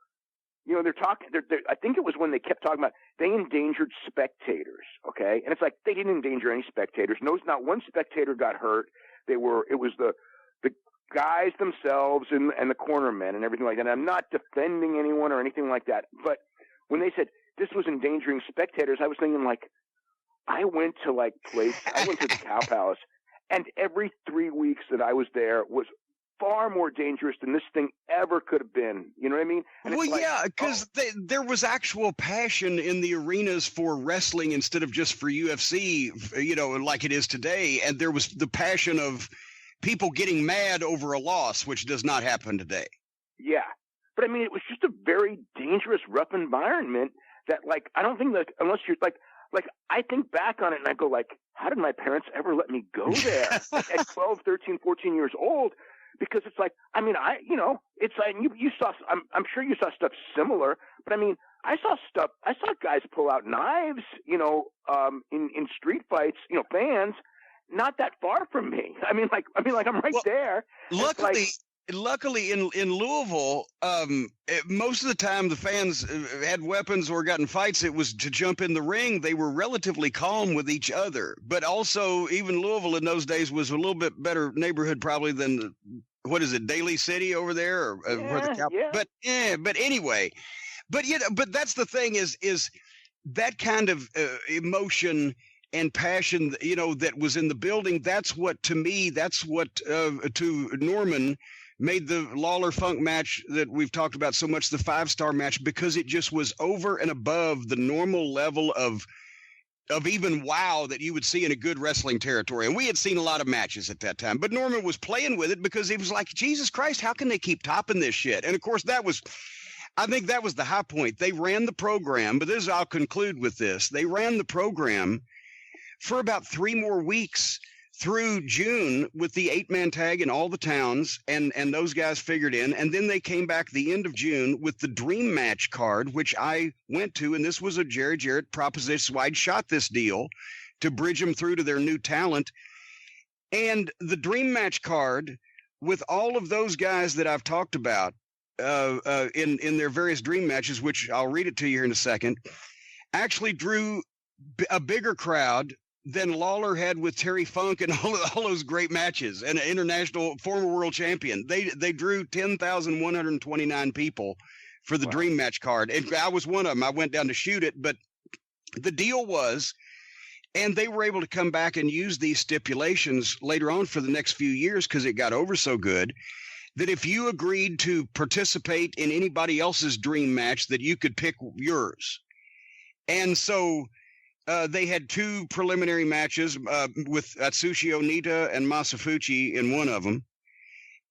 they're talking. I think it was when they kept talking about they endangered spectators. Okay, and it's like they didn't endanger any spectators. No, not one spectator got hurt. It was the guys themselves and the corner men and everything like that. And I'm not defending anyone or anything like that. But when they said this was endangering spectators, I was thinking like, I went to the Cow Palace, and every 3 weeks that I was there was far more dangerous than this thing ever could have been. You know what I mean? And because there was actual passion in the arenas for wrestling instead of just for UFC, like it is today. And there was the passion of people getting mad over a loss, which does not happen today. Yeah. But I mean, it was just a very dangerous, rough environment that, like, I don't think that unless you're like I think back on it and I go like, how did my parents ever let me go there at 12, 13, 14 years old? Because it's like, I mean, it's like you saw, I'm sure you saw stuff similar, but I mean, I saw guys pull out knives, in street fights, fans, not that far from me. I mean, I'm right there. Luckily in Louisville, most of the time the fans had weapons or got in fights. It was to jump in the ring. They were relatively calm with each other. But also, even Louisville in those days was a little bit better neighborhood probably than, Daly City over there? But anyway, but that's the thing is that kind of emotion and passion, that was in the building. That's what to Norman made the Lawler Funk match that we've talked about so much, the 5-star match, because it just was over and above the normal level of even wow that you would see in a good wrestling territory. And we had seen a lot of matches at that time, but Norman was playing with it because he was like, Jesus Christ, how can they keep topping this shit? And of course I think that was the high point. They ran the program, but I'll conclude with this. They ran the program for about 3 more weeks through June with the 8-man tag in all the towns, and those guys figured in. And then they came back the end of June with the Dream Match card, which I went to, and this was a Jerry Jarrett proposition. So I'd shot this deal to bridge them through to their new talent. And the dream match card with all of those guys that I've talked about in their various dream matches, which I'll read it to you here in a second, actually drew a bigger crowd than Lawler had with Terry Funk and all those great matches, and an international former world champion. They drew 10,129 people for the dream match card. And I was one of them. I went down to shoot it, but the deal was, and they were able to come back and use these stipulations later on for the next few years because it got over so good, that if you agreed to participate in anybody else's dream match, that you could pick yours. And so they had 2 preliminary matches with Atsushi Onita and Masafuchi in one of them.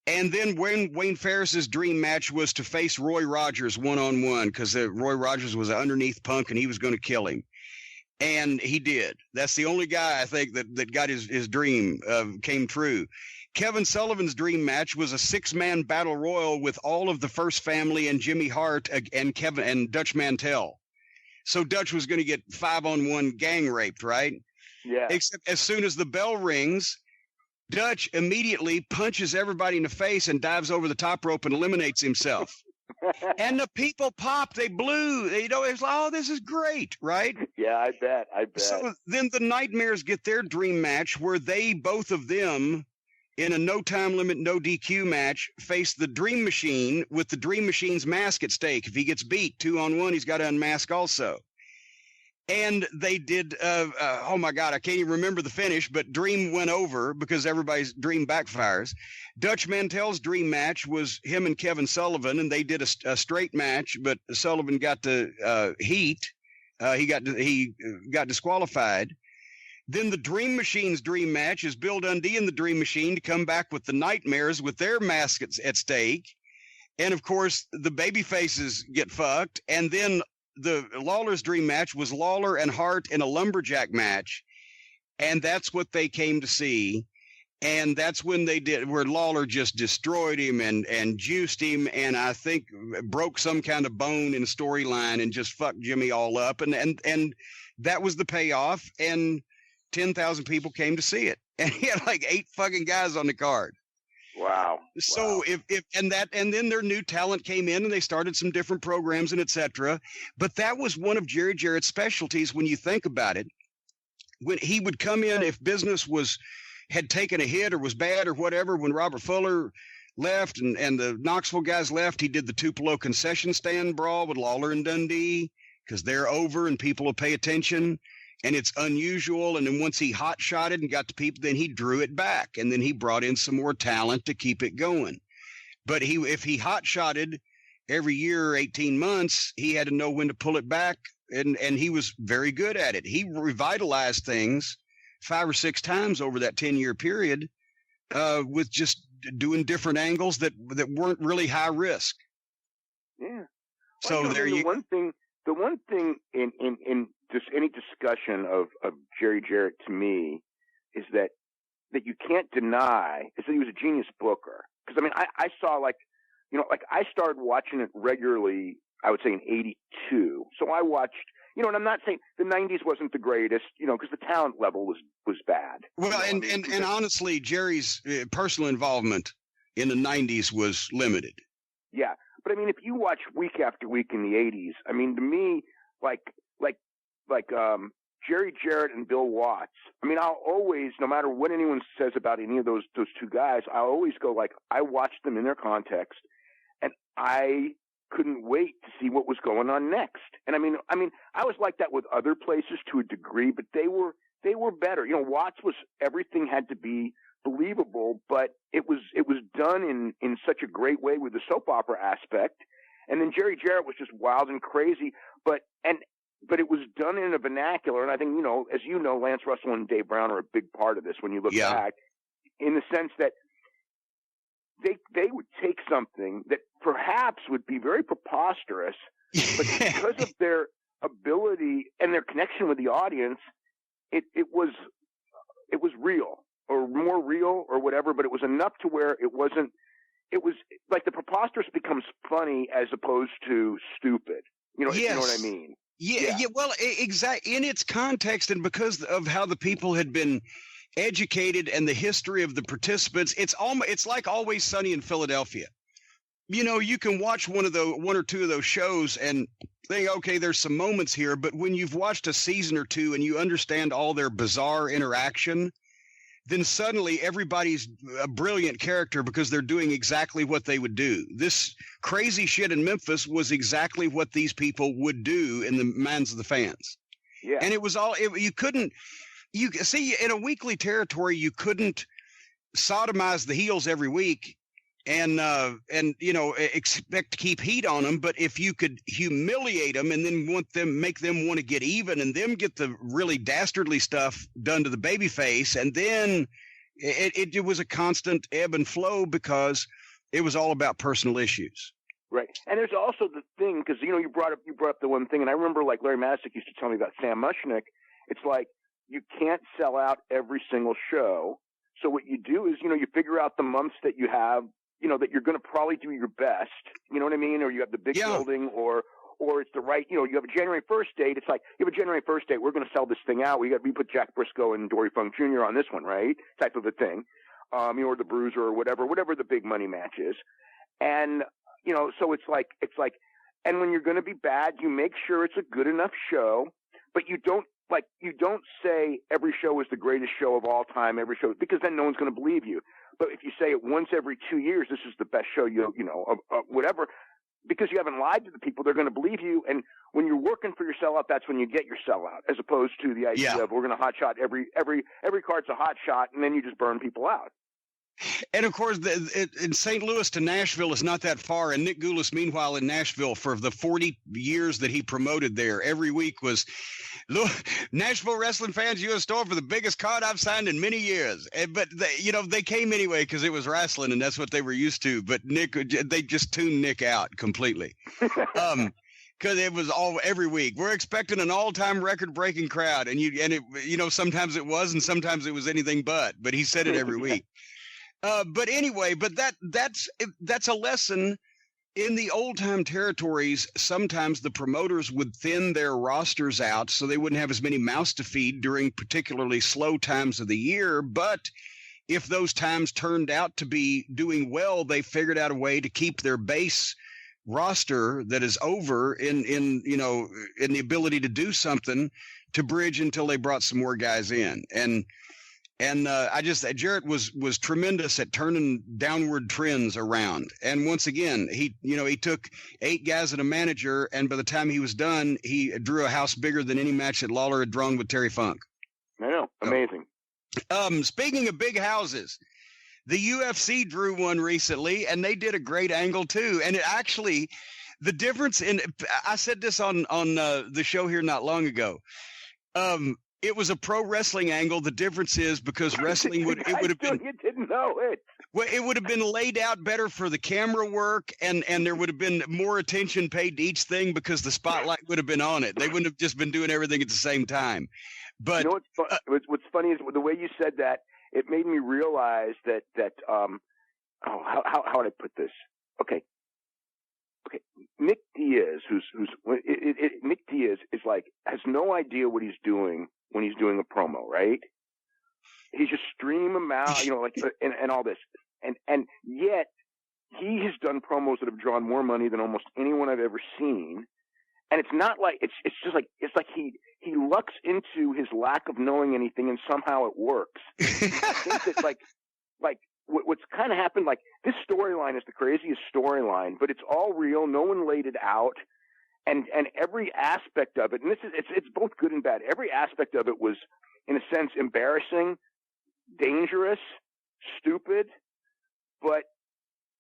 And then Wayne Ferris's dream match was to face Roy Rogers one-on-one, because Roy Rogers was an underneath punk and he was going to kill him. And he did. That's the only guy, I think, that got his dream came true. Kevin Sullivan's dream match was a 6-man battle royal with all of the First Family and Jimmy Hart and Kevin and Dutch Mantell. So Dutch was going to get 5-on-1 gang raped, right? Yeah. Except as soon as the bell rings, Dutch immediately punches everybody in the face and dives over the top rope and eliminates himself. And the people popped. They blew. It was like, oh, this is great, right? Yeah, I bet. So then the Nightmares get their dream match where they, both of them, in a no time limit, no DQ match, face the Dream Machine with the Dream Machine's mask at stake. If he gets beat 2-on-1, he's got to unmask also. And they did, oh my God, I can't even remember the finish, but Dream went over because everybody's dream backfires. Dutch Mantell's dream match was him and Kevin Sullivan, and they did a straight match, but Sullivan got the heat. He got disqualified. Then the Dream Machine's dream match is Bill Dundee and the Dream Machine to come back with the Nightmares with their masks at stake. And of course, the baby faces get fucked. And then the Lawler's dream match was Lawler and Hart in a lumberjack match. And that's what they came to see. And that's when they did, where Lawler just destroyed him and juiced him, and I think broke some kind of bone in a storyline and just fucked Jimmy all up. And that was the payoff. And 10,000 people came to see it. And he had like 8 fucking guys on the card. Wow. So and then their new talent came in and they started some different programs and etc. But that was one of Jerry Jarrett's specialties when you think about it. When he would come in, if business had taken a hit or was bad or whatever, when Robert Fuller left and the Knoxville guys left, he did the Tupelo concession stand brawl with Lawler and Dundee because they're over and people will pay attention. And it's unusual. And then once he hot-shotted and got to people, then he drew it back. And then he brought in some more talent to keep it going. But if he hot-shotted every year or 18 months, he had to know when to pull it back. And he was very good at it. He revitalized things 5 or 6 times over that 10-year period with just doing different angles that weren't really high risk. Yeah. So well, there you go. The one thing in just any discussion of Jerry Jarrett to me is that you can't deny is that he was a genius booker. Because I mean, I saw I started watching it regularly, I would say in '82. So I watched, and I'm not saying the '90s wasn't the greatest, because the talent level was bad. Well, and honestly, Jerry's personal involvement in the '90s was limited. Yeah. But I mean, if you watch week after week in the '80s, I mean, to me, like Jerry Jarrett and Bill Watts. I mean, I'll always, no matter what anyone says about any of those 2 guys, I always go I watched them in their context, and I couldn't wait to see what was going on next. And I mean, I was like that with other places to a degree, but they were better. Watts was, everything had to be believable, but it was done in such a great way with the soap opera aspect. And then Jerry Jarrett was just wild and crazy, but it was done in a vernacular. And I think, as you know, Lance Russell and Dave Brown are a big part of this when you look back, in the sense that they would take something that perhaps would be very preposterous, but because of their ability and their connection with the audience, it was real. Or more real or whatever, but it was enough to where it was like the preposterous becomes funny as opposed to stupid. If you know what I mean? Yeah. Well, exactly. In its context and because of how the people had been educated and the history of the participants. It's like Always Sunny in Philadelphia. You know, you can watch one or two of those shows and think, okay, there's some moments here, but when you've watched a season or two and you understand all their bizarre interaction, then suddenly everybody's a brilliant character because they're doing exactly what they would do. This crazy shit in Memphis was exactly what these people would do in the minds of the fans. Yeah. And it was all, you see, in a weekly territory, you couldn't sodomize the heels every week and you know, expect to keep heat on them. But if you could humiliate them and then make them want to get even and them get the really dastardly stuff done to the baby face, and then it was a constant ebb and flow because it was all about personal issues. Right. And there's also the thing, because, you know, you brought up the one thing, and I remember, like, Larry Masick used to tell me about Sam Mushnick. It's like, you can't sell out every single show. So what you do is, you know, you figure out the months that you have, you know, that you're going to probably do your best, you know what I mean? Or you have the big building, or it's the right, you know, you have a January 1st date. It's like, you have a January 1st date. We're going to sell this thing out. We put Jack Briscoe and Dory Funk Jr. on this one, right? Type of a thing. You know, or the Bruiser or whatever the big money match is. And, you know, so it's like, and when you're going to be bad, you make sure it's a good enough show, but you don't say every show is the greatest show of all time, every show, because then no one's going to believe you. But if you say it once every 2 years, this is the best show, whatever, because you haven't lied to the people, they're going to believe you. And when you're working for your sellout, that's when you get your sellout, as opposed to the idea of we're going to hot shot every card's a hot shot, and then you just burn people out. And of course, in St. Louis to Nashville is not that far. And Nick Goulas, meanwhile, in Nashville for the 40 years that he promoted there, every week was, look, Nashville wrestling fans, you in store for the biggest card I've signed in many years. But they came anyway because it was wrestling and that's what they were used to. But they just tuned Nick out completely. Because it was all every week. We're expecting an all-time record-breaking crowd, and sometimes it was, and sometimes it was anything but. But he said it every week. But anyway, that's a lesson in the old time territories. Sometimes the promoters would thin their rosters out so they wouldn't have as many mouths to feed during particularly slow times of the year. But if those times turned out to be doing well, they figured out a way to keep their base roster that is over in the ability to do something to bridge until they brought some more guys in. And Jarrett was tremendous at turning downward trends around. And once again, he took 8 guys and a manager, and by the time he was done, he drew a house bigger than any match that Lawler had drawn with Terry Funk. I know, amazing. Speaking of big houses, the UFC drew one recently, and they did a great angle too. And it actually, the difference I said this on the show here not long ago. It was a pro wrestling angle. The difference is because wrestling you didn't know it. Well, it would have been laid out better for the camera work, and there would have been more attention paid to each thing because the spotlight would have been on it. They wouldn't have just been doing everything at the same time. But you know what's funny is the way you said that. It made me realize that how would I put this? Okay. Nick Diaz, Nick Diaz is like has no idea what he's doing when he's doing a promo, right? He's just streaming them out, and all this, and yet he has done promos that have drawn more money than almost anyone I've ever seen. And it's not like it's like he lucks into his lack of knowing anything, and somehow it works. I think that like what's kind of happened, like this storyline is the craziest storyline, but it's all real. No one laid it out, and every aspect of it, and it's both good and bad. Every aspect of it was, in a sense, embarrassing, dangerous, stupid, but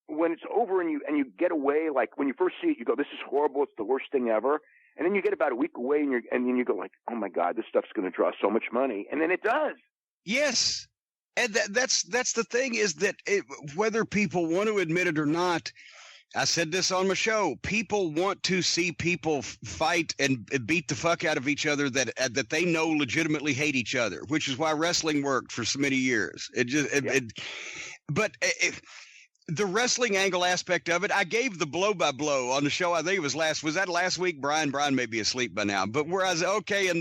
when it's over and you get away, like when you first see it, you go, "This is horrible. It's the worst thing ever." And then you get about a week away, and then you go like, "Oh my God, this stuff's going to draw so much money," and then it does. Yes, and that's the thing is that whether people want to admit it or not, I said this on my show. People want to see people fight and beat the fuck out of each other that they know legitimately hate each other, which is why wrestling worked for so many years. the wrestling angle aspect of it, I gave the blow by blow on the show. I think it was last week? Brian may be asleep by now, but whereas, okay. And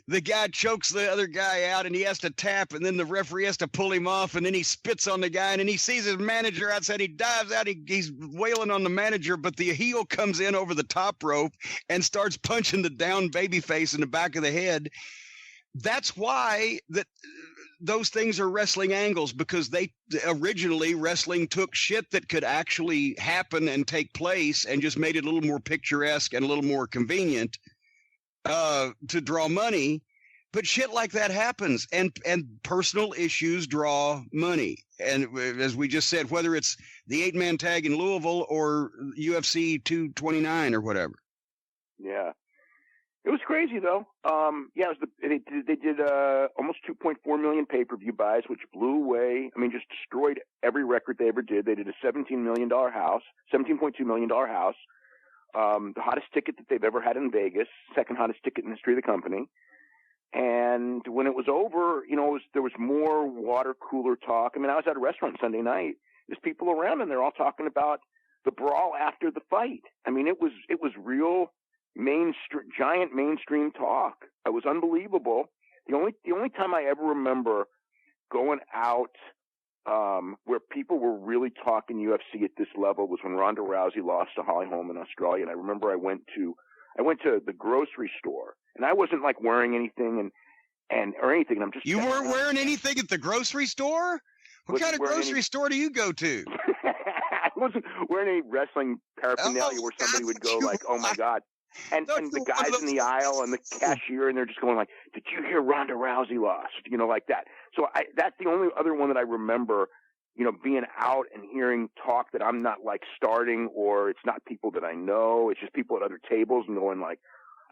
the guy chokes the other guy out and he has to tap, and then the referee has to pull him off, and then he spits on the guy, and then he sees his manager outside. He dives out. He's wailing on the manager, but the heel comes in over the top rope and starts punching the down baby face in the back of the head. That's why those things are wrestling angles, because they originally wrestling took shit that could actually happen and take place and just made it a little more picturesque and a little more convenient to draw money. But shit like that happens, and personal issues draw money. And as we just said, whether it's the 8-man tag in Louisville or UFC 229 or whatever. Yeah. It was crazy, though. They did almost 2.4 million pay-per-view buys, which blew away. I mean, just destroyed every record they ever did. They did a $17.2 million house, the hottest ticket that they've ever had in Vegas, second hottest ticket in the history of the company. And when it was over, there was more water cooler talk. I mean, I was at a restaurant Sunday night. There's people around, and they're all talking about the brawl after the fight. I mean, it was real. Giant mainstream talk. It was unbelievable. The only time I ever remember going out where people were really talking UFC at this level was when Ronda Rousey lost to Holly Holm in Australia. And I remember I went to the grocery store, and I wasn't like wearing anything or anything. I'm just, you weren't wearing anything at the grocery store? What kind of grocery store do you go to? I wasn't wearing any wrestling paraphernalia where somebody would go like, "Oh my God." And the guys in the aisle and the cashier, and they're just going like, "Did you hear Ronda Rousey lost?" Like that. So that's the only other one that I remember, being out and hearing talk that I'm not like starting, or it's not people that I know. It's just people at other tables and going like,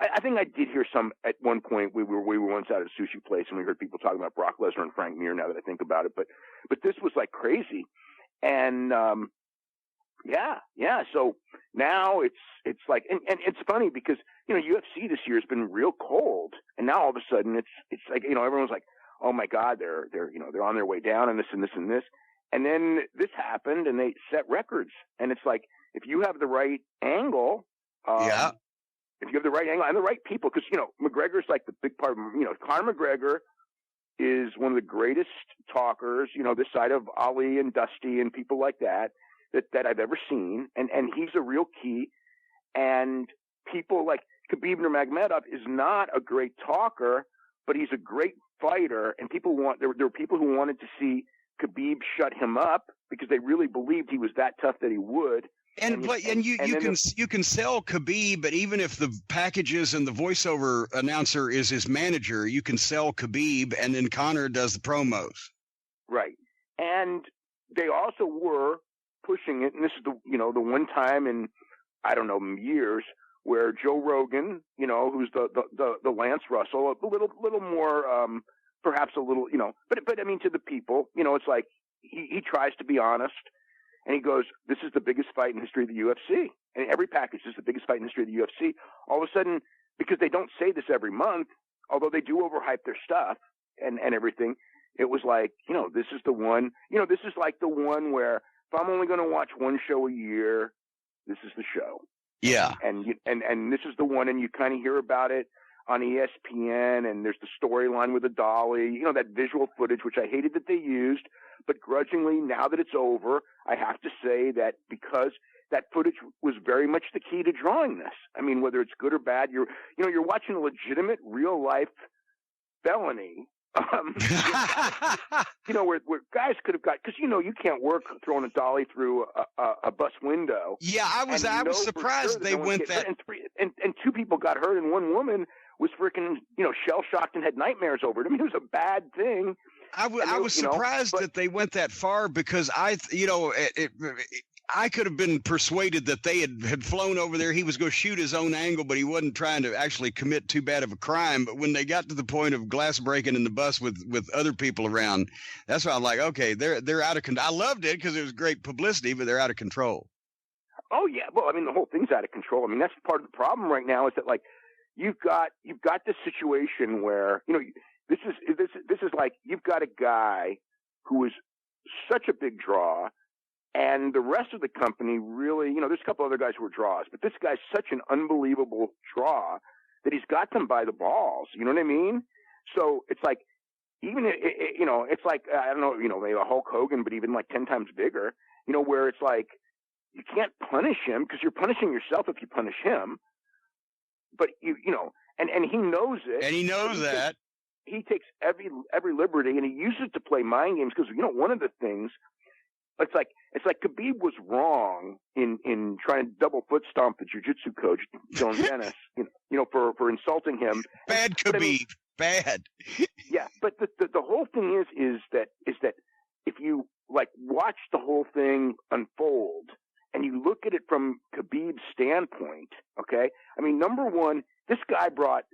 I think I did hear some at one point. We were once at a sushi place and we heard people talking about Brock Lesnar and Frank Mir. Now that I think about it, but this was like crazy, and yeah. So now it's like, and it's funny because, UFC this year has been real cold, and now all of a sudden it's like, everyone's like, oh my God, they're on their way down, and this and this and this. And then this happened and they set records, and it's like, if you have the right angle, if you have the right angle and the right people, because, McGregor's like the big part of, Conor McGregor is one of the greatest talkers, this side of Ali and Dusty and people like that I've ever seen. And he's a real key. And people like Khabib Nurmagomedov is not a great talker, but he's a great fighter. And there were people who wanted to see Khabib shut him up because they really believed he was that tough that he would. You can sell Khabib, but even if the packages and the voiceover announcer is his manager, you can sell Khabib, and then Conor does the promos. Right. And they also were pushing it, and this is the one time in, I don't know, years where Joe Rogan, who's the Lance Russell, a little more, perhaps a little, but I mean, to the people, it's like he tries to be honest, and he goes, "This is the biggest fight in the history of the UFC," and every package is the biggest fight in the history of the UFC. All of a sudden, because they don't say this every month, although they do overhype their stuff and everything, it was like, this is the one, this is like the one where, if I'm only going to watch one show a year, this is the show. Yeah. And this is the one, and you kind of hear about it on ESPN, and there's the storyline with the dolly, that visual footage, which I hated that they used, but grudgingly, now that it's over, I have to say that because that footage was very much the key to drawing this. I mean, whether it's good or bad, you're watching a legitimate real life felony. Where guys could have got, because you can't work throwing a dolly through a bus window. Yeah, I was surprised they went that. And two people got hurt, and one woman was freaking shell shocked and had nightmares over it. I mean, it was a bad thing. I was surprised that they went that far, because I could have been persuaded that they had flown over there. He was going to shoot his own angle, but he wasn't trying to actually commit too bad of a crime. But when they got to the point of glass breaking in the bus with other people around, that's why I'm like, okay, they're out of control. I loved it because it was great publicity, but they're out of control. Oh yeah, well, I mean, the whole thing's out of control. I mean, that's part of the problem right now, is that like you've got this situation where this is like you've got a guy who is such a big draw. And the rest of the company really, there's a couple other guys who are draws, but this guy's such an unbelievable draw that he's got them by the balls. You know what I mean? So it's like, even, it's like, I don't know, maybe a Hulk Hogan, but even like 10 times bigger, where it's like, you can't punish him because you're punishing yourself if you punish him. But and he knows it. And he knows that. He takes every liberty, and he uses it to play mind games because, one of the things, it's like Khabib was wrong in trying to double foot stomp the jiu-jitsu coach, Dylan Dennis, for insulting him. Bad Khabib. Bad. Yeah, but the whole thing is that if you like watch the whole thing unfold and you look at it from Khabib's standpoint, okay? I mean, number one, this guy brought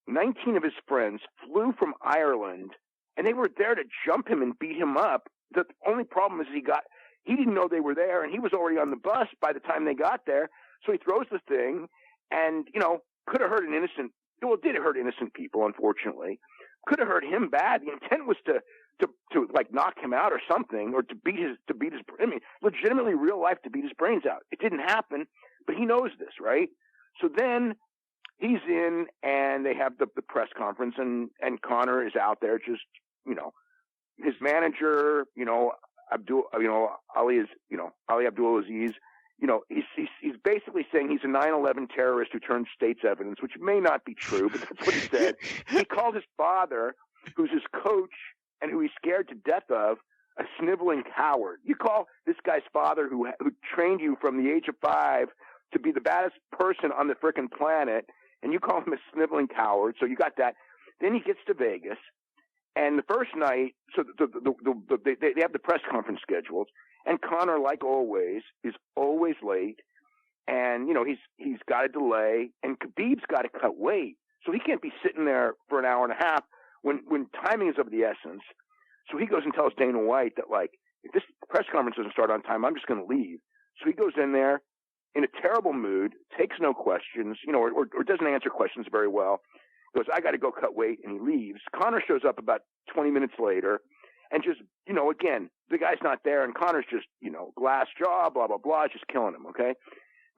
19 of his friends, flew from Ireland, and they were there to jump him and beat him up. The only problem is he didn't know they were there, and he was already on the bus by the time they got there. So he throws the thing, and could have hurt it did hurt innocent people, unfortunately. Could have hurt him bad. The intent was to like knock him out or something, or to beat his. I mean, legitimately, real life, to beat his brains out. It didn't happen, but he knows this, right? So then he's in, and they have the press conference, and Conor is out there, just his manager, Ali Abdulaziz. He's basically saying he's a 9/11 terrorist who turned state's evidence, which may not be true, but that's what he said. He called his father, who's his coach and who he's scared to death of, a sniveling coward. You call this guy's father, who trained you from the age of 5 to be the baddest person on the frickin' planet, and you call him a sniveling coward. So you got that. Then he gets to Vegas, and the first night, so they have the press conference scheduled. And Conor, like always, is always late, and he's got a delay, and Khabib's got to cut weight, so he can't be sitting there for an hour and a half when timing is of the essence. So he goes and tells Dana White that, like, if this press conference doesn't start on time, I'm just going to leave. So he goes in there in a terrible mood, takes no questions, or doesn't answer questions very well. Goes, I got to go cut weight, and he leaves. Conor shows up about 20 minutes later. And just, again, the guy's not there, and Conor's just, glass jaw, blah, blah, blah, just killing him, okay?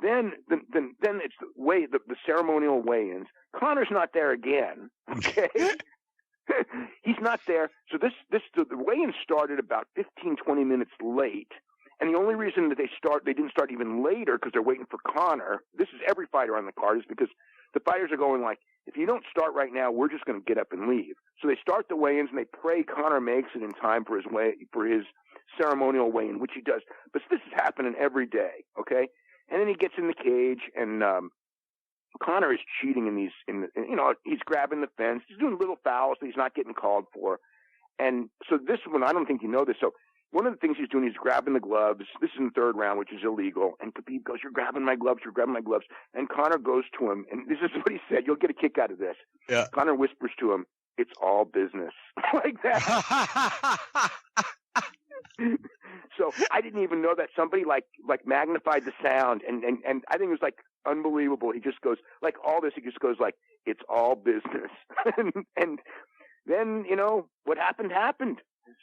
Then it's the ceremonial weigh-ins. Conor's not there again, okay? He's not there. So the weigh-in started about 15, 20 minutes late, and the only reason that they didn't start even later because they're waiting for Conor, this is every fighter on the card, is because the fighters are going like, if you don't start right now, we're just going to get up and leave. So they start the weigh-ins, and they pray Conor makes it in time for his ceremonial weigh-in, which he does. But this is happening every day, okay? And then he gets in the cage, and Conor is cheating he's grabbing the fence. He's doing little fouls that he's not getting called for. And so this one, I don't think you know this. So one of the things he's doing, he's grabbing the gloves. This is in the third round, which is illegal. And Khabib goes, you're grabbing my gloves. And Conor goes to him, and this is what he said. You'll get a kick out of this. Yeah. Conor whispers to him, it's all business. Like that. So I didn't even know that somebody like magnified the sound. And I think it was like unbelievable. He just goes, like all this, he just goes like, it's all business. and then, what happened.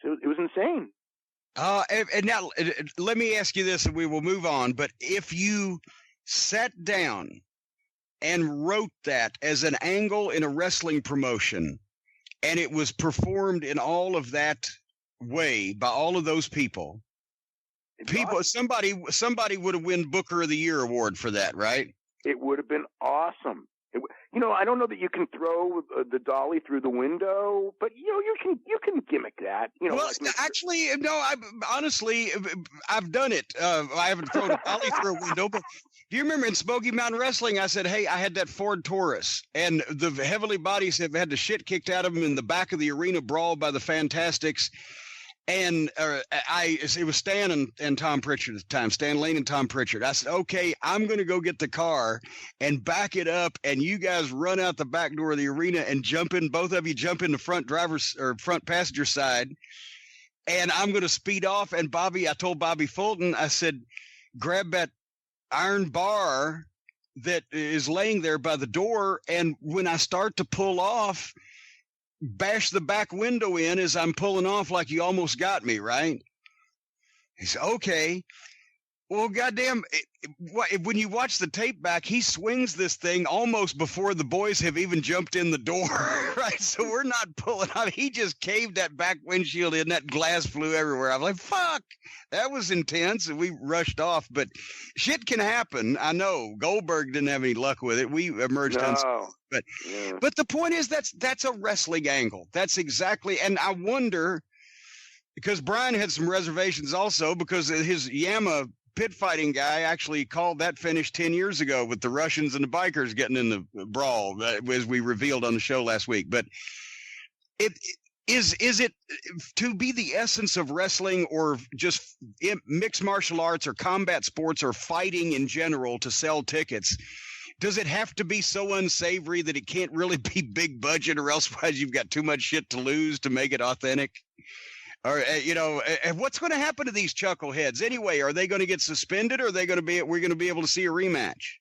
So it was insane. And now let me ask you this, and we will move on. But if you sat down and wrote that as an angle in a wrestling promotion, and it was performed in all of that way by all of those people, somebody would have won Booker of the Year award for that, right? It would have been awesome. I don't know that you can throw the dolly through the window, but you can gimmick that. Well, actually, no. I've done it. I haven't thrown a dolly through a window, but do you remember in Smoky Mountain Wrestling? I said, "Hey, I had that Ford Taurus, and the heavily bodies have had the shit kicked out of them in the back of the arena brawl by the Fantastics." And it was Stan and Tom Pritchard at the time, Stan Lane and Tom Pritchard. I said, okay, I'm going to go get the car and back it up, and you guys run out the back door of the arena and both of you jump in the front driver's or front passenger side, and I'm going to speed off. And I told Bobby Fulton, I said, grab that iron bar that is laying there by the door, and when I start to pull off, bash the back window in as I'm pulling off, like you almost got me, right? He said, okay. Well, goddamn, when you watch the tape back, he swings this thing almost before the boys have even jumped in the door, right? So we're not pulling out. He just caved that back windshield in, that glass flew everywhere. I was like, fuck, that was intense, and we rushed off. But shit can happen. I know. Goldberg didn't have any luck with it. We emerged unscathed. But the point is that's a wrestling angle. That's exactly, and I wonder, because Brian had some reservations also because his Yama pit fighting guy actually called that finish 10 years ago with the Russians and the bikers getting in the brawl, as we revealed on the show last week. But is it to be the essence of wrestling or just mixed martial arts or combat sports or fighting in general to sell tickets? Does it have to be so unsavory that it can't really be big budget, or else you've got too much shit to lose to make it authentic? Or, what's going to happen to these chuckleheads anyway? Are they going to get suspended, or are we're going to be able to see a rematch?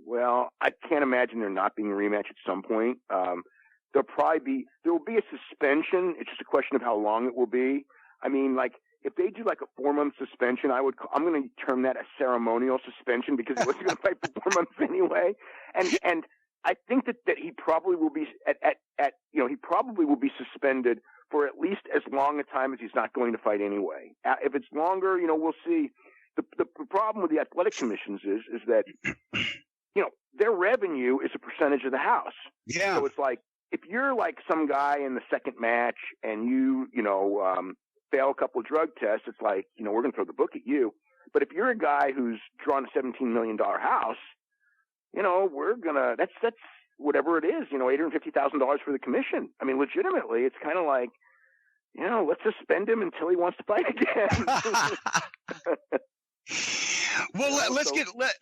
Well, I can't imagine there not being a rematch at some point. There will be a suspension. It's just a question of how long it will be. I mean, like, if they do like a 4-month suspension, I'm going to term that a ceremonial suspension, because he wasn't going to fight for 4 months anyway. And I think that he probably will be he probably will be suspended for at least as long a time as he's not going to fight anyway. If it's longer, we'll see. The problem with the athletic commissions is that, their revenue is a percentage of the house. Yeah. So it's like, if you're like some guy in the second match and you fail a couple of drug tests, it's like, we're going to throw the book at you. But if you're a guy who's drawn a $17 million house, we're going to, that's whatever it is, $850,000 for the commission. I mean, legitimately, it's kind of like, let's suspend him until he wants to fight again. Well,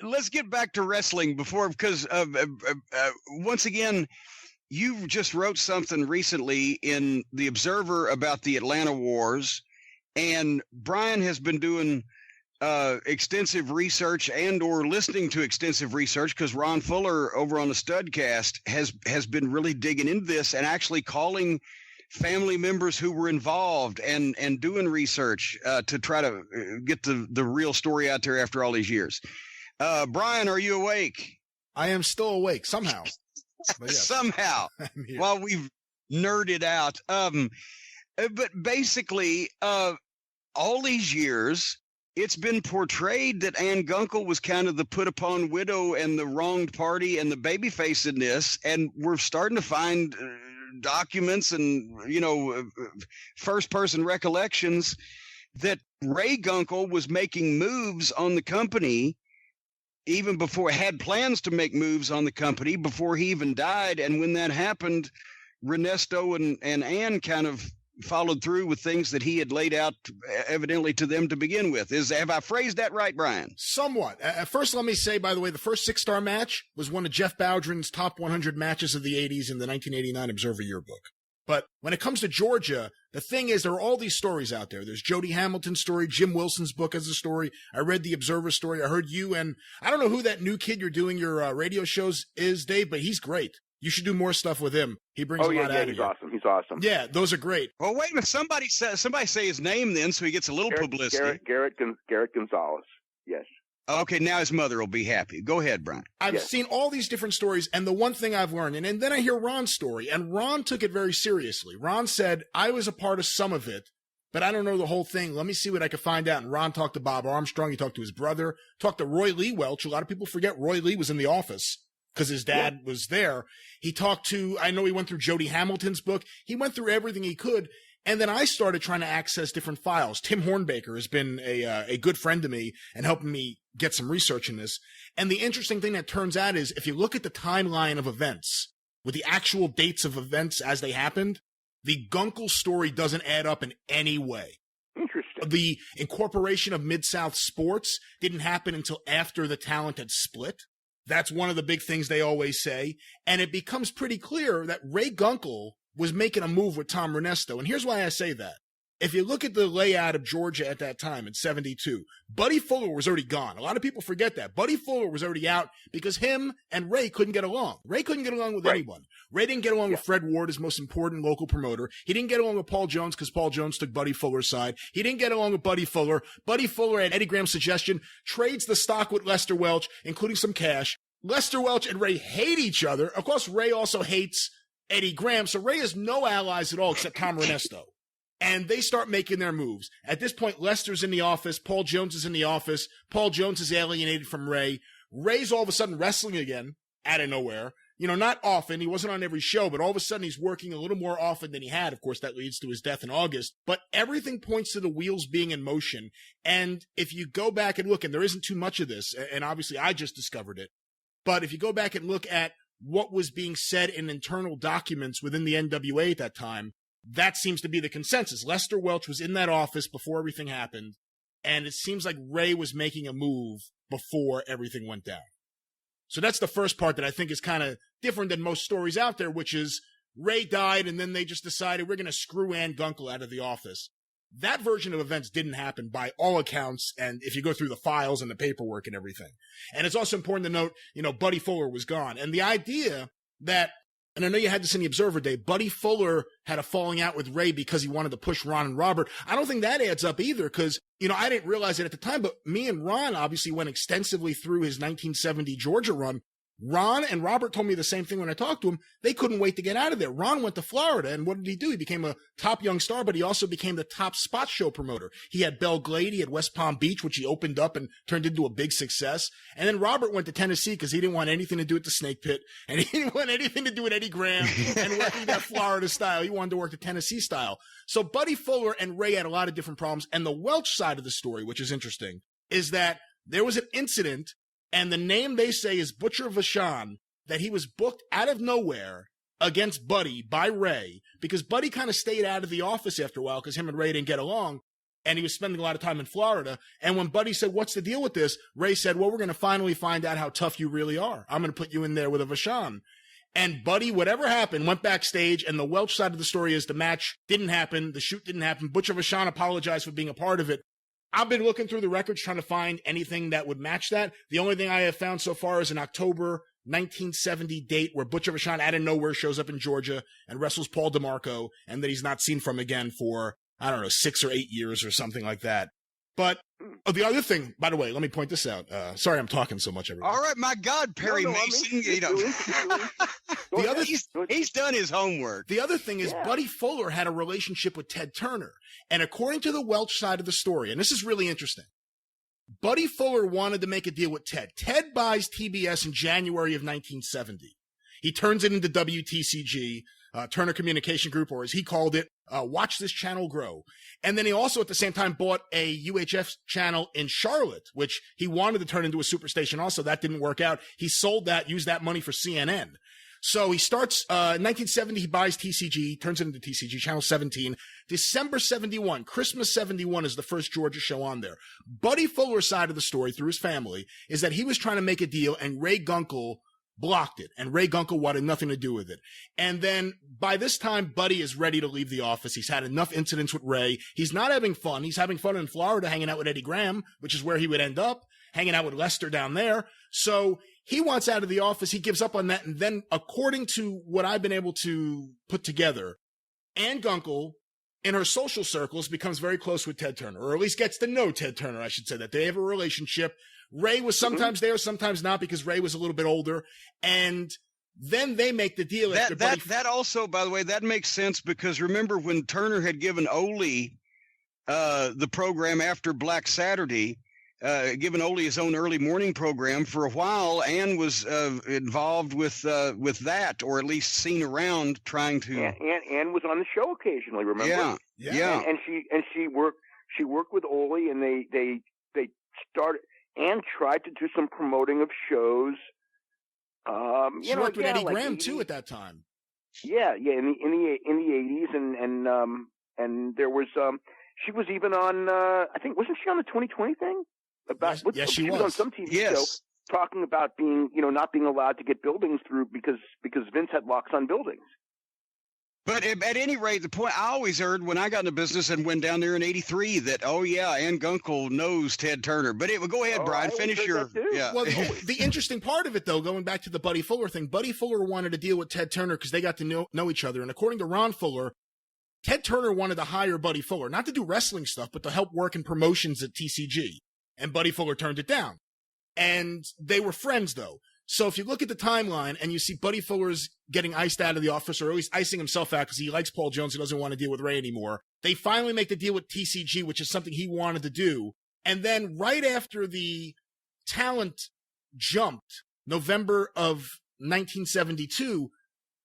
let's get back to wrestling because once again, you just wrote something recently in The Observer about the Atlanta Wars, and Brian has been doing extensive research and or listening to extensive research, because Ron Fuller over on the Studcast has been really digging into this and actually calling family members who were involved and doing research to try to get the real story out there after all these years. Brian, are you awake? I am still awake somehow. Yes. Somehow, while we've nerded out. But basically, all these years, it's been portrayed that Ann Gunkel was kind of the put-upon widow and the wronged party and the babyface in this, and we're starting to find documents and, first-person recollections that Ray Gunkel was making moves on the company even before, had plans to make moves on the company before he even died, and when that happened, Ernesto and Ann kind of followed through with things that he had laid out evidently to them to begin with. Have I phrased that right, Brian? Somewhat. First, let me say, by the way, the first 6-star match was one of Jeff Bowdren's top 100 matches of the 80s in the 1989 Observer Yearbook. But when it comes to Georgia, the thing is, there are all these stories out there. There's Jody Hamilton's story. Jim Wilson's book has a story. I read the Observer story. I heard you, and I don't know who that new kid you're doing your radio shows is, Dave, but he's great. You should do more stuff with him. He brings a lot out of you. He's awesome. He's awesome. Yeah, those are great. Well, wait a minute. Somebody say his name then, so he gets a little publicity. Garrett Gonzalez. Yes. Okay, now his mother will be happy. Go ahead, Brian. I've seen all these different stories, and the one thing I've learned, and then I hear Ron's story, and Ron took it very seriously. Ron said, I was a part of some of it, but I don't know the whole thing. Let me see what I can find out. And Ron talked to Bob Armstrong. He talked to his brother, talked to Roy Lee Welch. A lot of people forget Roy Lee was in the office because his dad was there. He talked to, I know he went through Jody Hamilton's book. He went through everything he could. And then I started trying to access different files. Tim Hornbaker has been a good friend to me and helping me get some research in this. And the interesting thing that turns out is if you look at the timeline of events with the actual dates of events as they happened, the Gunkel story doesn't add up in any way. Interesting. The incorporation of Mid-South Sports didn't happen until after the talent had split. That's one of the big things they always say. And it becomes pretty clear that Ray Gunkel was making a move with Tom Ernesto. And here's why I say that. if you look at the layout of Georgia at that time in 72, Buddy Fuller was already gone. A lot of people forget that. Buddy Fuller was already out because him and Ray couldn't get along. Ray couldn't get along with anyone. Ray didn't get along with Fred Ward, his most important local promoter. He didn't get along with Paul Jones because Paul Jones took Buddy Fuller's side. He didn't get along with Buddy Fuller. Buddy Fuller, at Eddie Graham's suggestion, trades the stock with Lester Welch, including some cash. Lester Welch and Ray hate each other. Of course, Ray also hates Eddie Graham, so Ray has no allies at all except Tom Ernesto. And they start making their moves. At this point, Lester's in the office. Paul Jones is in the office. Paul Jones is alienated from Ray. Ray's all of a sudden wrestling again out of nowhere. You know, not often. He wasn't on every show, but all of a sudden he's working a little more often than he had. Of course, that leads to his death in August. But everything points to the wheels being in motion. And if you go back and look, and there isn't too much of this, and obviously I just discovered it, but if you go back and look at what was being said in internal documents within the NWA at that time, that seems to be the consensus. Lester Welch was in that office before everything happened, and it seems like Ray was making a move before everything went down. So that's the first part that I think is kind of different than most stories out there, which is Ray died, and then they just decided we're going to screw Ann Gunkel out of the office. That version of events didn't happen by all accounts, and if you go through the files and the paperwork and everything. And it's also important to note, you know, Buddy Fuller was gone. And the idea that, and I know you had this in the Observer Day, Buddy Fuller had a falling out with Ray because he wanted to push Ron and Robert. I don't think that adds up either because, you know, I didn't realize it at the time, but me and Ron obviously went extensively through his 1970 Georgia run. Ron and Robert told me the same thing when I talked to him. They couldn't wait to get out of there. Ron went to Florida, and what did he do? He became a top young star, but he also became the top spot show promoter. He had Belle Glade, he had West Palm Beach, which he opened up and turned into a big success. And then Robert went to Tennessee because he didn't want anything to do with the Snake Pit, and he didn't want anything to do with Eddie Graham and working that Florida style. He wanted to work the Tennessee style. So Buddy Fuller and Ray had a lot of different problems. And the Welch side of the story, which is interesting, is that there was an incident, and the name they say is Butcher Vachon, that he was booked out of nowhere against Buddy by Ray because Buddy kind of stayed out of the office after a while because him and Ray didn't get along, and he was spending a lot of time in Florida. And when Buddy said, what's the deal with this? Ray said, well, we're going to finally find out how tough you really are. I'm going to put you in there with a Vachon. And Buddy, whatever happened, went backstage, and the Welch side of the story is the match didn't happen, the shoot didn't happen. Butcher Vachon apologized for being a part of it. I've been looking through the records trying to find anything that would match that. The only thing I have found so far is an October 1970 date where Butcher Vachon out of nowhere shows up in Georgia and wrestles Paul DeMarco, and that he's not seen from again for, I don't know, 6 or 8 years or something like that. But the other thing, by the way, let me point this out. Sorry, I'm talking so much. Everybody. All right, my God, Perry Mason. You know, he's done his homework. The other thing is Buddy Fuller had a relationship with Ted Turner. And according to the Welch side of the story, and this is really interesting, Buddy Fuller wanted to make a deal with Ted. Ted buys TBS in January of 1970. He turns it into WTCG, Turner Communication Group, or as he called it, Watch This Channel Grow. And then he also at the same time bought a UHF channel in Charlotte, which he wanted to turn into a superstation also. That didn't work out. He sold that, used that money for CNN. So he starts, in 1970, he buys TCG, turns it into TCG, Channel 17. December 71, Christmas 71 is the first Georgia show on there. Buddy Fuller's side of the story, through his family, is that he was trying to make a deal, and Ray Gunkel blocked it, and Ray Gunkel wanted nothing to do with it. And then by this time, Buddy is ready to leave the office. He's had enough incidents with Ray. He's not having fun. He's having fun in Florida, hanging out with Eddie Graham, which is where he would end up, hanging out with Lester down there. So he wants out of the office. He gives up on that. And then, according to what I've been able to put together, Ann Gunkel, in her social circles, becomes very close with Ted Turner, or at least gets to know Ted Turner, I should say, that they have a relationship. Ray was sometimes there, sometimes not, because Ray was a little bit older. And then they make the deal. That also, by the way, that makes sense, because remember when Turner had given Ole the program after Black Saturday, given Ole his own early morning program for a while, Ann was involved with that, or at least seen around trying to. Ann was on the show occasionally. Remember? Yeah. And she worked with Ole, and they started. Ann tried to do some promoting of shows. She worked with Eddie Graham too at that time. Yeah, in the 80s, and there was she was even on I think, wasn't she on the 2020 thing? Yes, she was on some TV show talking about being, not being allowed to get buildings through because Vince had locks on buildings. But at any rate, the point I always heard when I got into business and went down there in '83 that, oh yeah, Ann Gunkel knows Ted Turner. But go ahead, Brian, finish your. Yeah. Well, the interesting part of it, though, going back to the Buddy Fuller thing, Buddy Fuller wanted to deal with Ted Turner because they got to know each other. And according to Ron Fuller, Ted Turner wanted to hire Buddy Fuller, not to do wrestling stuff, but to help work in promotions at TCG. And Buddy Fuller turned it down. And they were friends, though. So if you look at the timeline and you see Buddy Fuller's getting iced out of the office, or at least icing himself out because he likes Paul Jones, he doesn't want to deal with Ray anymore. They finally make the deal with TCG, which is something he wanted to do. And then right after the talent jumped, November of 1972,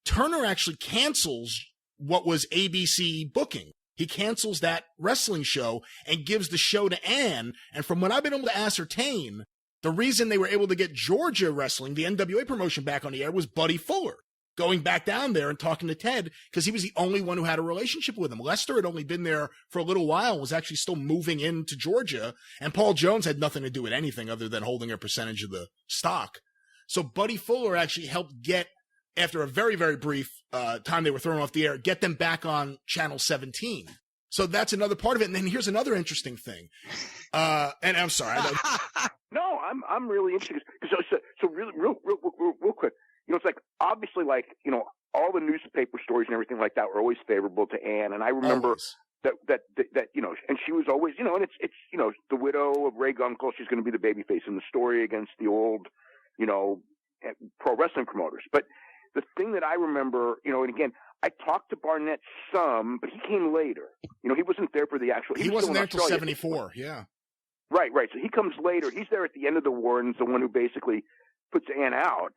Turner actually cancels what was ABC booking. He cancels that wrestling show and gives the show to Ann. And from what I've been able to ascertain, the reason they were able to get Georgia Wrestling, the NWA promotion, back on the air was Buddy Fuller going back down there and talking to Ted because he was the only one who had a relationship with him. Lester had only been there for a little while, was actually still moving into Georgia, and Paul Jones had nothing to do with anything other than holding a percentage of the stock. So Buddy Fuller actually helped get, after a very, very brief time they were thrown off the air, get them back on Channel 17. So that's another part of it. And then here's another interesting thing. And I'm sorry. No, I'm really interested. So really, real quick. You know, it's like, obviously, like, you know, all the newspaper stories and everything like that were always favorable to Ann. And I remember that, you know, and she was always, you know, and it's, you know, the widow of Ray Gunkel. She's going to be the babyface in the story against the old, you know, pro wrestling promoters. But the thing that I remember, you know, and again, I talked to Barnett some, but he came later. You know, he wasn't there for the actual. He wasn't there until 74. Yeah. Right. So he comes later. He's there at the end of the war and is the one who basically puts Ann out.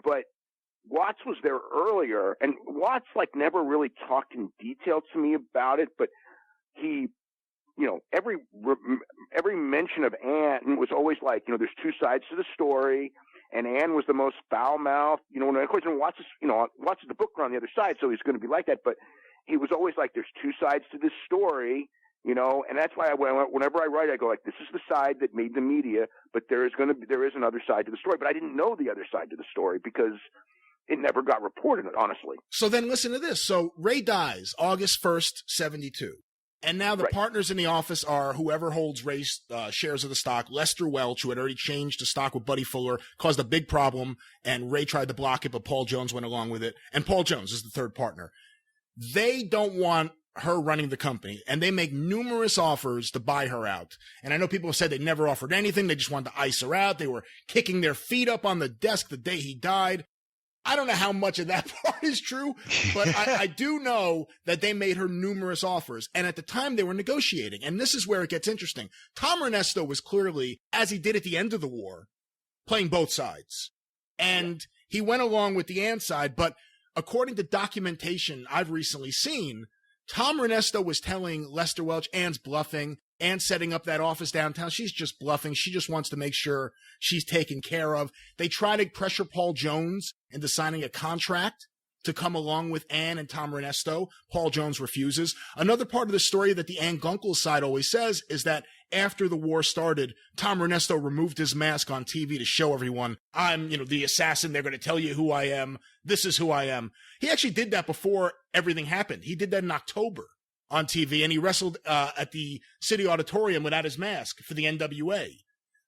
But Watts was there earlier, and Watts like never really talked in detail to me about it. But he, you know, every mention of Ann was always like, you know, there's two sides to the story. And Ann was the most foul-mouthed, you know, and of course, Watts is the booker on the other side, so he's going to be like that. But he was always like, there's two sides to this story, you know, and that's why whenever I write, I go like, this is the side that made the media, but there is another side to the story. But I didn't know the other side to the story because it never got reported, honestly. So then listen to this. So Ray dies August 1st, 72. And now the partners in the office are whoever holds Ray's shares of the stock. Lester Welch, who had already changed to stock with Buddy Fuller, caused a big problem, and Ray tried to block it, but Paul Jones went along with it. And Paul Jones is the third partner. They don't want her running the company, and they make numerous offers to buy her out. And I know people have said they never offered anything. They just wanted to ice her out. They were kicking their feet up on the desk the day he died. I don't know how much of that part is true, but I do know that they made her numerous offers. And at the time they were negotiating. And this is where it gets interesting. Tom Ernesto was clearly, as he did at the end of the war, playing both sides. And he went along with the Ann side. But according to documentation I've recently seen, Tom Ernesto was telling Lester Welch, Ann's bluffing. Ann's setting up that office downtown. She's just bluffing. She just wants to make sure she's taken care of. They try to pressure Paul Jones into signing a contract to come along with Ann and Tom Ernesto. Paul Jones refuses. Another part of the story that the Ann Gunkel side always says is that after the war started, Tom Ernesto removed his mask on TV to show everyone, I'm, you know, the assassin. They're going to tell you who I am. This is who I am. He actually did that before everything happened. He did that in October on TV, and he wrestled at the City Auditorium without his mask for the NWA.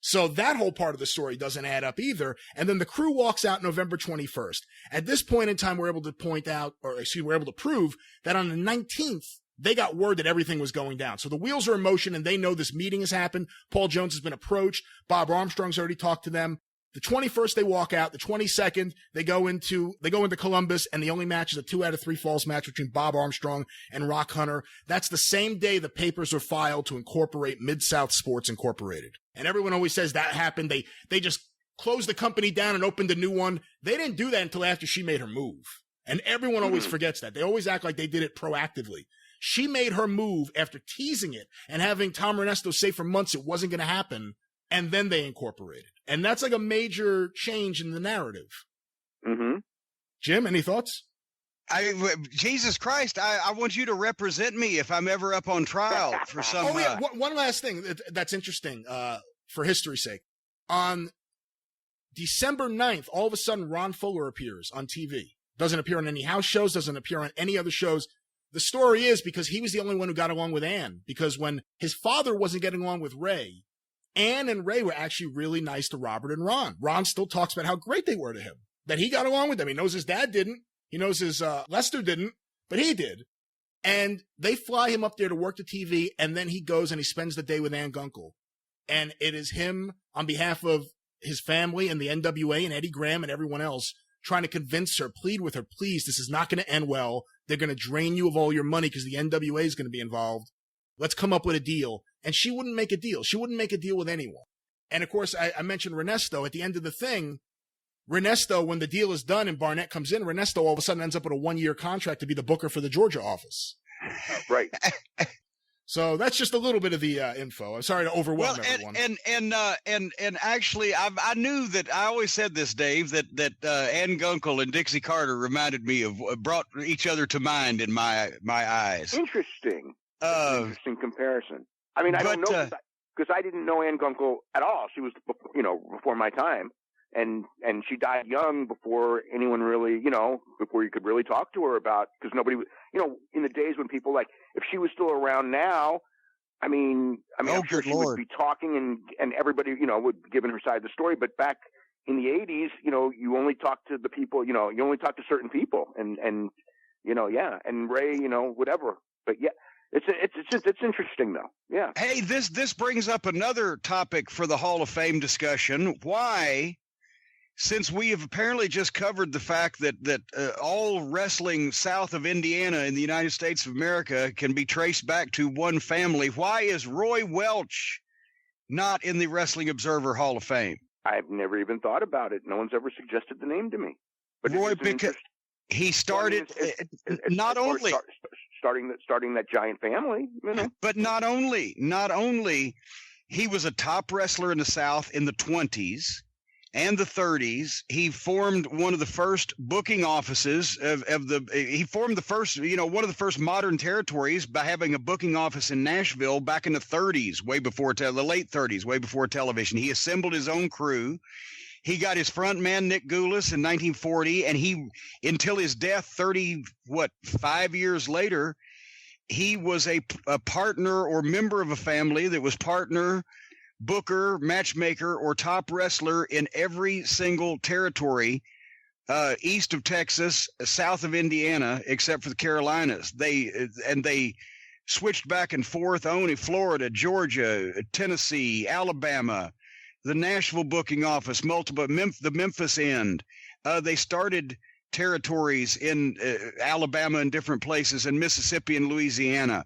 So that whole part of the story doesn't add up either. And then the crew walks out November 21st. At this point in time, we're able to we're able to prove that on the 19th, they got word that everything was going down. So the wheels are in motion, and they know this meeting has happened. Paul Jones has been approached. Bob Armstrong's already talked to them. The 21st, they walk out. The 22nd, they go into Columbus, and the only match is a 2 out of 3 falls match between Bob Armstrong and Rock Hunter. That's the same day the papers were filed to incorporate Mid-South Sports Incorporated. And everyone always says that happened. They just closed the company down and opened a new one. They didn't do that until after she made her move. And everyone always forgets that. They always act like they did it proactively. She made her move after teasing it and having Tom Ernesto say for months it wasn't going to happen. And then they incorporated. And that's like a major change in the narrative. Mm-hmm. Jim, any thoughts? Jesus Christ, I want you to represent me if I'm ever up on trial for some... Oh, yeah. One last thing that's interesting for history's sake. On December 9th, all of a sudden, Ron Fuller appears on TV. Doesn't appear on any house shows, doesn't appear on any other shows. The story is because he was the only one who got along with Ann, because when his father wasn't getting along with Ray, Ann and Ray were actually really nice to Robert and Ron. Ron still talks about how great they were to him, that he got along with them. He knows his dad didn't. He knows his Lester didn't, but he did. And they fly him up there to work the TV, and then he goes and he spends the day with Ann Gunkel. And it is him on behalf of his family and the NWA and Eddie Graham and everyone else trying to convince her, plead with her, please, this is not going to end well. They're going to drain you of all your money because the NWA is going to be involved. Let's come up with a deal. And she wouldn't make a deal. She wouldn't make a deal with anyone. And, of course, I mentioned Ernesto. At the end of the thing, Ernesto, when the deal is done and Barnett comes in, Ernesto all of a sudden ends up with a 1-year contract to be the booker for the Georgia office. Right. So that's just a little bit of the info. I'm sorry to overwhelm everyone. And actually, I knew that. I always said this, Dave, that Ann Gunkel and Dixie Carter reminded me of, brought each other to mind in my eyes. Interesting. Interesting comparison. I mean, I don't know because I didn't know Ann Gunkel at all. She was, before my time, and she died young before anyone really, before you could really talk to her about, because nobody, in the days when people if she was still around now, I'm sure she would be talking and everybody, would be giving her side of the story. But back in the 80s, you only talk to the people, you only talk to certain people, and and Ray, whatever. But yeah. It's interesting though. Yeah. Hey, this brings up another topic for the Hall of Fame discussion. Why, since we have apparently just covered the fact that all wrestling south of Indiana in the United States of America can be traced back to one family, why is Roy Welch not in the Wrestling Observer Hall of Fame? I've never even thought about it. No one's ever suggested the name to me. But Roy, because he started not only starting that giant family, but not only he was a top wrestler in the South in the 20s and the 30s. He formed one of the first booking offices he formed the first, one of the first modern territories by having a booking office in Nashville back in the 30s, way before the late 30s, way before television. He assembled his own crew. He got his front man, Nick Goulas, in 1940, and he, until his death 5 years later, he was a partner or member of a family that was partner, booker, matchmaker, or top wrestler in every single territory east of Texas, south of Indiana, except for the Carolinas. They switched back and forth, owning Florida, Georgia, Tennessee, Alabama, the Nashville booking office, the Memphis end. They started territories in Alabama and different places, in Mississippi and Louisiana.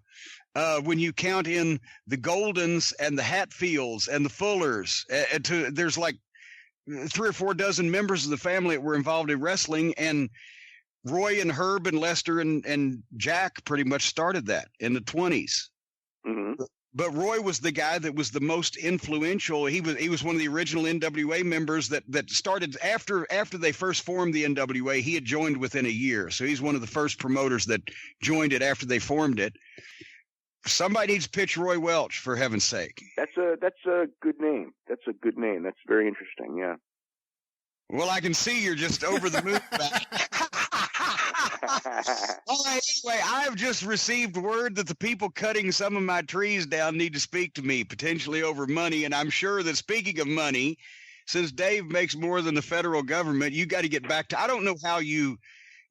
When you count in the Goldens and the Hatfields and the Fullers, there's like 3 or 4 dozen members of the family that were involved in wrestling, and Roy and Herb and Lester and Jack pretty much started that in the 20s. Mm-hmm. But Roy was the guy that was the most influential. He was one of the original NWA members that started after they first formed the NWA. He had joined within a year, so he's one of the first promoters that joined it after they formed it. Somebody needs to pitch Roy Welch, for heaven's sake. That's a good name. That's a good name. That's very interesting. Yeah. Well, I can see you're just over the moon. Anyway, I've just received word that the people cutting some of my trees down need to speak to me, potentially over money. And I'm sure that, speaking of money, since Dave makes more than the federal government, you got to get back to, I don't know how you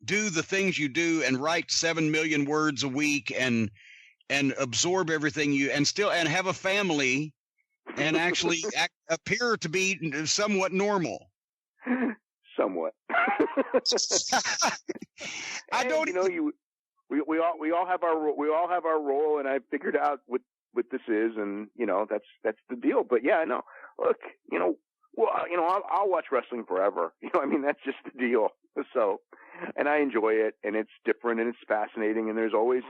do the things you do and write 7 million words a week and absorb everything and have a family and actually appear to be somewhat normal. Somewhat. We all have our role, and I figured out what this is, and that's the deal. But yeah, no. Look, I'll watch wrestling forever. That's just the deal. So, and I enjoy it, and it's different, and it's fascinating, and there's always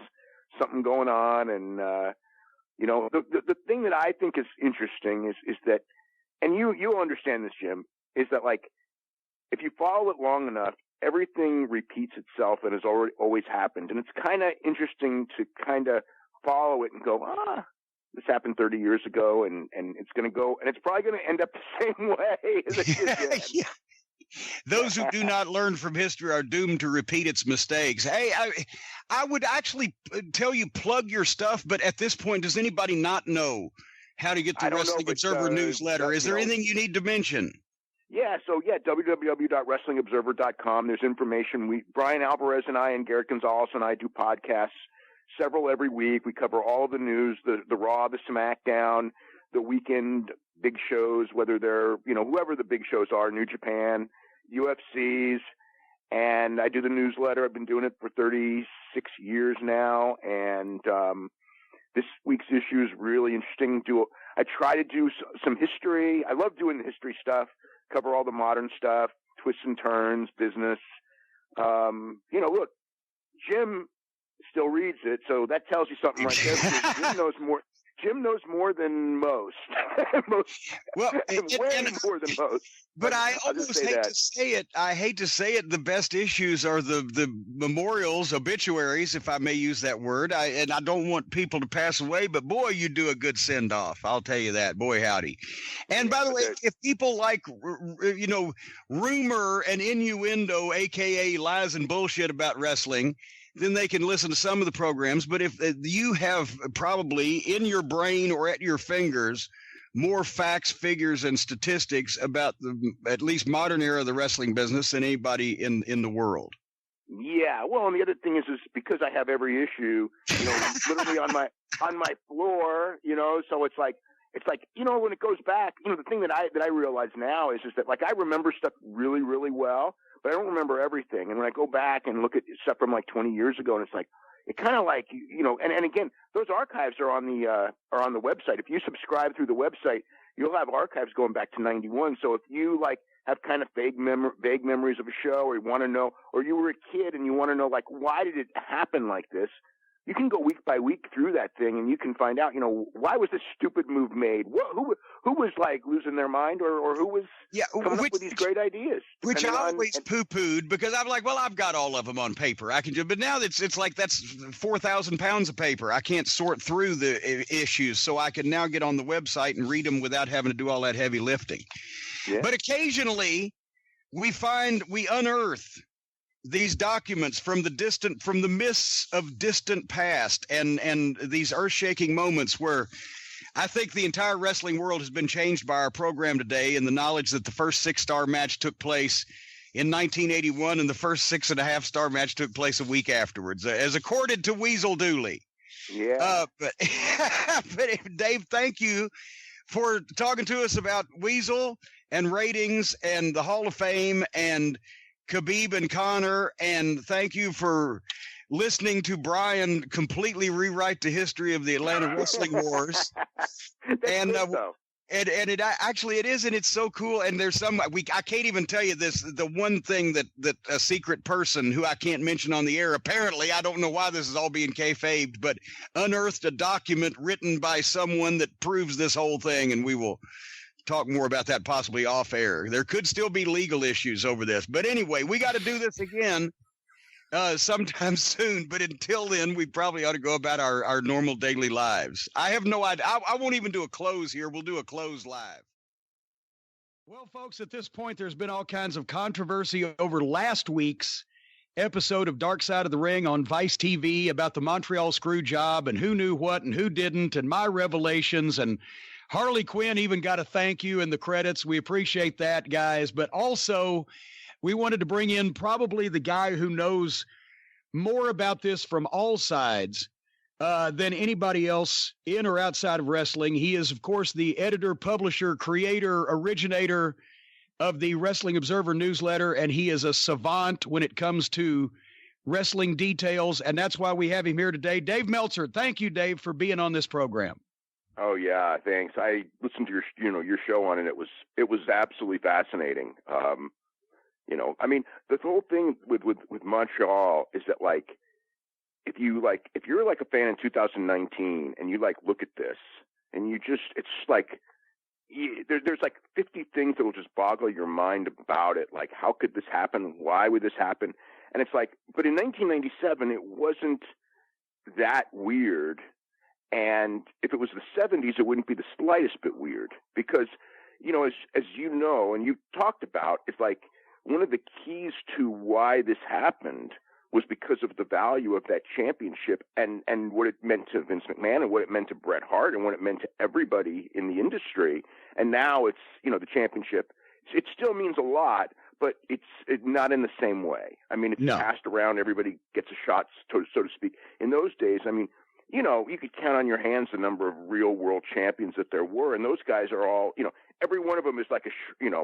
something going on, and the thing that I think is interesting is that, and you'll understand this, Jim, is that if you follow it long enough, everything repeats itself and has always happened. And it's kind of interesting to kind of follow it and go, this happened 30 years ago, and it's going to go, and it's probably going to end up the same way as it did then. Yeah. Those who do not learn from history are doomed to repeat its mistakes. Hey, I would actually tell you plug your stuff, but at this point, does anybody not know how to get the Wrestling Observer newsletter? Is there anything you need to mention? Yeah, so www.wrestlingobserver.com. There's information. Brian Alvarez and I and Garrett Gonzalez and I do podcasts, several every week. We cover all the news, the Raw, the SmackDown, the weekend big shows, whether they're, whoever the big shows are, New Japan, UFCs, and I do the newsletter. I've been doing it for 36 years now, and this week's issue is really interesting. I try to do some history. I love doing the history stuff. Cover all the modern stuff, twists and turns, business. Look, Jim still reads it, so that tells you something right there. Jim knows more. Jim knows more than most. Well, way more than most. But I almost hate to say it. I hate to say it. The best issues are the memorials, obituaries, if I may use that word. And I don't want people to pass away, but boy, you do a good send off. I'll tell you that. Boy, howdy. And by the way, if people like, rumor and innuendo, aka lies and bullshit about wrestling, then they can listen to some of the programs. But if you have probably in your brain or at your fingers more facts, figures, and statistics about the at least modern era of the wrestling business than anybody in the world. Yeah, well, and the other thing is because I have every issue, literally on my floor, so it's like when it goes back, the thing that I realize now is that like I remember stuff really, really well, but I don't remember everything. And when I go back and look at stuff from like 20 years ago, and it's like, it kind of like, and again, those archives are on the website. If you subscribe through the website, you'll have archives going back to 91. So if you like have kind of vague memories of a show, or you want to know, or you were a kid and you want to know, like, why did it happen like this? You can go week by week through that thing, and you can find out, why was this stupid move made? Who was like losing their mind, or who was coming up with these great ideas? Which I always poo-pooed because I'm like, well, I've got all of them on paper. I can do, but now it's like that's 4,000 pounds of paper. I can't sort through the issues, so I can now get on the website and read them without having to do all that heavy lifting. Yeah. But occasionally we unearth these documents from the mists of distant past and these earth-shaking moments where I think the entire wrestling world has been changed by our program today, and the knowledge that the first 6-star match took place in 1981 and the first 6.5-star match took place a week afterwards, as accorded to Weasel Dooley. Yeah. But Dave, thank you for talking to us about Weasel and ratings and the Hall of Fame and Khabib and Conor, and thank you for listening to Brian completely rewrite the history of the Atlanta Wrestling Wars. And it actually it is, and it's so cool. And there's I can't even tell you this. The one thing that a secret person who I can't mention on the air, apparently, I don't know why this is all being kayfabed, but unearthed a document written by someone that proves this whole thing, and we will talk more about that possibly off air. There could still be legal issues over this, but anyway, we got to do this again sometime soon. But until then, we probably ought to go about our normal daily lives. I have no idea. I won't even do a close here. We'll do a close live. Well, folks, at this point, there's been all kinds of controversy over last week's episode of Dark Side of the Ring on Vice TV about the Montreal screw job and who knew what and who didn't, and my revelations, and Harley Quinn even got a thank you in the credits. We appreciate that, guys. But also, we wanted to bring in probably the guy who knows more about this from all sides than anybody else in or outside of wrestling. He is, of course, the editor, publisher, creator, originator of the Wrestling Observer newsletter, and he is a savant when it comes to wrestling details, and that's why we have him here today. Dave Meltzer. Thank you, Dave, for being on this program. Oh yeah, thanks. I listened to your show on it. It was absolutely fascinating. I mean, the whole thing with Montreal is that like if you're like a fan in 2019 and you like look at this and it's like there's like 50 things that will just boggle your mind about it. Like, how could this happen? Why would this happen? And it's like, but in 1997, it wasn't that weird. And if it was the 70s, it wouldn't be the slightest bit weird because, as you know, and you talked about, it's like one of the keys to why this happened was because of the value of that championship and what it meant to Vince McMahon and what it meant to Bret Hart and what it meant to everybody in the industry. And now it's, the championship, it still means a lot, but it's not in the same way. I mean, it's passed around. Everybody gets a shot, so to speak. In those days, I mean, you could count on your hands the number of real world champions that there were. And those guys are all, every one of them is like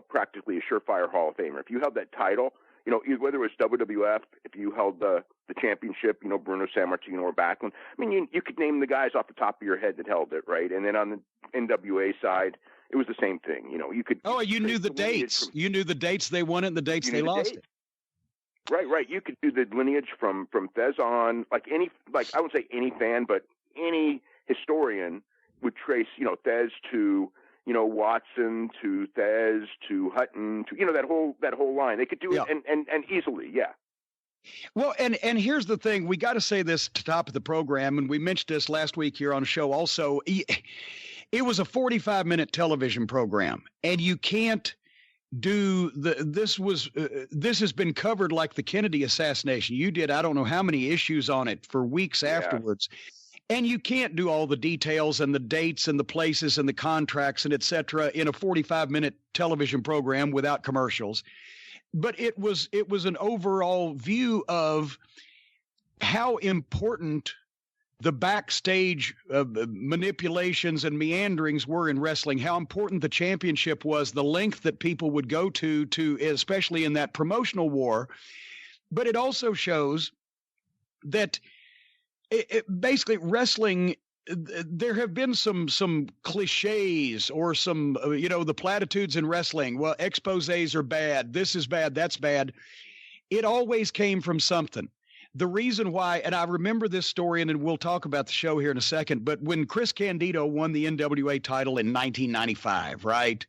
practically a surefire Hall of Famer. If you held that title, whether it was WWF, if you held the championship, Bruno Sammartino or Backlund, I mean, you could name the guys off the top of your head that held it, right? And then on the NWA side, it was the same thing. You could. Oh, you knew the dates. You knew the dates they won it and the dates they lost it. Right. You could do the lineage from Thez on, like I wouldn't say any fan, but any historian would trace, Thez to, Watson to Thez to Hutton to, that whole line. They could do it and easily. Yeah. Well, and here's the thing. We got to say this to top of the program. And we mentioned this last week here on the show also. It was a 45-minute television program, and you can't do this has been covered like the Kennedy assassination. You did, I don't know how many issues on it for weeks afterwards. And you can't do all the details and the dates and the places and the contracts and et cetera in a 45-minute television program without commercials. But it was an overall view of how important the backstage manipulations and meanderings were in wrestling, how important the championship was, the length that people would go to especially in that promotional war. But it also shows that basically wrestling, there have been some cliches or some, the platitudes in wrestling. Well, exposés are bad. This is bad. That's bad. It always came from something. The reason why, and I remember this story, and then we'll talk about the show here in a second, but when Chris Candido won the NWA title in 1995, right?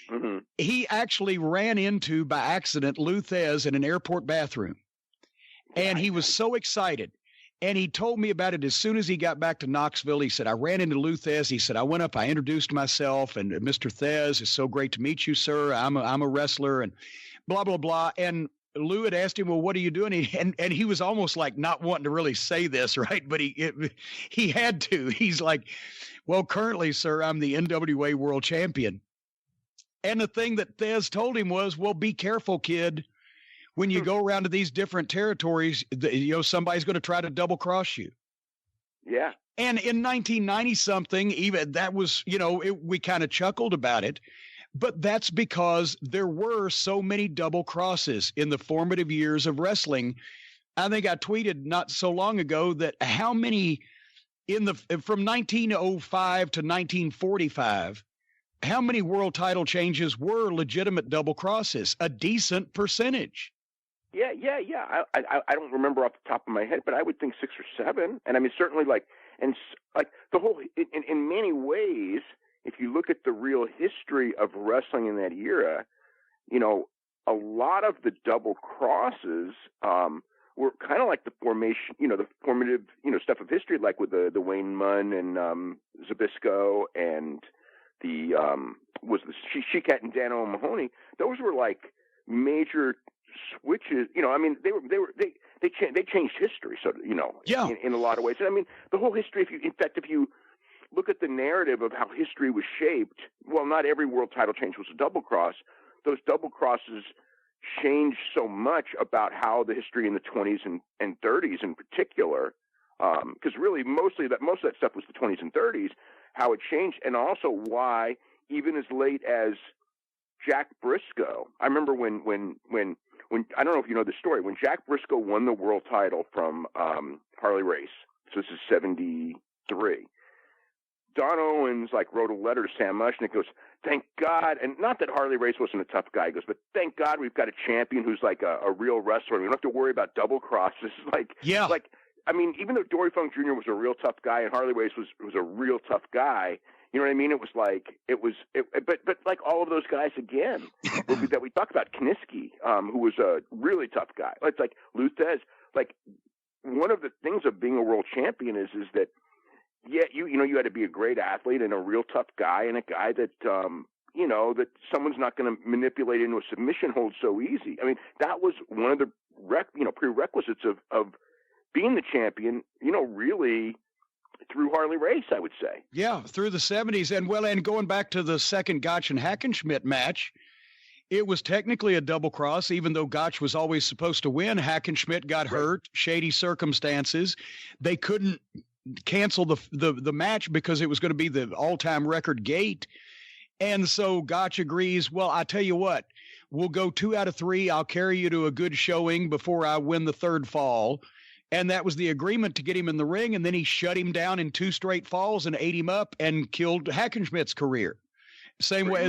Mm-hmm. He actually ran into, by accident, Lou Thez in an airport bathroom. And he was so excited. And he told me about it as soon as he got back to Knoxville. He said, I ran into Lou Thez. He said, I went up, I introduced myself, and Mr. Thez, it's so great to meet you, sir. I'm a wrestler, and blah, blah, blah. And Lou had asked him, well, what are you doing? And he was almost like not wanting to really say this, right? But he had to. He's like, well, currently, sir, I'm the NWA world champion. And the thing that Thez told him was, well, be careful, kid. When you go around to these different territories, somebody's going to try to double cross you. Yeah. And in 1990 something, even that was, we kind of chuckled about it. But that's because there were so many double crosses in the formative years of wrestling. I think I tweeted not so long ago that how many from 1905 to 1945, how many world title changes were legitimate double crosses? A decent percentage. Yeah. I don't remember off the top of my head, but I would think 6 or 7. And I mean, certainly the whole, in many ways, if you look at the real history of wrestling in that era, a lot of the double crosses were kind of like the formation, the formative, stuff of history, like with the Wayne Munn and Zbyszko and the She-Cat and Dan O'Mahony. Those were like major switches. I mean, they changed history. So in a lot of ways. And I mean, the whole history. If you look at the narrative of how history was shaped, well, not every world title change was a double cross. Those double crosses changed so much about how the history in the 20s and 30s in particular, because really most of that stuff was the 20s and 30s, how it changed, and also why even as late as Jack Briscoe, I remember when I don't know if you know the story, when Jack Briscoe won the world title from Harley Race, so this is 73, Don Owens wrote a letter to Sam Mushnick, goes, thank God, and not that Harley Race wasn't a tough guy, he goes, but thank God we've got a champion who's like a real wrestler. We don't have to worry about double crosses. I mean, even though Dory Funk Jr. was a real tough guy and Harley Race was a real tough guy, you know what I mean? But like all of those guys again that we talked about, Kiniski, who was a really tough guy. It's like Lou Thez. Like one of the things of being a world champion is that, yeah, you had to be a great athlete and a real tough guy and a guy that, that someone's not going to manipulate into a submission hold so easy. I mean, that was one of the prerequisites of being the champion, really through Harley Race, I would say. Yeah, through the 70s. And going back to the second Gotch and Hackenschmidt match, it was technically a double cross, even though Gotch was always supposed to win. Hackenschmidt got hurt, shady circumstances. They couldn't cancel the match because it was going to be the all-time record gate. And so Gotch agrees, well, I tell you what, we'll go 2 out of 3. I'll carry you to a good showing before I win the third fall. And that was the agreement to get him in the ring. And then he shut him down in 2 straight falls and ate him up and killed Hackenschmidt's career. Same way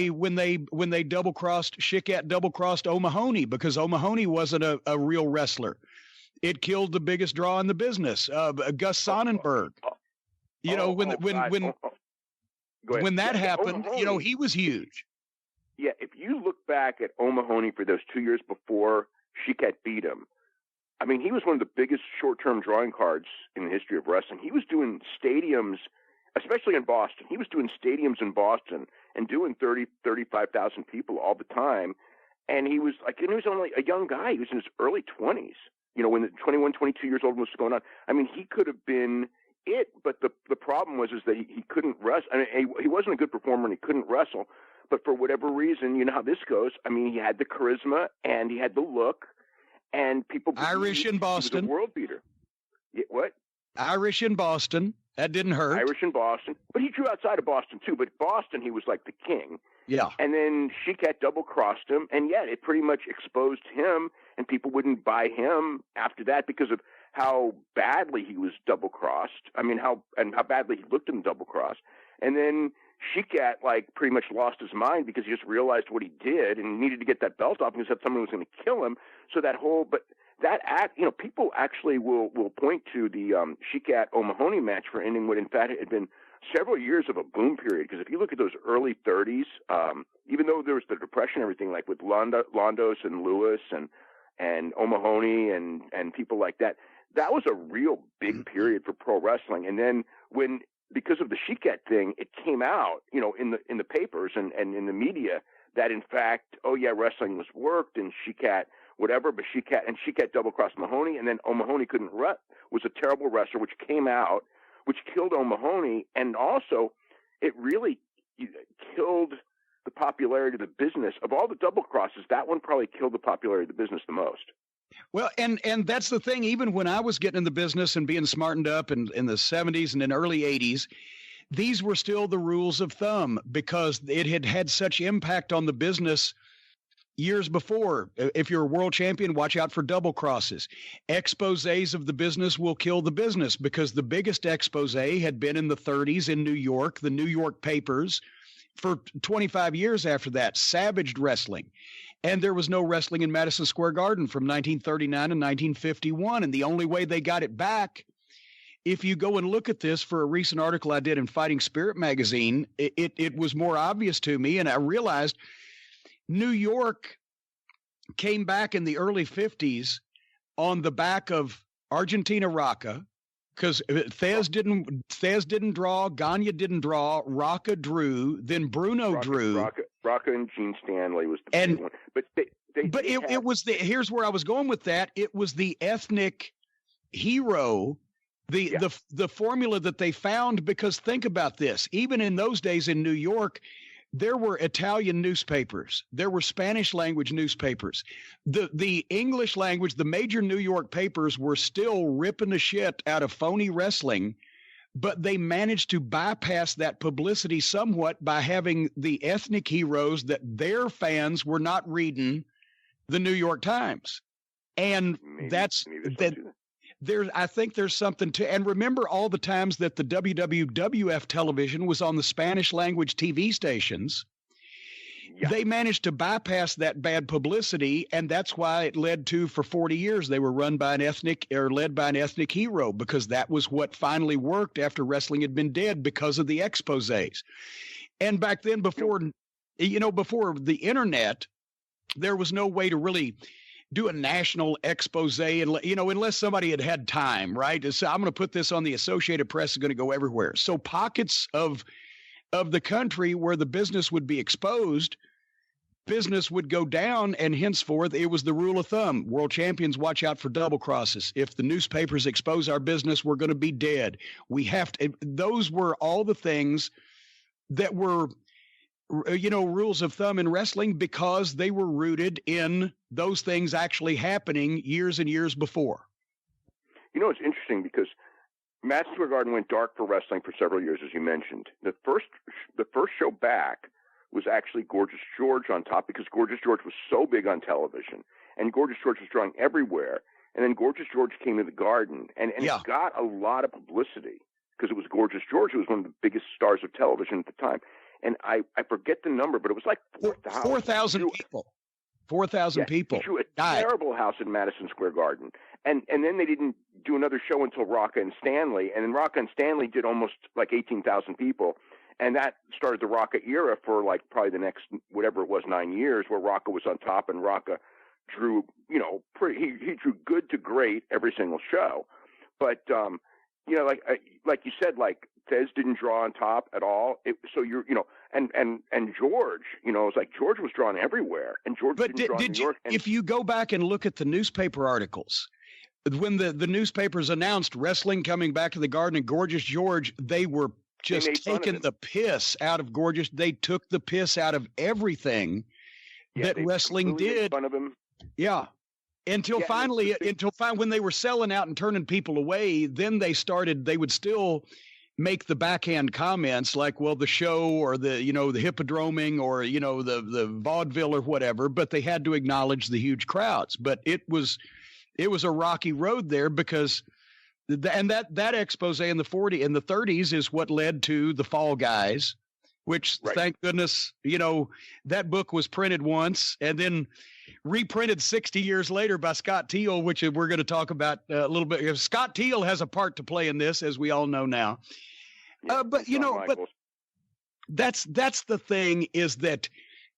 when they double-crossed, Schickett double-crossed O'Mahony because O'Mahony wasn't a real wrestler. It killed the biggest draw in the business, Gus Sonnenberg. When that happened, he was huge. Yeah, if you look back at O'Mahony for those 2 years before Schickett beat him, I mean, he was one of the biggest short-term drawing cards in the history of wrestling. He was doing stadiums, especially in Boston. He was doing stadiums in Boston and doing 35,000 people all the time. And he was only a young guy. He was in his early 20s, when the 21, 22 years old was going on. I mean, he could have been it, but the problem was that he couldn't wrestle. I mean, he wasn't a good performer and he couldn't wrestle. But for whatever reason, you know how this goes. I mean, he had the charisma and he had the look. And people Irish in Boston. He was a world beater. Yeah, what? Irish in Boston. That didn't hurt. Irish in Boston. But he drew outside of Boston, too. But Boston, he was like the king. Yeah. And then Schickett double-crossed him. And, yeah, it pretty much exposed him. And people wouldn't buy him after that because of how badly he was double-crossed. I mean, how badly he looked in double-cross. And then Schickett, pretty much lost his mind because he just realized what he did and needed to get that belt off because someone was going to kill him. So that act, people actually will point to the Schickett O'Mahony match for ending what in fact had been several years of a boom period. Because if you look at those early 30s, even though there was the Depression and everything, like with Londos and Lewis and O'Mahony and people like that, that was a real big period for pro wrestling. And then because of the Schickett thing, it came out, in the papers and in the media that in fact, wrestling was worked and Schickett whatever, but Schickett double-crossed Mahoney, and then O'Mahony was a terrible wrestler, which came out, which killed O'Mahony, and also it really killed the popularity of the business. Of all the double crosses, that one probably killed the popularity of the business the most. Well, and that's the thing. Even when I was getting in the business and being smartened up in the 70s and in early 80s, these were still the rules of thumb because it had such impact on the business years before. If you're a world champion, watch out for double crosses. Exposés of the business will kill the business because the biggest expose had been in the 30s in New York, the New York papers. For 25 years after that, savaged wrestling. And there was no wrestling in Madison Square Garden from 1939 to 1951. And the only way they got it back, if you go and look at this for a recent article I did in Fighting Spirit magazine, it was more obvious to me. And I realized New York came back in the early 50s on the back of Argentina Rocca, because Thez didn't draw, Gagne didn't draw, Rocca drew, then Bruno drew. Rocca and Gene Stanley was the big one. But it was here's where I was going with that. It was the ethnic hero, the formula that they found, because think about this. Even in those days in New York, there were Italian newspapers. There were Spanish language newspapers. The English language, the major New York papers were still ripping the shit out of phony wrestling, but they managed to bypass that publicity somewhat by having the ethnic heroes that their fans were not reading the New York Times. And I think there's something to, and remember all the times that the WWF television was on the Spanish language TV stations. Yeah. They managed to bypass that bad publicity, and that's why it led to, for 40 years, they were led by an ethnic hero, because that was what finally worked after wrestling had been dead because of the exposés. And back then, before the internet, there was no way to really do a national expose, and unless somebody had time, right? So I'm going to put this on the Associated Press, is going to go everywhere. So pockets of of the country where the business would be exposed, business would go down, and henceforth it was the rule of thumb. World champions watch out for double crosses. If the newspapers expose our business, we're going to be dead. We have to. Those were all the things that were, rules of thumb in wrestling, because they were rooted in those things actually happening years and years before. It's interesting because Madison Square Garden went dark for wrestling for several years, as you mentioned. The first show back was actually Gorgeous George on top, because Gorgeous George was so big on television, and Gorgeous George was drawing everywhere. And then Gorgeous George came to the Garden, and it got a lot of publicity because it was Gorgeous George, who was one of the biggest stars of television at the time. And I forget the number, but it was like 4,000. 4,000 people. 4,000 people. He drew a terrible house in Madison Square Garden. And then they didn't do another show until Rocca and Stanley. And then Rocca and Stanley did almost like 18,000 people. And that started the Rocca era for like probably the next, whatever it was, 9 years, where Rocca was on top, and Rocca drew, he drew good to great every single show. But, like you said, like Fez didn't draw on top at all. And George, it was like George was drawn everywhere, and George didn't draw in New York. If you go back and look at the newspaper articles, when the newspapers announced wrestling coming back to the Garden and Gorgeous George, they were just taking the piss out of Gorgeous. They took the piss out of everything that wrestling did. Made fun of him. Yeah. Until finally, when they were selling out and turning people away, then they would still make the backhand comments like, well, the show, or the hippodroming, or, the vaudeville or whatever, but they had to acknowledge the huge crowds. But it was a rocky road there, because that expose in the 30s is what led to the Fall Guys, which thank goodness, that book was printed once and then reprinted 60 years later by Scott Teal, which we're going to talk about a little bit. Scott Teal has a part to play in this, as we all know now. But that's the thing, is that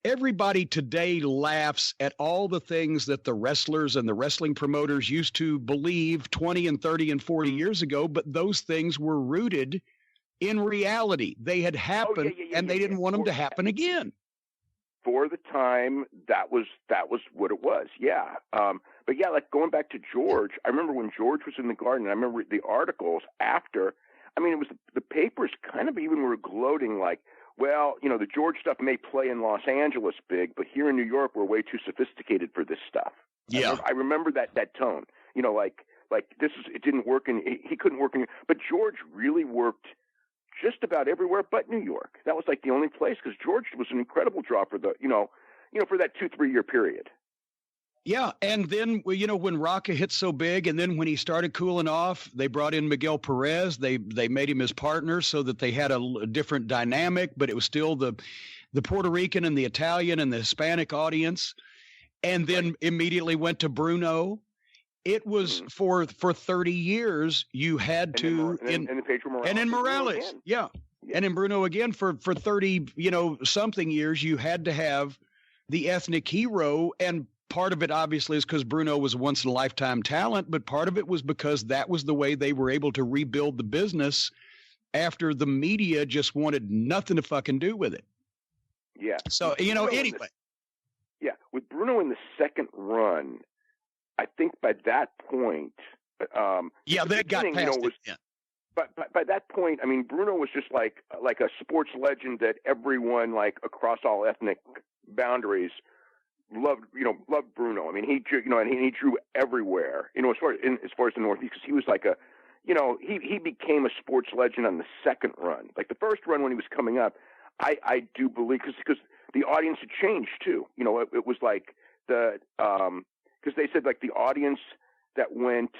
everybody today laughs at all the things that the wrestlers and the wrestling promoters used to believe 20 and 30 and 40 years ago, but those things were rooted in reality. They had happened, and they didn't want them to happen again. For the time, that was what it was. Yeah. But yeah, like going back to George, I remember when George was in the Garden, I remember the articles after. I mean, it was the papers kind of even were gloating, like, well, the George stuff may play in Los Angeles big, but here in New York, we're way too sophisticated for this stuff. Yeah. I remember that tone, like it didn't work, and he couldn't work but George really worked just about everywhere but New York. That was like the only place, because George was an incredible draw for for that 2-3 year period. Yeah, and then when Rocca hit so big, and then when he started cooling off, they brought in Miguel Perez. They made him his partner so that they had a different dynamic, but it was still the Puerto Rican and the Italian and the Hispanic audience. And then immediately went to Bruno. It was for 30 years you had to and Pedro Morales. And in Morales, and in Bruno again for 30 something years you had to have the ethnic hero. And part of it obviously is because Bruno was a once in a lifetime talent, but part of it was because that was the way they were able to rebuild the business after the media just wanted nothing to fucking do with it. Yeah. So anyway. With Bruno in the second run, I think by that point, that got past it. Yeah. But by that point, I mean, Bruno was just like a sports legend that everyone, like across all ethnic boundaries, loved Bruno. I mean, he drew everywhere. As far as the Northeast, because he was like he became a sports legend on the second run. Like the first run when he was coming up, I do believe because the audience had changed too. It was like because they said like the audience that went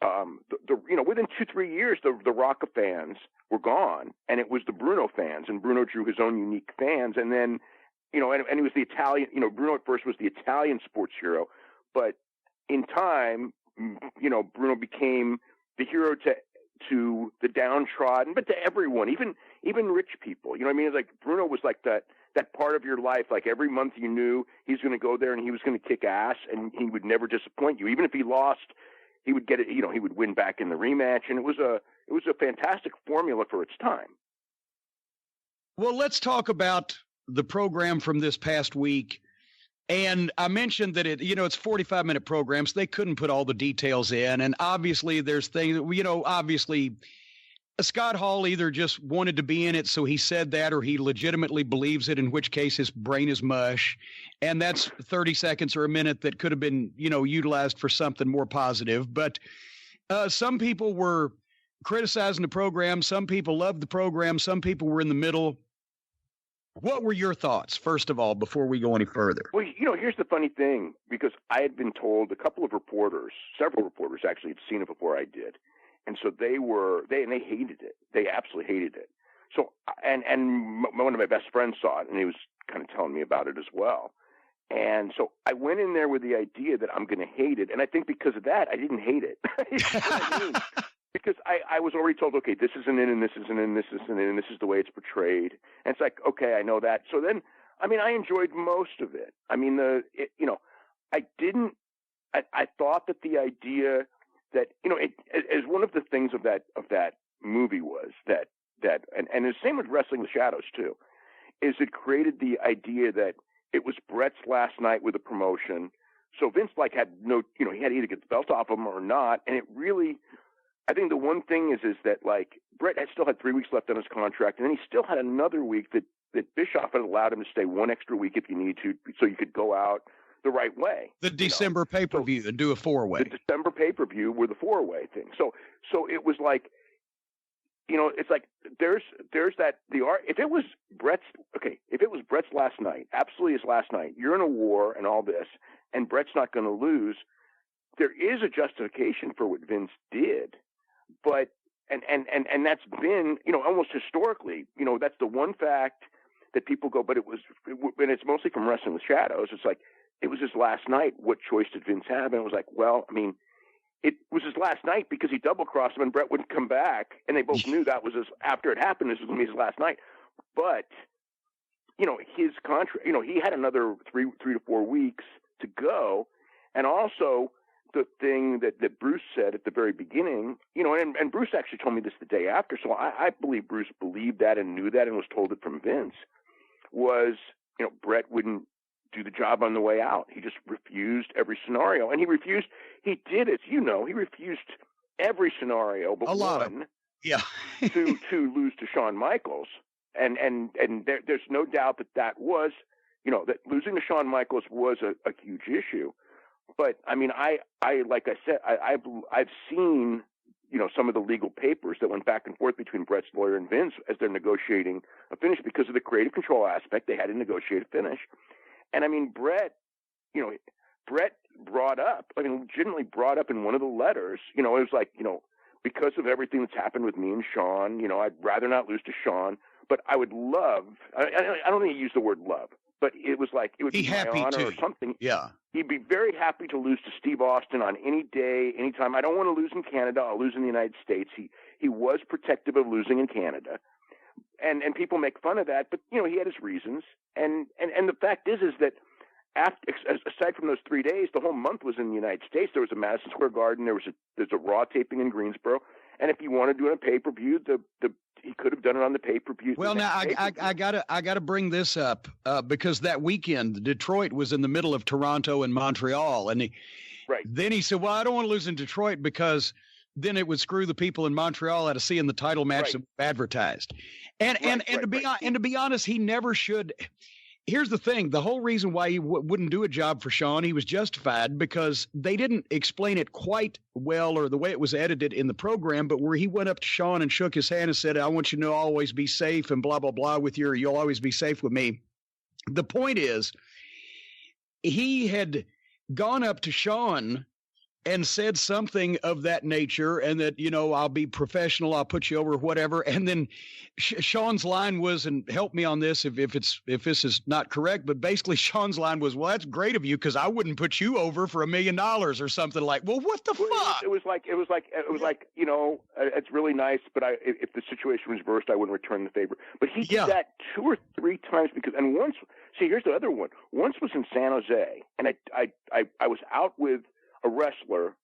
within 2-3 years the Rocca fans were gone, and it was the Bruno fans, and Bruno drew his own unique fans, and then and he was the Italian. Bruno at first was the Italian sports hero, but in time, Bruno became the hero to the downtrodden, but to everyone, even rich people. You know what I mean? It's like Bruno was like that part of your life. Like every month you knew he's going to go there and he was going to kick ass, and he would never disappoint you. Even if he lost, he would get it. He would win back in the rematch, and it was a fantastic formula for its time. Well, let's talk about the program from this past week. And I mentioned that it's 45-minute programs. They couldn't put all the details in. And obviously there's things, obviously Scott Hall either just wanted to be in it, so he said that, or he legitimately believes it, in which case his brain is mush. And that's 30 seconds or a minute that could have been, utilized for something more positive. But some people were criticizing the program. Some people loved the program. Some people were in the middle. What were your thoughts, first of all, before we go any further? Well, here's the funny thing, because I had been told several reporters actually had seen it before I did. And so they hated it. They absolutely hated it. So, and one of my best friends saw it, and he was kind of telling me about it as well. And so I went in there with the idea that I'm going to hate it. And I think because of that, I didn't hate it. You know what I mean? Because I was already told, okay, this isn't in, and this isn't in, this isn't in, and this is the way it's portrayed. And it's like, okay, I know that. So then, I enjoyed most of it. I thought that the idea that, as one of the things of that movie was that, and the same with Wrestling the Shadows too, is it created the idea that it was Brett's last night with a promotion. So Vince had no, he had to either get the belt off him or not. And it really, I think the one thing is that Brett still had 3 weeks left on his contract, and then he still had another week that Bischoff had allowed him to stay one extra week if you need to, so you could go out the right way. The December pay-per-view and do a 4-way. The December pay-per-view were the 4-way thing. So it was like, it's like there's that the art. If it was Brett's last night, absolutely his last night, you're in a war and all this, and Brett's not going to lose, there is a justification for what Vince did, but and that's been, almost historically, that's the one fact that people go, but and it's mostly from Wrestling with Shadows. It's like, it was his last night. What choice did Vince have? And it was like, it was his last night because he double-crossed him and Brett wouldn't come back. And they both knew that was after it happened, this was going to be his last night. But, his contract, he had another 3 to 4 weeks to go. And also the thing that Bruce said at the very beginning, and Bruce actually told me this the day after. So I believe Bruce believed that and knew that and was told it from Vince, was, Brett wouldn't do the job on the way out. He just refused every scenario, and he did it. He refused every scenario, but one, to lose to Shawn Michaels, and there's no doubt that was, that losing to Shawn Michaels was a huge issue. But I like I said, I've seen, some of the legal papers that went back and forth between Brett's lawyer and Vince as they're negotiating a finish, because of the creative control aspect. They had to negotiate a finish. And Brett brought up, legitimately brought up in one of the letters, it was like, because of everything that's happened with me and Shawn, I'd rather not lose to Shawn, but I would love, I don't think he used the word love, but it was like, it would be my honor or something. Yeah. He'd be very happy to lose to Steve Austin on any day, anytime. I don't want to lose in Canada. I'll lose in the United States. He was protective of losing in Canada. And people make fun of that, but he had his reasons. And the fact is that aside from those 3 days, the whole month was in the United States. There was a Madison Square Garden. There's a Raw taping in Greensboro. And if he wanted to do it on pay-per-view, he could have done it on the pay-per-view. Well, now I gotta bring this up because that weekend Detroit was in the middle of Toronto and Montreal, and then he said, "Well, I don't want to lose in Detroit because then it would screw the people in Montreal out of seeing the title match that was advertised." And to be honest, he never should. Here's the thing. The whole reason why he wouldn't do a job for Shawn, he was justified because they didn't explain it quite well, or the way it was edited in the program, but where he went up to Shawn and shook his hand and said, "I want you to know I'll always be safe and blah, blah, blah with you, or you'll always be safe with me." The point is, he had gone up to Shawn and said something of that nature, and that, I'll be professional, I'll put you over, whatever. And then Shawn's line was, and help me on this if this is not correct, but basically Shawn's line was, "Well, that's great of you, because I wouldn't put you over for $1 million," or something like. Well, what the fuck? It was like, it's really nice, but if the situation was reversed, I wouldn't return the favor. But he did that 2 or 3 times and once. See, here's the other one. Once was in San Jose, and I was out with a wrestler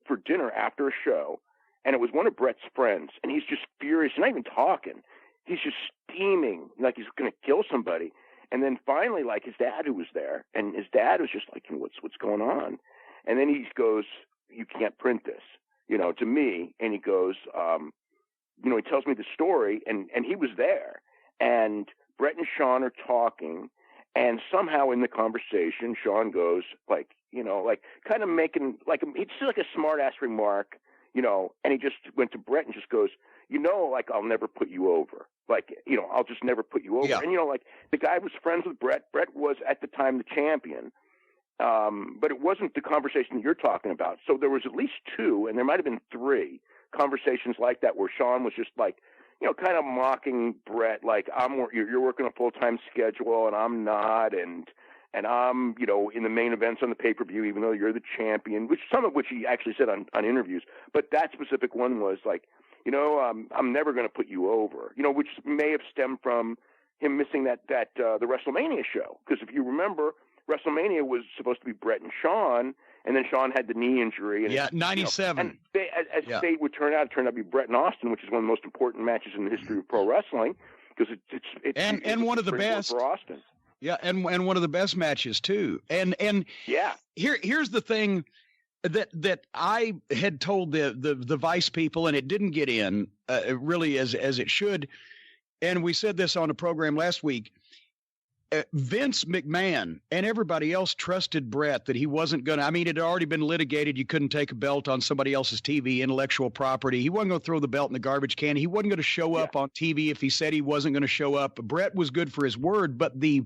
for dinner after a show, and it was one of Brett's friends, and he's just furious, not even talking. He's steaming, like he's going to kill somebody. And then finally, like his dad, who was there, and his dad was just like, what's going on? And then he goes, you can't print this, to me. And he goes, he tells me the story, and he was there. And Brett and Sean are talking, and somehow in the conversation, Sean goes like kind of making it's just like a smart ass remark, and he just went to Brett and just goes, like, I'll never put you over. Like, I'll just never put you over. Yeah. And, like, the guy was friends with Brett. Brett was at the time the champion. But it wasn't the conversation that you're talking about. So there was at least 2, and there might have been 3 conversations like that where Sean was just like, kind of mocking Brett, like, you're working a full-time schedule and I'm not, and I'm, in the main events on the pay-per-view, even though you're the champion, some of which he actually said on interviews. But that specific one was like, I'm never going to put you over, which may have stemmed from him missing the WrestleMania show. Because if you remember, WrestleMania was supposed to be Brett and Sean, and then Sean had the knee injury. And 97. And as fate would turn out, it turned out to be Brett and Austin, which is one of the most important matches in the history of pro wrestling, because it's one of the best for Austin. Yeah, and one of the best matches too. And yeah, here's the thing that I had told the Vice people, and it didn't get in really as it should. And we said this on a program last week. Vince McMahon and everybody else trusted Brett that he wasn't going to. I mean, it had already been litigated. You couldn't take a belt on somebody else's TV, intellectual property. He wasn't going to throw the belt in the garbage can. He wasn't going to show up on TV if he said he wasn't going to show up. Brett was good for his word, but the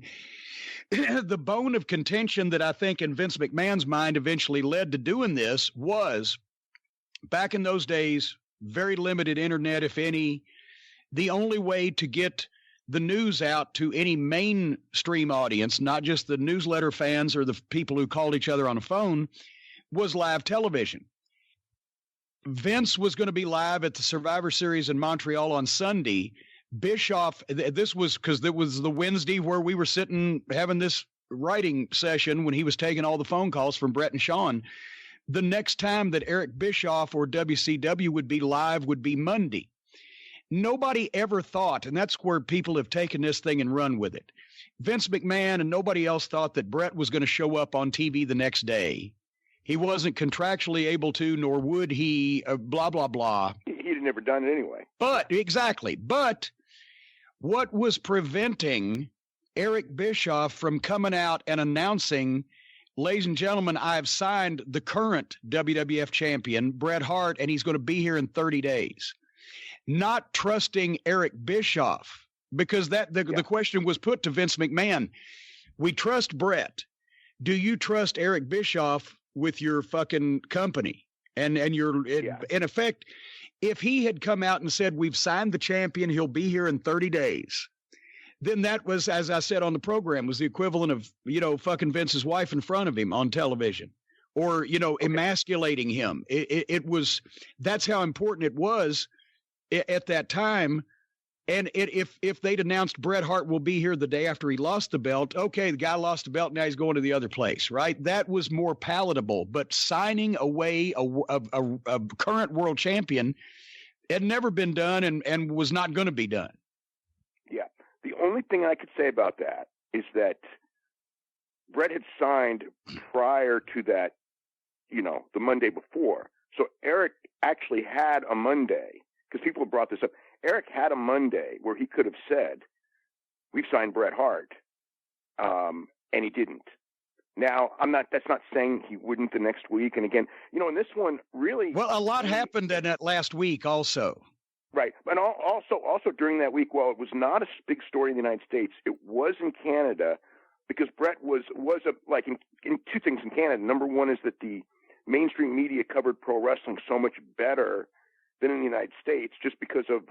bone of contention that I think in Vince McMahon's mind eventually led to doing this was, back in those days, very limited internet, if any. The only way to get the news out to any mainstream audience, not just the newsletter fans or the people who called each other on the phone, was live television. Vince was going to be live at the Survivor Series in Montreal on Sunday. Bischoff, this was because it was the Wednesday where we were sitting having this writing session when he was taking all the phone calls from Brett and Sean. The next time that Eric Bischoff or WCW would be live would be Monday. Nobody ever thought, and that's where people have taken this thing and run with it. Vince McMahon and nobody else thought that Brett was going to show up on TV the next day. He wasn't contractually able to, nor would he, blah, blah, blah. He'd have never done it anyway. But what was preventing Eric Bischoff from coming out and announcing, ladies and gentlemen, I've signed the current WWF champion, Bret Hart, and he's going to be here in 30 days? Not trusting Eric Bischoff, because the question was put to Vince McMahon. We trust Brett. Do you trust Eric Bischoff with your fucking company? And in effect, if he had come out and said, we've signed the champion, he'll be here in 30 days, then that was, as I said on the program, was the equivalent of, fucking Vince's wife in front of him on television, or, emasculating him. It was, that's how important it was at that time. And if they'd announced Bret Hart will be here the day after he lost the belt, okay, the guy lost the belt, now he's going to the other place, right? That was more palatable. But signing away a current world champion had never been done and was not going to be done. Yeah. The only thing I could say about that is that Bret had signed prior to that, the Monday before. So Eric actually had a Monday, because people have brought this up. Eric had a Monday where he could have said, we've signed Bret Hart, and he didn't. Now, that's not saying he wouldn't the next week. And again, in this one, really. Well, a lot happened in that last week also. Right. And also during that week, while it was not a big story in the United States, it was in Canada, because Bret was in two things in Canada. Number one is that the mainstream media covered pro wrestling so much better than in the United States, just because of,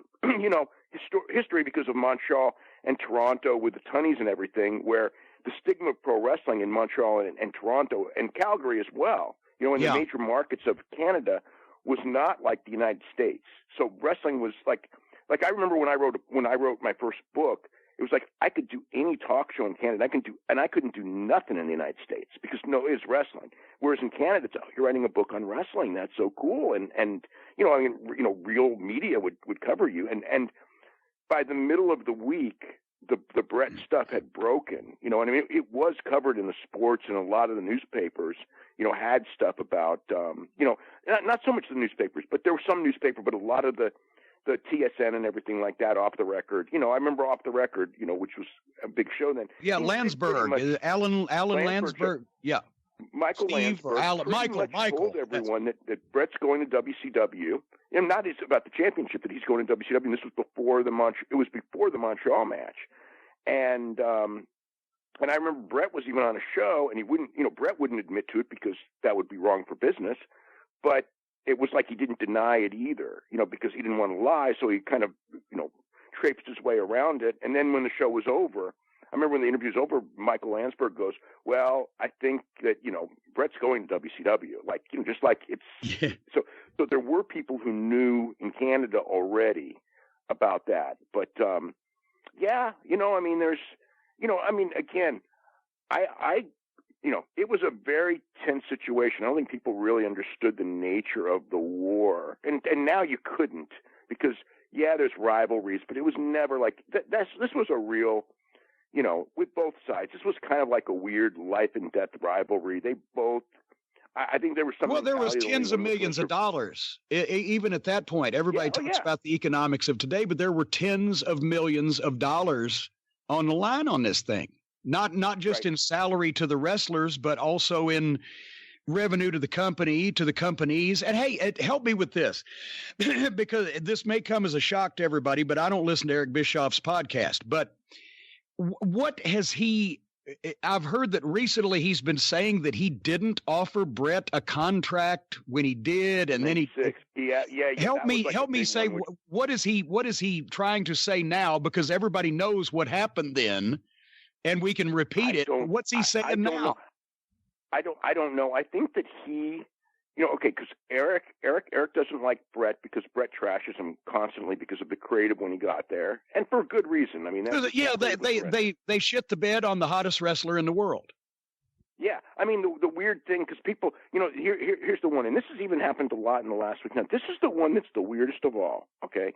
history, because of Montreal and Toronto with the Tunnies and everything, where the stigma of pro wrestling in Montreal and Toronto and Calgary as well, in the major markets of Canada, was not like the United States. So wrestling was like I remember when I wrote my first book, it was like I could do any talk show in Canada. I couldn't do nothing in the United States, because it's wrestling. Whereas in Canada, it's, you're writing a book on wrestling. That's so cool. And real media would cover you. And by the middle of the week, the Brett stuff had broken. You know, and I mean, it was covered in the sports, and a lot of the newspapers, you know, had stuff about, you know, not so much the newspapers, but there were some newspaper, but a lot of the TSN and everything like that, Off the Record. You know, I remember Off the Record, you know, which was a big show then. Yeah, Landsberg, Alan Landsberg. Yeah. Michael Steve Landsberg. Alan, Michael. Told everyone that Brett's going to WCW. And not it's about the championship, that he's going to WCW. And this was before the Montreal match. And I remember Brett was even on a show, and he wouldn't, you know, Brett wouldn't admit to it because that would be wrong for business. But it was like he didn't deny it either, you know, because he didn't want to lie. So he kind of, you know, traipsed his way around it. And then when the show was over, I remember when the interview was over, Michael Landsberg goes, well, I think that, you know, Brett's going to WCW. Like, you know, just like it's yeah. So there were people who knew in Canada already about that. But, yeah, you know, I mean, there's, you know, I mean, again, I you know, it was a very tense situation. I don't think people really understood the nature of the war. And now you couldn't, because, yeah, there's rivalries, but it was never like, this was a real, you know, with both sides, this was kind of like a weird life and death rivalry. They both, I think there was some. Well, there was tens of millions of dollars. Even at that point, everybody talks about the economics of today, but there were tens of millions of dollars on the line on this thing. Not just in salary to the wrestlers, but also in revenue to the company, to the companies. And hey, help me with this, because this may come as a shock to everybody, but I don't listen to Eric Bischoff's podcast. But what has he? I've heard that recently he's been saying that he didn't offer Brett a contract when he did, and then he. Help me say what is he trying to say now? Because everybody knows what happened then, and we can repeat it. What's he saying now? I don't know. I think that he, you know, okay, because Eric doesn't like Brett because Brett trashes him constantly because of the creative when he got there, and for good reason. I mean, they shit the bed on the hottest wrestler in the world. Yeah, I mean the weird thing, because people, you know, here's the one, and this has even happened a lot in the last week. Now, this is the one that's the weirdest of all. Okay,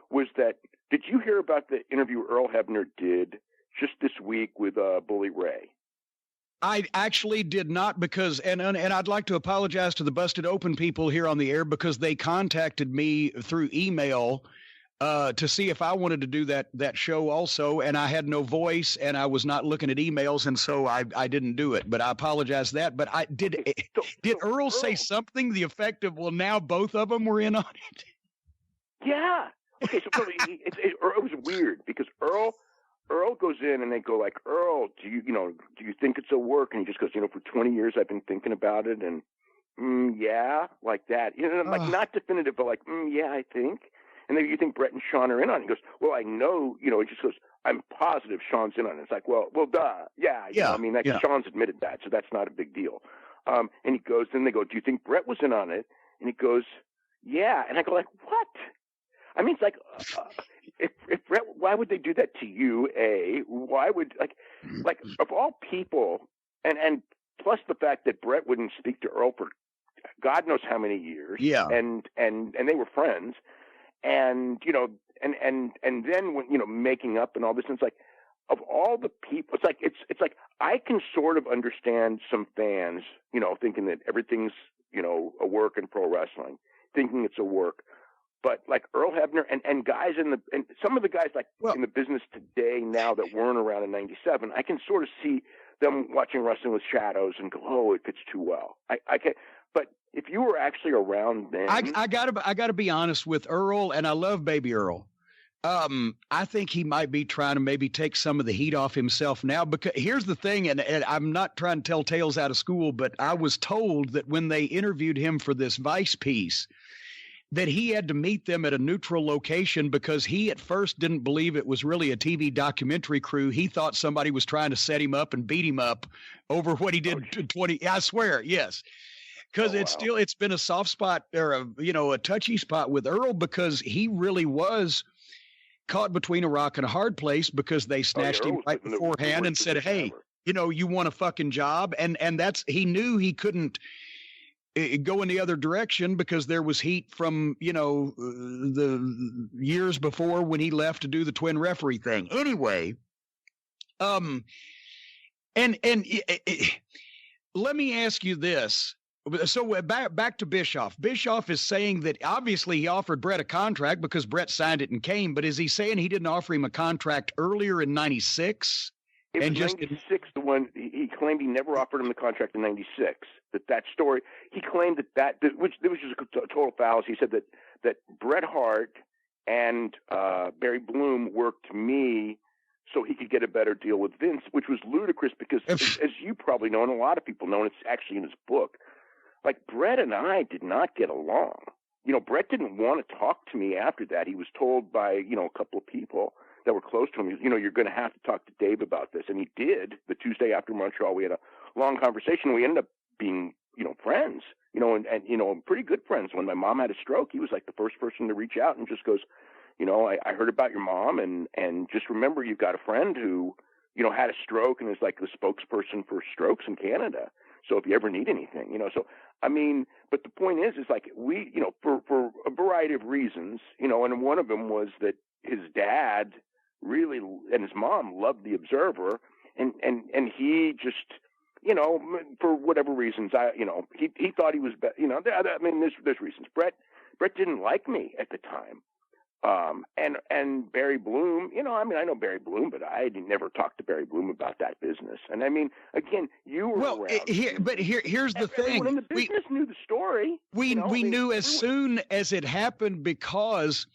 was that? Did you hear about the interview Earl Hebner did just this week with Bully Ray? I actually did not, because, and I'd like to apologize to the Busted Open people here on the air, because they contacted me through email to see if I wanted to do that show also, and I had no voice, and I was not looking at emails, and so I didn't do it. But I apologize for that. But did Earl say something the effect of, well, now both of them were in on it? Yeah. Okay, so it was weird, because Earl goes in and they go like, Earl, do you think it's a work? And he just goes, you know, for 20 years I've been thinking about it, and yeah, like that. You know, like not definitive, but like, yeah, I think. And then you think Brett and Sean are in on it. He goes, well, I know, you know, he just goes, I'm positive Sean's in on it. It's like, well, duh. Yeah. You know, I mean, Sean's admitted that, so that's not a big deal. And he goes, then they go, do you think Brett was in on it? And he goes, yeah. And I go like, what? I mean, it's like, if Brett, why would they do that to you? Why would, like of all people, and plus the fact that Brett wouldn't speak to Earl for God knows how many years. Yeah. And they were friends. And, you know, and then when, you know, making up and all this, and it's like, of all the people, it's like I can sort of understand some fans, you know, thinking that everything's, you know, a work in pro wrestling, thinking it's a work. But like Earl Hebner and guys and some of the guys in the business today now that weren't around in '97, I can sort of see them watching Wrestling with Shadows and go, oh, it fits too well. I can't. But if you were actually around then, I gotta be honest with Earl, and I love Baby Earl. I think he might be trying to maybe take some of the heat off himself now, because here's the thing, and I'm not trying to tell tales out of school, but I was told that when they interviewed him for this Vice piece, that he had to meet them at a neutral location because he at first didn't believe it was really a TV documentary crew. He thought somebody was trying to set him up and beat him up over what he did 20. I swear, yes. Because it's been a soft spot, or a touchy spot with Earl, because he really was caught between a rock and a hard place, because they snatched him right beforehand and said, hey, you know, you want a fucking job. And he knew he couldn't go in the other direction because there was heat from, the years before when he left to do the twin referee thing. Anyway, and let me ask you this. So back to Bischoff. Bischoff is saying that obviously he offered Brett a contract because Brett signed it and came, but is he saying he didn't offer him a contract earlier in 96? It was 96, the one he claimed he never offered him the contract in 96. That story, he claimed which was just a total fallacy. He said that Bret Hart and Barry Bloom worked me so he could get a better deal with Vince, which was ludicrous because, as you probably know, and a lot of people know, and it's actually in his book, like Bret and I did not get along. Bret didn't want to talk to me after that. He was told by, a couple of people that were close to him, you're going to have to talk to Dave about this. And he did. The Tuesday after Montreal, we had a long conversation. We ended up being, friends, and pretty good friends. When my mom had a stroke, he was like the first person to reach out and just goes, I heard about your mom and just remember you've got a friend who, had a stroke and is like the spokesperson for strokes in Canada. So if you ever need anything, but the point is like we, for a variety of reasons, and one of them was that his dad really, and his mom loved the Observer, and he just, for whatever reasons, he thought he was, there's reasons. Bret didn't like me at the time. And Barry Bloom, I know Barry Bloom, but I never talked to Barry Bloom about that business. And again, you were around. Here's the thing. Everyone in the business knew the story. We knew as soon as it happened because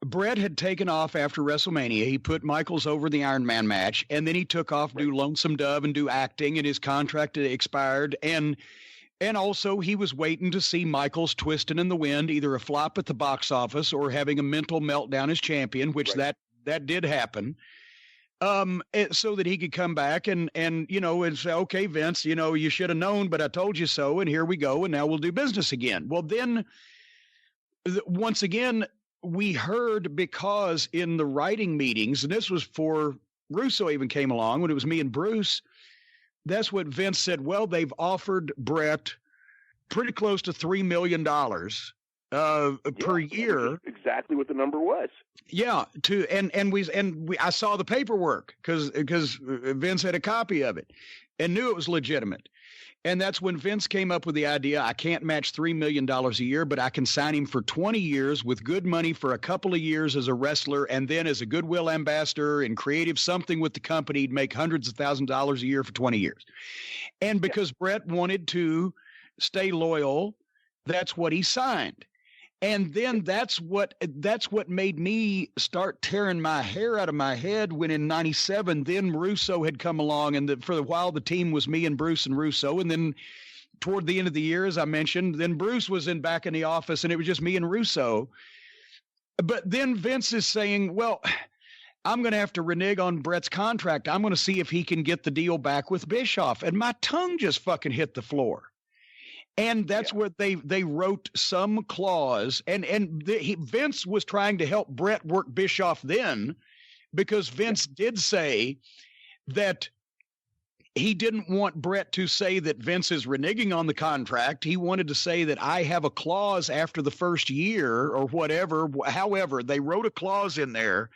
Bret had taken off after WrestleMania. He put Michaels over the Iron Man match, and then he took off to do Lonesome Dove and do acting, and his contract expired. And also he was waiting to see Michaels twisting in the wind, either a flop at the box office or having a mental meltdown as champion, which that did happen. So that he could come back and say, okay, Vince, you should have known, but I told you so. And here we go. And now we'll do business again. Well, then once again, we heard, because in the writing meetings, and this was before Russo even came along, when it was me and Bruce, that's what Vince said. Well, they've offered Bret pretty close to $3 million per year. Exactly what the number was. Yeah. I saw the paperwork because Vince had a copy of it and knew it was legitimate. And that's when Vince came up with the idea, I can't match $3 million a year, but I can sign him for 20 years with good money for a couple of years as a wrestler. And then as a goodwill ambassador and creative something with the company, he'd make hundreds of thousands of dollars a year for 20 years. And because Bret wanted to stay loyal, that's what he signed. And then that's what made me start tearing my hair out of my head when in 97, then Russo had come along, and for a while the team was me and Bruce and Russo. And then toward the end of the year, as I mentioned, then Bruce was back in the office and it was just me and Russo. But then Vince is saying, well, I'm going to have to renege on Bret's contract. I'm going to see if he can get the deal back with Bischoff. And my tongue just fucking hit the floor. And that's where they wrote some clause, and Vince was trying to help Bret work Bischoff then, because Vince did say that he didn't want Bret to say that Vince is reneging on the contract. He wanted to say that I have a clause after the first year or whatever. However, they wrote a clause in there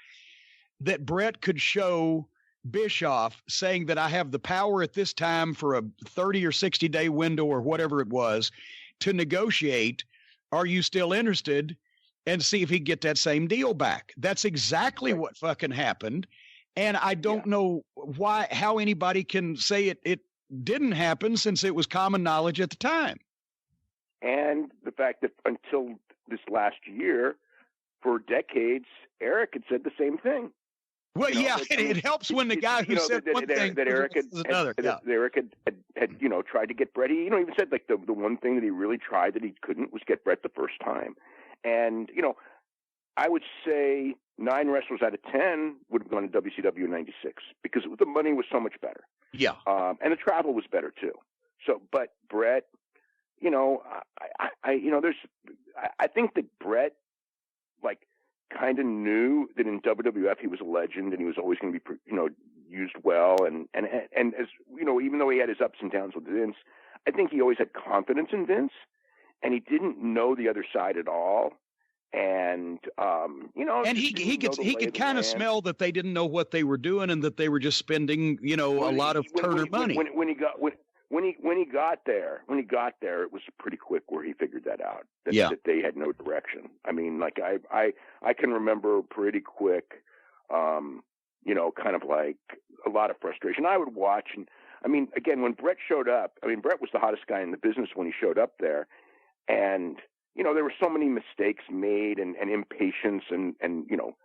that Bret could show Bischoff, saying that I have the power at this time for a 30 or 60 day window or whatever it was to negotiate. Are you still interested? And see if he can get that same deal back. That's exactly what fucking happened. And I don't know how anybody can say it didn't happen, since it was common knowledge at the time. And the fact that until this last year, for decades, Eric had said the same thing. Well, it helps when the guy who said one thing that Eric had tried to get Bret. He even said like the one thing that he really tried that he couldn't was get Bret the first time. And I would say 9 wrestlers out of 10 would have gone to WCW in '96 because the money was so much better. Yeah, and the travel was better too. So, but Bret, I think that Bret kind of knew that in WWF he was a legend and he was always going to be, used well. And as even though he had his ups and downs with Vince, I think he always had confidence in Vince, and he didn't know the other side at all. And and he could kind of smell that they didn't know what they were doing and that they were just spending, a lot of Turner money. When he got there, it was pretty quick where he figured that out. That they had no direction. I mean, like I can remember pretty quick, kind of like a lot of frustration. I would watch, and I mean, again, when Brett showed up, Brett was the hottest guy in the business when he showed up there, and there were so many mistakes made and impatience and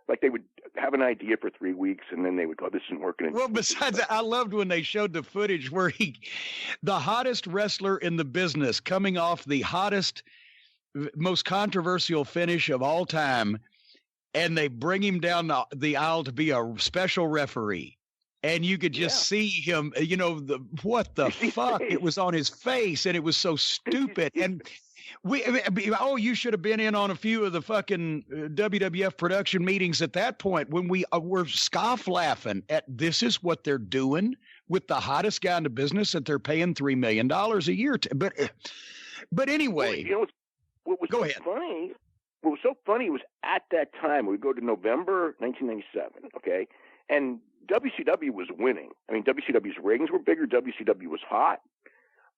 like they would have an idea for 3 weeks and then they would go, this isn't working. Well, besides, I loved when they showed the footage where the hottest wrestler in the business, coming off the hottest, most controversial finish of all time, and they bring him down the aisle to be a special referee. And you could just see him, what the fuck? It was on his face, and it was so stupid. And you should have been in on a few of the fucking WWF production meetings at that point when we were scoff laughing at this is what they're doing with the hottest guy in the business that they're paying $3 million a year to. But anyway, what was so funny was at that time, we go to November 1997, okay, and WCW was winning. WCW's ratings were bigger. WCW was hot.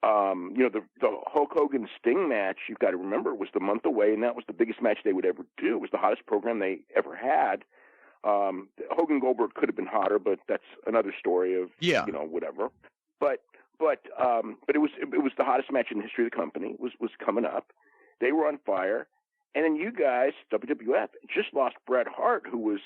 The Hulk Hogan Sting match, you've got to remember, was the month away, and that was the biggest match they would ever do. It was the hottest program they ever had. Hogan Goldberg could have been hotter, but that's another story of whatever. But it was the hottest match in the history of the company. Was coming up. They were on fire, and then you guys, WWF, just lost Bret Hart, who was,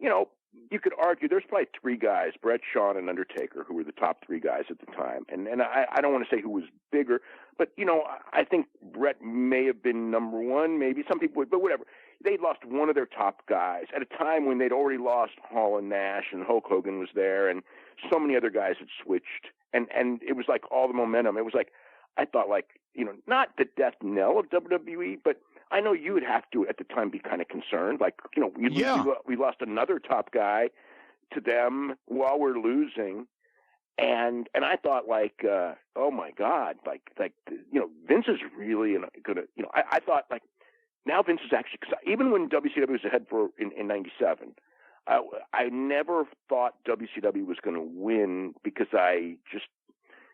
you could argue there's probably 3 guys, Bret, Shawn, and Undertaker, who were the top 3 guys at the time. And I don't want to say who was bigger, but, I think Bret may have been number 1, maybe some people would, but whatever. They'd lost one of their top guys at a time when they'd already lost Hall and Nash, and Hulk Hogan was there, and so many other guys had switched. And it was like all the momentum. It was like, I thought like, not the death knell of WWE, but I know you would have to at the time be kind of concerned. Like, we lost another top guy to them while we're losing. And I thought like, oh my God, like, Vince is really gonna, I thought like now Vince is actually, cause even when WCW was ahead in 97, I never thought WCW was going to win because I just,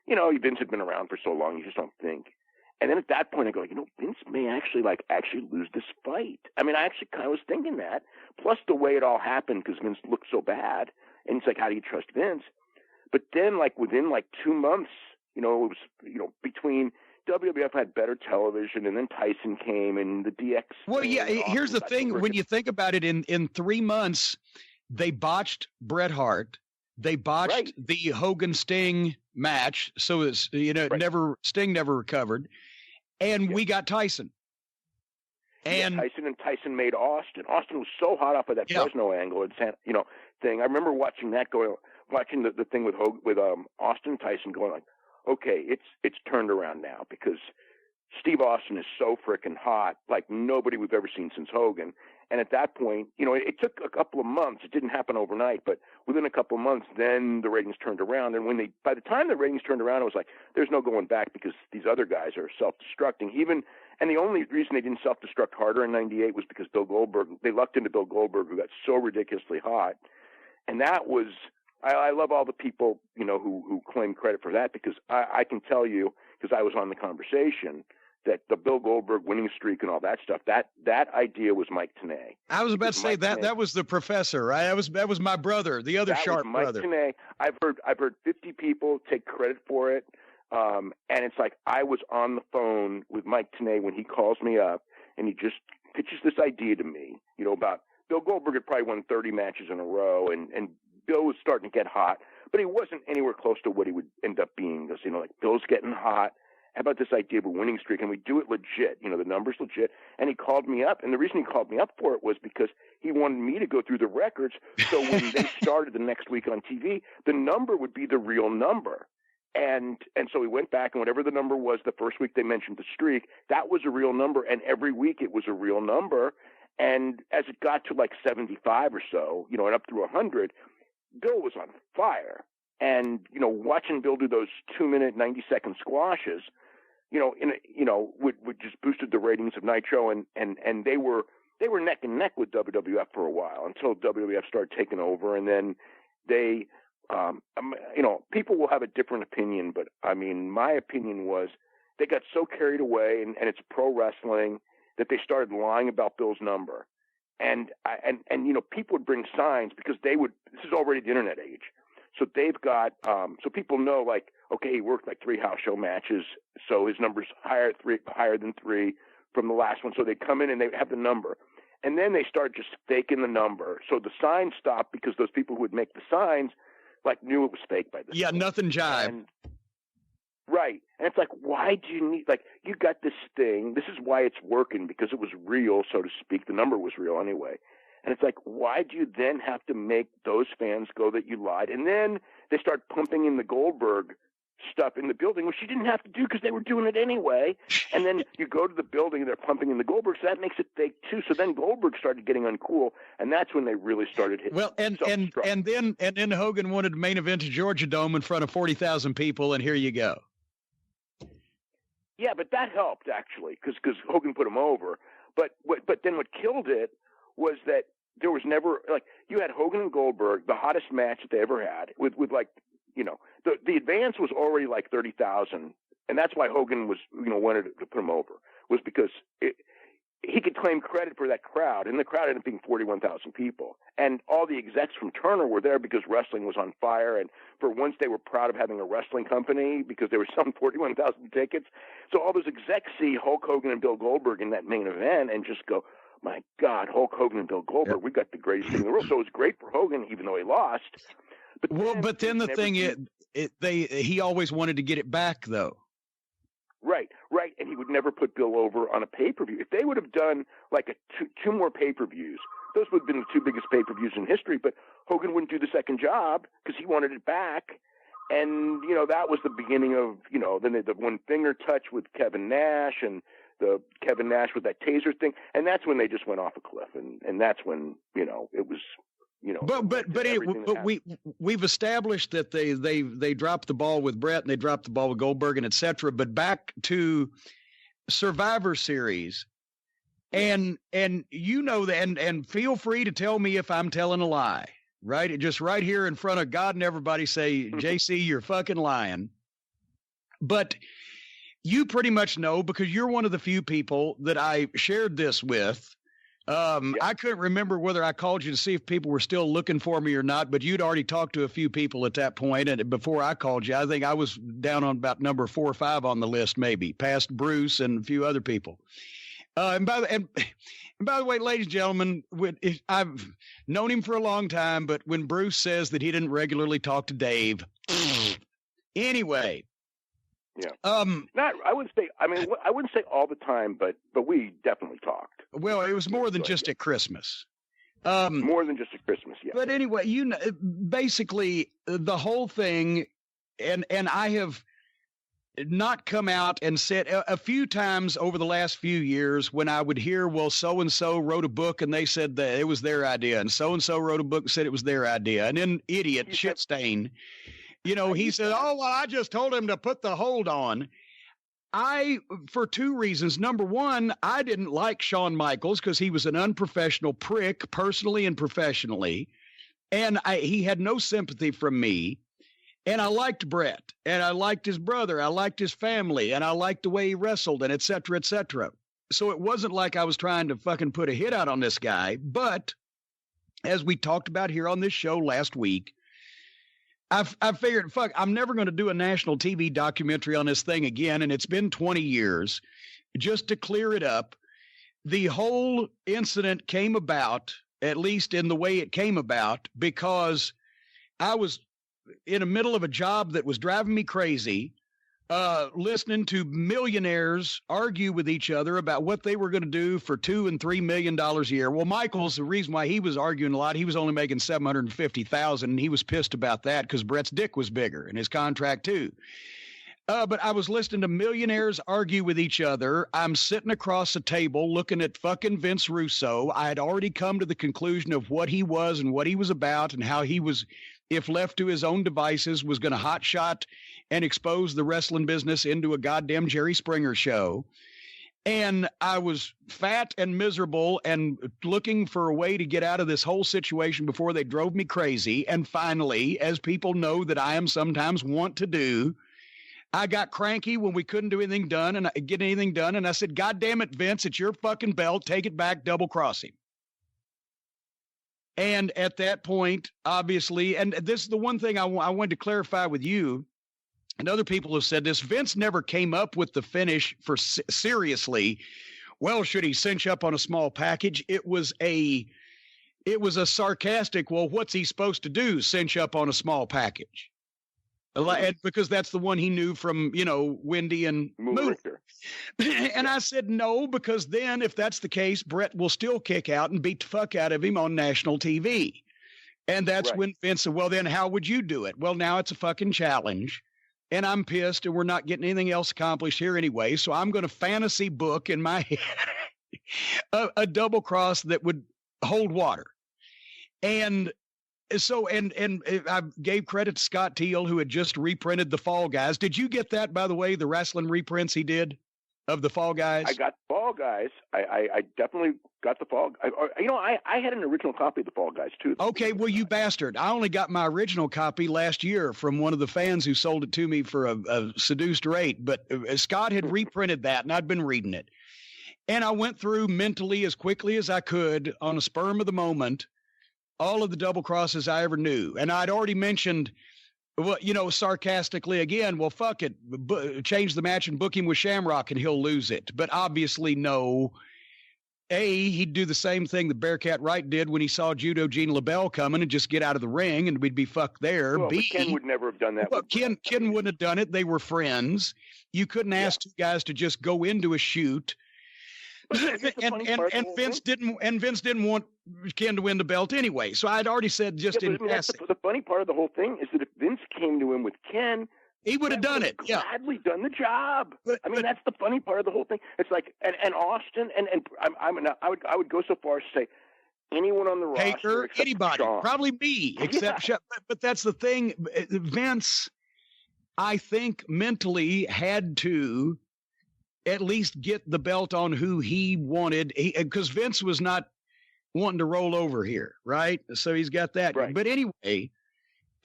Vince had been around for so long, you just don't think. And then at that point, I go, Vince may actually lose this fight. I actually kind of was thinking that. Plus the way it all happened, because Vince looked so bad, and it's like, how do you trust Vince? But then, within 2 months, it was, between WWF had better television, and then Tyson came, and the DX. Well, yeah. Here's the thing: when you think about it, in 3 months, they botched Bret Hart. They botched the Hogan Sting match, so it's Sting never recovered, and we got Tyson. And Tyson made Austin. Austin was so hot off of that Fresno angle, thing. I remember watching that watching the thing with Austin and Tyson, going like, okay, it's turned around now because Steve Austin is so freaking hot, like nobody we've ever seen since Hogan. And at that point, it took a couple of months. It didn't happen overnight, but within a couple of months, then the ratings turned around. And by the time the ratings turned around, it was like, there's no going back because these other guys are self-destructing. And the only reason they didn't self-destruct harder in 98 was because Bill Goldberg, they lucked into Bill Goldberg, who got so ridiculously hot. And that was, I love all the people, who claim credit for that, because I can tell you, because I was on the conversation, that the Bill Goldberg winning streak and all that stuff, that idea was Mike Tenay. I was about to say that was the professor, right? That was my brother, the other sharp brother. Mike Tenay. I've heard 50 people take credit for it. And it's like, I was on the phone with Mike Tenay when he calls me up and he just pitches this idea to me, about Bill Goldberg had probably won 30 matches in a row, and Bill was starting to get hot, but he wasn't anywhere close to what he would end up being. Because, Bill's getting hot. How about this idea of a winning streak? And we do it legit, the numbers legit. And he called me up. And the reason he called me up for it was because he wanted me to go through the records. So when they started the next week on TV, the number would be the real number. And so we went back, and whatever the number was the first week they mentioned the streak, that was a real number. And every week it was a real number. And as it got to 75 or so, and up through 100, Bill was on fire. And, watching Bill do those 2-minute, 90-second squashes, would just boosted the ratings of Nitro, and they were neck and neck with WWF for a while until WWF started taking over, and then they, people will have a different opinion, but I mean, my opinion was they got so carried away, and it's pro wrestling, that they started lying about Bill's number, and people would bring signs because this is already the internet age. So they've got, so people know, like, okay, he worked like 3 house show matches, so his number's higher than 3 from the last one. So they come in and they have the number. And then they start just faking the number. So the signs stopped because those people who would make the signs, like, knew it was fake by this point. Nothing jive. Right. And it's like, why do you need, like, you got this thing. This is why it's working, because it was real, so to speak. The number was real anyway. And it's like, why do you then have to make those fans go that you lied? And then they start pumping in the Goldberg stuff in the building, which you didn't have to do because they were doing it anyway. And then you go to the building and they're pumping in the Goldberg, so that makes it fake too. So then Goldberg started getting uncool, and that's when they really started hitting. Well, and then Hogan wanted to main event to Georgia Dome in front of 40,000 people, and here you go. Yeah, but that helped actually because Hogan put him over. But then what killed it was that there was never, like, you had Hogan and Goldberg, the hottest match that they ever had, with like, the advance was already like 30,000, and that's why Hogan was, wanted to put him over, was because he could claim credit for that crowd, and the crowd ended up being 41,000 people, and all the execs from Turner were there because wrestling was on fire, and for once they were proud of having a wrestling company because they were selling 41,000 tickets. So all those execs see Hulk Hogan and Bill Goldberg in that main event and just go, my God, Hulk Hogan and Bill Goldberg, we got the greatest thing in the world. So it was great for Hogan, even though he lost. But then the thing is, he always wanted to get it back, though. Right. And he would never put Bill over on a pay-per-view. If they would have done like two more pay-per-views, those would have been the 2 biggest pay-per-views in history, but Hogan wouldn't do the second job because he wanted it back. And, that was the beginning of, then the one finger touch with Kevin Nash and the Kevin Nash with that taser thing. And that's when they just went off a cliff. And that's when, it was, But we've established that they dropped the ball with Brett and they dropped the ball with Goldberg and etc. But back to Survivor Series, and that, and feel free to tell me if I'm telling a lie, right? Just right here in front of God and everybody, say, JC, you're fucking lying. But you pretty much know, because you're one of the few people that I shared this with. I couldn't remember whether I called you to see if people were still looking for me or not, but you'd already talked to a few people at that point. And before I called you, I think I was down on about number 4 or 5 on the list, maybe past Bruce and a few other people. And by the way, ladies and gentlemen, I've known him for a long time, but when Bruce says that he didn't regularly talk to Dave, anyway. Yeah. I wouldn't say all the time, but we definitely talked. Well, it was more than just at Christmas. More than just at Christmas, yeah. But anyway, basically the whole thing, and I have not come out and said a few times over the last few years when I would hear, well, so-and-so wrote a book and they said that it was their idea, and so-and-so wrote a book and said it was their idea. And then idiot, shitstain, he said, oh, well, I just told him to put the hold on. For 2 reasons. Number one, I didn't like Shawn Michaels because he was an unprofessional prick, personally and professionally. And he had no sympathy from me. And I liked Brett, and I liked his brother. I liked his family, and I liked the way he wrestled, and et cetera, et cetera. So it wasn't like I was trying to fucking put a hit out on this guy. But as we talked about here on this show last week, I figured, fuck, I'm never going to do a national TV documentary on this thing again. And it's been 20 years. Just to clear it up, the whole incident came about, at least in the way it came about, because I was in the middle of a job that was driving me crazy, listening to millionaires argue with each other about what they were going to do for $2 and $3 million a year. Well, Michael's, the reason why he was arguing a lot, he was only making $750,000, and he was pissed about that because Brett's dick was bigger and his contract too. But I was listening to millionaires argue with each other. I'm sitting across the table looking at fucking Vince Russo. I had already come to the conclusion of what he was and what he was about and how he was if left to his own devices, was going to hotshot and expose the wrestling business into a goddamn Jerry Springer show. And I was fat and miserable and looking for a way to get out of this whole situation before they drove me crazy. And finally, as people know that I am sometimes want to do, I got cranky when we couldn't do anything done and get anything done. And I said, God damn it, Vince, it's your fucking belt. Take it back, double cross him. And at that point, obviously, and this is the one thing I wanted to clarify with you, and other people have said this, Vince never came up with the finish for seriously, well, should he cinch up on a small package? It was a sarcastic, well, what's he supposed to do, cinch up on a small package? Because that's the one he knew from, Wendy and Moon. And I said, no, because then if that's the case, Brett will still kick out and beat the fuck out of him on national TV. And that's when Vince said, well, then how would you do it? Well, now it's a fucking challenge. And I'm pissed and we're not getting anything else accomplished here anyway. So I'm going to fantasy book in my head a double cross that would hold water. And so, and I gave credit to Scott Teal, who had just reprinted the Fall Guys. Did you get that, by the way, the wrestling reprints he did of the Fall Guys? I got Fall Guys. I definitely got the Fall. I had an original copy of the Fall Guys too. Okay, well, you bastard! I only got my original copy last year from one of the fans who sold it to me for a seduced rate. But Scott had reprinted that, and I'd been reading it, and I went through mentally as quickly as I could on a sperm of the moment all of the double crosses I ever knew. And I'd already mentioned, well, sarcastically again, well, fuck it, change the match and book him with Shamrock and he'll lose it. But obviously, no. He'd do the same thing that Bearcat Wright did when he saw Judo Gene LaBelle coming and just get out of the ring and we'd be fucked there. Well, Ken would never have done that. Well, Ken wouldn't have done it. They were friends. You couldn't ask two guys to just go into a shoot. And Vince didn't want Ken to win the belt anyway. So I'd already said just in passing. The funny part of the whole thing is that if Vince came to him with Ken, he would have done it. Yeah, gladly done the job. That's the funny part of the whole thing. It's like and Austin and I would go so far as to say anyone on the roster, anybody, Shawn. Probably me, except Shawn. But that's the thing. Vince, I think, mentally had to at least get the belt on who he wanted, because Vince was not wanting to roll over here, right? So he's got that. Right. But anyway,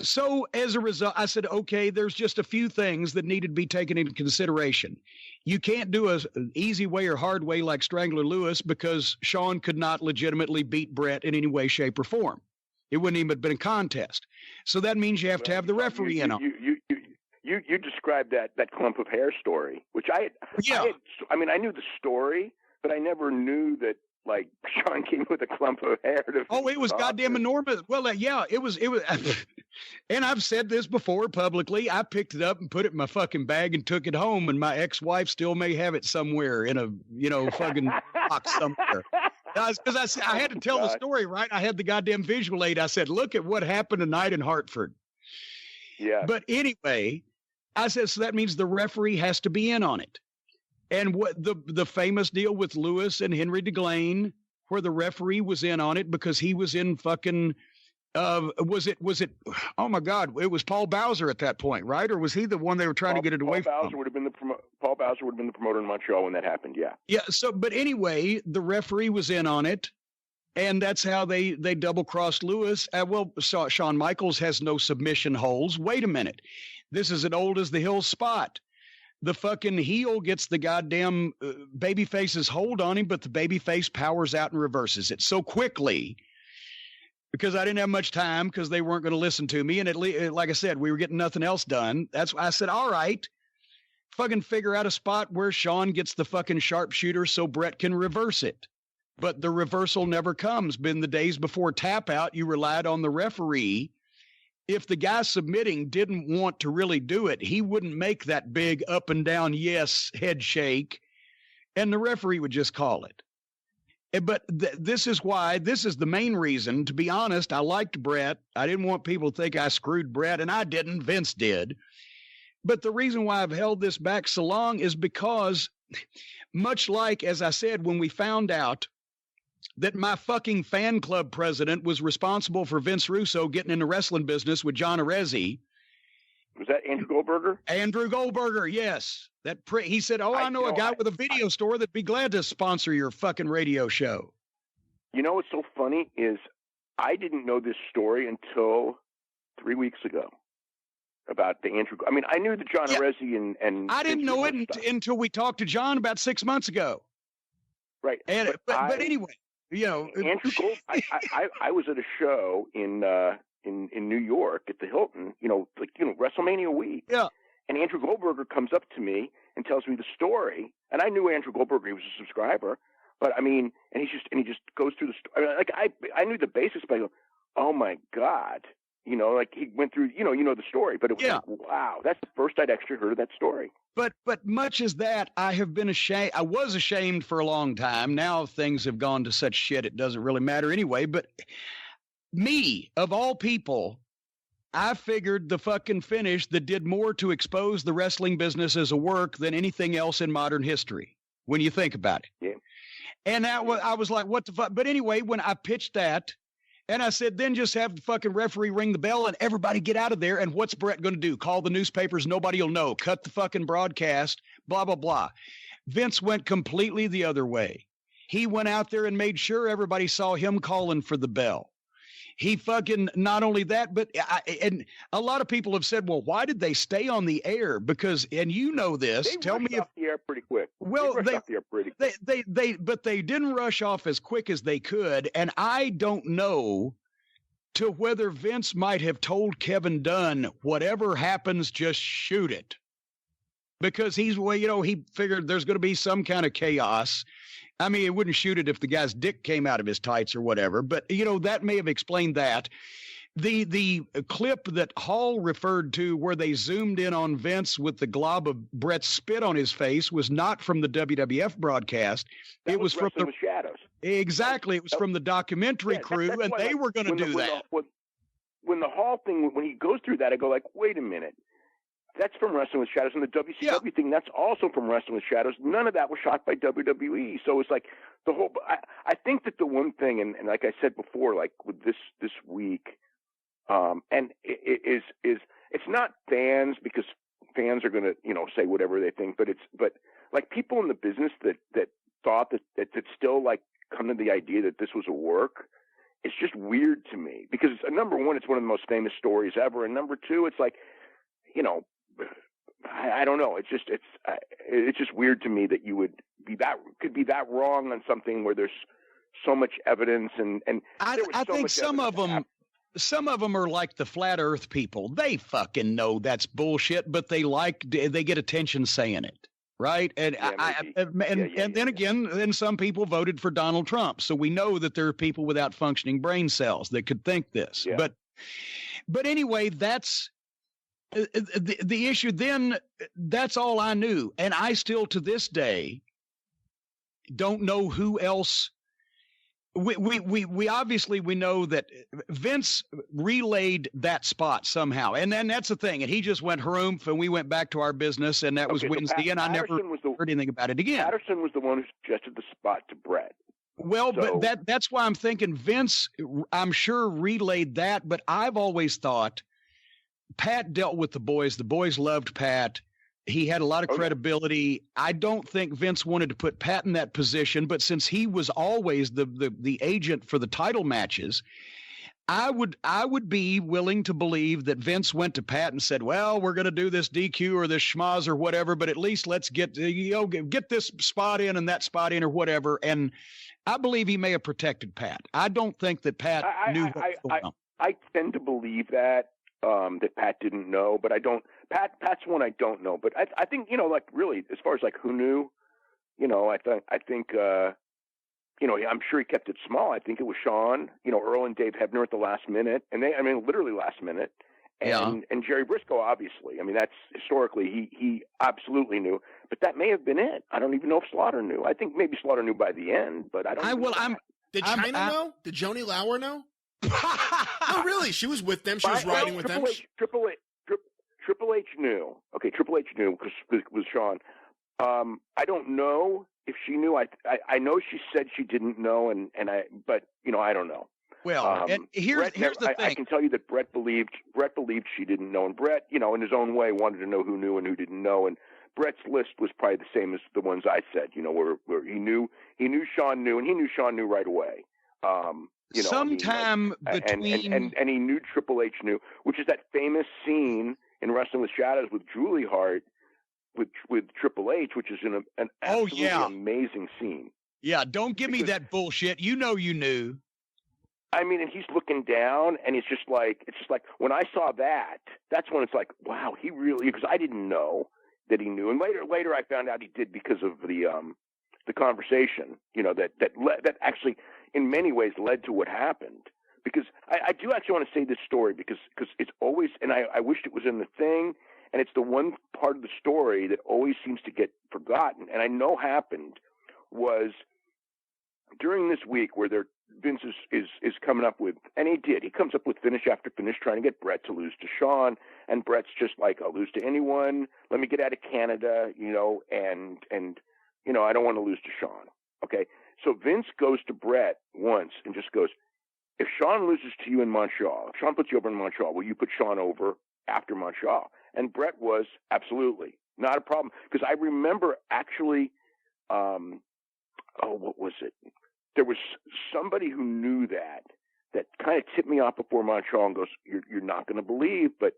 so as a result, I said, okay, there's just a few things that needed to be taken into consideration. You can't do an easy way or hard way like Strangler Lewis, because Shawn could not legitimately beat Brett in any way, shape, or form. It wouldn't even have been a contest. So that means you have to have the referee in on. You described that clump of hair story, which I knew the story, but I never knew that, like, Shawn came with a clump of hair. It was goddamn enormous. Well, it was, and I've said this before publicly. I picked it up and put it in my fucking bag and took it home, and my ex-wife still may have it somewhere in a, fucking box somewhere. Because I had to tell the story, right? I had the goddamn visual aid. I said, look at what happened tonight in Hartford. Yeah. But anyway, I said, so that means the referee has to be in on it. And what the famous deal with Lewis and Henry DeGlane, where the referee was in on it because he was in fucking, was it, oh my God, it was Paul Bowser at that point, right? Or was he the one they were trying to get it away from? Paul Bowser would have been the promoter in Montreal when that happened, yeah. Yeah, so, but anyway, the referee was in on it. And that's how they double-crossed Lewis. Shawn Michaels has no submission holds. Wait a minute. This is an old as the hill spot. The fucking heel gets the goddamn babyface's hold on him, but the babyface powers out and reverses it so quickly because I didn't have much time because they weren't going to listen to me. And like I said, we were getting nothing else done. That's why I said, all right, fucking figure out a spot where Shawn gets the fucking sharpshooter so Brett can reverse it. But the reversal never comes. In the days before tap out, you relied on the referee. If the guy submitting didn't want to really do it, he wouldn't make that big up and down yes head shake, and the referee would just call it. But this is the main reason. To be honest, I liked Brett. I didn't want people to think I screwed Brett, and I didn't. Vince did. But the reason why I've held this back so long is because, much like, as I said, when we found out that my fucking fan club president was responsible for Vince Russo getting in the wrestling business with John Arezzi. Was that Andrew Goldberger? Andrew Goldberger, yes. He said, I know a guy with a video store that'd be glad to sponsor your fucking radio show. You know what's so funny is I didn't know this story until 3 weeks ago about the Andrew. I mean, I knew the John Arezzi and I didn't know it until we talked to John about 6 months ago. Right. And but anyway, you know, Andrew Gold. I was at a show in New York at the Hilton. WrestleMania week. Yeah. And Andrew Goldberger comes up to me and tells me the story. And I knew Andrew Goldberger; he was a subscriber. But I mean, and he just goes through the story. I mean, I knew the basics, but I go, oh my God, he went through, the story. But it was like, wow, that's the first I'd actually heard of that story. But much as that, I have been ashamed. I was ashamed for a long time. Now things have gone to such shit, it doesn't really matter anyway. But me, of all people, I figured the fucking finish that did more to expose the wrestling business as a work than anything else in modern history, when you think about it. Yeah. And I was like, what the fuck? But anyway, when I pitched that, and I said, then just have the fucking referee ring the bell and everybody get out of there. And what's Brett going to do? Call the newspapers? Nobody will know. Cut the fucking broadcast, blah, blah, blah. Vince went completely the other way. He went out there and made sure everybody saw him calling for the bell. He fucking, not only that, but and a lot of people have said, well, why did they stay on the air? Because, and you know this, they tell me if off the air pretty quick. Well, but they didn't rush off as quick as they could. And I don't know to whether Vince might have told Kevin Dunn, whatever happens, just shoot it. Because he figured there's going to be some kind of chaos. I mean, he wouldn't shoot it if the guy's dick came out of his tights or whatever, but that may have explained that. The clip that Hall referred to where they zoomed in on Vince with the glob of Brett's spit on his face was not from the WWF broadcast. It was from the Shadows. Exactly. It was from the documentary crew, and they were going to do that. When the Hall thing, when he goes through that, I go like, wait a minute. That's from Wrestling with Shadows, and the WCW thing, that's also from Wrestling with Shadows. None of that was shot by WWE. So it's like the whole. I think that the one thing, and like I said before, like with this week, and it's not fans, because fans are going to say whatever they think, but like people in the business that thought that still like come to the idea that this was a work. It's just weird to me because number one, it's one of the most famous stories ever, and number two, it's like, I don't know. It's just weird to me that you could be that wrong on something where there's so much evidence and I think some of them are like the flat earth people. They fucking know that's bullshit, but they get attention saying it. Right. And then again, some people voted for Donald Trump. So we know that there are people without functioning brain cells that could think this, but anyway, that's the issue. Then that's all I knew. And I still to this day don't know who else. We obviously know that Vince relayed that spot somehow, and then that's the thing. And he just went harumph, and we went back to our business, and that was Wednesday, and I never heard anything about it again. Patterson was the one who suggested the spot to Brett. Well, but that's why I'm thinking Vince, I'm sure, relayed that, but I've always thought Pat dealt with the boys. The boys loved Pat. He had a lot of credibility. I don't think Vince wanted to put Pat in that position, but since he was always the agent for the title matches, I would be willing to believe that Vince went to Pat and said, well, we're going to do this DQ or this schmoz or whatever, but at least let's get this spot in and that spot in or whatever. And I believe he may have protected Pat. I don't think that Pat knew what was going on. I tend to believe that Pat didn't know, but I don't. Pat's one I don't know, but I think like really as far as like who knew, I think I'm sure he kept it small. I think it was Sean, Earl and Dave Hebner at the last minute, and literally last minute, and Jerry Briscoe obviously. I mean that's historically he absolutely knew, but that may have been it. I don't even know if Slaughter knew. I think maybe Slaughter knew by the end, but I don't. Did China know? Did Joni Lauer know? Oh, really? She was with them. She was riding with them. Triple H knew. Okay, Triple H knew because it was Sean. I don't know if she knew. I know she said she didn't know, but I don't know. Well, and here's the thing. I can tell you that Brett believed she didn't know, and Brett, in his own way, wanted to know who knew and who didn't know. And Brett's list was probably the same as the ones I said. Where he knew Sean knew, and he knew Sean knew right away. Sometime between and he knew Triple H knew, which is that famous scene in Wrestling with Shadows with Julie Hart with Triple H, which is an absolutely amazing scene. Yeah, don't give me that bullshit. You knew. I mean, and he's looking down, and it's just like when I saw that, that's when it's like, wow, he really, because I didn't know that he knew, and later I found out he did because of the conversation, that actually in many ways led to what happened. Because I do actually want to say this story because it's always, and I wished it was in the thing, and it's the one part of the story that always seems to get forgotten, and I know happened was during this week where Vince is coming up with, and he comes up with finish after finish trying to get Brett to lose to Sean, and Brett's just like, I'll lose to anyone, let me get out of Canada, and I don't want to lose to Sean. Okay. So Vince goes to Brett once and just goes, if Sean loses to you in Montreal, if Sean puts you over in Montreal, will you put Sean over after Montreal? And Brett was absolutely not a problem. Because I remember actually, what was it? There was somebody who knew that kind of tipped me off before Montreal and goes, you're not going to believe, but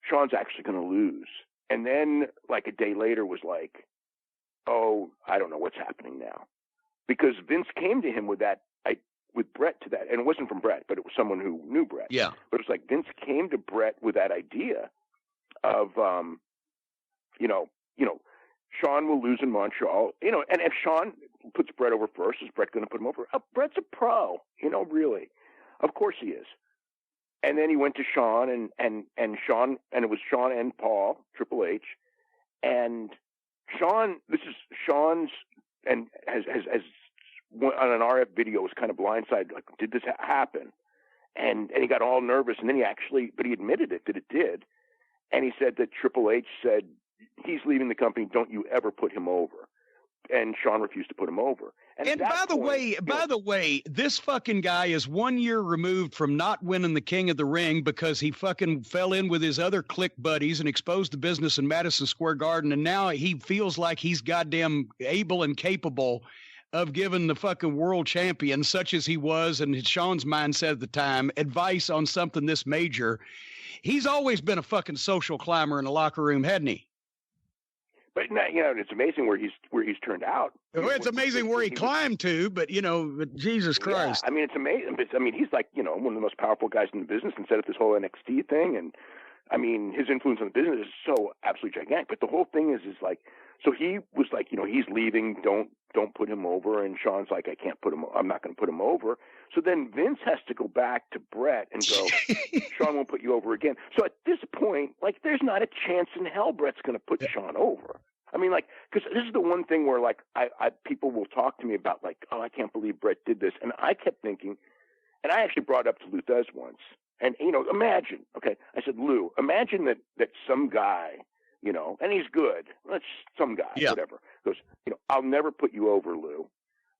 Sean's actually going to lose. And then like a day later was like, oh, I don't know what's happening now. Because Vince came to him with Brett to that. And it wasn't from Brett, but it was someone who knew Brett. Yeah. But it was like Vince came to Brett with that idea of, Sean will lose in Montreal, and if Sean puts Brett over first, is Brett going to put him over? Oh, Brett's a pro, really. Of course he is. And then he went to Sean and Sean, and it was Sean and Paul, Triple H. And Sean, this is Sean's, and has on an RF video was kind of blindsided, like, did this happen? And he got all nervous, and then but he admitted it, that it did. And he said that Triple H said, he's leaving the company, don't you ever put him over. And Sean refused to put him over. And by the way, this fucking guy is 1 year removed from not winning the King of the Ring because he fucking fell in with his other clique buddies and exposed the business in Madison Square Garden. And now he feels like he's goddamn able and capable of giving the fucking world champion, such as he was, and Sean's mindset at the time, advice on something this major. He's always been a fucking social climber in the locker room, hadn't he? But it's amazing where he's turned out. It's amazing where he climbed to, but Jesus Christ. Yeah, I mean, it's amazing. But, I mean, he's like, one of the most powerful guys in the business, and set up this whole NXT thing. And I mean, his influence on the business is so absolutely gigantic. But the whole thing is like, so he was like, he's leaving. Don't put him over. And Sean's like, I'm not going to put him over. So then Vince has to go back to Brett and go, Sean won't put you over again. So at this point, like, there's not a chance in hell Brett's going to put Sean over. I mean, like, because this is the one thing where, like, I people will talk to me about, like, oh, I can't believe Brett did this. And I kept thinking, and I actually brought it up to Lou Thez once. And, imagine, okay, I said, Lou, imagine that some guy, and he's good. That's some guy, whatever, goes, I'll never put you over, Lou.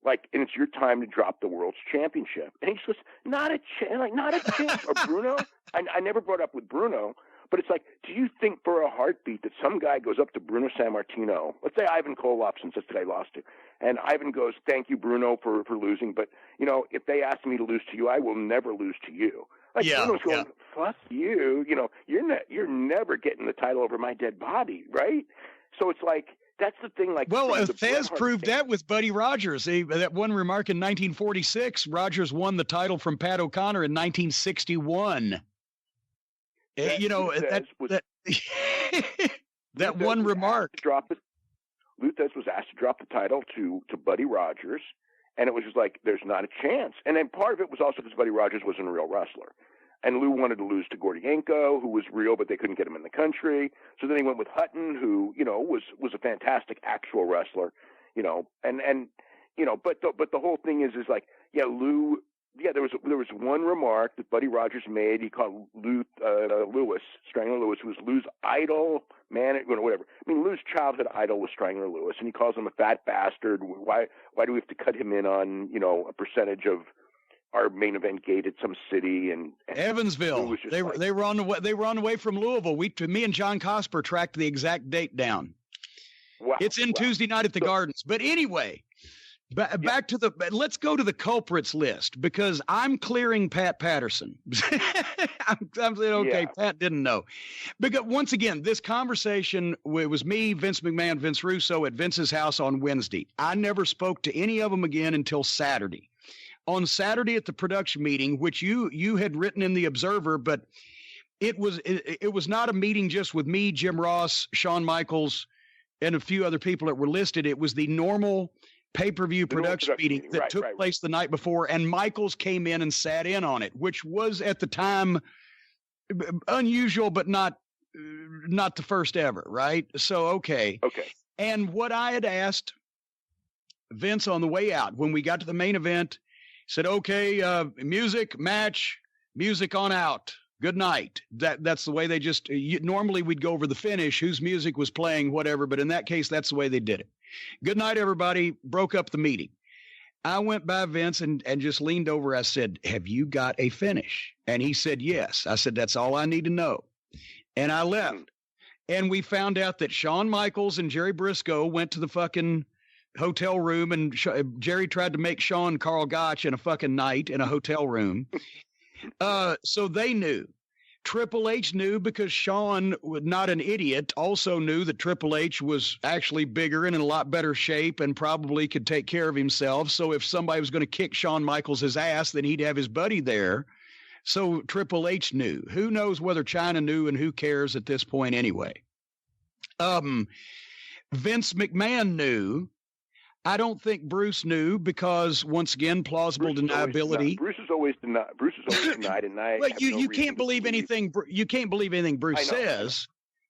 Like, and it's your time to drop the world's championship. And he just goes, not a chance. Or Bruno. I never brought up with Bruno, but it's like, do you think for a heartbeat that some guy goes up to Bruno Sammartino, let's say Ivan Koloff, since that's the guy I lost to, and Ivan goes, thank you, Bruno, for losing, but, if they ask me to lose to you, I will never lose to you. Like, Bruno's going, fuck you, you're never getting the title over my dead body, right? So it's like, that's the thing. Like, well, Thez proved that with Buddy Rogers. That one remark in 1946, Rogers won the title from Pat O'Connor in 1961. That one remark. Lou Thez was asked to drop the title to Buddy Rogers, and it was just like, there's not a chance. And then part of it was also because Buddy Rogers wasn't a real wrestler. And Lou wanted to lose to Gordienko, who was real, but they couldn't get him in the country. So then he went with Hutton, who, was a fantastic actual wrestler, but the whole thing is like, yeah, Lou there was one remark that Buddy Rogers made. He called Lewis, Strangler Lewis, who was Lou's idol, man, whatever. I mean, Lou's childhood idol was Strangler Lewis, and he calls him a fat bastard. Why do we have to cut him in on, a percentage of our main event gate at some city? And Evansville. They were on the way from Louisville. Me and John Cosper tracked the exact date down. Wow. It's in Tuesday night at the Gardens. But anyway, back to let's go to the culprits list, because I'm clearing Pat Patterson. I'm saying, okay, Pat didn't know. Because once again, this conversation, it was me, Vince McMahon, Vince Russo at Vince's house on Wednesday. I never spoke to any of them again until Saturday. On Saturday at the production meeting, which you had written in the Observer, but it was not a meeting just with me, Jim Ross, Shawn Michaels, and a few other people that were listed. It was the normal pay-per-view production meeting that took place the night before, and Michaels came in and sat in on it, which was at the time unusual, but not the first ever, right? So, okay. And what I had asked Vince on the way out, when we got to the main event, said, okay, music, match, music on out. Good night. That's the way they just, normally we'd go over the finish, whose music was playing, whatever. But in that case, that's the way they did it. Good night, everybody. Broke up the meeting. I went by Vince and just leaned over. I said, have you got a finish? And he said, yes. I said, that's all I need to know. And I left. And we found out that Shawn Michaels and Jerry Briscoe went to the fucking hotel room, and Jerry tried to make Shawn Carl Gotch in a fucking night in a hotel room. So they knew. Triple H knew, because Shawn, not an idiot, also knew that Triple H was actually bigger and in a lot better shape and probably could take care of himself. So if somebody was going to kick Shawn Michaels' ass, then he'd have his buddy there. So Triple H knew. Who knows whether China knew, and who cares at this point anyway? Vince McMahon knew. I don't think Bruce knew, because once again, plausible deniability. Bruce is always denied. And well, you can't believe anything. You can't believe anything Bruce says.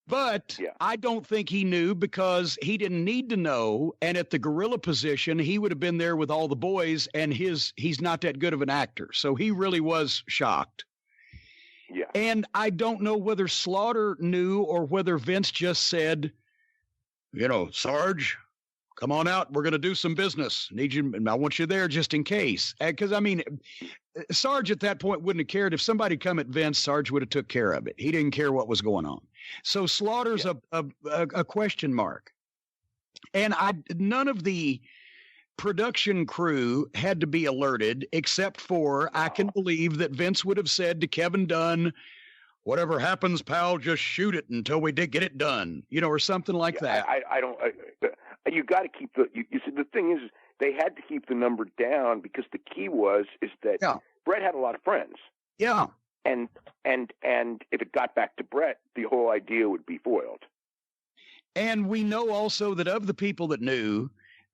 But I don't think he knew, because he didn't need to know. And at the gorilla position, he would have been there with all the boys, and he's not that good of an actor, so he really was shocked. Yeah. And I don't know whether Slaughter knew, or whether Vince just said, Sarge, come on out. We're going to do some business. Need you. I want you there just in case. Because, I mean, Sarge at that point wouldn't have cared. If somebody come at Vince, Sarge would have took care of it. He didn't care what was going on. So Slaughter's a question mark. And none of the production crew had to be alerted, except for, I can believe that Vince would have said to Kevin Dunn, whatever happens, pal, just shoot it until we did get it done, or something like that. You got to keep you see, the thing is, they had to keep the number down, because the key is that Brett had a lot of friends. Yeah. And if it got back to Brett, the whole idea would be foiled. And we know also that of the people that knew,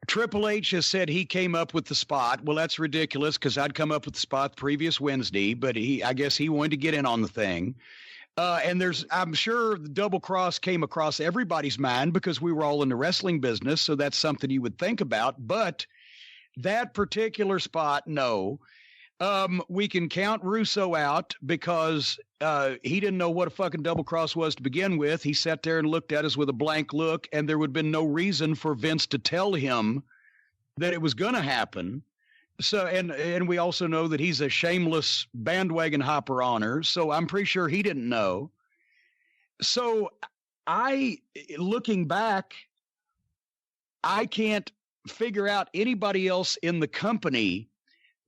Triple H has said he came up with the spot. Well, that's ridiculous, because I'd come up with the spot the previous Wednesday, but I guess he wanted to get in on the thing. And I'm sure the double cross came across everybody's mind, because we were all in the wrestling business. So that's something you would think about. But that particular spot, no. We can count Russo out, because he didn't know what a fucking double cross was to begin with. He sat there and looked at us with a blank look, and there would have been no reason for Vince to tell him that it was going to happen. So, and we also know that he's a shameless bandwagon hopper on her. So I'm pretty sure he didn't know. So looking back, I can't figure out anybody else in the company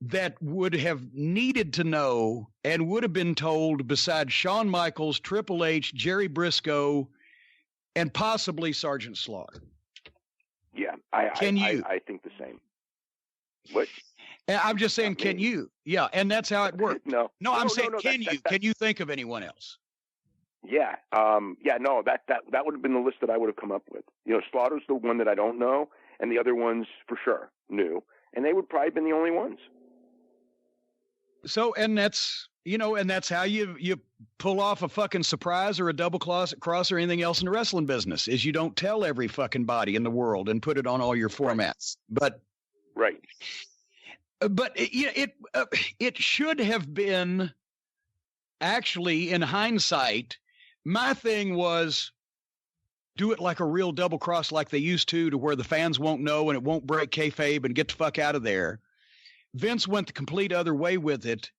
that would have needed to know and would have been told, besides Shawn Michaels, Triple H, Jerry Briscoe, and possibly Sergeant Slaughter. Yeah, I think the same. What? I'm just saying, can you? Yeah, and that's how it worked. No, I'm saying, can you? Can you think of anyone else? Yeah, that would have been the list that I would have come up with. Slaughter's the one that I don't know, and the other ones for sure knew, and they would probably have been the only ones. So, and that's how you pull off a fucking surprise or a double cross or anything else in the wrestling business, is you don't tell every fucking body in the world and put it on all your formats. But right. But it should have been, actually, in hindsight, my thing was do it like a real double cross like they used to where the fans won't know and it won't break kayfabe and get the fuck out of there. Vince went the complete other way with it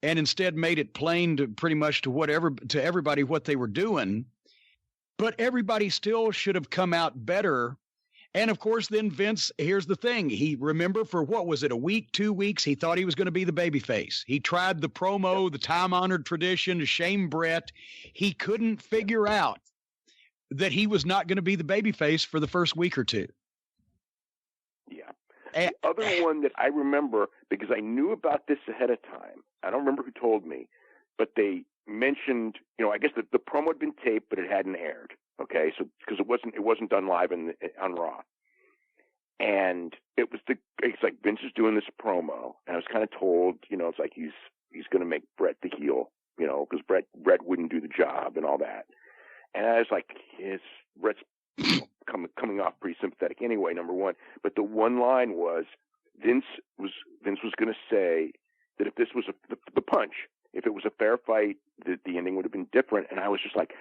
and instead made it plain to pretty much to everybody what they were doing. But everybody still should have come out better. And of course, then Vince, here's the thing. He, remember, for what was it, a week, 2 weeks, he thought he was going to be the babyface. He tried the promo, the time-honored tradition to shame Brett. He couldn't figure out that he was not going to be the babyface for the first week or two. Yeah. The other one that I remember, because I knew about this ahead of time, I don't remember who told me, but they mentioned, I guess the promo had been taped, but it hadn't aired. Okay, so because it wasn't done live on Raw, and it's like Vince is doing this promo, and I was kind of told, it's like he's going to make Brett the heel, because Brett wouldn't do the job and all that, and I was like, Brett's coming off pretty sympathetic anyway, number one, but the one line was Vince was going to say that if this was the punch, if it was a fair fight, the ending would have been different, and I was just like,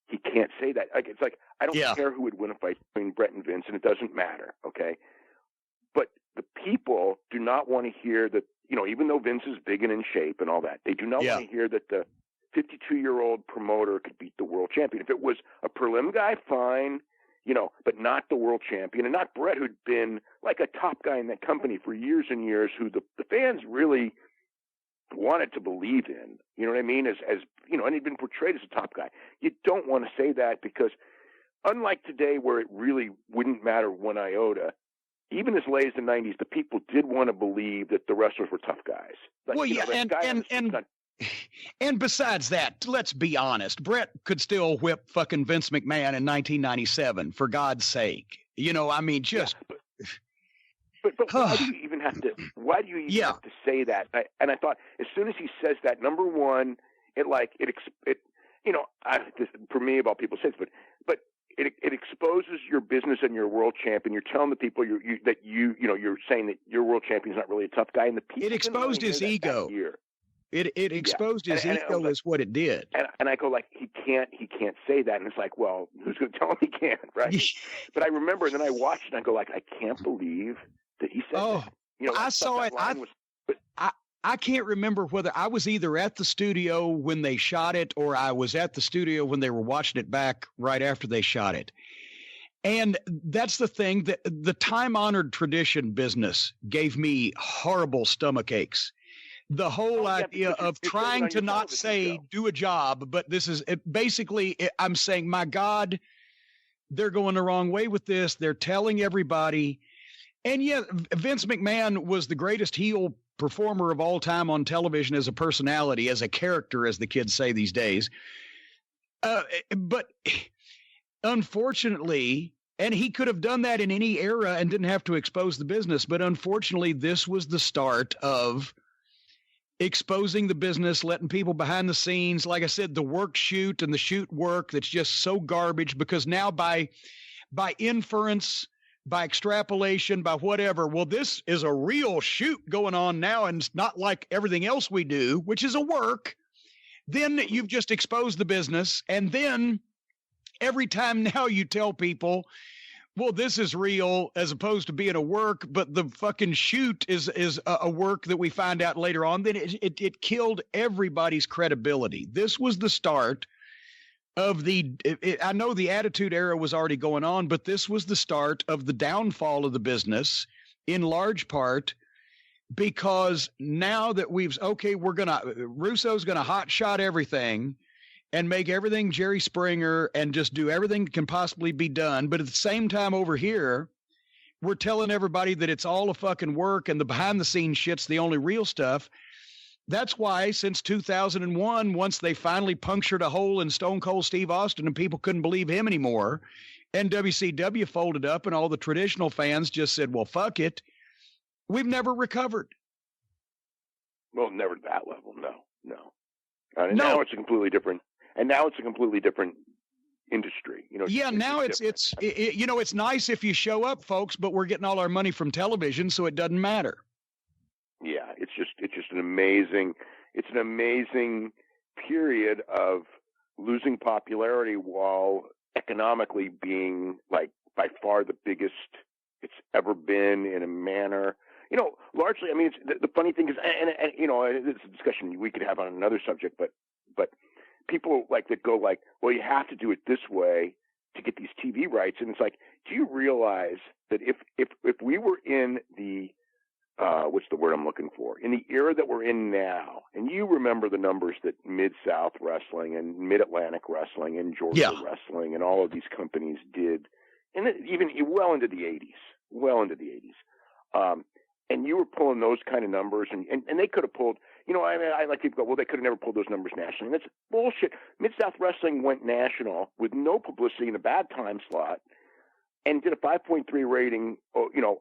he can't say that. Like, it's like, I don't care who would win a fight between Brett and Vince, and it doesn't matter, okay? But the people do not want to hear that, even though Vince is big and in shape and all that, they do not want to hear that the 52-year-old promoter could beat the world champion. If it was a prelim guy, fine, but not the world champion, and not Brett, who'd been like a top guy in that company for years and years, who the fans really wanted to believe in, you know what I mean? As and he'd been portrayed as a top guy. You don't want to say that because unlike today where it really wouldn't matter one iota, even as late as the 90s, the people did want to believe that the wrestlers were tough guys. Like, well, and besides that, let's be honest, Brett could still whip fucking Vince McMahon in 1997, for God's sake. But why do you even have to? Why do you even have to say that? And I thought, as soon as he says that, number one, for me, about people say this, but it exposes your business and your world champion. You're telling the people you're saying that your world champion's not really a tough guy, and the people. It exposed his ego. It exposed his ego, is what it did. And I go like, he can't say that, and it's like, well, who's going to tell him he can't, right? But I remember, and then I watched, and I go like, I can't believe that he said that. I saw it. I can't remember whether I was either at the studio when they shot it or I was at the studio when they were watching it back right after they shot it. And that's the thing, that the time-honored tradition business gave me horrible stomach aches. The whole idea of trying to not say do a job, but this is basically, I'm saying, my God, they're going the wrong way with this. They're telling everybody. And Vince McMahon was the greatest heel performer of all time on television as a personality, as a character, as the kids say these days. But unfortunately, and he could have done that in any era and didn't have to expose the business. But unfortunately, this was the start of exposing the business, letting people behind the scenes, like I said, the work shoot and the shoot work that's just so garbage, because now by inference, by extrapolation, by whatever, well, this is a real shoot going on now, and it's not like everything else we do, which is a work. Then you've just exposed the business, and then every time now you tell people, well, this is real as opposed to being a work, but the fucking shoot is a work that we find out later on, then it killed everybody's credibility. This was the start of I know the Attitude Era was already going on, but this was the start of the downfall of the business, in large part because now that Russo's going to hot shot everything and make everything Jerry Springer and just do everything that can possibly be done. But at the same time over here, we're telling everybody that it's all a fucking work and the behind the scenes shit's the only real stuff. That's why since 2001, once they finally punctured a hole in Stone Cold Steve Austin and people couldn't believe him anymore, and WCW folded up and all the traditional fans just said, well, fuck it. We've never recovered. Well, never to that level. No. Now it's a completely different. And now it's a completely different industry. Now it's nice if you show up, folks, but we're getting all our money from television, so it doesn't matter. Yeah. amazing period of losing popularity while economically being like by far the biggest it's ever been in a manner. Largely, I mean, the funny thing is, and it's a discussion we could have on another subject, but people like that go like, well, you have to do it this way to get these TV rights, and it's like, do you realize that if we were in the what's the word I'm looking for, in the era that we're in now, and you remember the numbers that Mid-South Wrestling and Mid-Atlantic Wrestling and Georgia Wrestling and all of these companies did, and even well into the 80s, and you were pulling those kind of numbers, and they could have pulled, I like people go, well, they could have never pulled those numbers nationally. And that's bullshit. Mid-South Wrestling went national with no publicity in a bad time slot and did a 5.3 rating,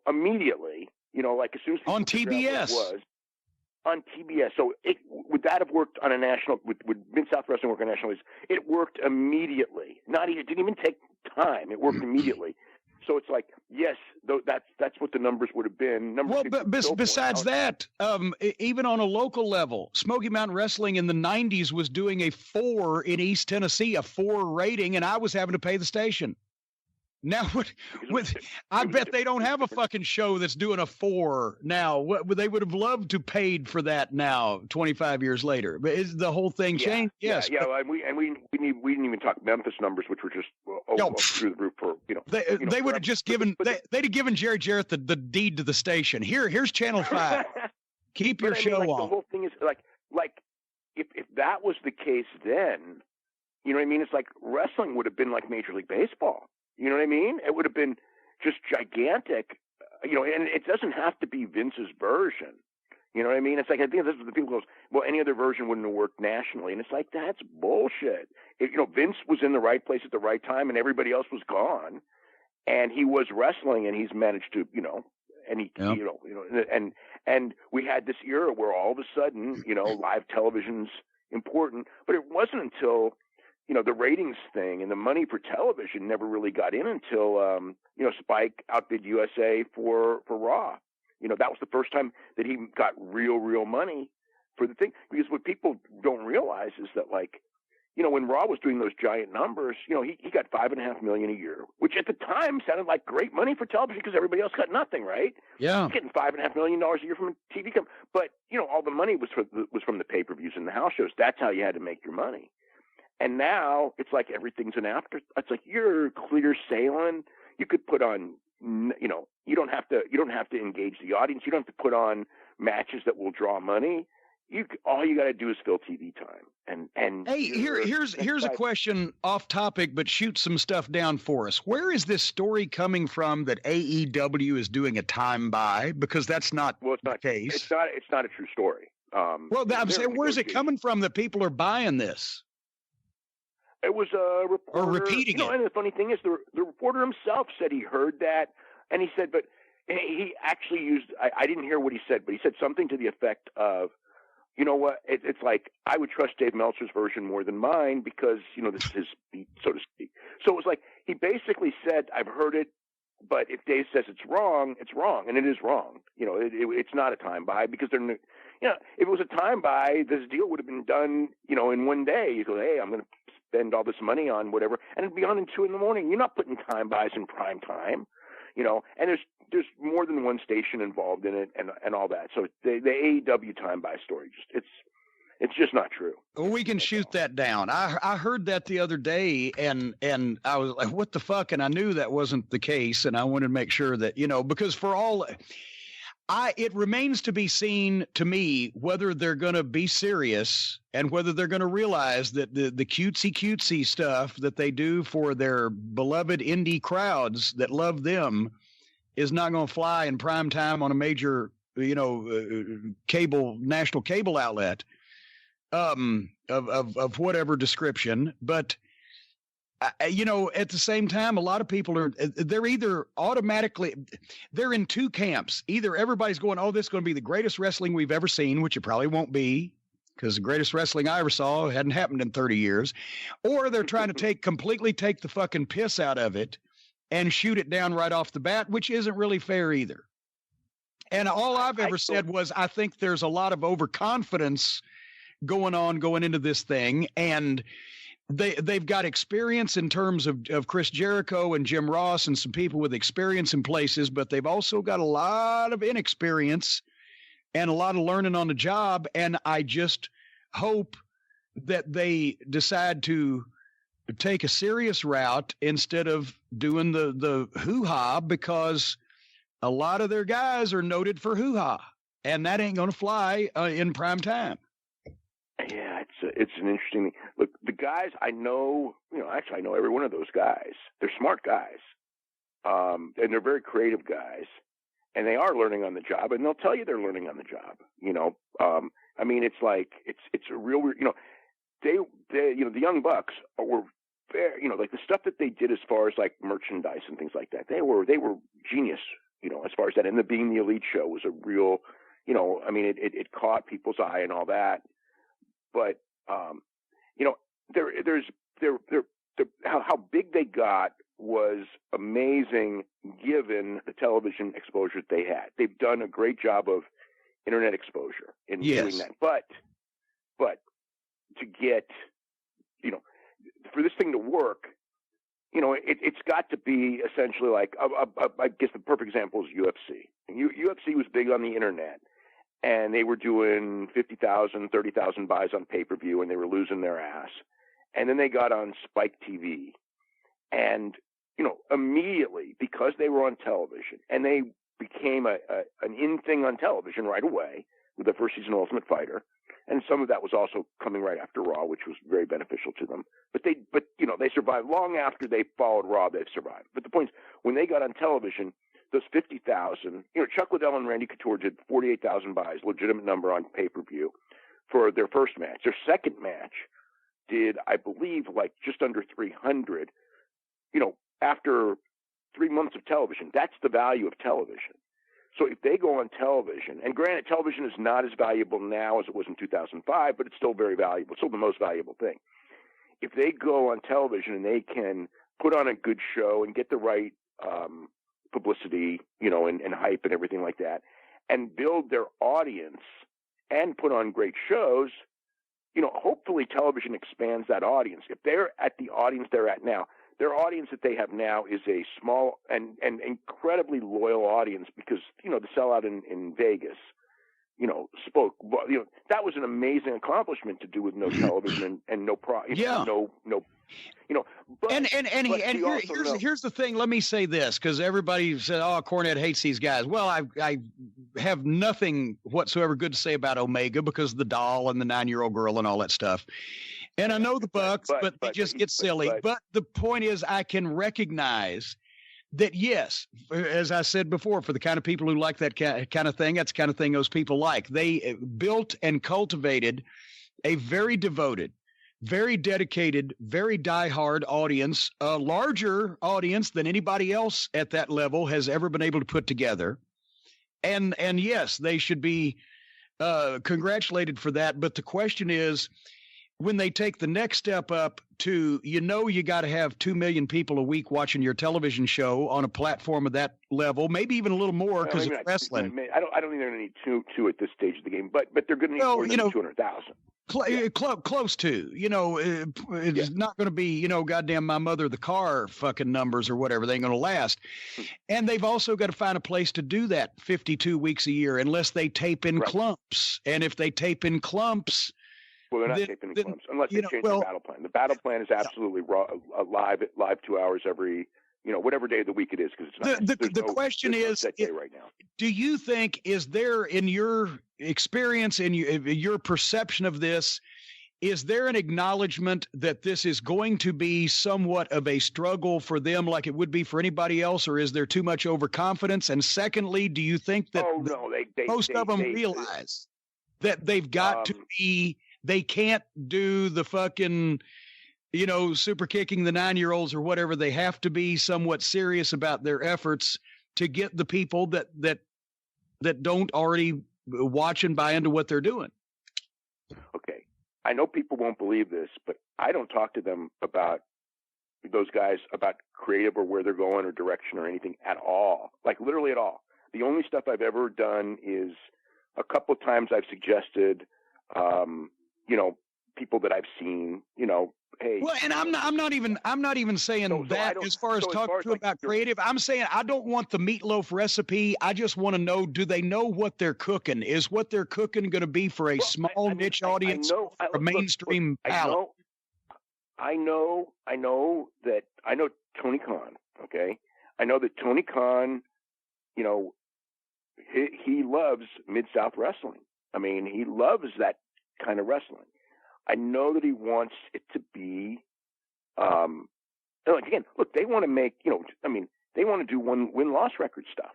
immediately, like as soon as on TBS. Was on TBS. So would that have worked on a national, would Mid-South Wrestling work on national? It worked immediately. It didn't even take time. It worked immediately. So it's like, yes, that's what the numbers would have been. But besides that, even on a local level, Smoky Mountain Wrestling in the 90s was doing a 4 in East Tennessee, a 4 rating, and I was having to pay the station. Now, I bet they don't have a fucking show that's doing a 4 now. They would have loved to paid for that now, 25 years later. But is the whole thing changed? Yes. Yeah. We didn't even talk Memphis numbers, which were just through the roof for They would have just given they'd have given Jerry Jarrett the deed to the station. Here's Channel 5. Keep your show on. The whole thing is like if that was the case then, you know what I mean? It's like wrestling would have been like Major League Baseball. You know what I mean? It would have been just gigantic, and it doesn't have to be Vince's version. You know what I mean? It's like, I think this is the people goes, well, any other version wouldn't have worked nationally. And it's like, that's bullshit. Vince was in the right place at the right time and everybody else was gone. And he was wrestling and he's managed to, and we had this era where all of a sudden, live television's important, but it wasn't until, the ratings thing and the money for television never really got in until, Spike outbid USA for Raw. That was the first time that he got real money for the thing. Because what people don't realize is that, like, when Raw was doing those giant numbers, he got $5.5 million a year, which at the time sounded like great money for television because everybody else got nothing, right? Yeah, he's getting $5.5 million a year from a TV company, but all the money was from the pay-per-views and the house shows. That's how you had to make your money. And now it's like everything's an after. It's like you're clear sailing. You could put on, you don't have to engage the audience. You don't have to put on matches that will draw money. All you got to do is fill TV time. And hey, here's a question off topic, but shoot some stuff down for us. Where is this story coming from that AEW is doing a time buy? Because that's not the case. It's not a true story. I'm saying, where's it coming from that people are buying this? It was a reporter. Or repeating it. And the funny thing is, the reporter himself said he heard that, and he said, but he actually used. I didn't hear what he said, but he said something to the effect of, you know what? It's like I would trust Dave Meltzer's version more than mine because this is his beat, so to speak. So it was like he basically said, I've heard it, but if Dave says it's wrong, and it is wrong. It's not a time buy because they're. If it was a time buy, this deal would have been done, in one day. You go, hey, I'm going to spend all this money on whatever, and it'd be on in 2 a.m. You're not putting time buys in prime time, and there's more than one station involved in it and all that. So the AEW time buy story, it's just not true. Well, we can shoot that down. I heard that the other day and I was like, what the fuck? And I knew that wasn't the case. And I wanted to make sure that, because for all, it remains to be seen to me whether they're going to be serious and whether they're going to realize that the cutesy stuff that they do for their beloved indie crowds that love them is not going to fly in prime time on a major, national cable outlet of whatever description. But at the same time, a lot of people they're either they're in two camps. Either everybody's going, oh, this is going to be the greatest wrestling we've ever seen, which it probably won't be because the greatest wrestling I ever saw hadn't happened in 30 years. Or they're trying to completely take the fucking piss out of it and shoot it down right off the bat, which isn't really fair either. And all I've ever said was I think there's a lot of overconfidence going into this thing, and they've got experience in terms of Chris Jericho and Jim Ross and some people with experience in places, but they've also got a lot of inexperience and a lot of learning on the job. And I just hope that they decide to take a serious route instead of doing the hoo-ha, because a lot of their guys are noted for hoo-ha, and that ain't going to fly in prime time. Yeah, it's an interesting. Look, the guys I know, actually I know every one of those guys. They're smart guys, and they're very creative guys, and they are learning on the job, and they'll tell you they're learning on the job. I mean, it's like it's a real weird. They the Young Bucks were very, like the stuff that they did as far as like merchandise and things like that. They were genius. As far as that, and Being the Elite show was a real, I mean, it caught people's eye and all that. But, how big they got was amazing given the television exposure that they had. They've done a great job of internet exposure in doing that. But to get, for this thing to work, it's got to be essentially like, I guess the perfect example is UFC. UFC was big on the internet, and they were doing 50,000, 30,000 buys on pay-per-view, and they were losing their ass. And then they got on Spike TV, and, immediately, because they were on television, and they became an in thing on television right away with the first season of Ultimate Fighter. And some of that was also coming right after Raw, which was very beneficial to them. But they survived long after they followed Raw. They've survived. But the point is, when they got on television, those 50,000, Chuck Liddell and Randy Couture did 48,000 buys, legitimate number on pay-per-view for their first match. Their second match did, I believe, like just under 300. After 3 months of television, that's the value of television. So if they go on television, and granted, television is not as valuable now as it was in 2005, but it's still very valuable. It's still the most valuable thing. If they go on television and they can put on a good show and get the right publicity, and hype and everything like that, and build their audience and put on great shows, hopefully television expands that audience. If they're at the audience they're at now, their audience that they have now is a small and incredibly loyal audience, because, the sellout in Vegas, spoke, that was an amazing accomplishment to do with no television and no but, here's the thing. Let me say this, because everybody said, "Oh, Cornette hates these guys." Well, I have nothing whatsoever good to say about Omega because of the doll and the 9-year-old girl and all that stuff. And I know the Bucks, but they just get silly. But the point is, I can recognize that, yes, as I said before, for the kind of people who like that kind of thing, that's the kind of thing those people like. They built and cultivated a very devoted, very dedicated, very diehard audience, a larger audience than anybody else at that level has ever been able to put together. And yes, they should be congratulated for that. But the question is, when they take the next step up to, you got to have 2 million people a week watching your television show on a platform of that level, maybe even a little more because of wrestling. I don't think they're going to need two at this stage of the game, but they're going to need more than 200,000. Close to, it's not going to be, goddamn my mother, the car fucking numbers or whatever. They ain't going to last. And they've also got to find a place to do that 52 weeks a year, unless they tape in clumps. And if they tape in clumps, well, they're not taping in clumps unless they change the battle plan. The battle plan is absolutely live 2 hours every, whatever day of the week it is, because it's not. The question is, set day right now. Do you think, is there, in your experience, in your perception of this, is there an acknowledgement that this is going to be somewhat of a struggle for them, like it would be for anybody else, or is there too much overconfidence? And secondly, do you think that most of them realize that they've got to be? They can't do the fucking, super kicking the 9-year-olds or whatever. They have to be somewhat serious about their efforts to get the people that don't already watch and buy into what they're doing. Okay. I know people won't believe this, but I don't talk to them about those guys about creative or where they're going or direction or anything at all. Like literally at all. The only stuff I've ever done is a couple of times I've suggested, people that I've seen, hey. Well, and I'm not even saying that as far as talking to about creative. I'm saying I don't want the meatloaf recipe. I just want to know, do they know what they're cooking? Is what they're cooking going to be for a small niche audience, a mainstream palate? I know Tony Khan. Okay, I know that Tony Khan, he loves Mid-South wrestling. I mean, he loves that kind of wrestling. I know that he wants it to be, again, look, they want to make, they want to do win-loss record stuff,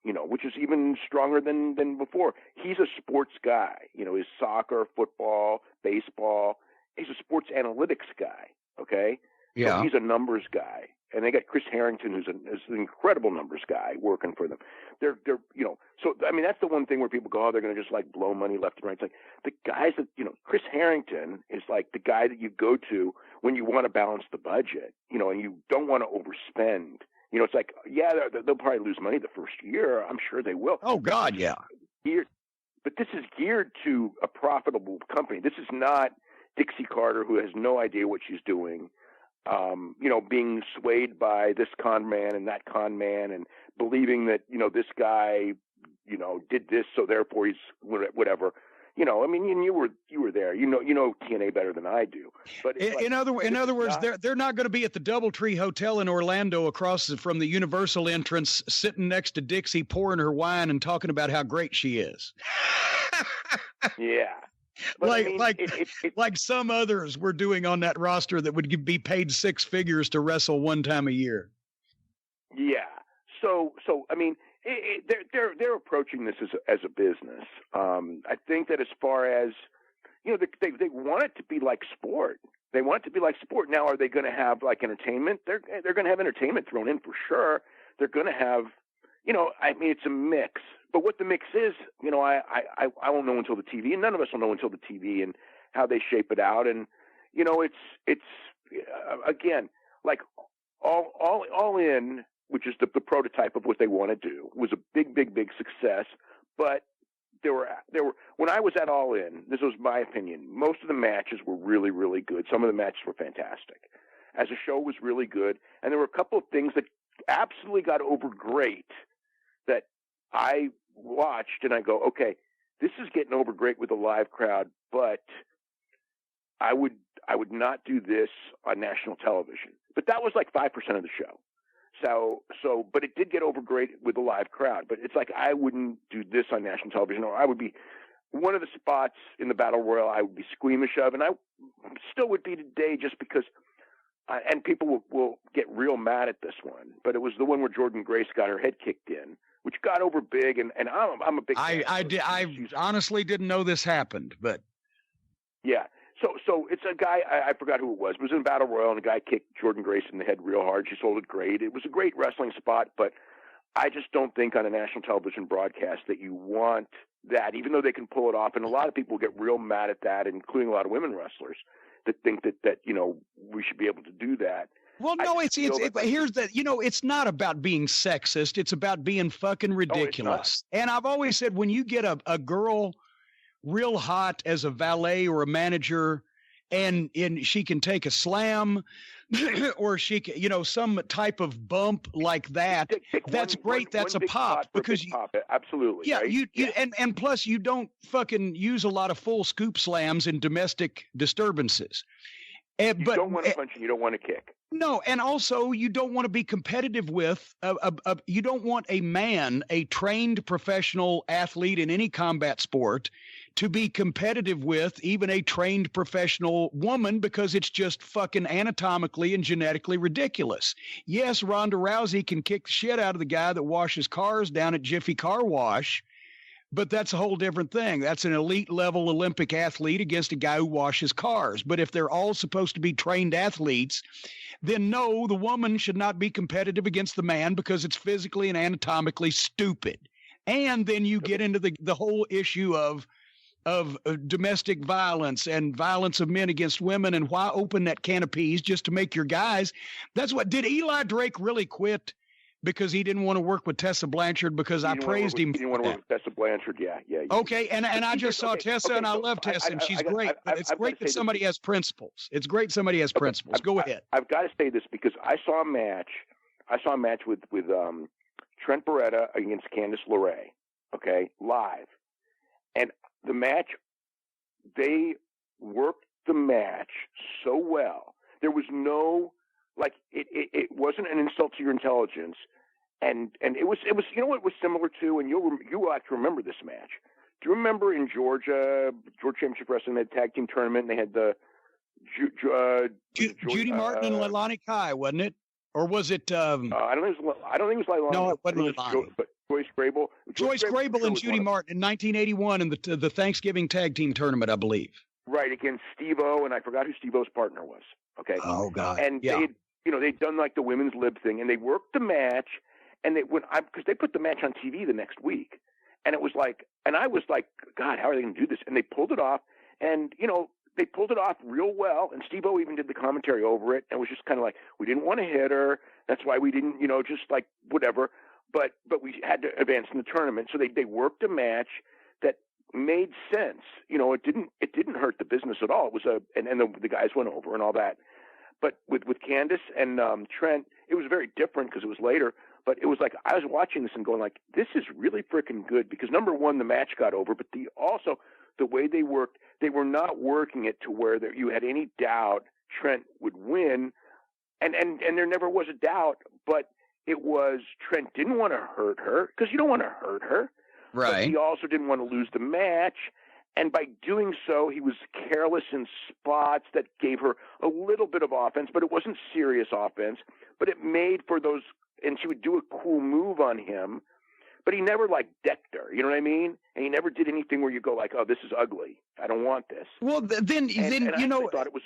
which is even stronger than before. He's a sports guy, his soccer, football, baseball. He's a sports analytics guy, okay? Yeah. So he's a numbers guy. And they got Chris Harrington, who's an incredible numbers guy working for them. They're so, I mean, that's the one thing where people go, oh, they're going to just like blow money left and right. It's like the guys that, Chris Harrington is like the guy that you go to when you want to balance the budget, and you don't want to overspend. It's like, yeah, they'll probably lose money the first year. I'm sure they will. Oh, God, yeah. But this is geared to a profitable company. This is not Dixie Carter, who has no idea what she's doing. Being swayed by this con man and that con man and believing that, this guy, did this, so therefore he's whatever. I mean, you were there, TNA better than I do. But in other words, they're not going to be at the DoubleTree Hotel in Orlando across from the Universal entrance, sitting next to Dixie, pouring her wine and talking about how great she is. Yeah. But like some others were doing on that roster that would be paid six figures to wrestle one time a year. Yeah. So I mean, they're approaching this as a business. I think that as far as they want it to be like sport. They want it to be like sport. Now, are they going to have like entertainment? They're going to have entertainment thrown in for sure. They're going to have, I mean, it's a mix. But what the mix is, I won't know until the TV, and none of us will know until the TV and how they shape it out. And it's again, like all in, which is the prototype of what they want to do, was a big success. But there were when I was at All In, this was my opinion, most of the matches were really, really good. Some of the matches were fantastic. As a show, was really good, and there were a couple of things that absolutely got over great that I watched and I go, okay, this is getting over great with a live crowd, but I would not do this on national television. But that was like 5% of the show. So, but it did get over great with a live crowd. But it's like I wouldn't do this on national television, or I would be one of the spots in the Battle Royal I would be squeamish of, and I still would be today just because. And people will get real mad at this one, but it was the one where Jordan Grace got her head kicked in, which got over big, and I'm a big fan. I honestly didn't know this happened, but yeah. So it's a guy, I forgot who it was. It was in Battle Royal, and a guy kicked Jordan Grace in the head real hard. She sold it great. It was a great wrestling spot, but I just don't think on a national television broadcast that you want that, even though they can pull it off. And a lot of people get real mad at that, including a lot of women wrestlers that think that we should be able to do that. Well, no, here's the, it's not about being sexist. It's about being fucking ridiculous. And I've always said, when you get a girl real hot as a valet or a manager, and she can take a slam or she can, some type of bump like that, that's great. That's a pop because absolutely. Yeah. Right? And plus you don't fucking use a lot of full scoop slams in domestic disturbances. You don't want to punch and you don't want to kick. No, and also you don't want to be competitive with. You don't want a man, a trained professional athlete in any combat sport, to be competitive with even a trained professional woman, because it's just fucking anatomically and genetically ridiculous. Yes, Ronda Rousey can kick the shit out of the guy that washes cars down at Jiffy Car Wash, but that's a whole different thing. That's an elite level Olympic athlete against a guy who washes cars. But if they're all supposed to be trained athletes, then no, the woman should not be competitive against the man, because it's physically and anatomically stupid. And then you get into the whole issue of domestic violence and violence of men against women, and why open that can of peas just to make your guys. That's what did Eli Drake really quit because he didn't want to work with Tessa Blanchard because I praised him. He didn't want to work with Tessa Blanchard. Yeah. Okay, and I just saw Tessa, and I love Tessa, and she's great. But it's great that somebody has principles. It's great somebody has principles. Go ahead. I've got to say this because I saw a match with Trent Beretta against Candice LeRae. Okay, live, and the match, they worked the match so well. There was no, like, it wasn't an insult to your intelligence, and it was you know what it was similar to, and you will actually remember this match. Do you remember in Georgia Championship Wrestling, they had tag team tournament, and they had the Judy Martin and Leilani Kai, wasn't it? Or was it? I don't think it was Leilani. No, it wasn't Leilani. But Joyce Grable. Joyce Grable and Judy Martin in 1981 in the Thanksgiving Tag Team Tournament, I believe. Right, against Steve-O, and I forgot who Steve-O's partner was. Okay. Oh God. And they'd done like the women's lib thing, and they worked the match, and because they put the match on TV the next week, and it was like, and I was like, God, how are they going to do this? And they pulled it off, and they pulled it off real well, and Steve-O even did the commentary over it, and was just kind of like, we didn't want to hit her, that's why we didn't, just like whatever, but we had to advance in the tournament, so they worked a match that made sense. It didn't hurt the business at all. It was and the guys went over and all that. But with Candice and Trent, it was very different because it was later. But it was like I was watching this and going like, this is really freaking good because number one, the match got over, but also the way they worked, they were not working it to where you had any doubt Trent would win, and there never was a doubt. But it was Trent didn't want to hurt her because you don't want to hurt her. Right. But he also didn't want to lose the match. And by doing so, he was careless in spots that gave her a little bit of offense, but it wasn't serious offense. But it made for those, and she would do a cool move on him, but he never like decked her. You know what I mean? And he never did anything where you go like, "Oh, this is ugly. I don't want this." Well, then I thought it was.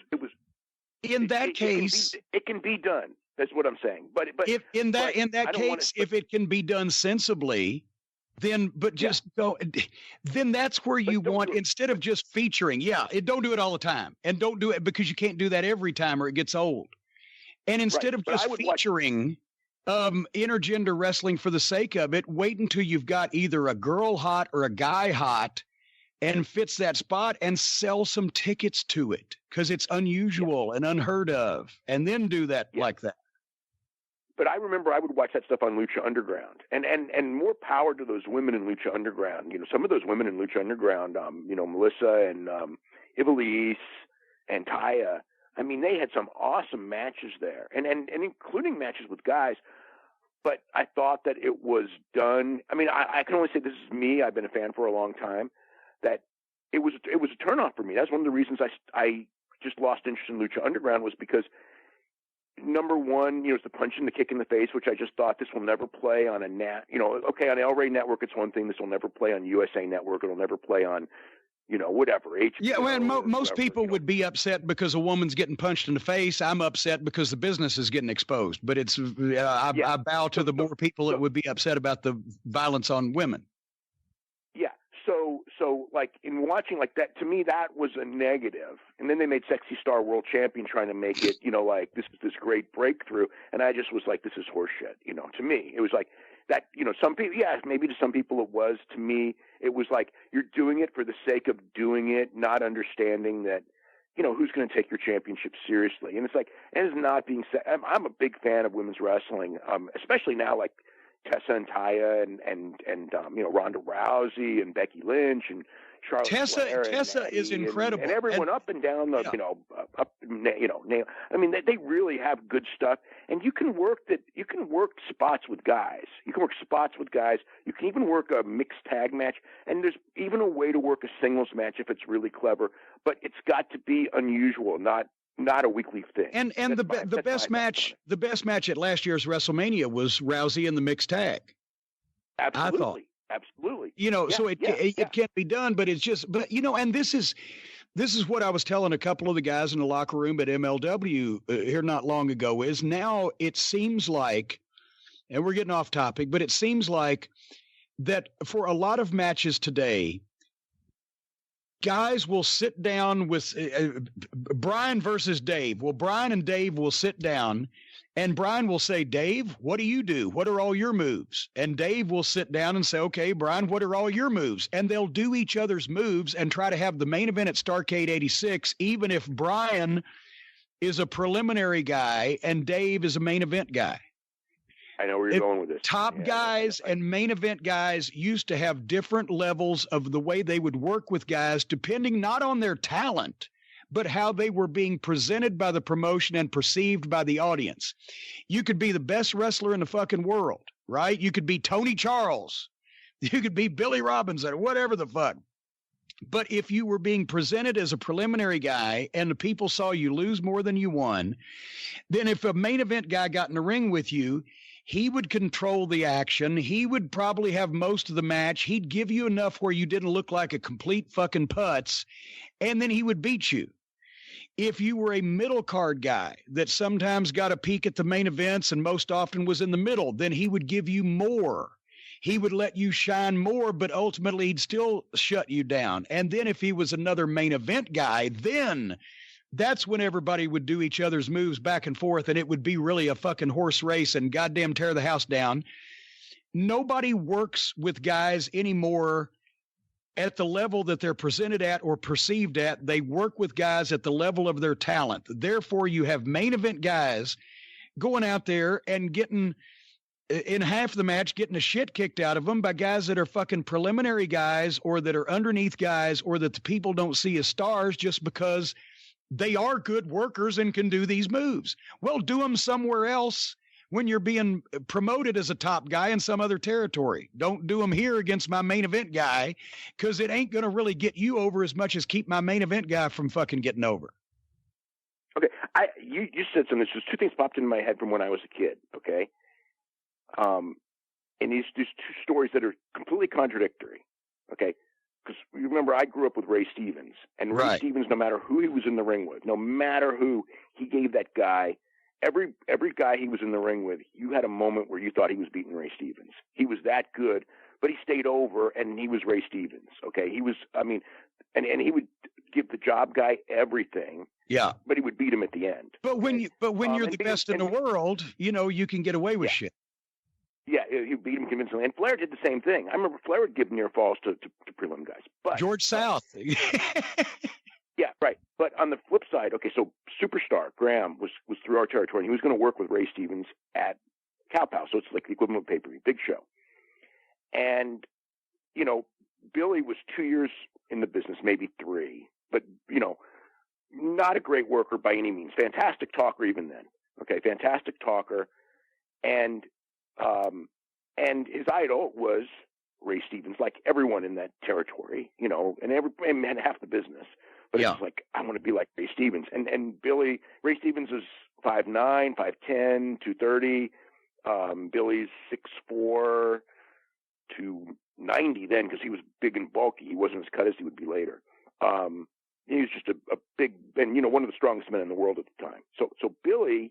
In that case, it can be done. That's what I'm saying. But if in that case, if it can be done sensibly. Then that's where you want, instead of just featuring, don't do it all the time. And don't do it because you can't do that every time or it gets old. And instead of just featuring intergender wrestling for the sake of it, wait until you've got either a girl hot or a guy hot and fits that spot and sell some tickets to it because it's unusual and unheard of. And then do that like that. But I remember I would watch that stuff on Lucha Underground, and more power to those women in Lucha Underground. Some of those women in Lucha Underground, Melissa and Ivelisse and Taya. I mean, they had some awesome matches there, and including matches with guys. But I thought that it was done. I mean, I can only say this is me. I've been a fan for a long time. That it was a turnoff for me. That's one of the reasons I just lost interest in Lucha Underground was because. Number one, it's the punch and the kick in the face, which I just thought this will never play on on El Rey Network, it's one thing. This will never play on USA Network. It'll never play on, whatever. HBO, yeah, well, most people would be upset because a woman's getting punched in the face. I'm upset because the business is getting exposed. But it's I bow to the more people that would be upset about the violence on women. Yeah. So like in watching like that, to me, that was a negative. And then they made Sexy Star World Champion trying to make it, like this is this great breakthrough. And I just was like, this is horseshit. To me, it was like that, some people, maybe to some people it was. To me, it was like, you're doing it for the sake of doing it, not understanding that, who's going to take your championship seriously. And it's like, and it's not being said. I'm a big fan of women's wrestling, especially now, like, Tessa and Taya and Ronda Rousey and Becky Lynch and Charlotte Flair Tessa is incredible, and everyone up and down the I mean, they really have good stuff, and you can work spots with guys. You can work spots with guys. You can even work a mixed tag match, and there's even a way to work a singles match if it's really clever. But it's got to be unusual, not a weekly thing. And the best match at last year's WrestleMania was Rousey in the mixed tag. Absolutely. I thought. Absolutely. So it can't be done, but it's just, and this is what I was telling a couple of the guys in the locker room at MLW here not long ago is now it seems like, and we're getting off topic, but it seems like that for a lot of matches today, guys will sit down with Brian versus Dave. Well, Brian and Dave will sit down And Brian will say, Dave, what do you do? What are all your moves? And Dave will sit down and say, okay, Brian, what are all your moves? And they'll do each other's moves and try to have the main event at Starrcade 86, even if Brian is a preliminary guy and Dave is a main event guy. I know where you're going with this. Top guys and main event guys used to have different levels of the way they would work with guys, depending not on their talent, but how they were being presented by the promotion and perceived by the audience. You could be the best wrestler in the fucking world, right? You could be Tony Charles. You could be Billy Robinson, whatever the fuck. But if you were being presented as a preliminary guy and the people saw you lose more than you won, then if a main event guy got in the ring with you, he would control the action. He would probably have most of the match. He'd give you enough where you didn't look like a complete fucking putz, and then he would beat you. If you were a middle card guy that sometimes got a peek at the main events and most often was in the middle, then he would give you more. He would let you shine more, but ultimately he'd still shut you down. And then if he was another main event guy, then that's when everybody would do each other's moves back and forth, and it would be really a fucking horse race and goddamn tear the house down. Nobody works with guys anymore at the level that they're presented at or perceived at. They work with guys at the level of their talent. Therefore, you have main event guys going out there and getting, in half the match, getting the shit kicked out of them by guys that are fucking preliminary guys or that are underneath guys or that the people don't see as stars just because they are good workers and can do these moves. Well, do them somewhere else when you're being promoted as a top guy in some other territory. Don't do them here against my main event guy, because it ain't going to really get you over as much as keep my main event guy from fucking getting over. Okay, you said something. There's just two things popped into my head from when I was a kid, okay? And these two stories that are completely contradictory, okay? Because you remember, I grew up with Ray Stevens, and Ray Stevens, no matter who he was in the ring with, no matter who, he gave that guy, every guy he was in the ring with, you had a moment where you thought he was beating Ray Stevens. He was that good, but he stayed over, and he was Ray Stevens, okay? He was, I mean, and he would give the job guy everything. Yeah. But he would beat him at the end. But when you're the best in the world, you know, you can get away with shit. Yeah, he beat him convincingly. And Flair did the same thing. I remember Flair would give near falls to prelim guys. But George South. Yeah, right. But on the flip side, okay, so Superstar Graham was through our territory, and he was going to work with Ray Stevens at Cow Palace, so it's like the equivalent of pay-per-view, big show. And, you know, Billy was 2 years in the business, maybe 3, but, you know, not a great worker by any means. Fantastic talker even then. Okay, fantastic talker. And his idol was Ray Stevens, like everyone in that territory, you know, and half the business. But It's like, I want to be like Ray Stevens. And Ray Stevens is 5'9", 5'10", 230. Billy's 6'4", 290 then, because he was big and bulky. He wasn't as cut as he would be later. He was just a big, and, you know, one of the strongest men in the world at the time. So Billy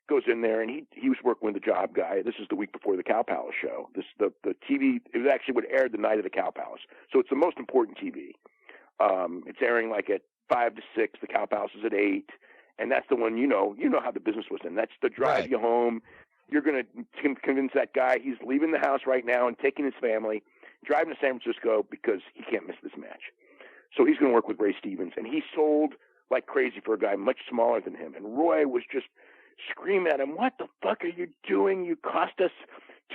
goes in there, and he was working with the job guy. This is the week before the Cow Palace show. The TV, it was actually what aired the night of the Cow Palace. So it's the most important TV. It's airing like at 5 to 6. The Cow Palace is at 8, and that's the one, you know how the business was in. That's the drive you home. You're going to convince that guy he's leaving the house right now and taking his family, driving to San Francisco because he can't miss this match. So he's going to work with Ray Stevens, and he sold like crazy for a guy much smaller than him. And Roy was just screaming at him, "What the fuck are you doing? You cost us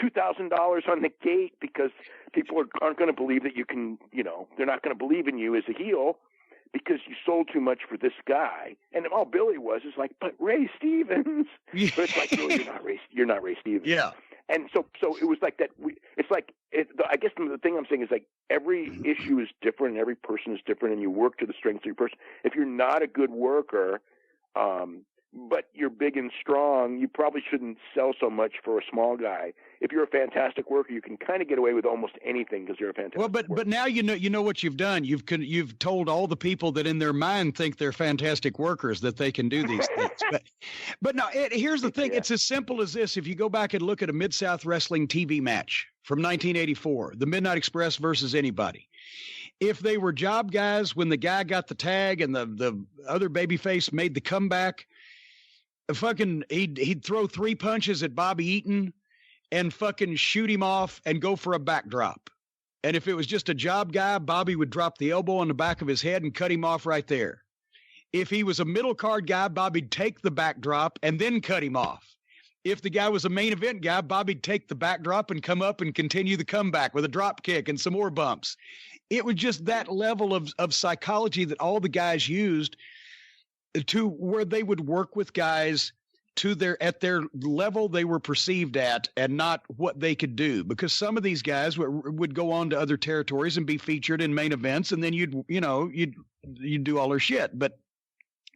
$2,000 on the gate because people aren't going to believe that you can, you know, they're not going to believe in you as a heel because you sold too much for this guy." And all Billy was is like, "But Ray Stevens." But it's like, no, you're not Ray Stevens. Yeah. And so it was like that. I guess the thing I'm saying is like every issue is different and every person is different, and you work to the strengths of your person. If you're not a good worker, but you're big and strong, you probably shouldn't sell so much for a small guy. If you're a fantastic worker, you can kind of get away with almost anything because you're a fantastic worker. But now you know what you've done. You've told all the people that in their mind think they're fantastic workers that they can do these things. But no, here's the thing. Yeah. It's as simple as this. If you go back and look at a Mid-South Wrestling TV match from 1984, the Midnight Express versus anybody, if they were job guys when the guy got the tag and the other babyface made the comeback, he'd throw 3 punches at Bobby Eaton and fucking shoot him off and go for a backdrop. And if it was just a job guy, Bobby would drop the elbow on the back of his head and cut him off right there. If he was a middle card guy, Bobby'd take the backdrop and then cut him off. If the guy was a main event guy, Bobby'd take the backdrop and come up and continue the comeback with a drop kick and some more bumps. It was just that level of psychology that all the guys used to where they would work with guys at their level they were perceived at and not what they could do, because some of these guys would go on to other territories and be featured in main events, and then you'd do all their shit. But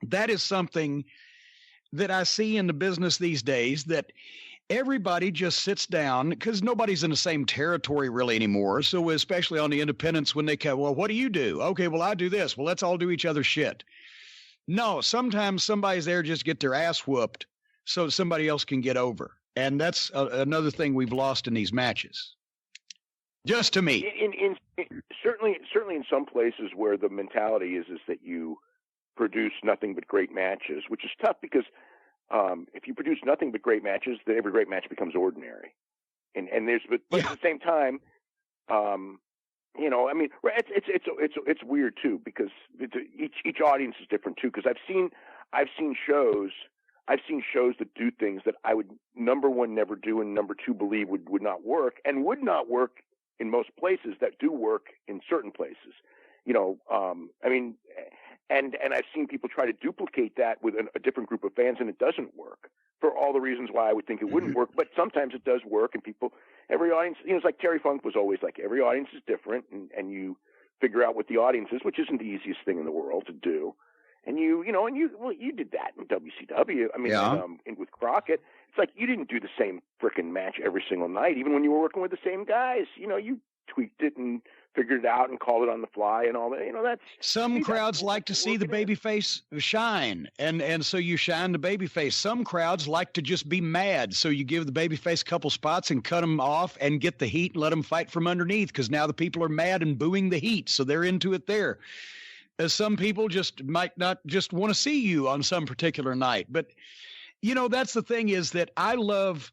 that is something that I see in the business these days, that everybody just sits down because nobody's in the same territory really anymore. So especially on the independents, when they come, well, what do you do? Okay, well, I do this. Well, let's all do each other's shit. No, sometimes somebody's there just get their ass whooped so somebody else can get over. And that's another thing we've lost in these matches. Just to me. Certainly in some places where the mentality is that you produce nothing but great matches, which is tough because if you produce nothing but great matches, then every great match becomes ordinary. But at the same time, it's weird too, because each audience is different too. Because I've seen shows that do things that I would, number one, never do, and number two, believe would not work, and would not work in most places that do work in certain places. And I've seen people try to duplicate that with a different group of fans, and it doesn't work for all the reasons why I would think it wouldn't work. But sometimes it does work, and every audience, it's like Terry Funk was always like, every audience is different, and you figure out what the audience is, which isn't the easiest thing in the world to do. And you did that in WCW. I mean, with Crockett, it's like you didn't do the same frickin' match every single night, even when you were working with the same guys. You tweaked it and figured it out and called it on the fly and all that. That's some crowds like to see the babyface shine, and so you shine the babyface. Some crowds like to just be mad, so you give the babyface a couple spots and cut them off and get the heat and let them fight from underneath, because now the people are mad and booing the heat, so they're into it there. Some people just might not just want to see you on some particular night. But, that's the thing, is that I love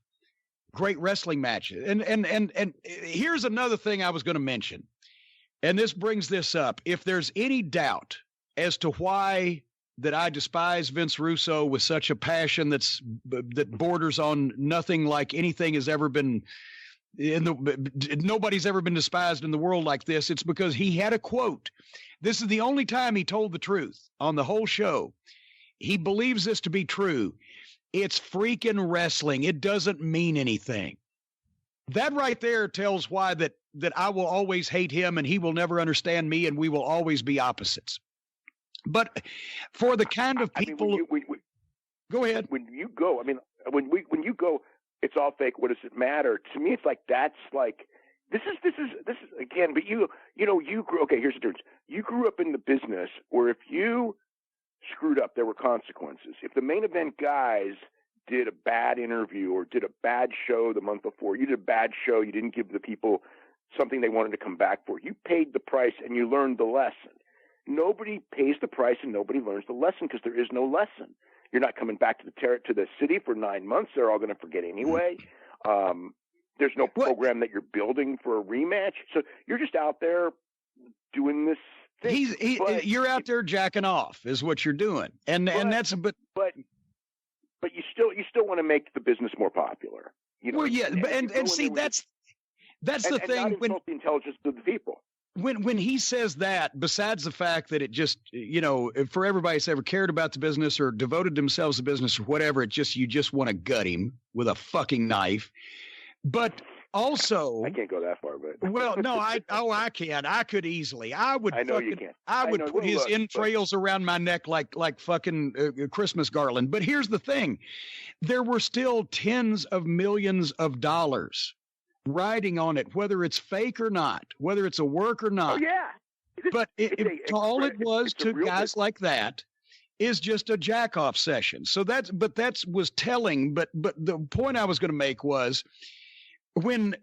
great wrestling matches. And here's another thing I was going to mention. And this brings this up. If there's any doubt as to why that I despise Vince Russo with such a passion that borders on nothing like anything has ever been nobody's ever been despised in the world like this, it's because he had a quote. This is the only time he told the truth on the whole show. He believes this to be true. It's freaking wrestling. It doesn't mean anything. That right there tells why that I will always hate him and he will never understand me, and we will always be opposites. But for the kind of people, go ahead. When you go, when you go, it's all fake. What does it matter? To me, it's like, that's like, this is again, but you grew, okay, here's the difference. You grew up in the business where if you screwed up, there were consequences. If the main event guys did a bad interview or did a bad show the month before, you did a bad show, you didn't give the people something they wanted to come back for, you paid the price and you learned the lesson. Nobody pays the price and nobody learns the lesson, because there is no lesson. You're not coming back to the city for 9 months. They're all going to forget anyway. There's no program that you're building for a rematch. So you're just out there doing this thing. You're out there jacking off is what you're doing. And that's a bit. But you still want to make the business more popular. Well, yeah. And see, that's the thing. Not insult the intelligence of the people. When he says that, besides the fact that it just, for everybody that's ever cared about the business or devoted themselves to business or whatever, you just want to gut him with a fucking knife. But also, I can't go that far, but well, no, I can. I could easily. I would put his entrails around my neck like fucking Christmas garland. But here's the thing: there were still tens of millions of dollars riding on it, whether it's fake or not, whether it's a work or not. Oh, yeah. But all it was to guys like that is just a jack-off session. So that was telling. But the point I was going to make was, when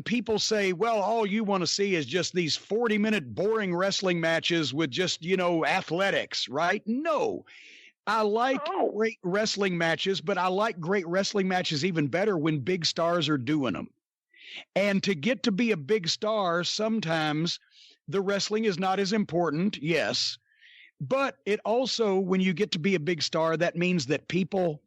people say, well, all you want to see is just these 40-minute boring wrestling matches with just, athletics, right? No. I like great wrestling matches, but I like great wrestling matches even better when big stars are doing them. And to get to be a big star, sometimes the wrestling is not as important, yes. But it also, when you get to be a big star, that means that people,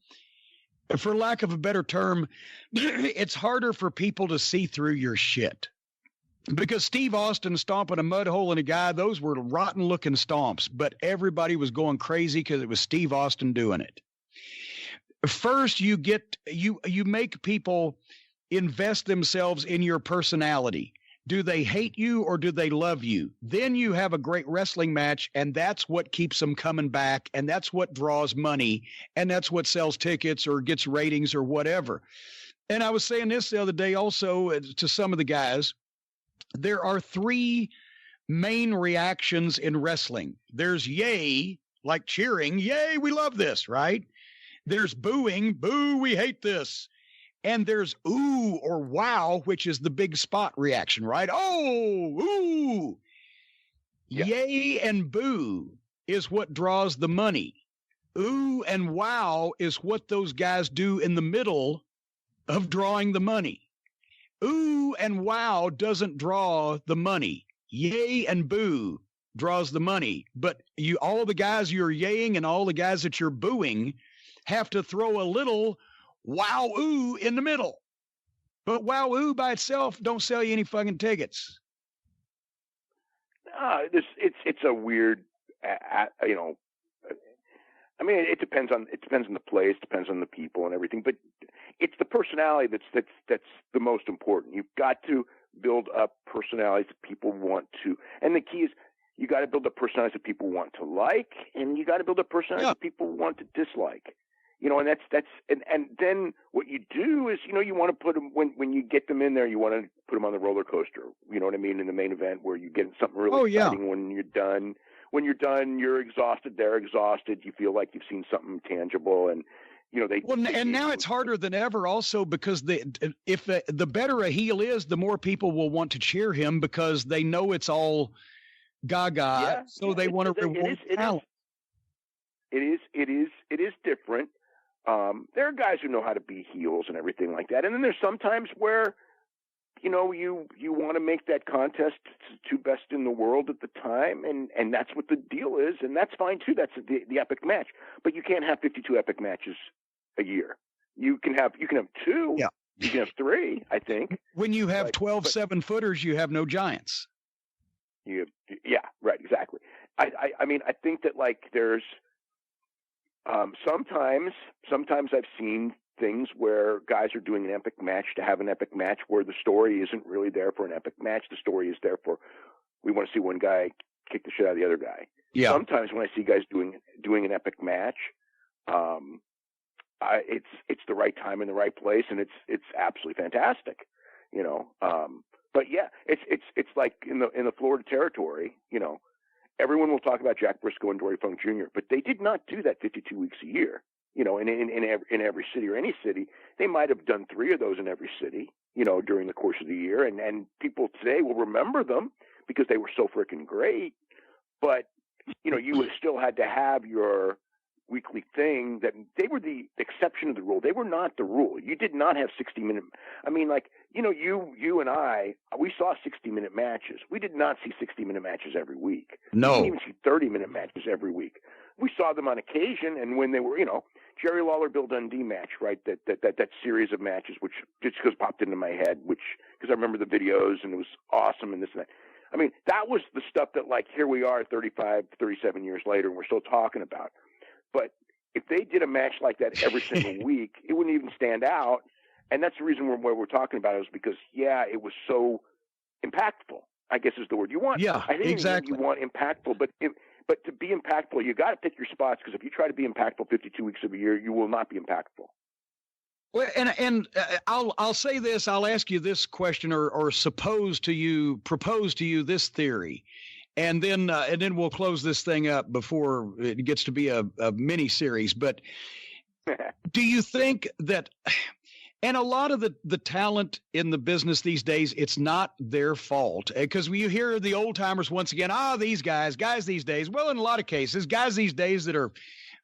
for lack of a better term, it's harder for people to see through your shit. Because Steve Austin stomping a mud hole in a guy, those were rotten looking stomps, but everybody was going crazy because it was Steve Austin doing it. First, you make people invest themselves in your personality. Do they hate you or do they love you? Then you have a great wrestling match, and that's what keeps them coming back, and that's what draws money, and that's what sells tickets or gets ratings or whatever. And I was saying this the other day also to some of the guys. There are three main reactions in wrestling. There's yay, like cheering, yay, we love this, right? There's booing, boo, we hate this. And there's ooh or wow, which is the big spot reaction, right? Oh, ooh. Yeah. Yay and boo is what draws the money. Ooh and wow is what those guys do in the middle of drawing the money. Ooh and wow doesn't draw the money. Yay and boo draws the money. But all the guys you're yaying and all the guys that you're booing have to throw a little wow ooh in the middle. But wow ooh by itself don't sell you any fucking tickets. It's a weird, you know. I mean, it depends on the place, depends on the people and everything. But it's the personality that's the most important. You've got to build up personalities that people want to, and the key is you got to build up personalities that people want to like, and you got to build up personalities that people want to dislike. You know, and that's and then what you do is, you know, you want to put them when you get them in there, you want to put them on the roller coaster. You know what I mean? In the main event, where you get something really exciting. When you're done. When you're done, you're exhausted. They're exhausted. You feel like you've seen something tangible, and you know and now it's harder than ever, also because the better a heel is, the more people will want to cheer him because they know it's all gaga. So they want to reward talent. It is different. There are guys who know how to be heels and everything like that, and then there's sometimes where, you know, you want to make that contest two best in the world at the time, and that's what the deal is, and that's fine too. That's the epic match, but you can't have 52 epic matches a year. You can have two. Yeah. You can have three, I think. When you have 12 7-footers, you have no giants. Yeah, right, exactly. I mean, I think that like there's sometimes I've seen things where guys are doing an epic match to have an epic match where the story isn't really there for an epic match. The story is there for, we want to see one guy kick the shit out of the other guy. Yeah. Sometimes when I see guys doing an epic match, it's the right time and the right place, and it's absolutely fantastic, you know. But yeah, it's like in the Florida territory, you know, everyone will talk about Jack Briscoe and Dory Funk Jr., but they did not do that 52 weeks a year. You know, in every city or any city, they might have done 3 of those in every city, you know, during the course of the year. And people today will remember them because they were so freaking great. But, you know, you still had to have your weekly thing that they were the exception of the rule. They were not the rule. You did not have 60-minute. I mean, like, you know, you and I, we saw 60-minute matches. We did not see 60-minute matches every week. No. We didn't even see 30-minute matches every week. We saw them on occasion, and when they were, you know, Jerry Lawler, Bill Dundee match, right? That series of matches, which just popped into my head, because I remember the videos and it was awesome and this and that. I mean, that was the stuff that, like, here we are 35, 37 years later, and we're still talking about. But if they did a match like that every single week, it wouldn't even stand out. And that's the reason why we're talking about it, is because, it was so impactful, I guess is the word you want. Yeah, I think exactly. You want impactful, but to be impactful, you got to pick your spots, because if you try to be impactful 52 weeks of a year, you will not be impactful. Well, and I'll say this. I'll ask you this question, or propose to you this theory, and then we'll close this thing up before it gets to be a mini series. But do you think that? And a lot of the talent in the business these days, it's not their fault, because you hear the old timers once again, these guys these days. Well, in a lot of cases, guys these days that are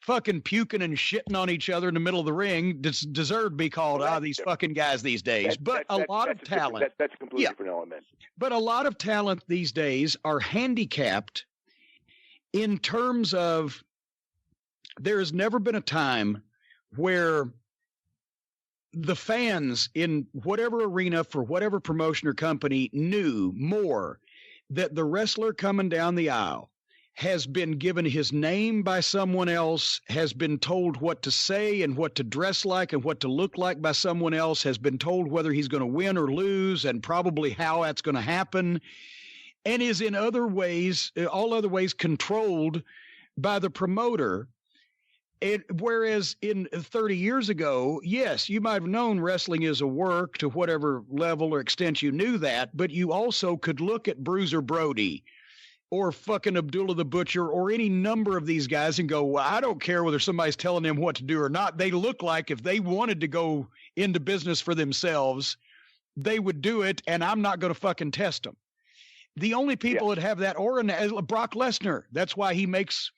fucking puking and shitting on each other in the middle of the ring deserve to be called these fucking guys these days. But a lot of talent. That's a completely different element. But a lot of talent these days are handicapped in terms of there has never been a time where the fans in whatever arena for whatever promotion or company knew more that the wrestler coming down the aisle has been given his name by someone else, has been told what to say and what to dress like and what to look like by someone else, has been told whether he's going to win or lose and probably how that's going to happen, and is in other ways, all other ways, controlled by the promoter. Whereas in 30 years ago, yes, you might have known wrestling is a work to whatever level or extent you knew that, but you also could look at Bruiser Brody or fucking Abdullah the Butcher or any number of these guys and go, well, I don't care whether somebody's telling them what to do or not. They look like if they wanted to go into business for themselves, they would do it, and I'm not going to fucking test them. The only people that have that, or Brock Lesnar, that's why he makes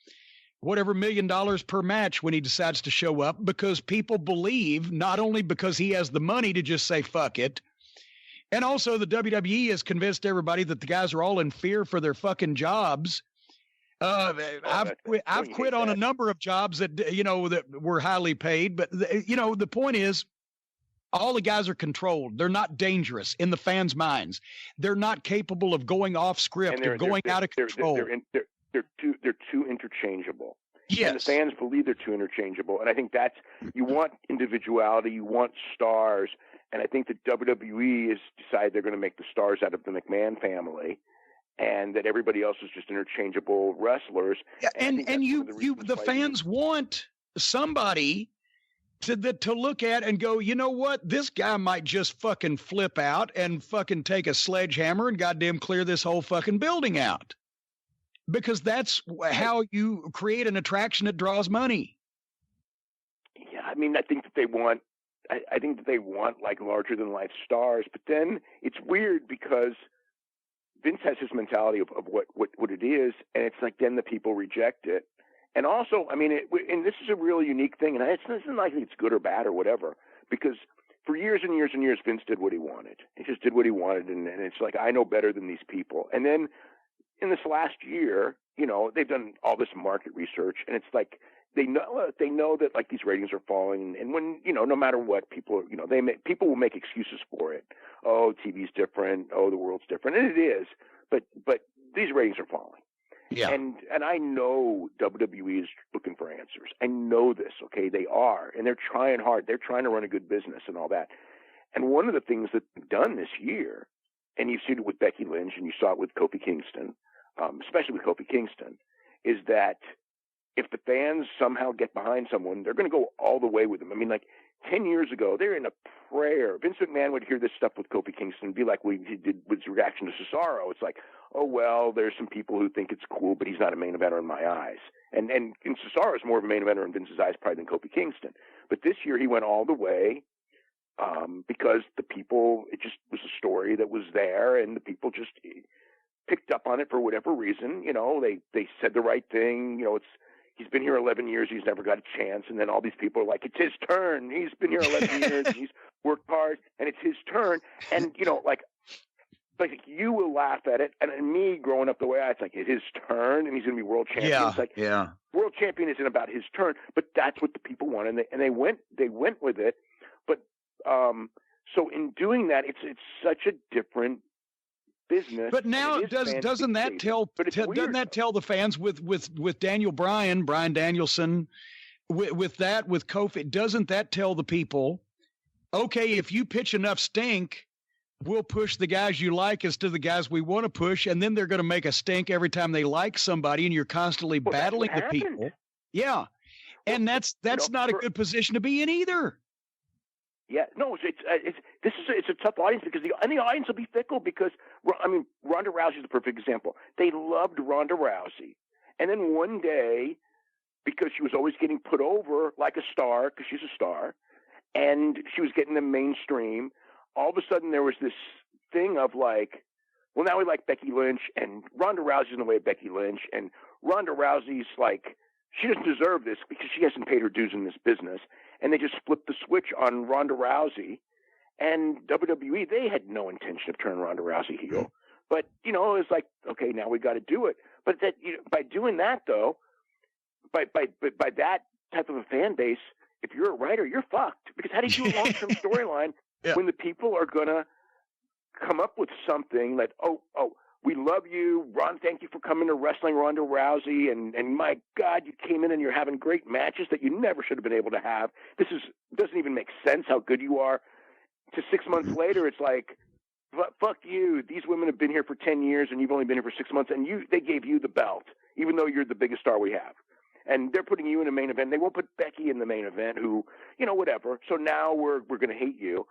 whatever $1 million per match when he decides to show up, because people believe, not only because he has the money to just say fuck it, and also the WWE has convinced everybody that the guys are all in fear for their fucking jobs. I've quit on a number of jobs that that were highly paid, but the point is, all the guys are controlled. They're not dangerous in the fans' minds. They're not capable of going off script or going out of control. They're too interchangeable. Yes. And the fans believe they're too interchangeable. And I think you want individuality, you want stars. And I think that WWE has decided they're going to make the stars out of the McMahon family, and that everybody else is just interchangeable wrestlers. Yeah, and the fans want somebody to look at and go, you know what? This guy might just fucking flip out and fucking take a sledgehammer and goddamn clear this whole fucking building out. Because that's how you create an attraction that draws money. Yeah, I mean, I think that they want like larger than life stars, but then it's weird because Vince has his mentality of what it is, and it's like then the people reject it. And also, I mean, and this is a really unique thing, and it's not like it's good or bad or whatever, because for years and years and years, Vince did what he wanted. He just did what he wanted, and it's like, I know better than these people. And then in this last year, they've done all this market research, and it's like they know that like these ratings are falling, and when no matter what, people people will make excuses for it. Oh, TV's different. Oh, the world's different, and it is. But these ratings are falling. Yeah. And I know WWE is looking for answers. I know this. Okay, they are, and they're trying hard. They're trying to run a good business and all that. And one of the things that they've done this year, and you've seen it with Becky Lynch, and you saw it with Kofi Kingston. Especially with Kofi Kingston, is that if the fans somehow get behind someone, they're going to go all the way with them. I mean, like 10 years ago, they're in a prayer. Vince McMahon would hear this stuff with Kofi Kingston and be like what he did with his reaction to Cesaro. It's like, oh, well, there's some people who think it's cool, but he's not a main eventer in my eyes. And Cesaro is more of a main eventer in Vince's eyes probably than Kofi Kingston. But this year he went all the way because the people, it just was a story that was there, and the people just picked up on it for whatever reason. They said the right thing. He's been here 11 years. He's never got a chance. And then all these people are like, it's his turn. He's been here 11 years. And he's worked hard, and it's his turn. And, like you will laugh at it. And me growing up the way it's like, it's his turn and he's going to be world champion. Yeah, it's like, yeah. World champion isn't about his turn, but that's what the people want. And they went with it. But, so in doing that, it's such a different business. But now doesn't that tell the fans with Daniel Bryan Danielson, with Kofi, doesn't that tell the people, okay, if you pitch enough stink, we'll push the guys you like as to the guys we want to push, and then they're going to make a stink every time they like somebody, and you're constantly battling the people. Yeah. And that's not a good position to be in either. Yeah, no, it's a tough audience because the audience will be fickle because Ronda Rousey's the perfect example. They loved Ronda Rousey, and then one day, because she was always getting put over like a star because she's a star, and she was getting the mainstream, all of a sudden there was this thing of like, well, now we like Becky Lynch, and Ronda Rousey's in the way of Becky Lynch, and Ronda Rousey's like she doesn't deserve this because she hasn't paid her dues in this business. And they just flipped the switch on Ronda Rousey. And WWE, they had no intention of turning Ronda Rousey heel. But, you know, it's like, okay, now we got to do it. But that, you know, by doing that, though, by that type of a fan base, if you're a writer, you're fucked. Because how do you do a long-term storyline when the people are going to come up with something like, oh, we love you, Ron, thank you for coming to Wrestling Ronda Rousey, and my God, you came in and you're having great matches that you never should have been able to have. Doesn't even make sense how good you are. To 6 months later, it's like, fuck you. These women have been here for 10 years and you've only been here for 6 months, and they gave you the belt, even though you're the biggest star we have. And they're putting you in a main event. They won't put Becky in the main event, who, you know, whatever. So now we're going to hate you.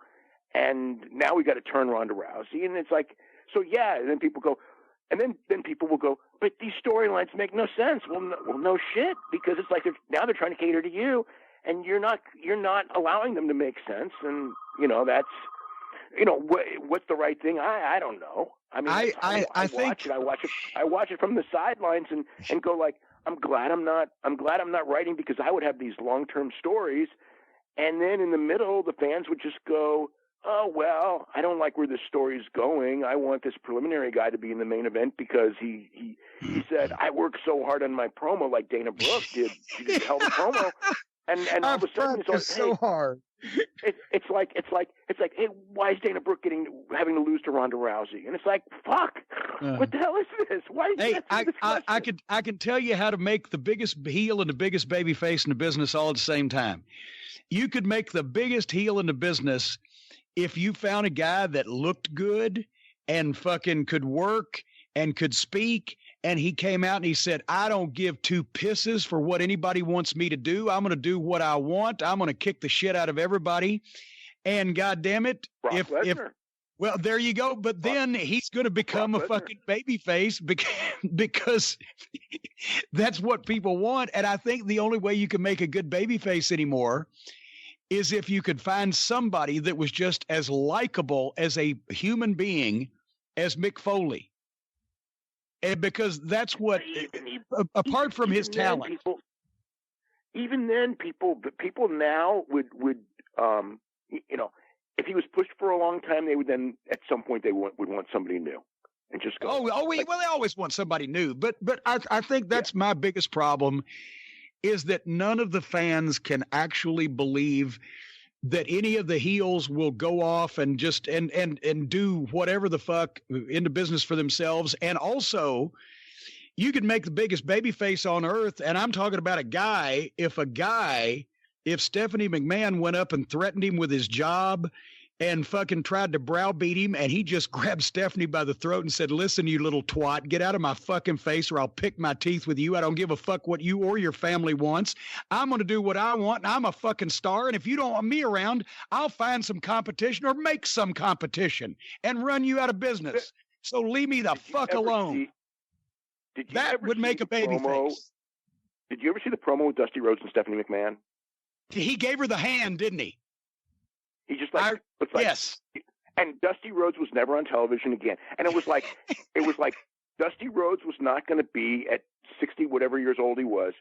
And now we got to turn Ronda Rousey. And it's like, so yeah. And then people go, and then people will go, but these storylines make no sense. Well, no shit, because it's like now they're trying to cater to you, and you're not allowing them to make sense. And you know that's, you know, what's the right thing? I don't know. I mean, I watch it from the sidelines and go like, I'm glad I'm not writing, because I would have these long-term stories, and then in the middle the fans would just go, oh, well, I don't like where this story's going. I want this preliminary guy to be in the main event because he said, I worked so hard on my promo like Dana Brooke did. She did a hell of a promo. And all of a sudden it's like, so hard. It's like, hey, why is Dana Brooke having to lose to Ronda Rousey? And it's like, fuck, what the hell is this? Why is this I can tell you how to make the biggest heel and the biggest baby face in the business all at the same time. You could make the biggest heel in the business if you found a guy that looked good and fucking could work and could speak, and he came out and he said, I don't give two pisses for what anybody wants me to do. I'm going to do what I want. I'm going to kick the shit out of everybody. And God damn it, if well, there you go. But then he's going to become a fucking baby face because that's what people want. And I think the only way you can make a good baby face anymore is if you could find somebody that was just as likable as a human being as Mick Foley. And because that's what, apart from his talent. Even then, people now would you know, if he was pushed for a long time, they would then, at some point, they would want somebody new. And just go. Well, they always want somebody new. But I think that's my biggest problem, is that none of the fans can actually believe that any of the heels will go off and just and do whatever the fuck into business for themselves. And also, you could make the biggest baby face on earth, and I'm talking about a guy, if Stephanie McMahon went up and threatened him with his job and fucking tried to browbeat him, and he just grabbed Stephanie by the throat and said, listen, you little twat, get out of my fucking face or I'll pick my teeth with you. I don't give a fuck what you or your family wants. I'm going to do what I want, and I'm a fucking star, and if you don't want me around, I'll find some competition or make some competition and run you out of business. So leave me the fuck alone. That would make a baby face. Did you ever see the promo with Dusty Rhodes and Stephanie McMahon? He gave her the hand, didn't he? He just like, yes. And Dusty Rhodes was never on television again. And it was like Dusty Rhodes was not going to be at 60 whatever years old he was,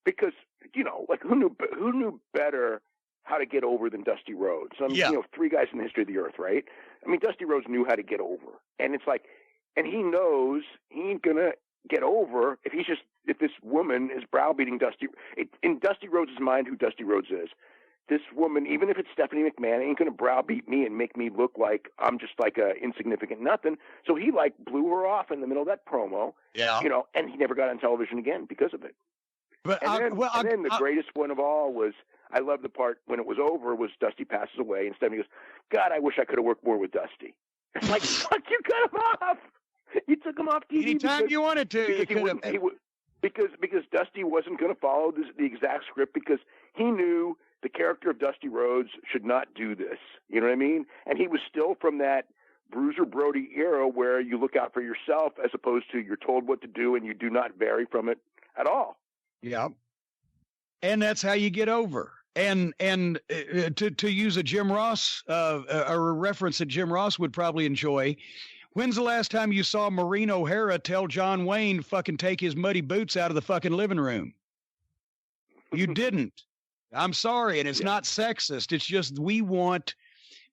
because, you know, like who knew better how to get over than Dusty Rhodes? I mean, you know, three guys in the history of the earth, right? I mean, Dusty Rhodes knew how to get over, and it's like, and he knows he ain't gonna get over if this woman is browbeating Dusty. In Dusty Rhodes' mind, who Dusty Rhodes is. This woman, even if it's Stephanie McMahon, ain't going to browbeat me and make me look like I'm just like a insignificant nothing. So he like blew her off in the middle of that promo, you know, and he never got on television again because of it. But then the greatest one of all was, I love the part when it was over, was Dusty passes away and Stephanie goes, God, I wish I could have worked more with Dusty. It's like, fuck, you cut him off. You took him off TV. Anytime you wanted to. Because Dusty wasn't going to follow the exact script, because he knew the character of Dusty Rhodes should not do this. You know what I mean? And he was still from that Bruiser Brody era where you look out for yourself as opposed to you're told what to do and you do not vary from it at all. Yeah. And that's how you get over. And to use a Jim Ross, a reference that Jim Ross would probably enjoy, when's the last time you saw Maureen O'Hara tell John Wayne fucking take his muddy boots out of the fucking living room? You didn't. I'm sorry. And it's not sexist. It's just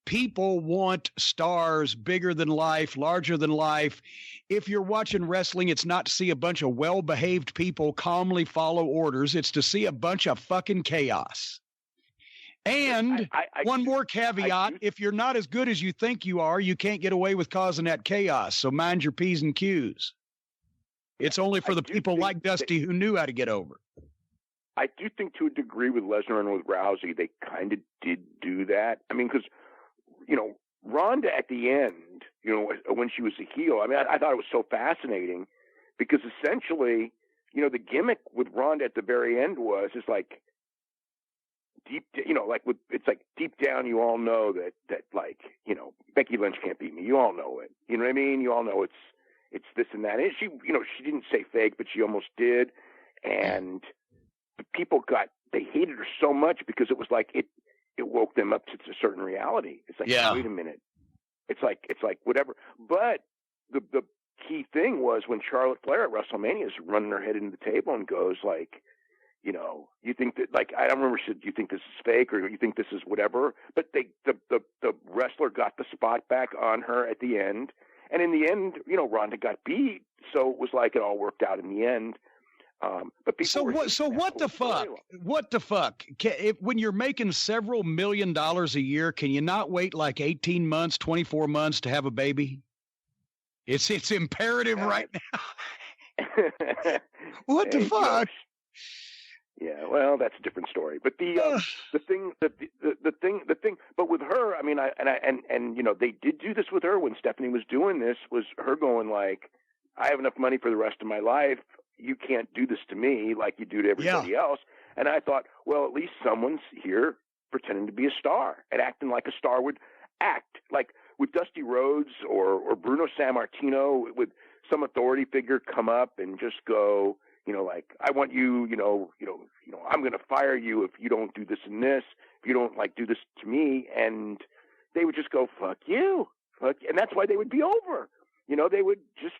people want stars bigger than life, larger than life. If you're watching wrestling, it's not to see a bunch of well-behaved people calmly follow orders. It's to see a bunch of fucking chaos. And one more caveat, if you're not as good as you think you are, you can't get away with causing that chaos. So mind your P's and Q's. It's only for the people like Dusty who knew how to get over. I do think to a degree with Lesnar and with Rousey, they kind of did do that. I mean, because, Ronda at the end, when she was a heel, I mean, I thought it was so fascinating because essentially, the gimmick with Ronda at the very end it's like, it's like deep down, you all know that Becky Lynch can't beat me. You all know it. You know what I mean? You all know it's this and that. And she didn't say fake, but she almost did. And the people they hated her so much because it was like, it woke them up to a certain reality. It's like, wait a minute. It's like whatever. But the key thing was when Charlotte Flair at WrestleMania is running her head into the table and goes like, you think that, I don't remember, do you think this is fake or you think this is whatever? But the wrestler got the spot back on her at the end. And in the end, Ronda got beat. So it was like it all worked out in the end. But what the fuck? What the fuck? When you're making several $1 million a year, can you not wait like 18 months, 24 months to have a baby? It's imperative right now. What the fuck? Yeah, well, that's a different story. But the thing. But with her, I mean, they did do this with her when Stephanie was doing this. Was her going like, I have enough money for the rest of my life. You can't do this to me like you do to everybody else. And I thought, well, at least someone's here pretending to be a star and acting like a star would act. Like with Dusty Rhodes or Bruno Sammartino, with some authority figure come up and just go, like, I want you, I'm going to fire you if you don't do this and this, if you don't do this to me. And they would just go, fuck you. And that's why they would be over. They would just,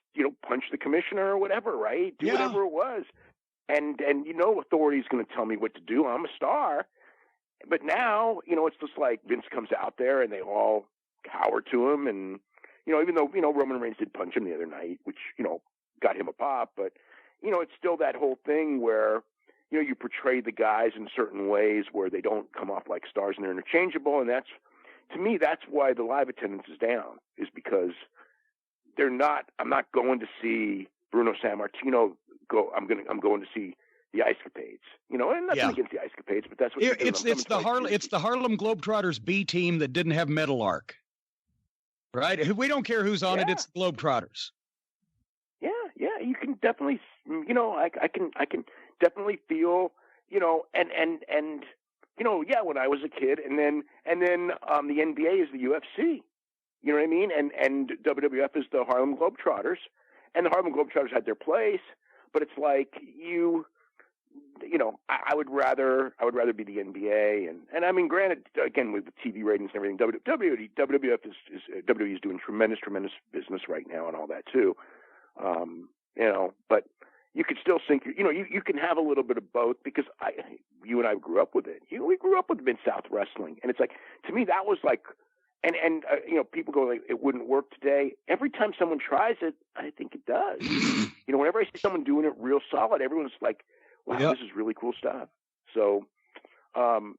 punch the commissioner or whatever, right? Do whatever it was. And authority is going to tell me what to do. I'm a star. But now, it's just like Vince comes out there and they all cower to him. And, even though, Roman Reigns did punch him the other night, which, got him a pop, but, it's still that whole thing where, you portray the guys in certain ways where they don't come off like stars and they're interchangeable. And to me, that's why the live attendance is down, is because I'm not going to see Bruno Sammartino go. I'm going to see the Ice Capades, and nothing against the Ice Capades, but that's what it's the Harlem Globetrotters B team that didn't have Metal Arc, right? We don't care who's on it. It's the Globetrotters. Yeah, you can definitely, I can definitely feel, and when I was a kid, and then the NBA is the UFC. You know what I mean? And WWF is the Harlem Globetrotters, and the Harlem Globetrotters had their place, but it's like I would rather be the NBA, and I mean, granted, again with the TV ratings and everything, WWF WWE is doing tremendous business right now and all that too, but you could still think, you can have a little bit of both because you and I grew up with it. We grew up with Mid-South wrestling, and it's like, to me that was like. And people go like, it wouldn't work today. Every time someone tries it, I think it does. Whenever I see someone doing it real solid, everyone's like, wow, this is really cool stuff. So, and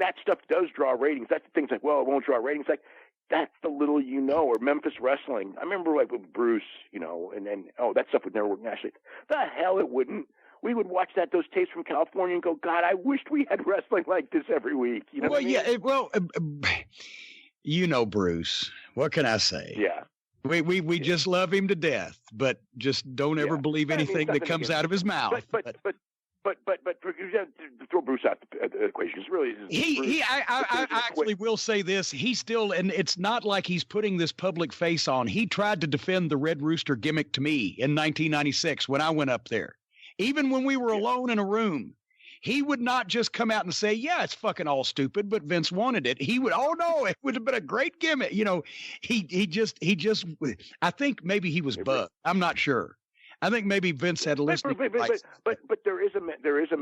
that stuff does draw ratings. That's the thing's like, well, it won't draw ratings. Like, that's the little, or Memphis wrestling. I remember like with Bruce, and then, that stuff would never work nationally. The hell it wouldn't. We would watch those tapes from California and go, God, I wished we had wrestling like this every week. Bruce, what can I say? Yeah. We just love him to death, but just don't ever believe anything that comes out of his mouth. But throw Bruce out the equation. I actually will say this. He still, and it's not like he's putting this public face on. He tried to defend the Red Rooster gimmick to me in 1996 when I went up there. Even when we were alone in a room, he would not just come out and say, yeah, it's fucking all stupid, but Vince wanted it. He would, no, it would have been a great gimmick. He just, I think maybe he was bugged. I'm not sure. I think maybe Vince had a listening. But there is a mentality.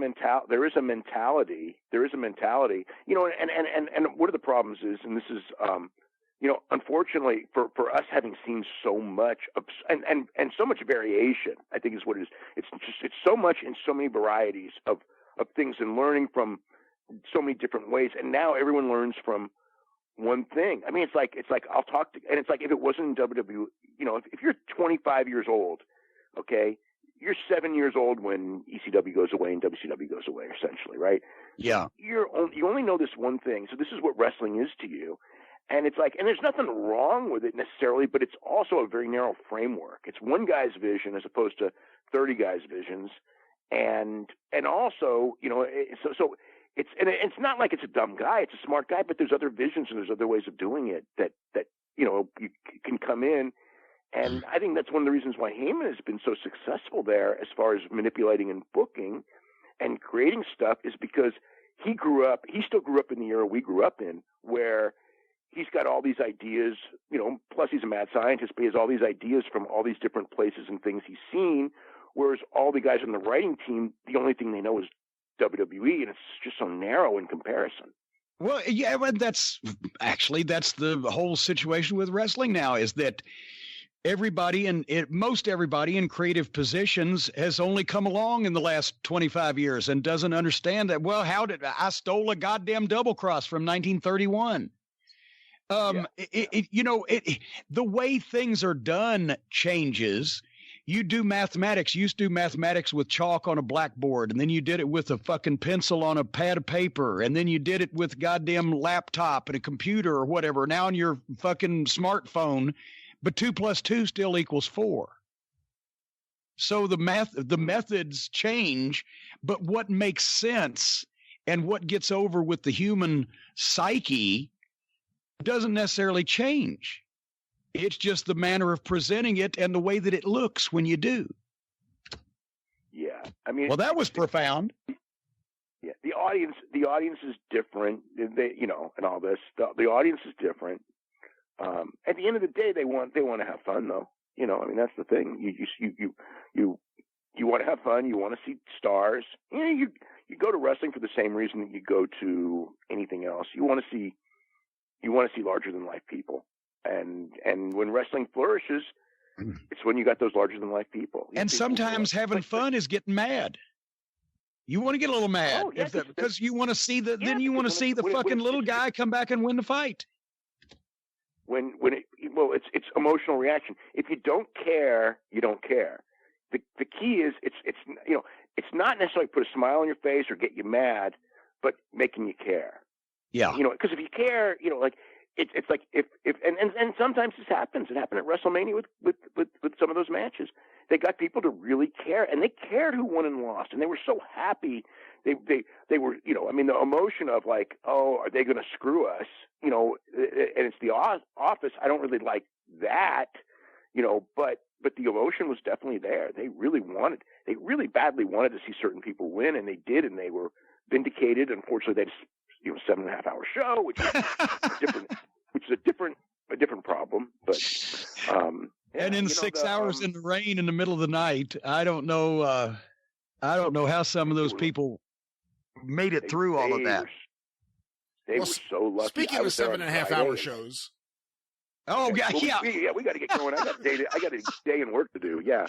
You know, and one of the problems is, and this is, you know, unfortunately for us having seen so much of and so much variation, I think is what it is. It's so much in so many varieties of things and learning from so many different ways. And now everyone learns from one thing. I mean, it's like I'll talk to, and it's like if it wasn't in WWE, you know, if you're 25 years old, okay, you're 7 years old when ECW goes away and WCW goes away, essentially, right? Yeah. You only know this one thing. So this is what wrestling is to you. And it's like, and there's nothing wrong with it necessarily, but it's also a very narrow framework. It's one guy's vision as opposed to 30 guys' visions. And also, you know, so it's not like it's a dumb guy. It's a smart guy, but there's other visions and there's other ways of doing it that, you know, you can come in. And I think that's one of the reasons why Heyman has been so successful there as far as manipulating and booking and creating stuff is because he still grew up in the era we grew up in, where he's got all these ideas, you know, plus he's a mad scientist, but he has all these ideas from all these different places and things he's seen, whereas all the guys on the writing team, the only thing they know is WWE, and it's just so narrow in comparison. Well, yeah, but that's the whole situation with wrestling now, is that most everybody in creative positions has only come along in the last 25 years and doesn't understand that, well, how did I stole a goddamn double cross from 1931? You know, the way things are done changes. You do mathematics. You used to do mathematics with chalk on a blackboard, and then you did it with a fucking pencil on a pad of paper, and then you did it with goddamn laptop and a computer or whatever. Now on your fucking smartphone, but 2 + 2 still equals 4. So the methods change, but what makes sense and what gets over with the human psyche doesn't necessarily change. It's just the manner of presenting it and the way that it looks when you do. Yeah, I mean, well, that was profound. Yeah, the audience is different. They, you know, and all this. The audience is different. At the end of the day, they want to have fun, though. You know, I mean, that's the thing. You want to have fun. You want to see stars. You know, you go to wrestling for the same reason that you go to anything else. You want to see larger than life people. And when wrestling flourishes, it's when you got those larger than life people. And sometimes having fun is getting mad. You want to get a little mad because you want to see then you want to see the fucking little guy come back and win the fight. It's emotional reaction. If you don't care, you don't care. The key is it's you know, it's not necessarily put a smile on your face or get you mad, but making you care. Yeah. You know, because if you care, you know, like it's like if and sometimes this happens. It happened at WrestleMania with some of those matches. They got people to really care, and they cared who won and lost, and they were so happy. They were, you know, I mean, the emotion of like, oh, are they going to screw us? You know, and it's the Office. I don't really like that, you know, but the emotion was definitely there. They really badly wanted to see certain people win, and they did, and they were vindicated. Unfortunately, they just, you know, 7.5-hour show, which is a different problem. But and in 6 hours in the rain in the middle of the night, I don't know how some of those people made it through all of that. They were so lucky. Speaking of 7.5-hour shows. Oh, yeah. Yeah, we got to get going. I got a day and work to do. Yeah.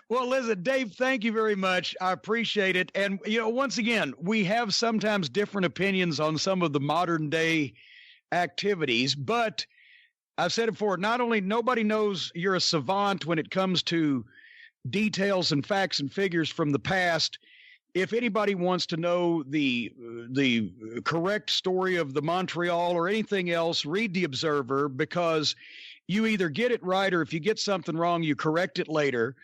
Well, listen, Dave, thank you very much. I appreciate it. And, you know, once again, we have sometimes different opinions on some of the modern day activities, but I've said it before, not only nobody knows you're a savant when it comes to details and facts and figures from the past. If anybody wants to know the correct story of the Montreal or anything else, read the Observer, because you either get it right, or if you get something wrong, you correct it later.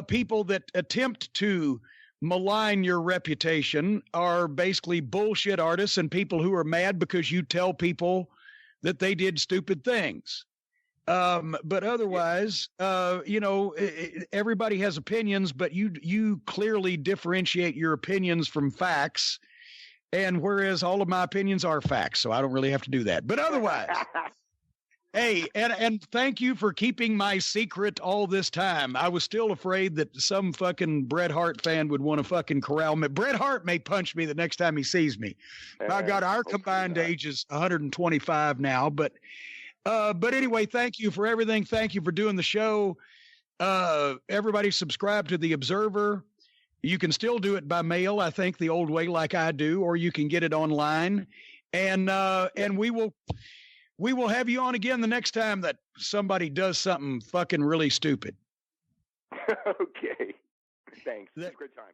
People that attempt to malign your reputation are basically bullshit artists and people who are mad because you tell people that they did stupid things. But otherwise, you know, everybody has opinions, but you clearly differentiate your opinions from facts. And whereas all of my opinions are facts, so I don't really have to do that. But otherwise, Hey, and thank you for keeping my secret all this time. I was still afraid that some fucking Bret Hart fan would want to fucking corral me. Bret Hart may punch me the next time he sees me. By God, our combined age is 125 now. But anyway, thank you for everything. Thank you for doing the show. Everybody subscribe to The Observer. You can still do it by mail, I think, the old way like I do, or you can get it online. And we will have you on again the next time that somebody does something fucking really stupid. Okay. Thanks. It's a great time.